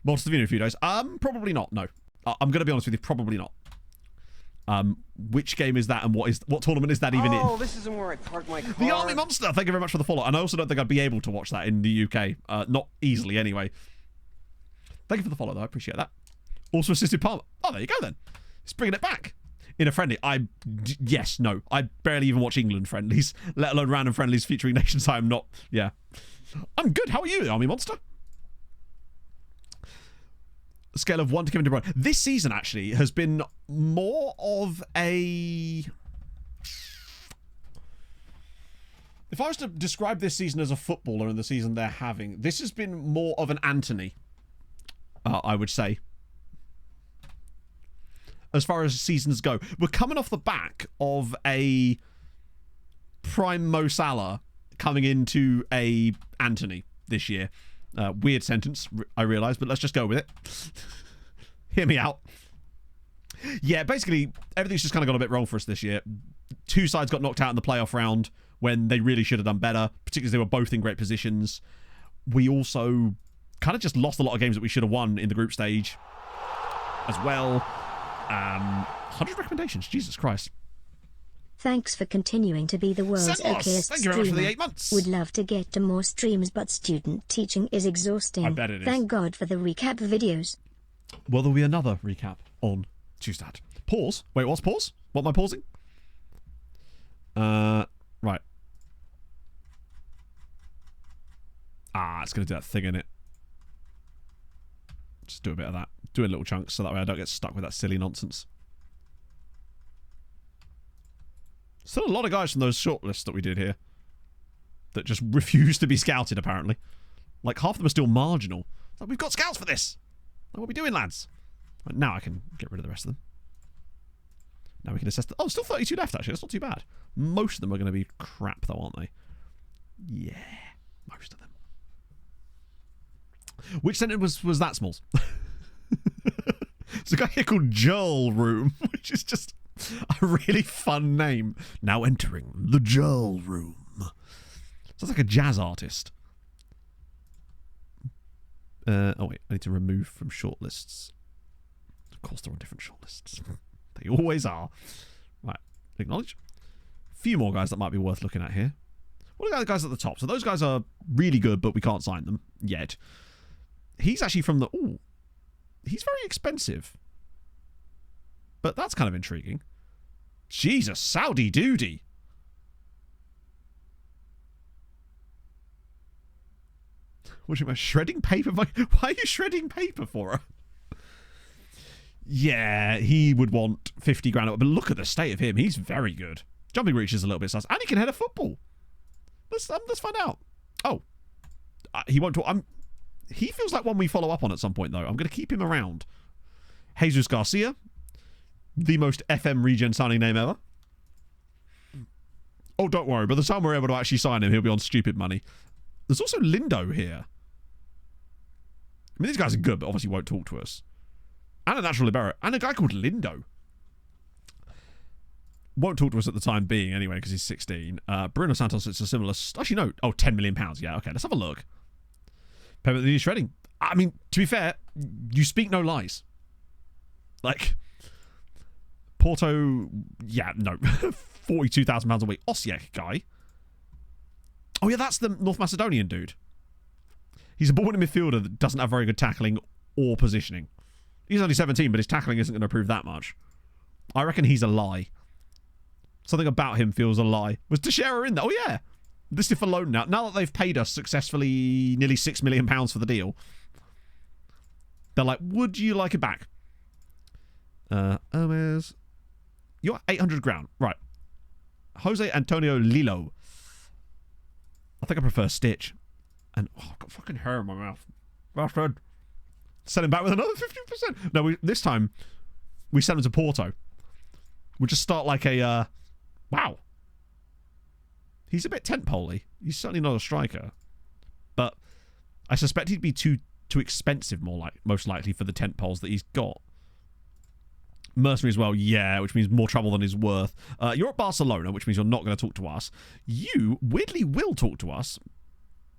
Monster Vino in a few days. Probably not, no. I'm going to be honest with you, probably not. Which game is that, and what tournament is that even in? Oh, this isn't where I park my car. The Army Monster, thank you very much for the follow. And I also don't think I'd be able to watch that in the UK. Not easily, anyway. Thank you for the follow, though. I appreciate that. Also assisted Palmer. Oh, there you go, then. It's bringing it back. In a friendly. Yes, no. I barely even watch England friendlies, let alone random friendlies featuring nations I'm not. Yeah. I'm good. How are you, Army Monster? Scale of 1 to Kevin De Bruyne. This season, actually, has been more of a... If I was to describe this season as a footballer and the season they're having, this has been more of an Anthony, I would say. As far as seasons go. We're coming off the back of a prime Mo Salah coming into a Anthony this year. Weird sentence, I realise, but let's just go with it. Hear me out. Yeah, basically, everything's just kind of gone a bit wrong for us this year. Two sides got knocked out in the playoff round when they really should have done better, particularly as they were both in great positions. We also kind of just lost a lot of games that we should have won in the group stage as well. 100 recommendations, Jesus Christ. Thanks for continuing to be the world's okayest Thank you very much for the 8 months. Would love to get to more streams, but student teaching is exhausting. I bet it is. Thank God for the recap videos. Well, there'll be another recap on Choose that. Pause. Wait, what's pause? What am I pausing? Right. It's going to do that thing in it. Just do a bit of that. Do it in little chunks so that way I don't get stuck with that silly nonsense. Still a lot of guys from those shortlists that we did here that just refuse to be scouted, apparently. Like, half of them are still marginal. It's like, we've got scouts for this. Like, what are we doing, lads? Right, now I can get rid of the rest of them. Now we can assess the... Oh, still 32 left, actually. That's not too bad. Most of them are going to be crap, though, aren't they? Yeah, most of them. Which sentence was that, Smalls? There's a guy here called Joel Room, which is just a really fun name. Now entering the Joel Room. Sounds like a jazz artist. Oh, wait. I need to remove from shortlists. Of course, they're on different shortlists. They always are. Right. Acknowledge. A few more guys that might be worth looking at here. What are the guys at the top? So those guys are really good, but we can't sign them yet. He's actually from the... Ooh. He's very expensive. But that's kind of intriguing. Jesus, Saudi Doody. What do you mean? Shredding paper? Why are you shredding paper for her? Yeah, he would want 50 grand. But look at the state of him. He's very good. Jumping reach is a little bit sus. And he can head a football. Let's find out. Oh. He won't talk. He feels like one we follow up on at some point, though. I'm going to keep him around. Jesus Garcia. The most FM regen signing name ever. Oh, don't worry. By the time we're able to actually sign him, he'll be on stupid money. There's also Lindo here. I mean, these guys are good, but obviously won't talk to us. And a natural libero. And a guy called Lindo. Won't talk to us at the time being, anyway, because he's 16. Bruno Santos, it's a similar... Actually, no. Oh, £10 million. Yeah, okay. Let's have a look. Payment that needs shredding. I mean, to be fair, you speak no lies. Like... Porto... Yeah, no. £42,000 a week. Osijek guy. Oh, yeah, that's the North Macedonian dude. He's a ball-winning midfielder that doesn't have very good tackling or positioning. He's only 17, but his tackling isn't going to prove that much. I reckon he's a lie. Something about him feels a lie. Was Teixeira in there? Oh, yeah. Listed for loan now. Now that they've paid us successfully nearly £6 million for the deal, they're like, would you like it back? Hermes. You're 800 grand. Right. Jose Antonio Lilo. I think I prefer Stitch. And, oh, I've got fucking hair in my mouth. Bastard. Send him back with another 15%. No, this time, we send him to Porto. We'll just start like a, wow. He's a bit tent-poley. He's certainly not a striker. But I suspect he'd be too expensive, most likely, for the tent poles that he's got. Mercenary as well, yeah, which means more trouble than he's worth. You're at Barcelona, which means you're not going to talk to us. You, weirdly, will talk to us.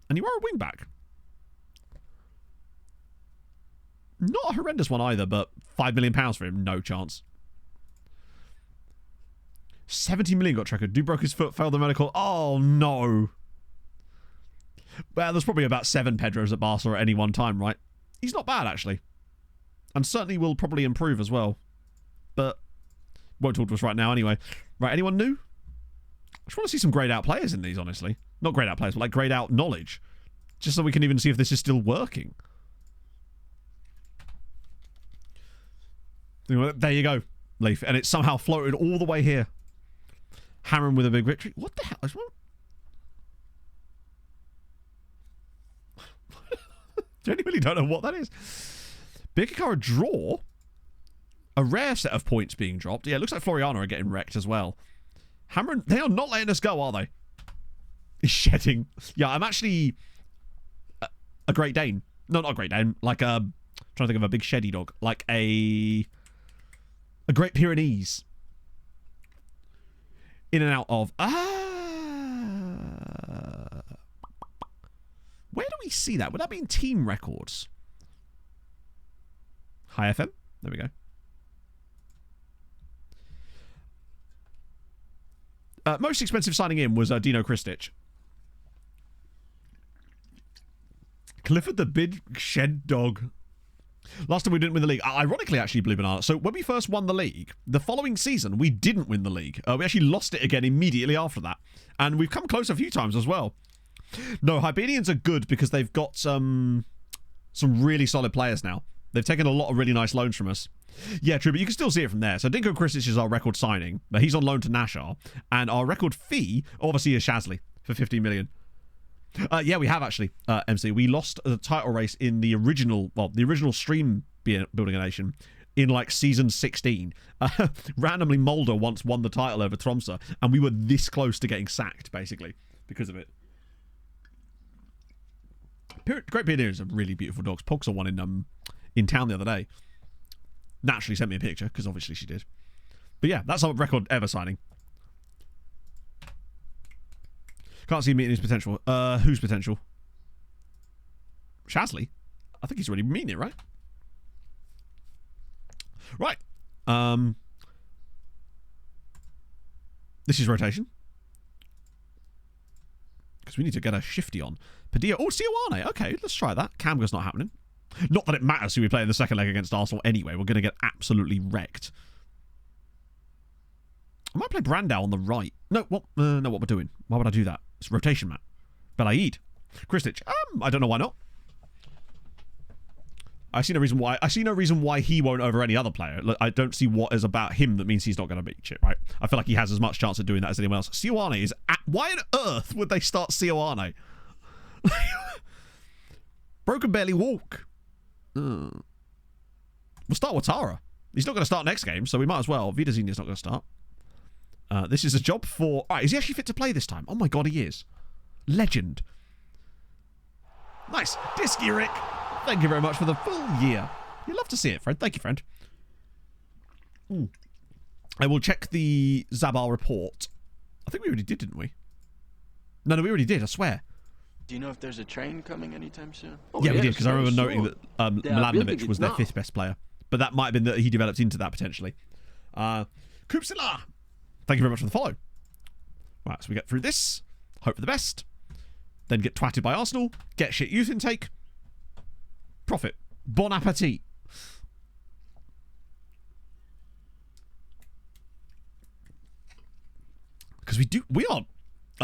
And you are a wing-back. Not a horrendous one either, but £5 million for him, no chance. 70 million got tracker. Dude broke his foot, failed the medical. Oh, no. Well, there's probably about 7 Pedros at Barca at any one time, right? He's not bad, actually. And certainly will probably improve as well. But won't talk to us right now anyway. Right, anyone new? I just want to see some grayed out players in these, honestly. Not grayed out players, but like grayed out knowledge. Just so we can even see if this is still working. There you go, Leaf. And it somehow floated all the way here. Hammering with a big victory. What the hell? Genuinely don't know what that is. Bikakara draw. A rare set of points being dropped. Yeah, it looks like Floriana are getting wrecked as well. Hammering, they are not letting us go, are they? He's shedding. Yeah, I'm actually a Great Dane. No, not a Great Dane. Like a... I'm trying to think of a big sheddy dog. Like a Great Pyrenees. In and out of... Where do we see that? Would that be in team records? Hi FM. There we go. Most expensive signing in was Dino Kristic. Clifford the big shed dog. Last time we didn't win the league. Ironically, actually, Blue Banana. So when we first won the league, the following season, we didn't win the league. We actually lost it again immediately after that. And we've come close a few times as well. No, Hibernians are good because they've got some really solid players now. They've taken a lot of really nice loans from us. Yeah, true, but you can still see it from there. So Dinko Krisic is our record signing, but he's on loan to Nashar. And our record fee, obviously, is Shasley for 15 million. Yeah, we have actually, MC. We lost the title race in the original stream building a nation in like season 16. Randomly, Mulder once won the title over Tromsø, and we were this close to getting sacked, basically, because of it. Great Pyrenees are really beautiful dogs. Pog saw one in town the other day. Naturally sent me a picture, because obviously she did. But yeah, that's our record ever signing. Can't see meeting his potential. Whose potential? Shasley? I think he's already meeting it, right? Right. This is rotation. Because we need to get a shifty on. Padilla. Oh, Sioane. Okay, let's try that. Camga's not happening. Not that it matters who we play in the second leg against Arsenal anyway. We're going to get absolutely wrecked. I might play Brandao on the right. No, what we're doing. Why would I do that? It's rotation, man. Belaid. Kristich. I don't know why not. I see no reason why. I see no reason why he won't over any other player. Look, I don't see what is about him that means he's not going to beat shit, right? I feel like he has as much chance of doing that as anyone else. Sioane is at... Why on earth would they start Sioane? Bro can barely walk. We'll start Ouattara. He's not going to start next game, so we might as well. Vidazini's not going to start. This is a job for... All right, is he actually fit to play this time? Oh my god, he is. Legend. Nice. Disky Rick. Thank you very much for the full year. You love to see it, friend. Thank you, friend. I will check the Zabar report. I think we already did, didn't we? No, we already did, I swear. Do you know if there's a train coming anytime soon? Yeah, we did, because I remember noting that Mladenovic was their 5th best player. But that might have been that he developed into that, potentially. Koopsila! Thank you very much for the follow. Right, so we get through this. Hope for the best. Then get twatted by Arsenal. Get shit youth intake. Profit. Bon appetit. Because we are...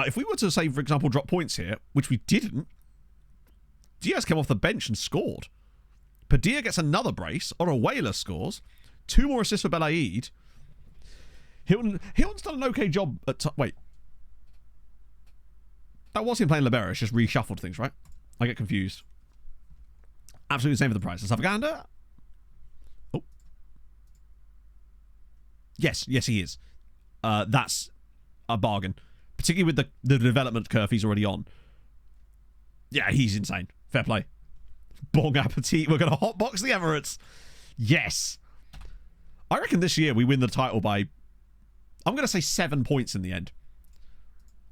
if we were to, say, for example, drop points here, which we didn't, Diaz came off the bench and scored. Padilla gets another brace. Oruela scores. 2 more assists for Belaid. Hilton's done an okay job at... Wait. That was him playing Libero. It's just reshuffled things, right? I get confused. Absolutely the same for the price. Let's have a gander. Oh. Yes, he is. That's a bargain. Particularly with the development curve he's already on. Yeah, he's insane. Fair play. Bon appetit. We're going to hotbox the Emirates. Yes. I reckon this year we win the title by... I'm going to say 7 points in the end.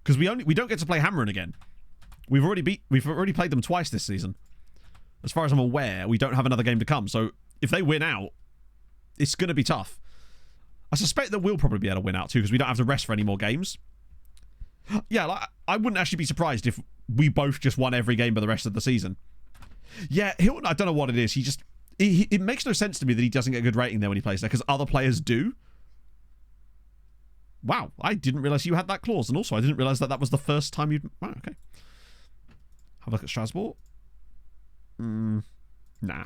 Because we don't get to play Hammerin again. We've already played them twice this season. As far as I'm aware, we don't have another game to come. So if they win out, it's going to be tough. I suspect that we'll probably be able to win out too, because we don't have to rest for any more games. Yeah, like, I wouldn't actually be surprised if we both just won every game for the rest of the season. Yeah, Hilton, I don't know what it is. It makes no sense to me that he doesn't get a good rating there when he plays there, because other players do. Wow, I didn't realise you had that clause. And also, I didn't realise that was the first time you'd... Right, okay. Have a look at Strasbourg. Nah.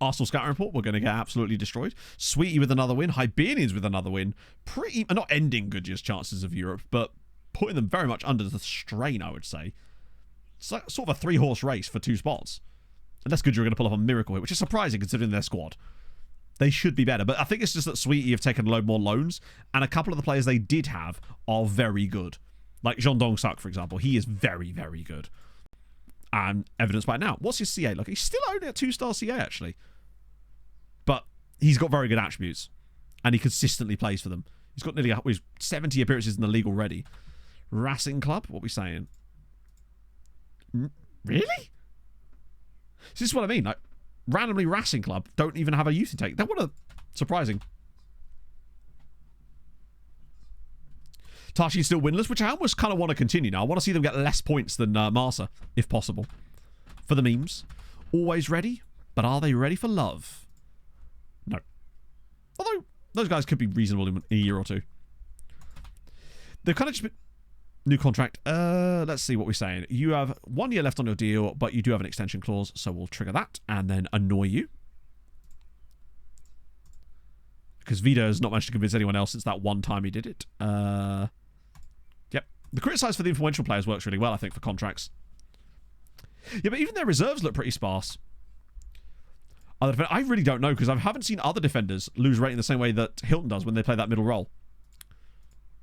Arsenal scouting report, we're going to get absolutely destroyed. Sweetie with another win. Hibernians with another win. Pretty... Not ending Goodyear's chances of Europe, but putting them very much under the strain, I would say. It's like sort of a 3-horse race for 2 spots. Unless Goodyear are going to pull off a miracle here, which is surprising considering their squad. They should be better. But I think it's just that Sweetie have taken a load more loans, and a couple of the players they did have are very good. Like Jean Dong-Suk, for example. He is very, very good. And evidence by now. What's his CA? Look, he's still only at 2-star CA, actually. But he's got very good attributes. And he consistently plays for them. He's got nearly 70 appearances in the league already. Racing Club? What are we saying? Really? This is what I mean. Like, randomly Racing Club don't even have a youth intake. That would have... Surprising. Tashi's still winless, which I almost kind of want to continue now. I want to see them get less points than Marsa, if possible. For the memes. Always ready. But are they ready for love? No. Although, those guys could be reasonable in a year or two. They've kind of just been... New contract. Let's see what we're saying. You have 1 year left on your deal, but you do have an extension clause, so we'll trigger that and then annoy you. Because Vida has not managed to convince anyone else since that one time he did it. Yep. The criticize for the influential players works really well, I think, for contracts. Yeah, but even their reserves look pretty sparse. I really don't know, because I haven't seen other defenders lose rating the same way that Hilton does when they play that middle role.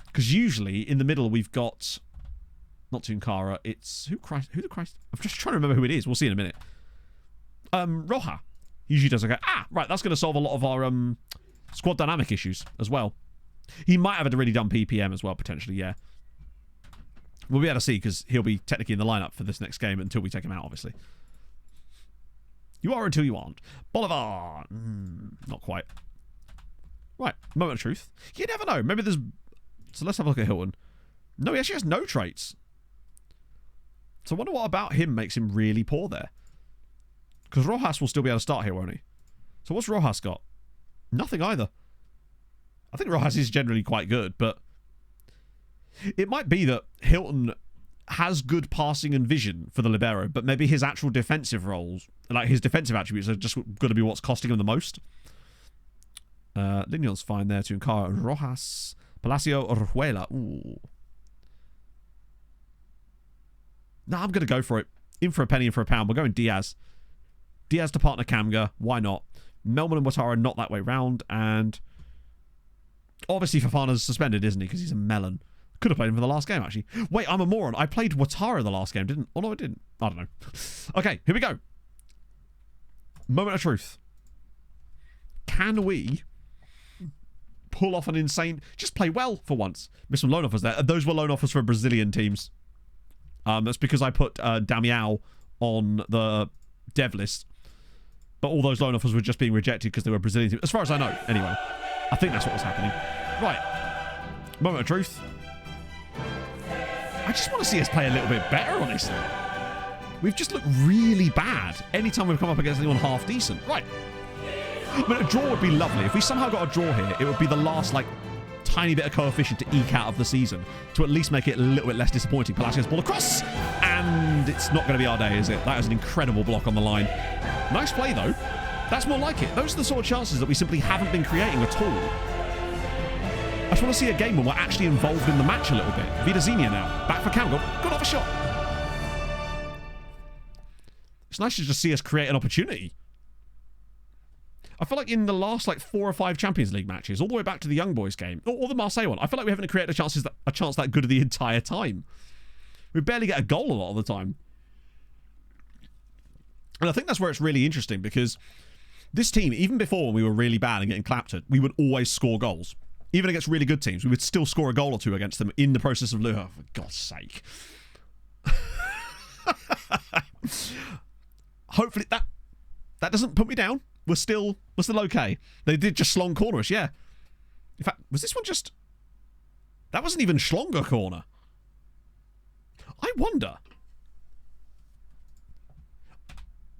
Because usually, in the middle, we've got... Not Tunkara, it's... Who the Christ? I'm just trying to remember who it is. We'll see in a minute. Roja. Usually does okay. Ah, right, that's going to solve a lot of our squad dynamic issues as well. He might have a really dumb PPM as well, potentially, yeah. We'll be able to see, because he'll be technically in the lineup for this next game until we take him out, obviously. You are until you aren't. Bolivar. Not quite. Right, moment of truth. You never know. Maybe there's... So let's have a look at Hilton. No, he actually has no traits. So I wonder what about him makes him really poor there. Because Rojas will still be able to start here, won't he? So what's Rojas got? Nothing either. I think Rojas is generally quite good, but... It might be that Hilton has good passing and vision for the libero, but maybe his actual defensive roles, like his defensive attributes, are just going to be what's costing him the most. Lignon's fine there. Tunkara and Rojas... Palacio Orjuela. Ooh. No, I'm going to go for it. In for a penny, in for a pound. We're going Diaz. Diaz to partner Kamga. Why not? Melman and Ouattara not that way round. And obviously Fofana's suspended, isn't he? Because he's a melon. Could have played him for the last game, actually. Wait, I'm a moron. I played Ouattara the last game, didn't? Oh, no, I didn't. I don't know. Okay, here we go. Moment of truth. Can we... pull off an insane... Just play well for once. Missed some loan offers there. Those were loan offers for Brazilian teams. That's because I put Damião on the dev list. But all those loan offers were just being rejected because they were Brazilian teams. As far as I know, anyway. I think that's what was happening. Right. Moment of truth. I just want to see us play a little bit better, honestly. We've just looked really bad anytime we've come up against anyone half decent. Right. I mean, a draw would be lovely. If we somehow got a draw here, it would be the last, like, tiny bit of coefficient to eke out of the season to at least make it a little bit less disappointing. Palacios ball across, and it's not going to be our day, is it? That is an incredible block on the line. Nice play, though. That's more like it. Those are the sort of chances that we simply haven't been creating at all. I just want to see a game when we're actually involved in the match a little bit. Vidazinha now. Back for Campbell. Good off a shot. It's nice to just see us create an opportunity. I feel like in the last, like, 4 or 5 Champions League matches, all the way back to the Young Boys game, or the Marseille one, I feel like we haven't created a chance that good the entire time. We barely get a goal a lot of the time. And I think that's where it's really interesting, because this team, even before when we were really bad and getting clapped at, we would always score goals. Even against really good teams, we would still score a goal or two against them in the process of Luha. For God's sake. Hopefully that doesn't put me down. We're still okay. They did just Schlong corner us, yeah. In fact, was this one just... That wasn't even Schlonger corner. I wonder.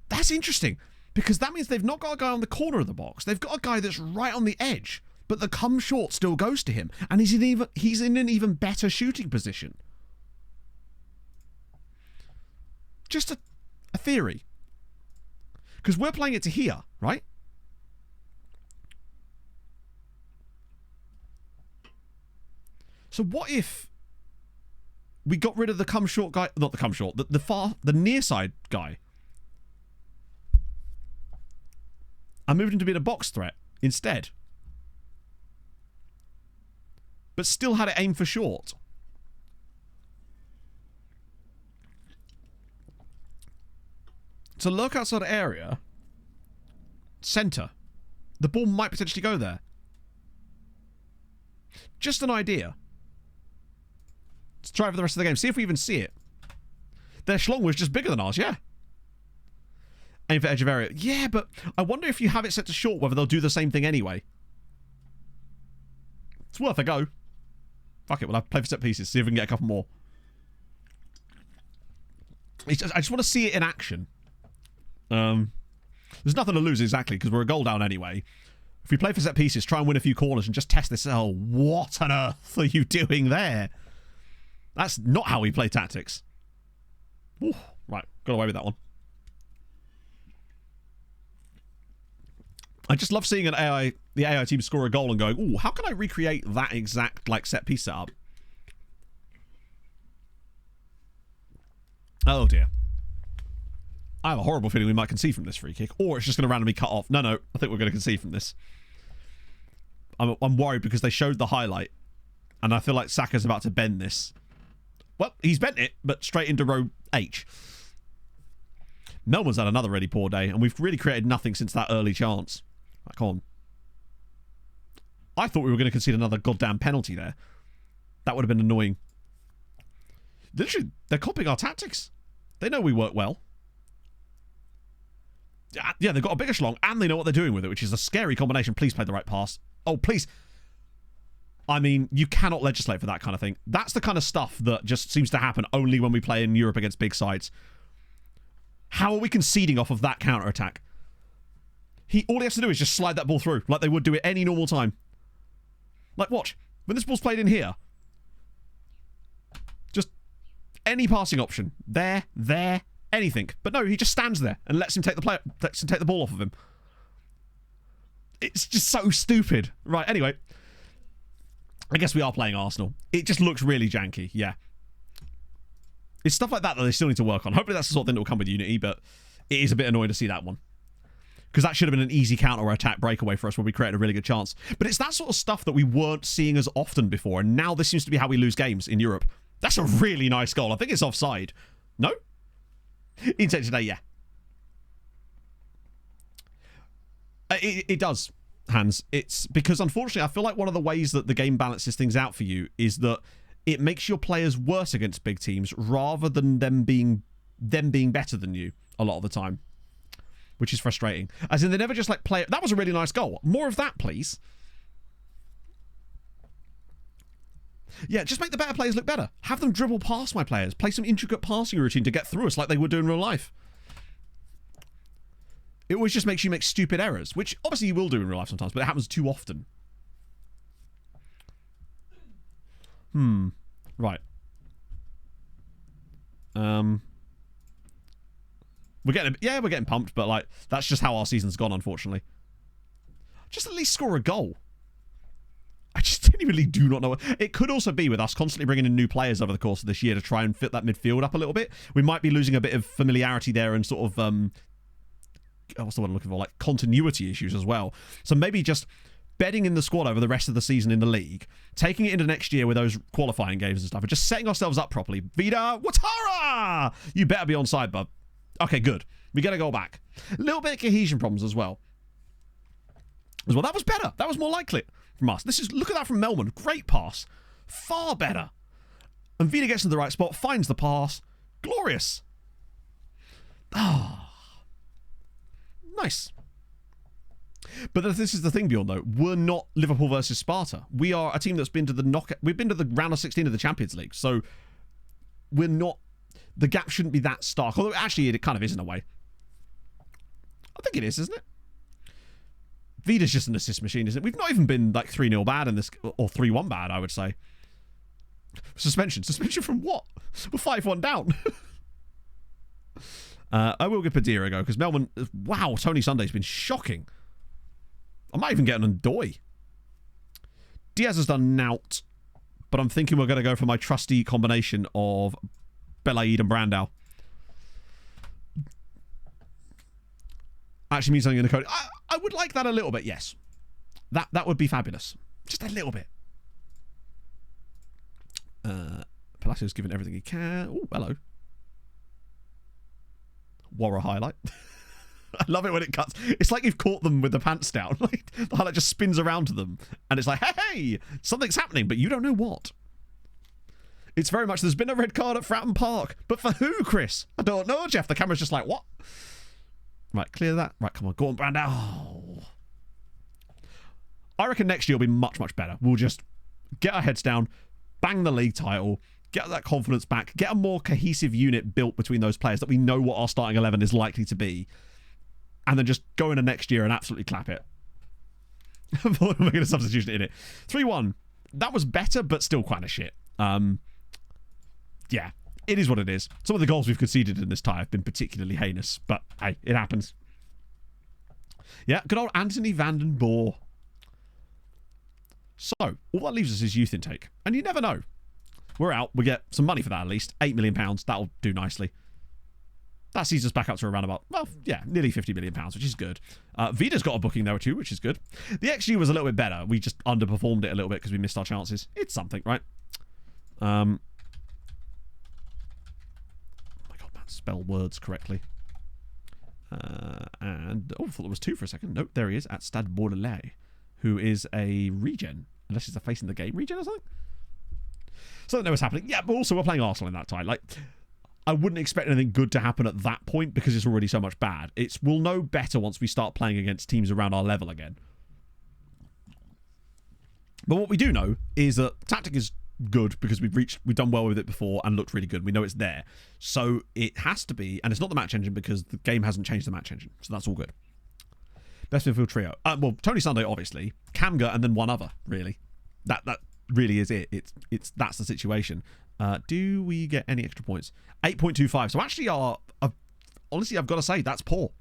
That's interesting, because that means they've not got a guy on the corner of the box. They've got a guy that's right on the edge, but the come short still goes to him, and he's in an even better shooting position. Just a theory. Because we're playing it to here, right? So what if we got rid of the come short guy, not the come short, the near side guy, and moved him to be a box threat instead, but still had it aimed for short? So look outside area, centre. The ball might potentially go there. Just an idea. Let's try for the rest of the game. See if we even see it. Their Schlong was just bigger than ours, yeah. Aim for edge of area. Yeah, but I wonder if you have it set to short, whether they'll do the same thing anyway. It's worth a go. Fuck it, we'll have play for set pieces. See if we can get a couple more. I just want to see it in action. There's nothing to lose exactly because we're a goal down anyway. If we play for set pieces, try and win a few corners and just test this. Oh, what on earth are you doing there? That's not how we play tactics. Ooh, right, got away with that one. I just love seeing the AI team score a goal and going, ooh, how can I recreate that exact like set piece setup? Oh dear. I have a horrible feeling we might concede from this free kick, or it's just going to randomly cut off. No, I think we're going to concede from this. I'm worried because they showed the highlight, and I feel like Saka's about to bend this. Well, he's bent it, but straight into row H. Melbourne's had another really poor day, and we've really created nothing since that early chance. Like, come on. I thought we were going to concede another goddamn penalty there. That would have been annoying. Literally, they're copying our tactics. They know we work well. Yeah, they've got a big echelon, and they know what they're doing with it, which is a scary combination. Please play the right pass. Oh, please. I mean, you cannot legislate for that kind of thing. That's the kind of stuff that just seems to happen only when we play in Europe against big sides. How are we conceding off of that counter-attack? All he has to do is just slide that ball through, like they would do it any normal time. Like, watch. When this ball's played in here, just any passing option. There, anything. But no, he just stands there and lets him take the ball off of him. It's just so stupid. Right, anyway. I guess we are playing Arsenal. It just looks really janky, yeah. It's stuff like that they still need to work on. Hopefully that's the sort of thing that will come with Unity, but it is a bit annoying to see that one. Because that should have been an easy counter-attack breakaway for us where we created a really good chance. But it's that sort of stuff that we weren't seeing as often before, and now this seems to be how we lose games in Europe. That's a really nice goal. I think it's offside. No? Intake today, yeah. It does, Hans. It's because, unfortunately, I feel like one of the ways that the game balances things out for you is that it makes your players worse against big teams rather than them being better than you a lot of the time. Which is frustrating. As in, they never just like play it. That was a really nice goal. More of that, please. Yeah, just make the better players look better. Have them dribble past my players. Play some intricate passing routine to get through us like they would do in real life. It always just makes you make stupid errors, which obviously you will do in real life sometimes, but it happens too often. Right. We're getting pumped, but like that's just how our season's gone, unfortunately. Just at least score a goal. I just genuinely do not know. It could also be with us constantly bringing in new players over the course of this year to try and fit that midfield up a little bit. We might be losing a bit of familiarity there and sort of what's the word I'm looking for? Like continuity issues as well. So maybe just bedding in the squad over the rest of the season in the league, taking it into next year with those qualifying games and stuff, and just setting ourselves up properly. Vida Watara! You better be on side, bub. Okay, good. We got to go back. A little bit of cohesion problems as well. That was better. That was more likely from us. Look at that from Melbourne. Great pass. Far better. And Vida gets into the right spot, finds the pass. Glorious. Ah. Nice. But this is the thing, Bjorn, though. We're not Liverpool versus Sparta. We are a team that's been to the knockout. We've been to the round of 16 of the Champions League. So we're not... The gap shouldn't be that stark. Although, actually, it kind of is in a way. I think it is, isn't it? Vida's just an assist machine, isn't it? We've not even been, like, 3-0 bad in this... Or 3-1 bad, I would say. Suspension. Suspension from what? We're 5-1 down. I will give Padilla a go, because Melbourne... Wow, Tony Sunday's been shocking. I might even get an Ndoye. Diaz has done nout, but I'm thinking we're going to go for my trusty combination of Belaid and Brandao. Actually means something in the code. I would like that a little bit, yes. That would be fabulous. Just a little bit. Palacio's given everything he can. Oh, hello. Warra highlight. I love it when it cuts. It's like you've caught them with the pants down. Like the highlight just spins around to them. And it's like, hey, something's happening, but you don't know what. It's very much, there's been a red card at Fratton Park. But for who, Chris? I don't know, Jeff. The camera's just like, what? Right, clear that. Right, come on, go on, Brandon. Oh. I reckon next year will be much, much better. We'll just get our heads down, bang the league title, get that confidence back, get a more cohesive unit built between those players that we know what our starting 11 is likely to be. and then just go into next year and absolutely clap it. We're making a substitution in it. 3-1. That was better, but still kind of shit. Yeah, it is what it is. Some of the goals we've conceded in this tie have been particularly heinous, but hey, it happens. Yeah, good old Anthony van den Boer. So, all that leaves us is youth intake. And you never know. We're out. We get some money for that at least. £8 million. That'll do nicely. That sees us back up to around about, well, yeah, nearly £50 million, which is good. Vida's got a booking there too, which is good. The XG was a little bit better. We just underperformed it a little bit because we missed our chances. It's something, right? Oh my God, man, spell words correctly. And, oh, I thought there was 2 for a second. Nope, there he is at Stade Bordelais, who is a regen. Unless it's a face in the game regen or something. So I don't know what's happening. Yeah, but also we're playing Arsenal in that tie. Like, I wouldn't expect anything good to happen at that point because it's already so much bad. We'll know better once we start playing against teams around our level again. But what we do know is that tactic is good because we've done well with it before and looked really good. We know it's there. So it has to be, and it's not the match engine because the game hasn't changed the match engine. So that's all good. Best midfield trio. Well, Tony Sunday, obviously. Kamga and then one other, really. That really is it. That's the situation. Do we get any extra points? 8.25. So actually, honestly, I've got to say, that's poor.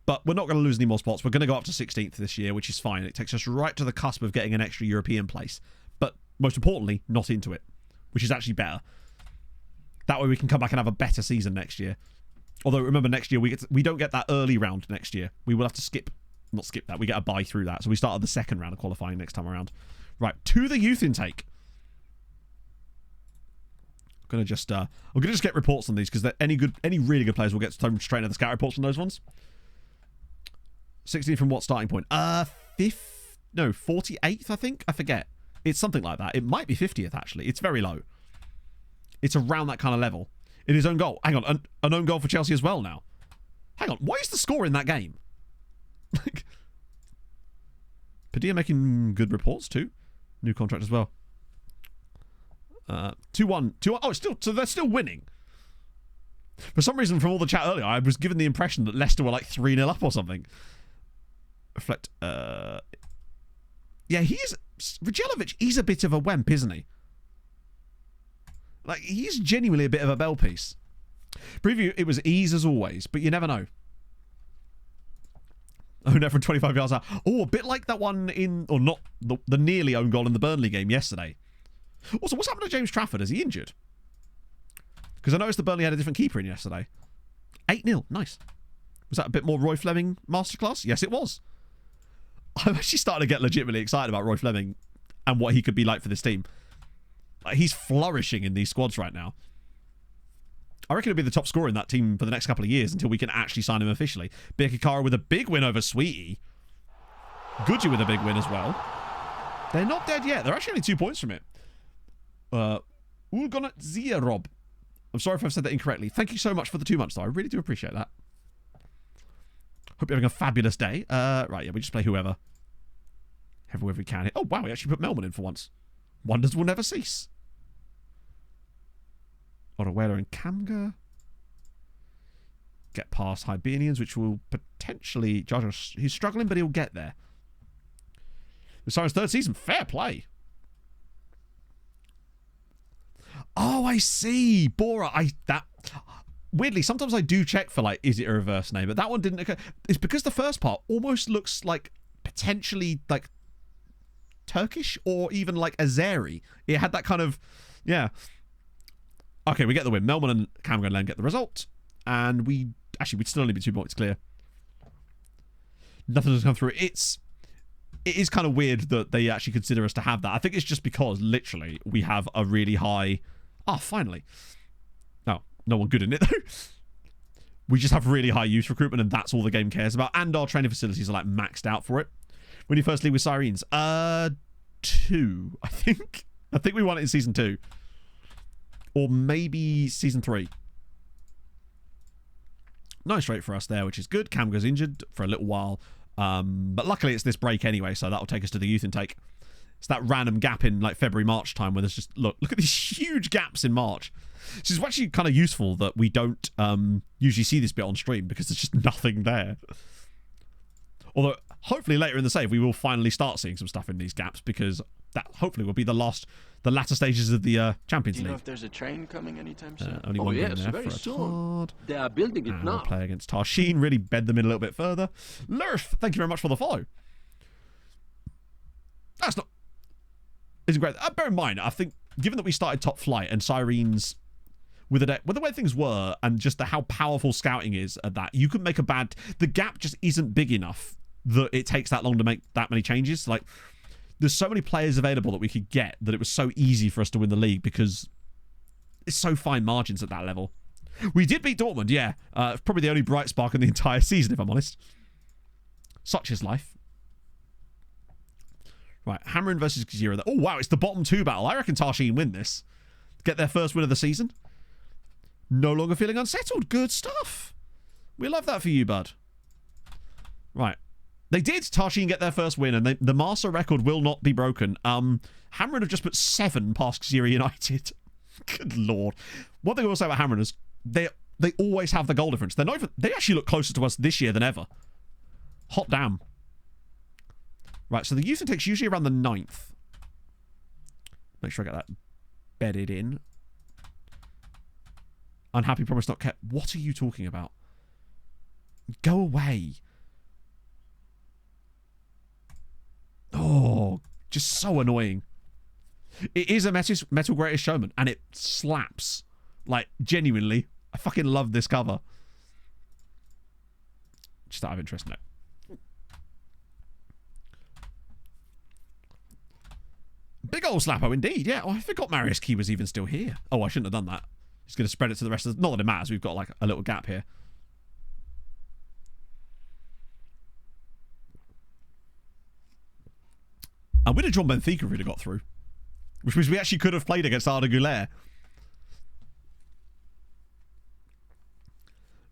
But we're not going to lose any more spots. We're going to go up to 16th this year, which is fine. It takes us right to the cusp of getting an extra European place. But most importantly, not into it, which is actually better. That way we can come back and have a better season next year. Although, remember, next year we don't get that early round next year. We will have to not skip that. We get a bye through that. So we start at the second round of qualifying next time around. Right, to the youth intake. I'm gonna just get reports on these because any really good players will get thrown straight into the scout reports on those ones. 16 from what starting point? 48th, I think. I forget. It's something like that. It might be 50th actually. It's very low. It's around that kind of level. In his own goal. Hang on, an own goal for Chelsea as well now. Hang on, what is the score in that game? Padilla making good reports too. New contract as well. 2-1. Oh, so they're still winning. For some reason, from all the chat earlier, I was given the impression that Leicester were like 3-0 up or something. Reflect. Yeah, Rajelovic, he's a bit of a wemp, isn't he? Like, he's genuinely a bit of a bell piece. Preview, it was ease as always, but you never know. Oh, no, from 25 yards out. Oh, a bit like that one or not, the nearly own goal in the Burnley game yesterday. Also, what's happened to James Trafford? Is he injured? Because I noticed the Burnley had a different keeper in yesterday. 8-0. Nice. Was that a bit more Roy Fleming masterclass? Yes, it was. I'm actually starting to get legitimately excited about Roy Fleming and what he could be like for this team. Like, he's flourishing in these squads right now. I reckon he'll be the top scorer in that team for the next couple of years until we can actually sign him officially. Birkikara with a big win over Sweetie. Gucci with a big win as well. They're not dead yet. They're actually only 2 points from it. Ulgonat Zierob. I'm sorry if I've said that incorrectly. Thank you so much for the 2 months, though. I really do appreciate that. Hope you're having a fabulous day. Right, yeah, we just play whoever. Whoever we can. Oh, wow, we actually put Melman in for once. Wonders will never cease. Orawela and Kamga. Get past Hibernians, which will potentially... Jojo, he's struggling, but he'll get there. The Sirens' 3rd season. Fair play. Oh, I see. Bora. Weirdly, sometimes I do check for, like, is it a reverse name? But that one didn't occur. It's because the first part almost looks like potentially, like, Turkish or even, like, Azeri. It had that kind of... Yeah. Okay, we get the win. Melman and Kamga and Len get the result. And we'd still only be 2 points clear. Nothing has come through. It is kind of weird that they actually consider us to have that. I think it's just because, literally, we have a really high... Ah, finally. No, no one good in it, though. We just have really high youth recruitment, and that's all the game cares about. And our training facilities are, like, maxed out for it. When you first league with Sirens? 2, I think. I think we won it in Season 2. Or maybe Season 3. Nice rate for us there, which is good. Kamga's injured for a little while. But luckily it's this break anyway, so that'll take us to the youth intake. It's that random gap in like February, March time where there's just... Look at these huge gaps in March. This is actually kind of useful that we don't usually see this bit on stream because there's just nothing there. Although, hopefully later in the save, we will finally start seeing some stuff in these gaps, because that hopefully will be the latter stages of the Champions Do you League. know if there's a train coming anytime soon? Only one game there for a card. They are building it And now. we'll play against Tarshin, really bed them in a little bit further. Lurf, thank you very much for the follow. That's not... Isn't great. Bear in mind, I think, given that we started top flight and Sirens... With the way things were, and just how powerful scouting is at that, you could make a bad... The gap just isn't big enough that it takes that long to make that many changes. Like, there's so many players available that we could get that it was so easy for us to win the league because it's so fine margins at that level. We did beat Dortmund, yeah. Probably the only bright spark in the entire season, if I'm honest. Such is life. Right, Hamrin versus Gzira. Oh, wow, it's the bottom two battle. I reckon Tarshin win this. Get their first win of the season. No longer feeling unsettled. Good stuff. We love that for you, bud. Right. They did, Tarshin, get their first win, and the Marsa record will not be broken. Hamrin have just put 7 past Gzira United. Good lord. One thing I will say about Hamrin is they always have the goal difference. They actually look closer to us this year than ever. Hot damn. Right, so the youth intake's usually around the 9th. Make sure I get that bedded in. Unhappy promise not kept. What are you talking about? Go away. Oh, just so annoying. It is a Metal Greatest Showman, and it slaps. Like, genuinely. I fucking love this cover. Just out of interest, no. Big old slappo indeed, yeah. Oh, I forgot Marius Key was even still here. Oh, I shouldn't have done that. He's going to spread it to the rest of the... Not that it matters, we've got like a little gap here. And we'd have drawn Benfica if we'd have got through. Which means we actually could have played against Arda Güler.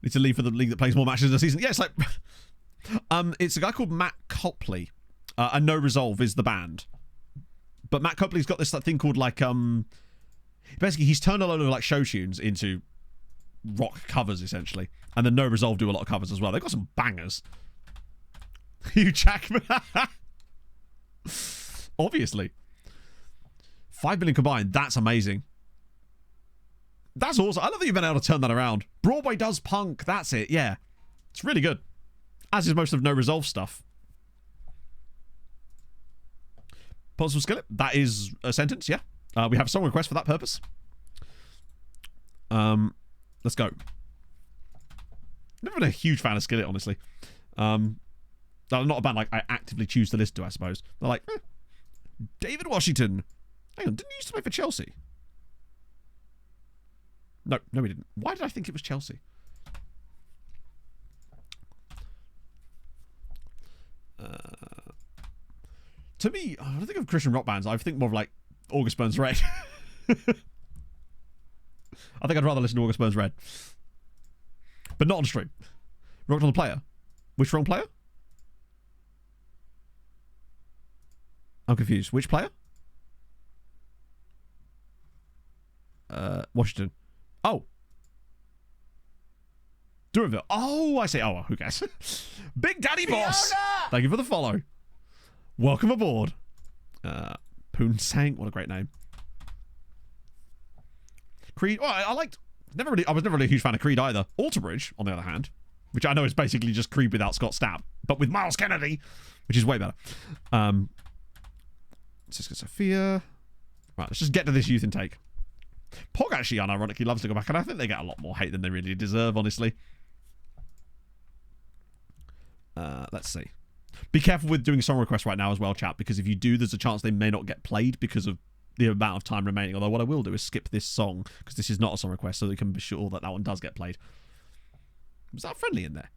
Need to leave for the league that plays more matches in a season. Yeah, it's like... it's a guy called Matt Copley. And No Resolve is the band. But Matt Copley's got this thing called like... Basically, he's turned a lot of like show tunes into rock covers, essentially. And then No Resolve do a lot of covers as well. They've got some bangers. Hugh Jackman. Obviously. 5 million combined. That's amazing. That's awesome. I love that you've been able to turn that around. Broadway does punk. That's it. Yeah. It's really good. As is most of No Resolve stuff. Positive skillet. That is a sentence, yeah. We have a song request for that purpose. Let's go. Never been a huge fan of Skillet, honestly. I'm not a band like I actively choose to listen to, I suppose. They're like, David Washington. Hang on, didn't he used to play for Chelsea? No, he didn't. Why did I think it was Chelsea? To me, I don't think of Christian rock bands. I think more of like August Burns Red. I think I'd rather listen to August Burns Red. But not on stream. Rocked on the player. Which wrong player? I'm confused. Which player? Washington. Oh. Duranville. Oh, I see. Oh, well, who cares? Big Daddy Boss. Thank you for the follow. Welcome aboard. Poon Sang. What a great name. Creed. Well, I was never really a huge fan of Creed either. Alterbridge, on the other hand, which I know is basically just Creed without Scott Stapp, but with Miles Kennedy, which is way better. Siska Sophia. Right, let's just get to this youth intake. Pog actually unironically loves to go back, and I think they get a lot more hate than they really deserve, honestly. Let's see. Be careful with doing song requests right now as well, chat, because if you do, there's a chance they may not get played because of the amount of time remaining. Although what I will do is skip this song, because this is not a song request, so they can be sure that that one does get played. Was that friendly in there?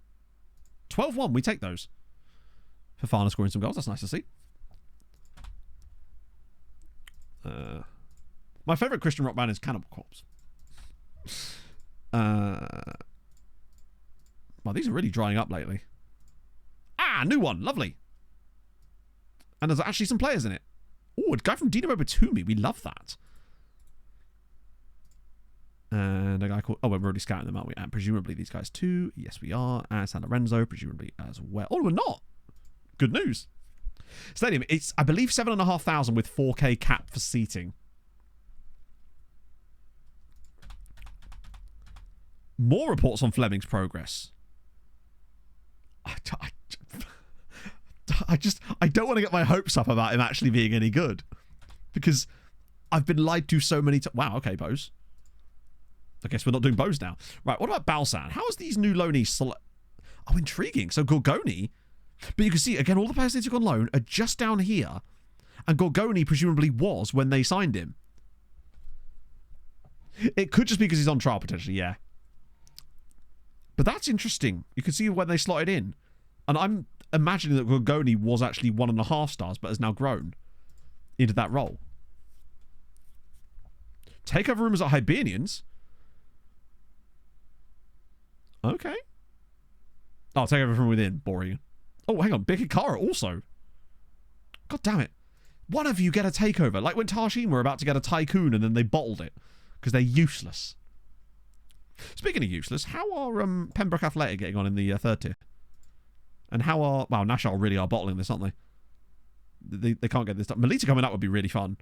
12-1, we take those. Fafana scoring some goals, that's nice to see. My favourite Christian rock band is Cannibal Corpse. Well, these are really drying up lately. Ah, new one. Lovely. And there's actually some players in it. Oh, a guy from Dinamo Batumi. We love that. And a guy called... Oh, we're already scouting them, aren't we? And presumably these guys too. Yes, we are. And San Lorenzo, presumably as well. Oh, we're not. Good news. Stadium, it's, I believe, 7,500 with 4K cap for seating. More reports on Fleming's progress. I don't want to get my hopes up about him actually being any good. Because I've been lied to so many times. Wow, okay, Bose. I guess we're not doing Bose now. Right, what about Balsan? How is these new loanees... Oh, intriguing. So Gorgoni... But you can see, again, all the players they took on loan are just down here. And Gorgoni presumably was when they signed him. It could just be because he's on trial, potentially, yeah. But that's interesting. You can see when they slotted in. And I'm imagining that Gorgoni was actually 1.5 stars, but has now grown into that role. Takeover rumours at Hibernians. Okay. Oh, takeover from within. Boring. Oh, hang on. Bikikara also. God damn it. One of you get a takeover. Like when Tarshin were about to get a tycoon and then they bottled it. Because they're useless. Speaking of useless, how are Pembroke Athletic getting on in the third tier? And how are... Wow, Nashar really are bottling this, aren't they? They can't get this done. Melita coming up would be really fun.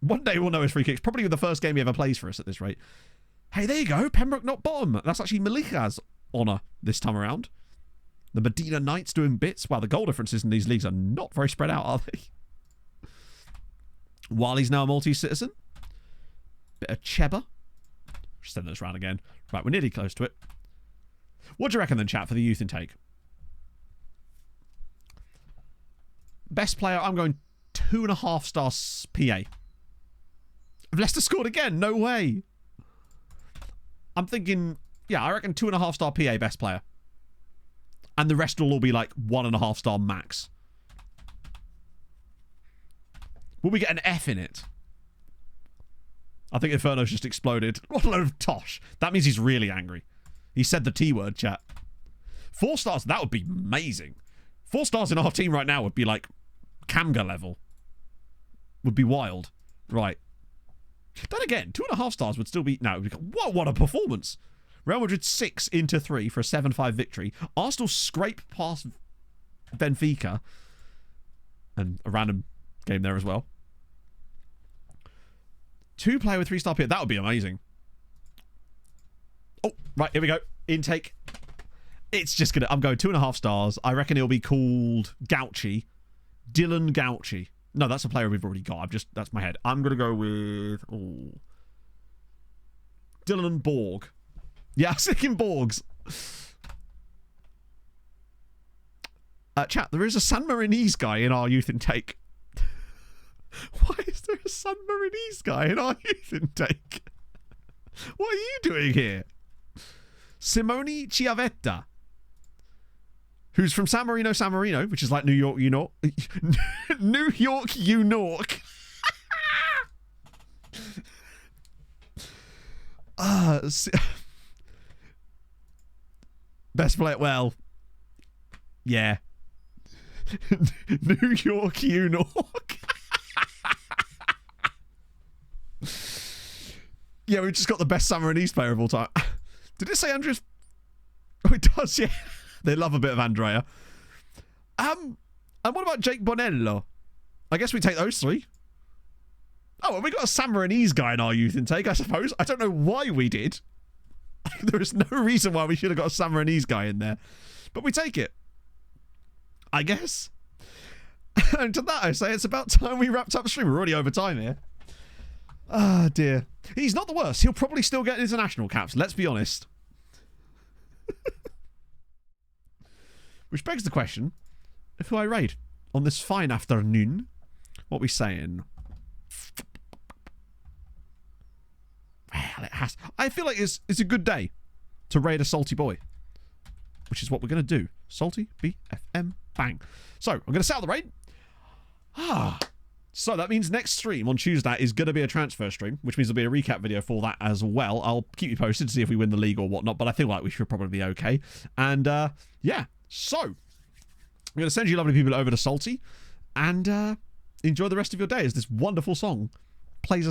One day we'll know his free kicks. Probably the first game he ever plays for us at this rate. Hey, there you go. Pembroke not bottom. That's actually Malika's honour this time around. The Medina Knights doing bits. Wow, the goal differences in these leagues are not very spread out, are they? Wali's now a Maltese citizen. Bit of Cheba. Just send this round again. Right, we're nearly close to it. What do you reckon then, chat, for the youth intake? Best player, I'm going 2.5 stars PA. Have Leicester scored again? No way. I'm thinking, yeah, I reckon 2.5 star PA best player. And the rest will all be like 1.5 star max. Will we get an F in it? I think Inferno's just exploded. What a load of tosh. That means he's really angry. He said the T word, chat. 4 stars, that would be amazing. 4 stars in our team right now would be like Kamga level. Would be wild. Right. Then again, 2.5 stars would still be... No, what a performance. Real Madrid 6-3 for a 7-5 victory. Arsenal scrape past Benfica. And a random game there as well. 2 player with 3-star PA. That would be amazing. Oh, right, here we go. Intake. It's just gonna... I'm going 2.5 stars. I reckon it'll be called Gauchi. Dylan Gauchi. No, that's a player we've already got. That's my head. I'm gonna go with... Oh, Dylan Borg. Yeah, I was thinking Borgs. Chat, there is a San Marinese guy in our youth intake. Why is there a San Marinese guy in our youth intake? What are you doing here? Simone Chiavetta, who's from San Marino, which is like New York, you know. New York, you Nork. Best player, well, yeah. New York, you Nork. Yeah, we've just got the best San Marinese player of all time. Did it say Andreas? Oh, it does, yeah. They love a bit of Andrea. And what about Jake Bonello? I guess we take those 3. Oh, well, we got a San Marinese guy in our youth intake, I suppose. I don't know why we did. There is no reason why we should have got a San Marinese guy in there. But we take it. I guess. And to that I say it's about time we wrapped up stream. We're already over time here. Ah, dear. He's not the worst. He'll probably still get international caps, let's be honest. Which begs the question of who I rate on this fine afternoon. What are we saying? Well, it has... I feel like it's a good day to raid a salty boy. Which is what we're going to do. Salty, BFM, bang. So, I'm going to set out the raid. So that means next stream on Tuesday is going to be a transfer stream, which means there'll be a recap video for that as well. I'll keep you posted to see if we win the league or whatnot, but I feel like we should probably be okay. And, yeah. So, I'm going to send you lovely people over to Salty and enjoy the rest of your day as this wonderful song plays us